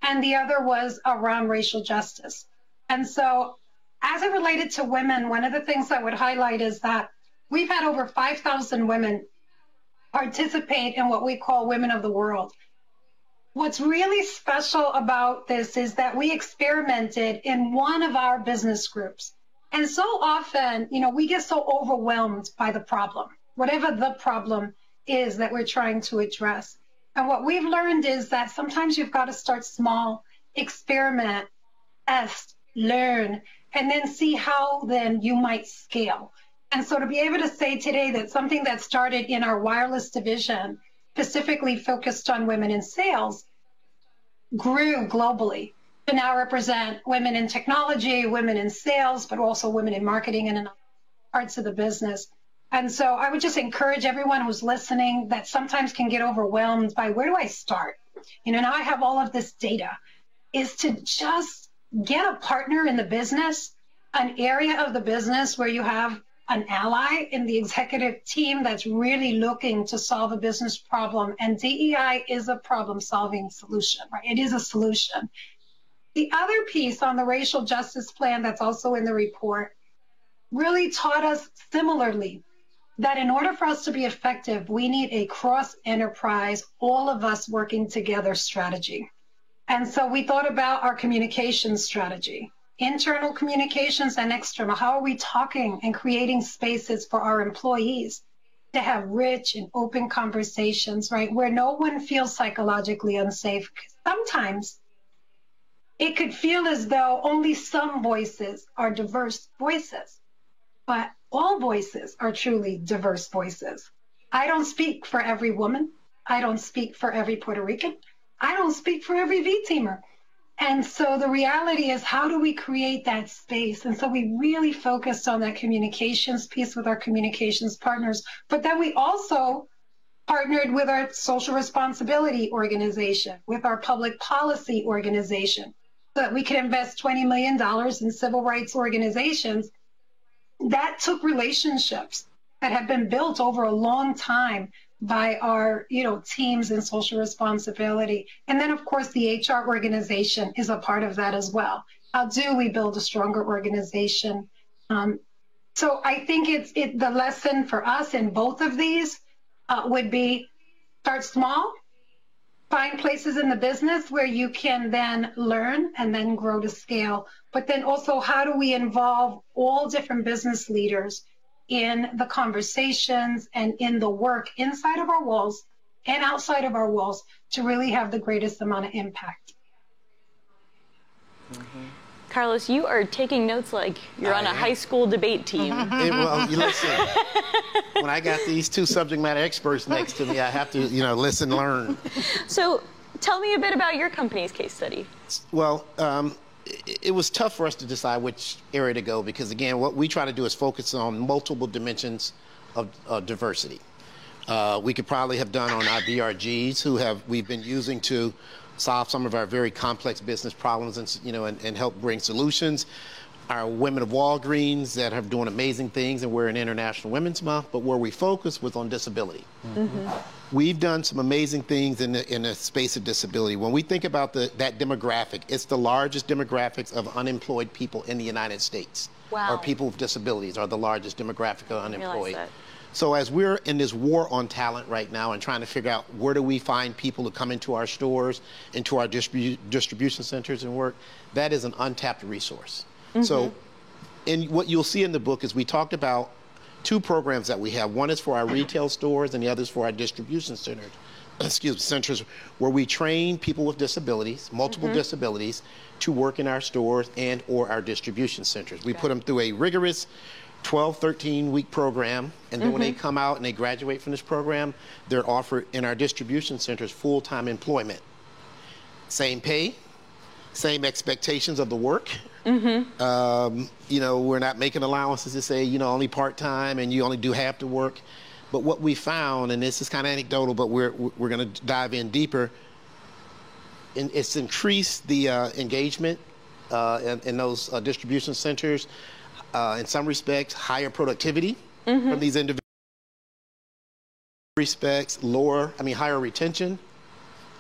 Speaker 23: and the other was around racial justice. And so, as it related to women, one of the things I would highlight is that we've had over 5,000 women participate in what we call Women of the World. What's really special about this is that we experimented in one of our business groups. And so often, you know, we get so overwhelmed by the problem, whatever the problem is that we're trying to address. And what we've learned is that sometimes you've got to start small, experiment, test, learn, and then see how then you might scale. And so to be able to say today that something that started in our wireless division, specifically focused on women in sales, grew globally to now represent women in technology, women in sales, but also women in marketing and in parts of the business. And so I would just encourage everyone who's listening that sometimes can get overwhelmed by where do I start? You know, now I have all of this data, is to just get a partner in the business, an area of the business where you have an ally in the executive team that's really looking to solve a business problem. And DEI is a problem-solving solution, right? It is a solution. The other piece on the racial justice plan that's also in the report really taught us similarly that in order for us to be effective, we need a cross-enterprise, all of us working together strategy. And so we thought about our communications strategy, internal communications and external. How are we talking and creating spaces for our employees to have rich and open conversations, right? Where no one feels psychologically unsafe. Sometimes it could feel as though only some voices are diverse voices, but all voices are truly diverse voices. I don't speak for every woman. I don't speak for every Puerto Rican. I don't speak for every V-teamer. And so the reality is, how do we create that space? And so we really focused on that communications piece with our communications partners. But then we also partnered with our social responsibility organization, with our public policy organization, so that we could invest $20 million in civil rights organizations. That took relationships that have been built over a long time by our, teams in social responsibility. And then, of course, the HR organization is a part of that as well. How do we build a stronger organization? So I think the lesson for us in both of these would be start small, find places in the business where you can then learn and then grow to scale. But then also, how do we involve all different business leaders in the conversations and in the work inside of our walls and outside of our walls to really have the greatest amount of impact?
Speaker 18: Carlos, you are taking notes like you're on a high school debate team.
Speaker 8: Well, listen, when I got these two subject matter experts next to me, I have to, listen, learn.
Speaker 18: So tell me a bit about your company's case study.
Speaker 8: Well, it was tough for us to decide which area to go because, again, what we try to do is focus on multiple dimensions of diversity. We could probably have done on our BRGs, we've been using to solve some of our very complex business problems and help bring solutions. Our women of Walgreens that are doing amazing things, and we're in International Women's Month, but where we focus was on disability. We've done some amazing things in the space of disability. When we think about that demographic, it's the largest demographics of unemployed people in the United States.
Speaker 18: Wow.
Speaker 8: Or people with disabilities are the largest demographic of unemployed. So as we're in this war on talent right now and trying to figure out where do we find people to come into our stores, into our distribution centers and work, that is an untapped resource. So what you'll see in the book is we talked about two programs that we have. One is for our retail stores and the other is for our distribution centers. Centers where we train people with disabilities, multiple disabilities, to work in our stores and or our distribution centers. We put them through a rigorous 12, 13-week program, and then when they come out and they graduate from this program, they're offered in our distribution centers full-time employment. Same pay, same expectations of the work. We're not making allowances to say, only part-time and you only do half the work. But what we found, and this is kind of anecdotal, but we're going to dive in deeper, and it's increased the engagement in those distribution centers. In some respects, higher productivity from these individuals. Respects, higher retention,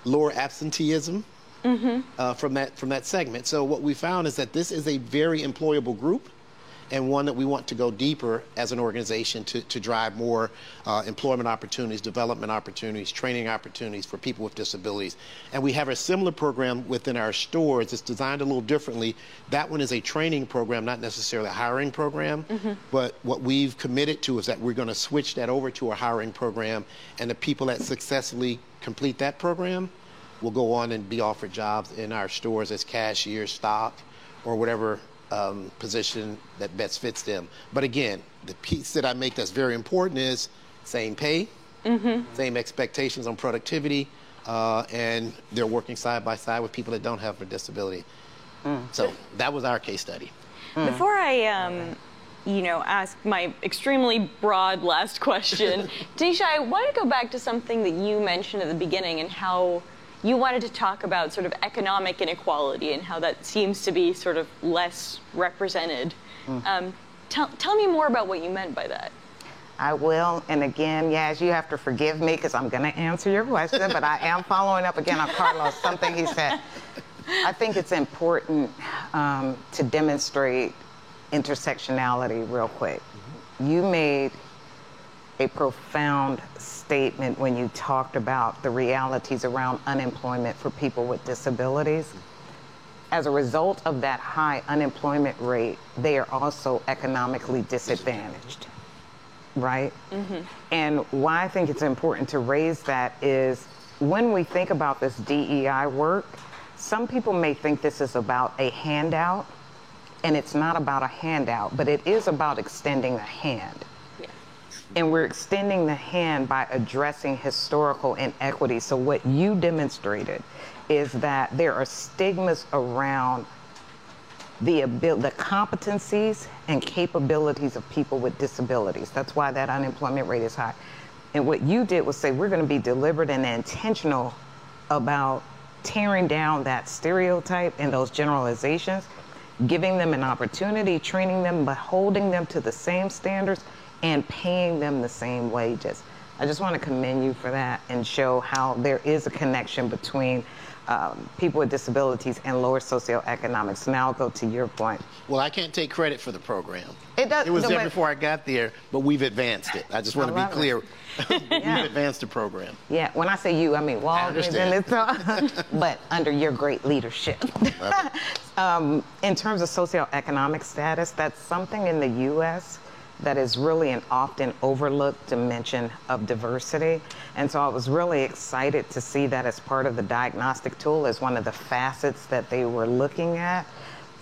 Speaker 8: lower absenteeism from that segment. So what we found is that this is a very employable group, and one that we want to go deeper as an organization to drive more employment opportunities, development opportunities, training opportunities for people with disabilities. And we have a similar program within our stores. It's designed a little differently. That one is a training program, not necessarily a hiring program. But what we've committed to is that we're going to switch that over to a hiring program, and the people that successfully complete that program will go on and be offered jobs in our stores as cashiers, stock, or whatever position that best fits them. But again, the piece that I make that's very important is same pay, same expectations on productivity, and they're working side by side with people that don't have a disability. So that was our case study.
Speaker 18: Before I ask my extremely broad last question, Tanisha, I want to go back to something that you mentioned at the beginning and how you wanted to talk about sort of economic inequality and how that seems to be sort of less represented. Tell me more about what you meant by that.
Speaker 22: I will, and again, Yaz, you have to forgive me because I'm going to answer your question, but I am following up again on Carlos, something he said. I think it's important to demonstrate intersectionality real quick. You made a profound statement when you talked about the realities around unemployment for people with disabilities. As a result of that high unemployment rate, they are also economically disadvantaged, right? And why I think it's important to raise that is when we think about this DEI work, some people may think this is about a handout, and it's not about a handout, but it is about extending a hand. And we're extending the hand by addressing historical inequities. So what you demonstrated is that there are stigmas around the competencies and capabilities of people with disabilities. That's why that unemployment rate is high. And what you did was say, we're going to be deliberate and intentional about tearing down that stereotype and those generalizations, giving them an opportunity, training them, but holding them to the same standards and paying them the same wages. I just want to commend you for that and show how there is a connection between people with disabilities and lower socioeconomic. So now I'll go to your point.
Speaker 8: Well, I can't take credit for the program.
Speaker 22: It does.
Speaker 8: It was there before I got there, but we've advanced it. I just want to be clear. We've advanced the program.
Speaker 22: Yeah, when I say you, I mean Walgreens, but under your great leadership. In terms of socioeconomic status, that's something in the U.S. that is really an often overlooked dimension of diversity. And so I was really excited to see that as part of the diagnostic tool as one of the facets that they were looking at.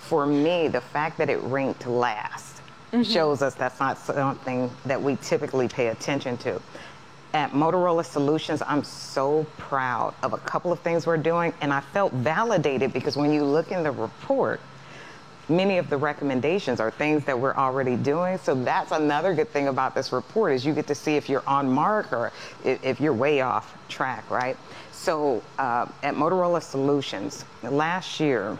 Speaker 22: For me, the fact that it ranked last shows us that's not something that we typically pay attention to. At Motorola Solutions, I'm so proud of a couple of things we're doing, and I felt validated because when you look in the report, many of the recommendations are things that we're already doing. So that's another good thing about this report is you get to see if you're on mark or if you're way off track, right? So at Motorola Solutions, last year,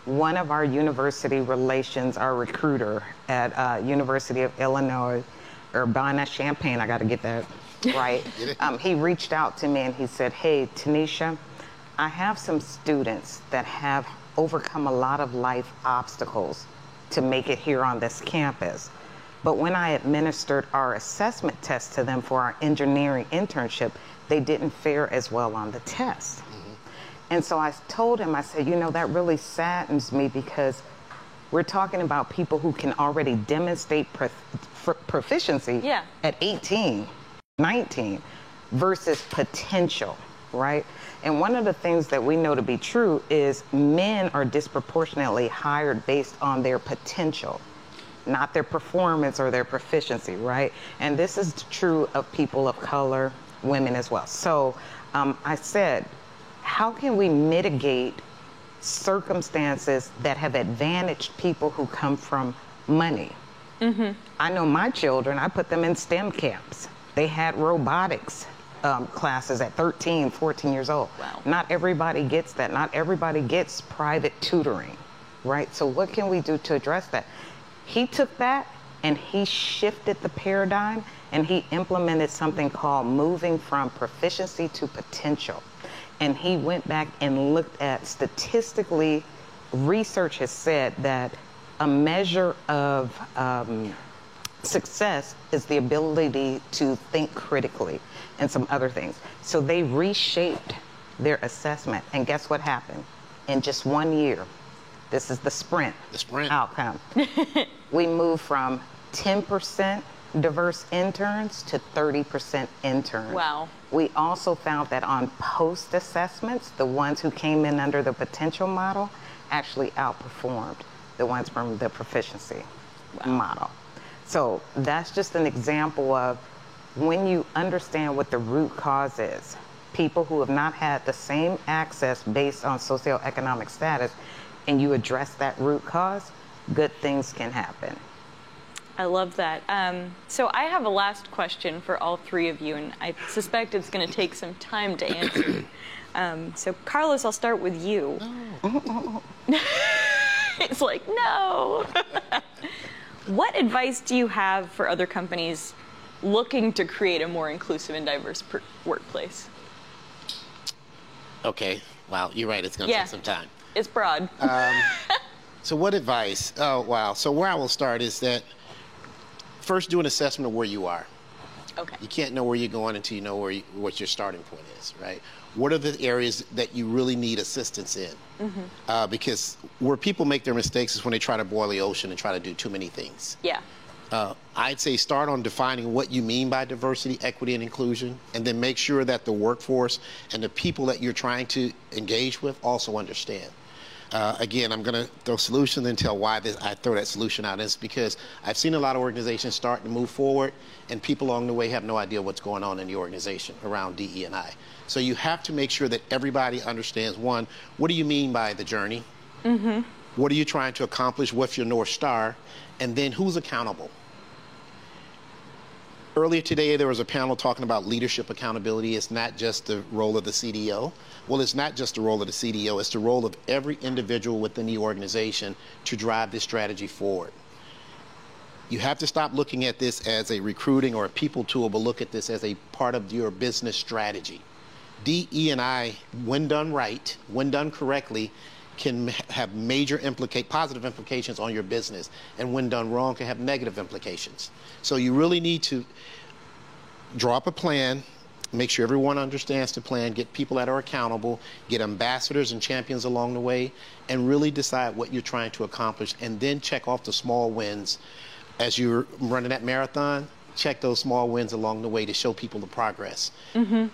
Speaker 22: one of our university relations, our recruiter at University of Illinois, Urbana-Champaign, I got to get that right. He reached out to me and he said, hey, Tanisha, I have some students that have overcome a lot of life obstacles to make it here on this campus. But when I administered our assessment test to them for our engineering internship, they didn't fare as well on the test. And so I told him, I said, you know, that really saddens me because we're talking about people who can already demonstrate proficiency at 18, 19 versus potential, right? And one of the things that we know to be true is men are disproportionately hired based on their potential, not their performance or their proficiency, right? And this is true of people of color, women as well. So I said, how can we mitigate circumstances that have advantaged people who come from money? I know my children, I put them in STEM camps. They had robotics classes at 13, 14 years old. Wow. Not everybody gets that. Not everybody gets private tutoring, right? So what can we do to address that? He took that and he shifted the paradigm and he implemented something called moving from proficiency to potential. And he went back and looked at statistically, research has said that a measure of success is the ability to think critically and some other things. So they reshaped their assessment. And guess what happened? In just 1 year, this is the sprint outcome. We moved from 10% diverse interns to 30% interns.
Speaker 18: Wow.
Speaker 22: We also found that on post assessments, the ones who came in under the potential model actually outperformed the ones from the proficiency model. So that's just an example of when you understand what the root cause is, people who have not had the same access based on socioeconomic status, and you address that root cause, good things can happen.
Speaker 18: I love that. So I have a last question for all three of you, and I suspect it's going to take some time to answer. So Carlos, I'll start with you. No. It's like, no. What advice do you have for other companies looking to create a more inclusive and diverse workplace?
Speaker 8: Okay. Wow, you're right. It's going to take some time.
Speaker 18: It's broad.
Speaker 8: So what advice? Oh, wow. So where I will start is that first do an assessment of where you are.
Speaker 18: Okay.
Speaker 8: You can't know where you're going until you know what your starting point is, right? What are the areas that you really need assistance in? Because where people make their mistakes is when they try to boil the ocean and try to do too many things.
Speaker 18: Yeah.
Speaker 8: I'd say start on defining what you mean by diversity, equity, and inclusion, and then make sure that the workforce and the people that you're trying to engage with also understand. Again, I'm going to throw solutions and tell why I throw that solution out. It's because I've seen a lot of organizations start to move forward, and people along the way have no idea what's going on in the organization around DE&I. So you have to make sure that everybody understands, one, what do you mean by the journey? What are you trying to accomplish? What's your North Star? And then who's accountable? Earlier today, there was a panel talking about leadership accountability. It's not just the role of the CDO. Well, it's not just the role of the CDO. It's the role of every individual within the organization to drive this strategy forward. You have to stop looking at this as a recruiting or a people tool, but look at this as a part of your business strategy. DE&I, when done right, when done correctly, can have positive implications on your business, and when done wrong can have negative implications. So you really need to draw up a plan, make sure everyone understands the plan, get people that are accountable, get ambassadors and champions along the way, and really decide what you're trying to accomplish, and then check off the small wins. As you're running that marathon, check those small wins along the way to show people the progress. Mm-hmm.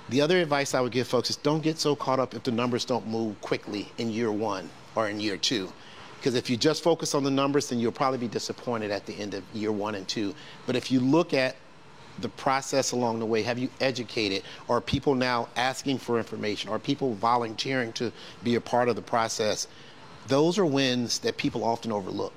Speaker 8: The other advice I would give folks is don't get so caught up if the numbers don't move quickly in year 1 or in year 2. Because if you just focus on the numbers, then you'll probably be disappointed at the end of year 1 and 2. But if you look at the process along the way, have you educated? Are people now asking for information? Are people volunteering to be a part of the process? Those are wins that people often overlook.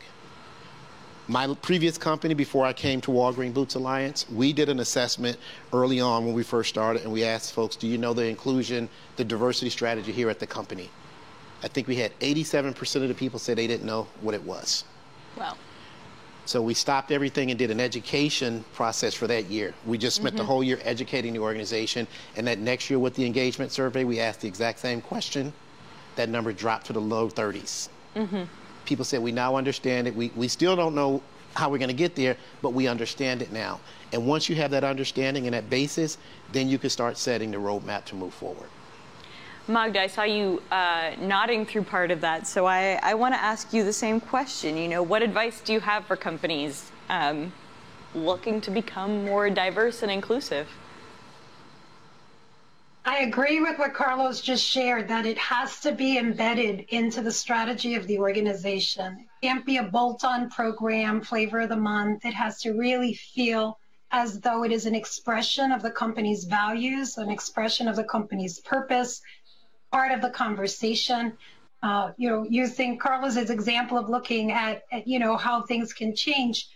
Speaker 8: My previous company, before I came to Walgreens Boots Alliance, we did an assessment early on when we first started, and we asked folks, do you know the inclusion, the diversity strategy here at the company? I think we had 87% of the people said they didn't know what it was. Wow. So we stopped everything and did an education process for that year. We just spent the whole year educating the organization, and that next year with the engagement survey, we asked the exact same question. That number dropped to the low 30s. Mm-hmm. People said, we now understand it. We still don't know how we're going to get there, but we understand it now. And once you have that understanding and that basis, then you can start setting the roadmap to move forward.
Speaker 18: Magda, I saw you nodding through part of that, so I want to ask you the same question. You know, what advice do you have for companies looking to become more diverse and inclusive?
Speaker 23: I agree with what Carlos just shared, that it has to be embedded into the strategy of the organization. It can't be a bolt-on program, flavor of the month. It has to really feel as though it is an expression of the company's values, an expression of the company's purpose, part of the conversation. Using Carlos's example of looking at how things can change.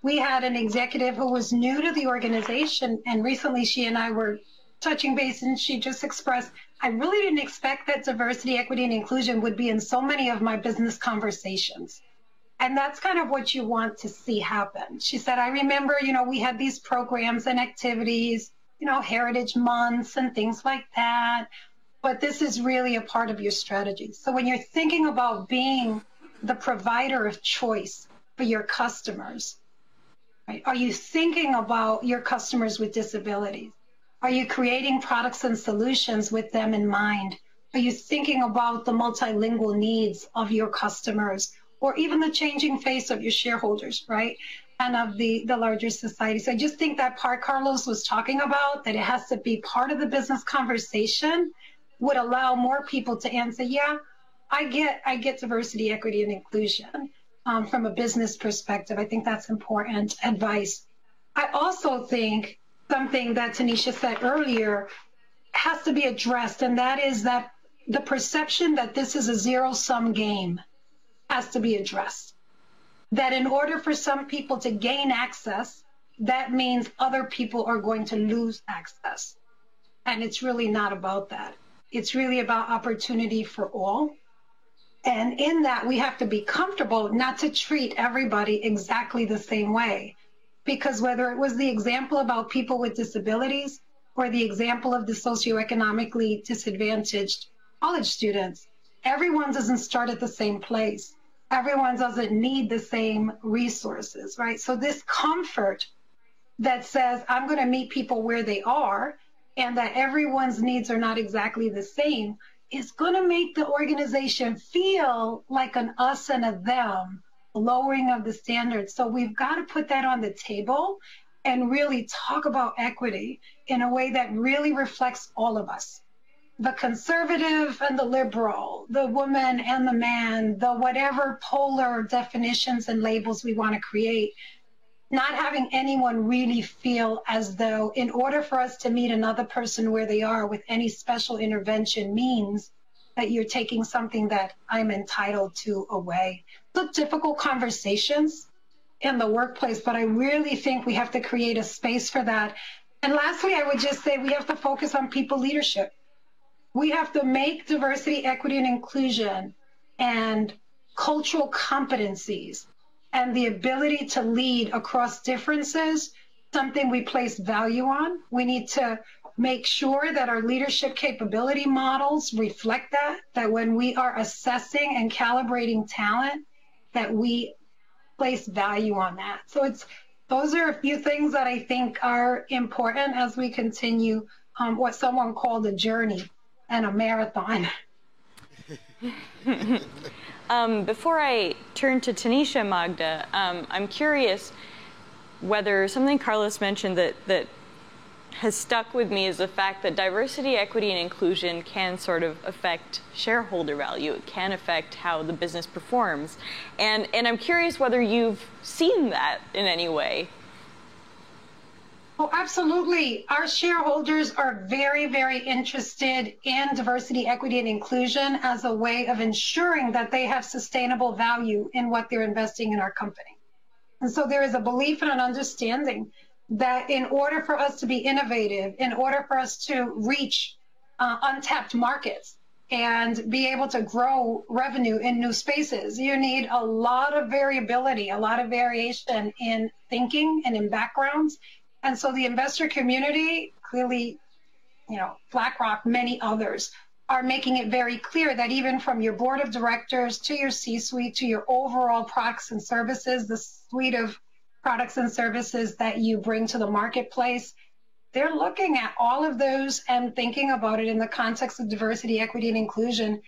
Speaker 23: We had an executive who was new to the organization, and recently she and I were touching base, and she just expressed, I really didn't expect that diversity, equity, and inclusion would be in so many of my business conversations. And that's kind of what you want to see happen. She said, I remember, we had these programs and activities, Heritage Months and things like that. But this is really a part of your strategy. So when you're thinking about being the provider of choice for your customers, right? Are you thinking about your customers with disabilities? Are you creating products and solutions with them in mind? Are you thinking about the multilingual needs of your customers, or even the changing face of your shareholders, right? And of the larger society. So I just think that part Carlos was talking about, that it has to be part of the business conversation, would allow more people to answer, yeah, I get diversity, equity, and inclusion from a business perspective. I think that's important advice. I also think something that Tanisha said earlier has to be addressed, and that is that the perception that this is a zero-sum game has to be addressed. That in order for some people to gain access, that means other people are going to lose access. And it's really not about that. It's really about opportunity for all. And in that, we have to be comfortable not to treat everybody exactly the same way. Because whether it was the example about people with disabilities or the example of the socioeconomically disadvantaged college students, everyone doesn't start at the same place. Everyone doesn't need the same resources, right? So this comfort that says, I'm going to meet people where they are, and that everyone's needs are not exactly the same, is going to make the organization feel like an us and a them, lowering of the standards. So we've got to put that on the table and really talk about equity in a way that really reflects all of us. The conservative and the liberal, the woman and the man, the whatever polar definitions and labels we want to create, not having anyone really feel as though in order for us to meet another person where they are with any special intervention means that you're taking something that I'm entitled to away. The difficult conversations in the workplace, but I really think we have to create a space for that. And lastly, I would just say we have to focus on people leadership. We have to make diversity, equity, and inclusion and cultural competencies and the ability to lead across differences something we place value on. We need to make sure that our leadership capability models reflect that when we are assessing and calibrating talent, that we place value on that. So those are a few things that I think are important as we continue what someone called a journey and a marathon.
Speaker 18: Before I turn to Tanisha, Magda, I'm curious whether something Carlos mentioned that has stuck with me is the fact that diversity, equity, and inclusion can sort of affect shareholder value. It can affect how the business performs. And I'm curious whether you've seen that in any way.
Speaker 23: Oh, absolutely. Our shareholders are very, very interested in diversity, equity, and inclusion as a way of ensuring that they have sustainable value in what they're investing in our company. And so there is a belief and an understanding that in order for us to be innovative, in order for us to reach untapped markets and be able to grow revenue in new spaces, you need a lot of variability, a lot of variation in thinking and in backgrounds. And so the investor community, clearly, BlackRock, many others, are making it very clear that even from your board of directors to your C-suite to your overall products and services, the suite of products and services that you bring to the marketplace, they're looking at all of those and thinking about it in the context of diversity, equity, and inclusion.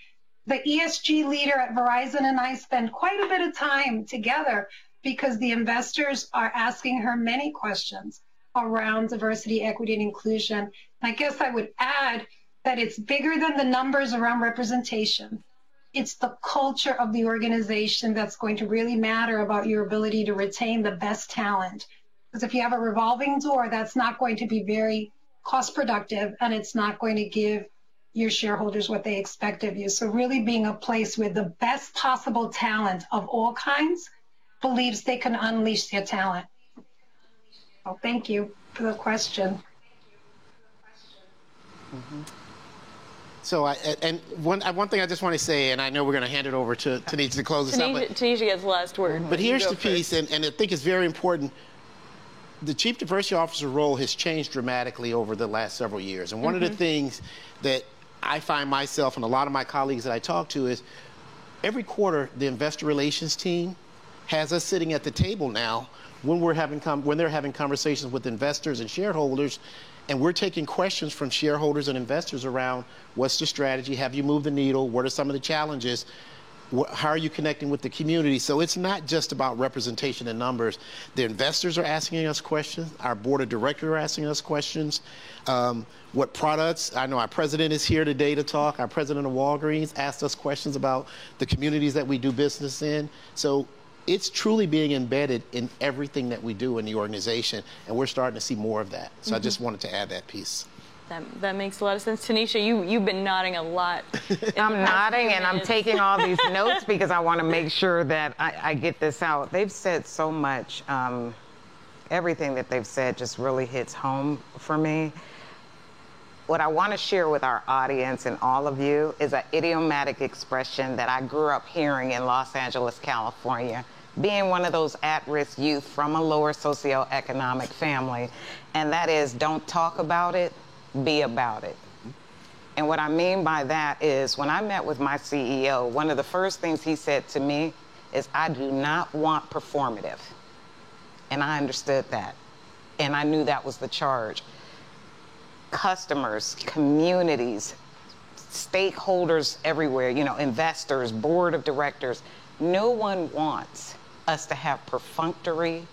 Speaker 23: The ESG leader at Verizon and I spend quite a bit of time together because the investors are asking her many questions around diversity, equity, and inclusion. I guess I would add that it's bigger than the numbers around representation. It's the culture of the organization that's going to really matter about your ability to retain the best talent. Because if you have a revolving door, that's not going to be very cost productive, and it's not going to give your shareholders what they expect of you. So really being a place where the best possible talent of all kinds believes they can unleash their talent. Well, thank you for the question.
Speaker 8: Mm-hmm. So, one thing I just want to say, and I know we're going to hand it over to Tanisha to close this out.
Speaker 18: Tanisha gets the last word.
Speaker 8: But here's the piece, and I think it's very important. The Chief Diversity Officer role has changed dramatically over the last several years. And one of the things that I find myself and a lot of my colleagues that I talk to is every quarter the investor relations team has us sitting at the table now when they're having conversations with investors and shareholders, and we're taking questions from shareholders and investors around what's the strategy, have you moved the needle, what are some of the challenges, how are you connecting with the community? So it's not just about representation and numbers. The investors are asking us questions, our board of directors are asking us questions, what products, I know our president is here today to talk, our president of Walgreens asked us questions about the communities that we do business in. So it's truly being embedded in everything that we do in the organization, and we're starting to see more of that. So I just wanted to add that piece.
Speaker 18: That makes a lot of sense. Tanisha, you've been nodding a lot.
Speaker 22: I'm nodding and I'm taking all these notes because I want to make sure that I get this out. They've said so much. Everything that they've said just really hits home for me. What I want to share with our audience and all of you is an idiomatic expression that I grew up hearing in Los Angeles, California, being one of those at-risk youth from a lower socioeconomic family, and that is, don't talk about it, be about it. And what I mean by that is when I met with my CEO, one of the first things he said to me is, I do not want performative. And I understood that. And I knew that was the charge. Customers, communities, stakeholders everywhere, investors, board of directors, no one wants us to have perfunctory,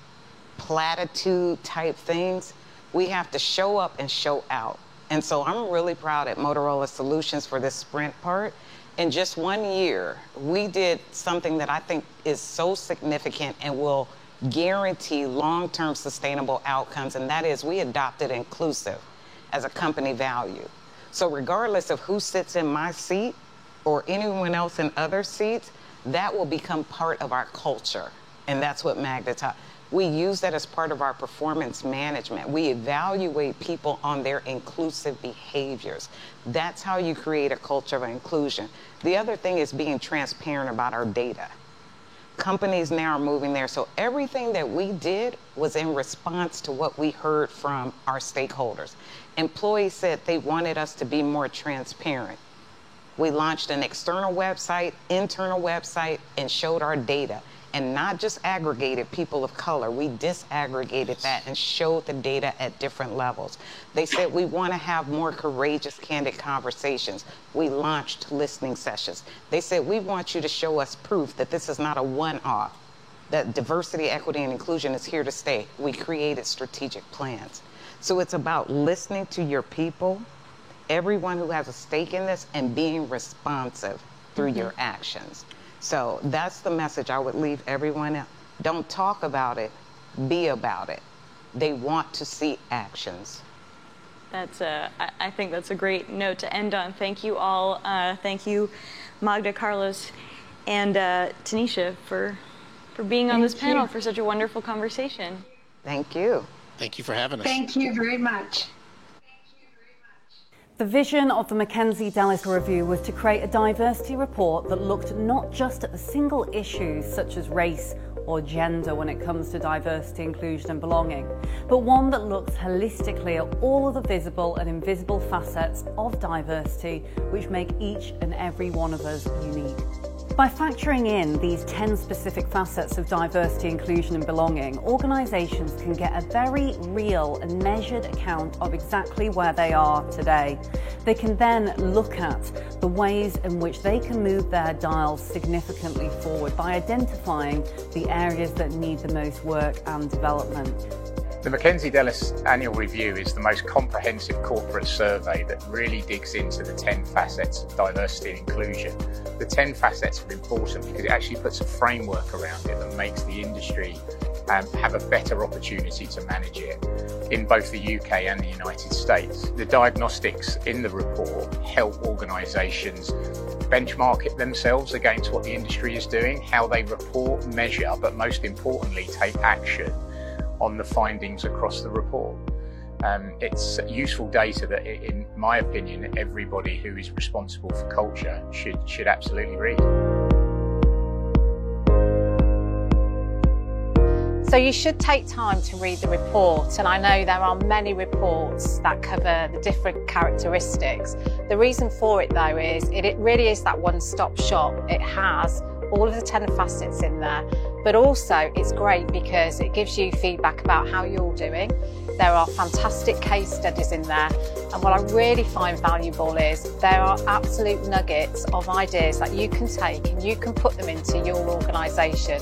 Speaker 22: platitude type things. We have to show up and show out. And so I'm really proud at Motorola Solutions for this sprint part. In just 1 year, we did something that I think is so significant and will guarantee long-term sustainable outcomes, and that is we adopted inclusive as a company value. So regardless of who sits in my seat or anyone else in other seats, that will become part of our culture. And that's what Magda taught. We use that as part of our performance management. We evaluate people on their inclusive behaviors. That's how you create a culture of inclusion. The other thing is being transparent about our data. Companies now are moving there. So everything that we did was in response to what we heard from our stakeholders. Employees said they wanted us to be more transparent. We launched an external website, internal website, and showed our data. And not just aggregated people of color, we disaggregated that and showed the data at different levels. They said we want to have more courageous, candid conversations. We launched listening sessions. They said we want you to show us proof that this is not a one-off, that diversity, equity, and inclusion is here to stay. We created strategic plans. So it's about listening to your people, everyone who has a stake in this, and being responsive through your actions. So that's the message I would leave everyone else. Don't talk about it, be about it. They want to see actions.
Speaker 18: I think that's a great note to end on. Thank you all. Thank you, Magda, Carlos, and Tanisha for being on this panel for such a wonderful conversation.
Speaker 22: Thank you.
Speaker 8: Thank you for having us.
Speaker 23: Thank you very much.
Speaker 1: The vision of the Mackenzie Dellis review was to create a diversity report that looked not just at the single issues such as race or gender when it comes to diversity, inclusion and belonging, but one that looks holistically at all of the visible and invisible facets of diversity which make each and every one of us unique. By factoring in these 10 specific facets of diversity, inclusion and belonging, organisations can get a very real and measured account of exactly where they are today. They can then look at the ways in which they can move their dials significantly forward by identifying the areas that need the most work and development.
Speaker 2: The Mackenzie Dellis Annual Review is the most comprehensive corporate survey that really digs into the 10 facets of diversity and inclusion. The 10 facets are important because it actually puts a framework around it that makes the industry have a better opportunity to manage it in both the UK and the United States. The diagnostics in the report help organisations benchmark it themselves against what the industry is doing, how they report, measure, but most importantly, take action on the findings across the report. It's useful data that, in my opinion, everybody who is responsible for culture should absolutely read.
Speaker 3: So you should take time to read the report, and I know there are many reports that cover the different characteristics. The reason for it though is it really is that one-stop shop. It has all of the 10 facets in there, but also it's great because it gives you feedback about how you're doing. There are fantastic case studies in there, and what I really find valuable is there are absolute nuggets of ideas that you can take and you can put them into your organisation.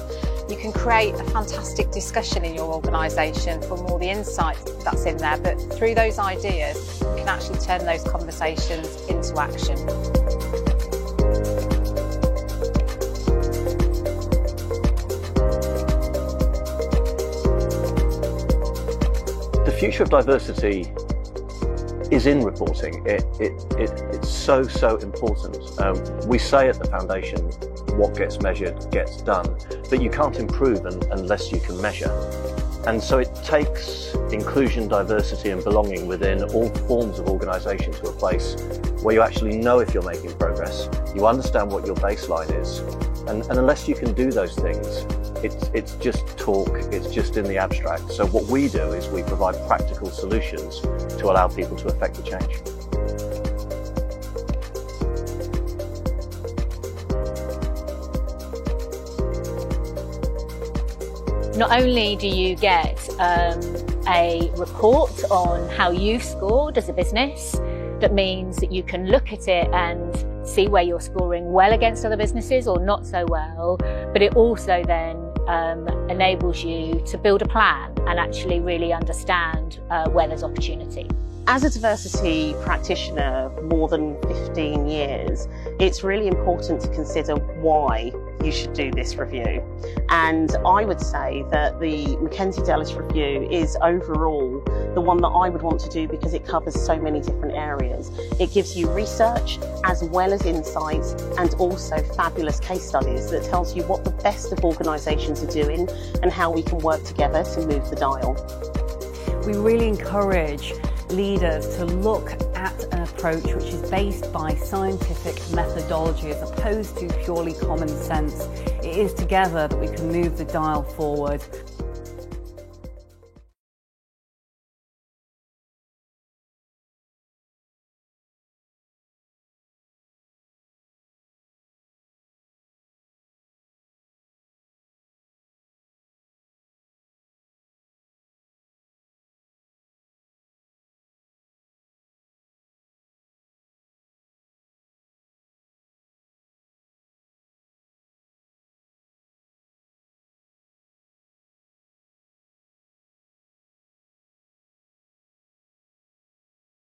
Speaker 3: You can create a fantastic discussion in your organisation from all the insight that's in there, but through those ideas you can actually turn those conversations into action.
Speaker 4: The future of diversity is in reporting. It's so important. We say at the foundation, what gets measured gets done, but you can't improve unless you can measure. And so it takes inclusion, diversity and belonging within all forms of organisation to a place where you actually know if you're making progress, you understand what your baseline is, and unless you can do those things, it's just talk, it's just in the abstract. So what we do is we provide practical solutions to allow people to affect the change.
Speaker 5: Not only do you get a report on how you've scored as a business, that means that you can look at it and see where you're scoring well against other businesses or not so well, but it also then enables you to build a plan and actually really understand where there's opportunity.
Speaker 6: As a diversity practitioner more than 15 years, it's really important to consider why you should do this review. And I would say that the Mackenzie Dellis review is overall the one that I would want to do because it covers so many different areas. It gives you research as well as insights and also fabulous case studies that tells you what the best of organisations are doing and how we can work together to move the dial.
Speaker 1: We really encourage leaders to look at an approach which is based by scientific methodology as opposed to purely common sense. It is together that we can move the dial forward.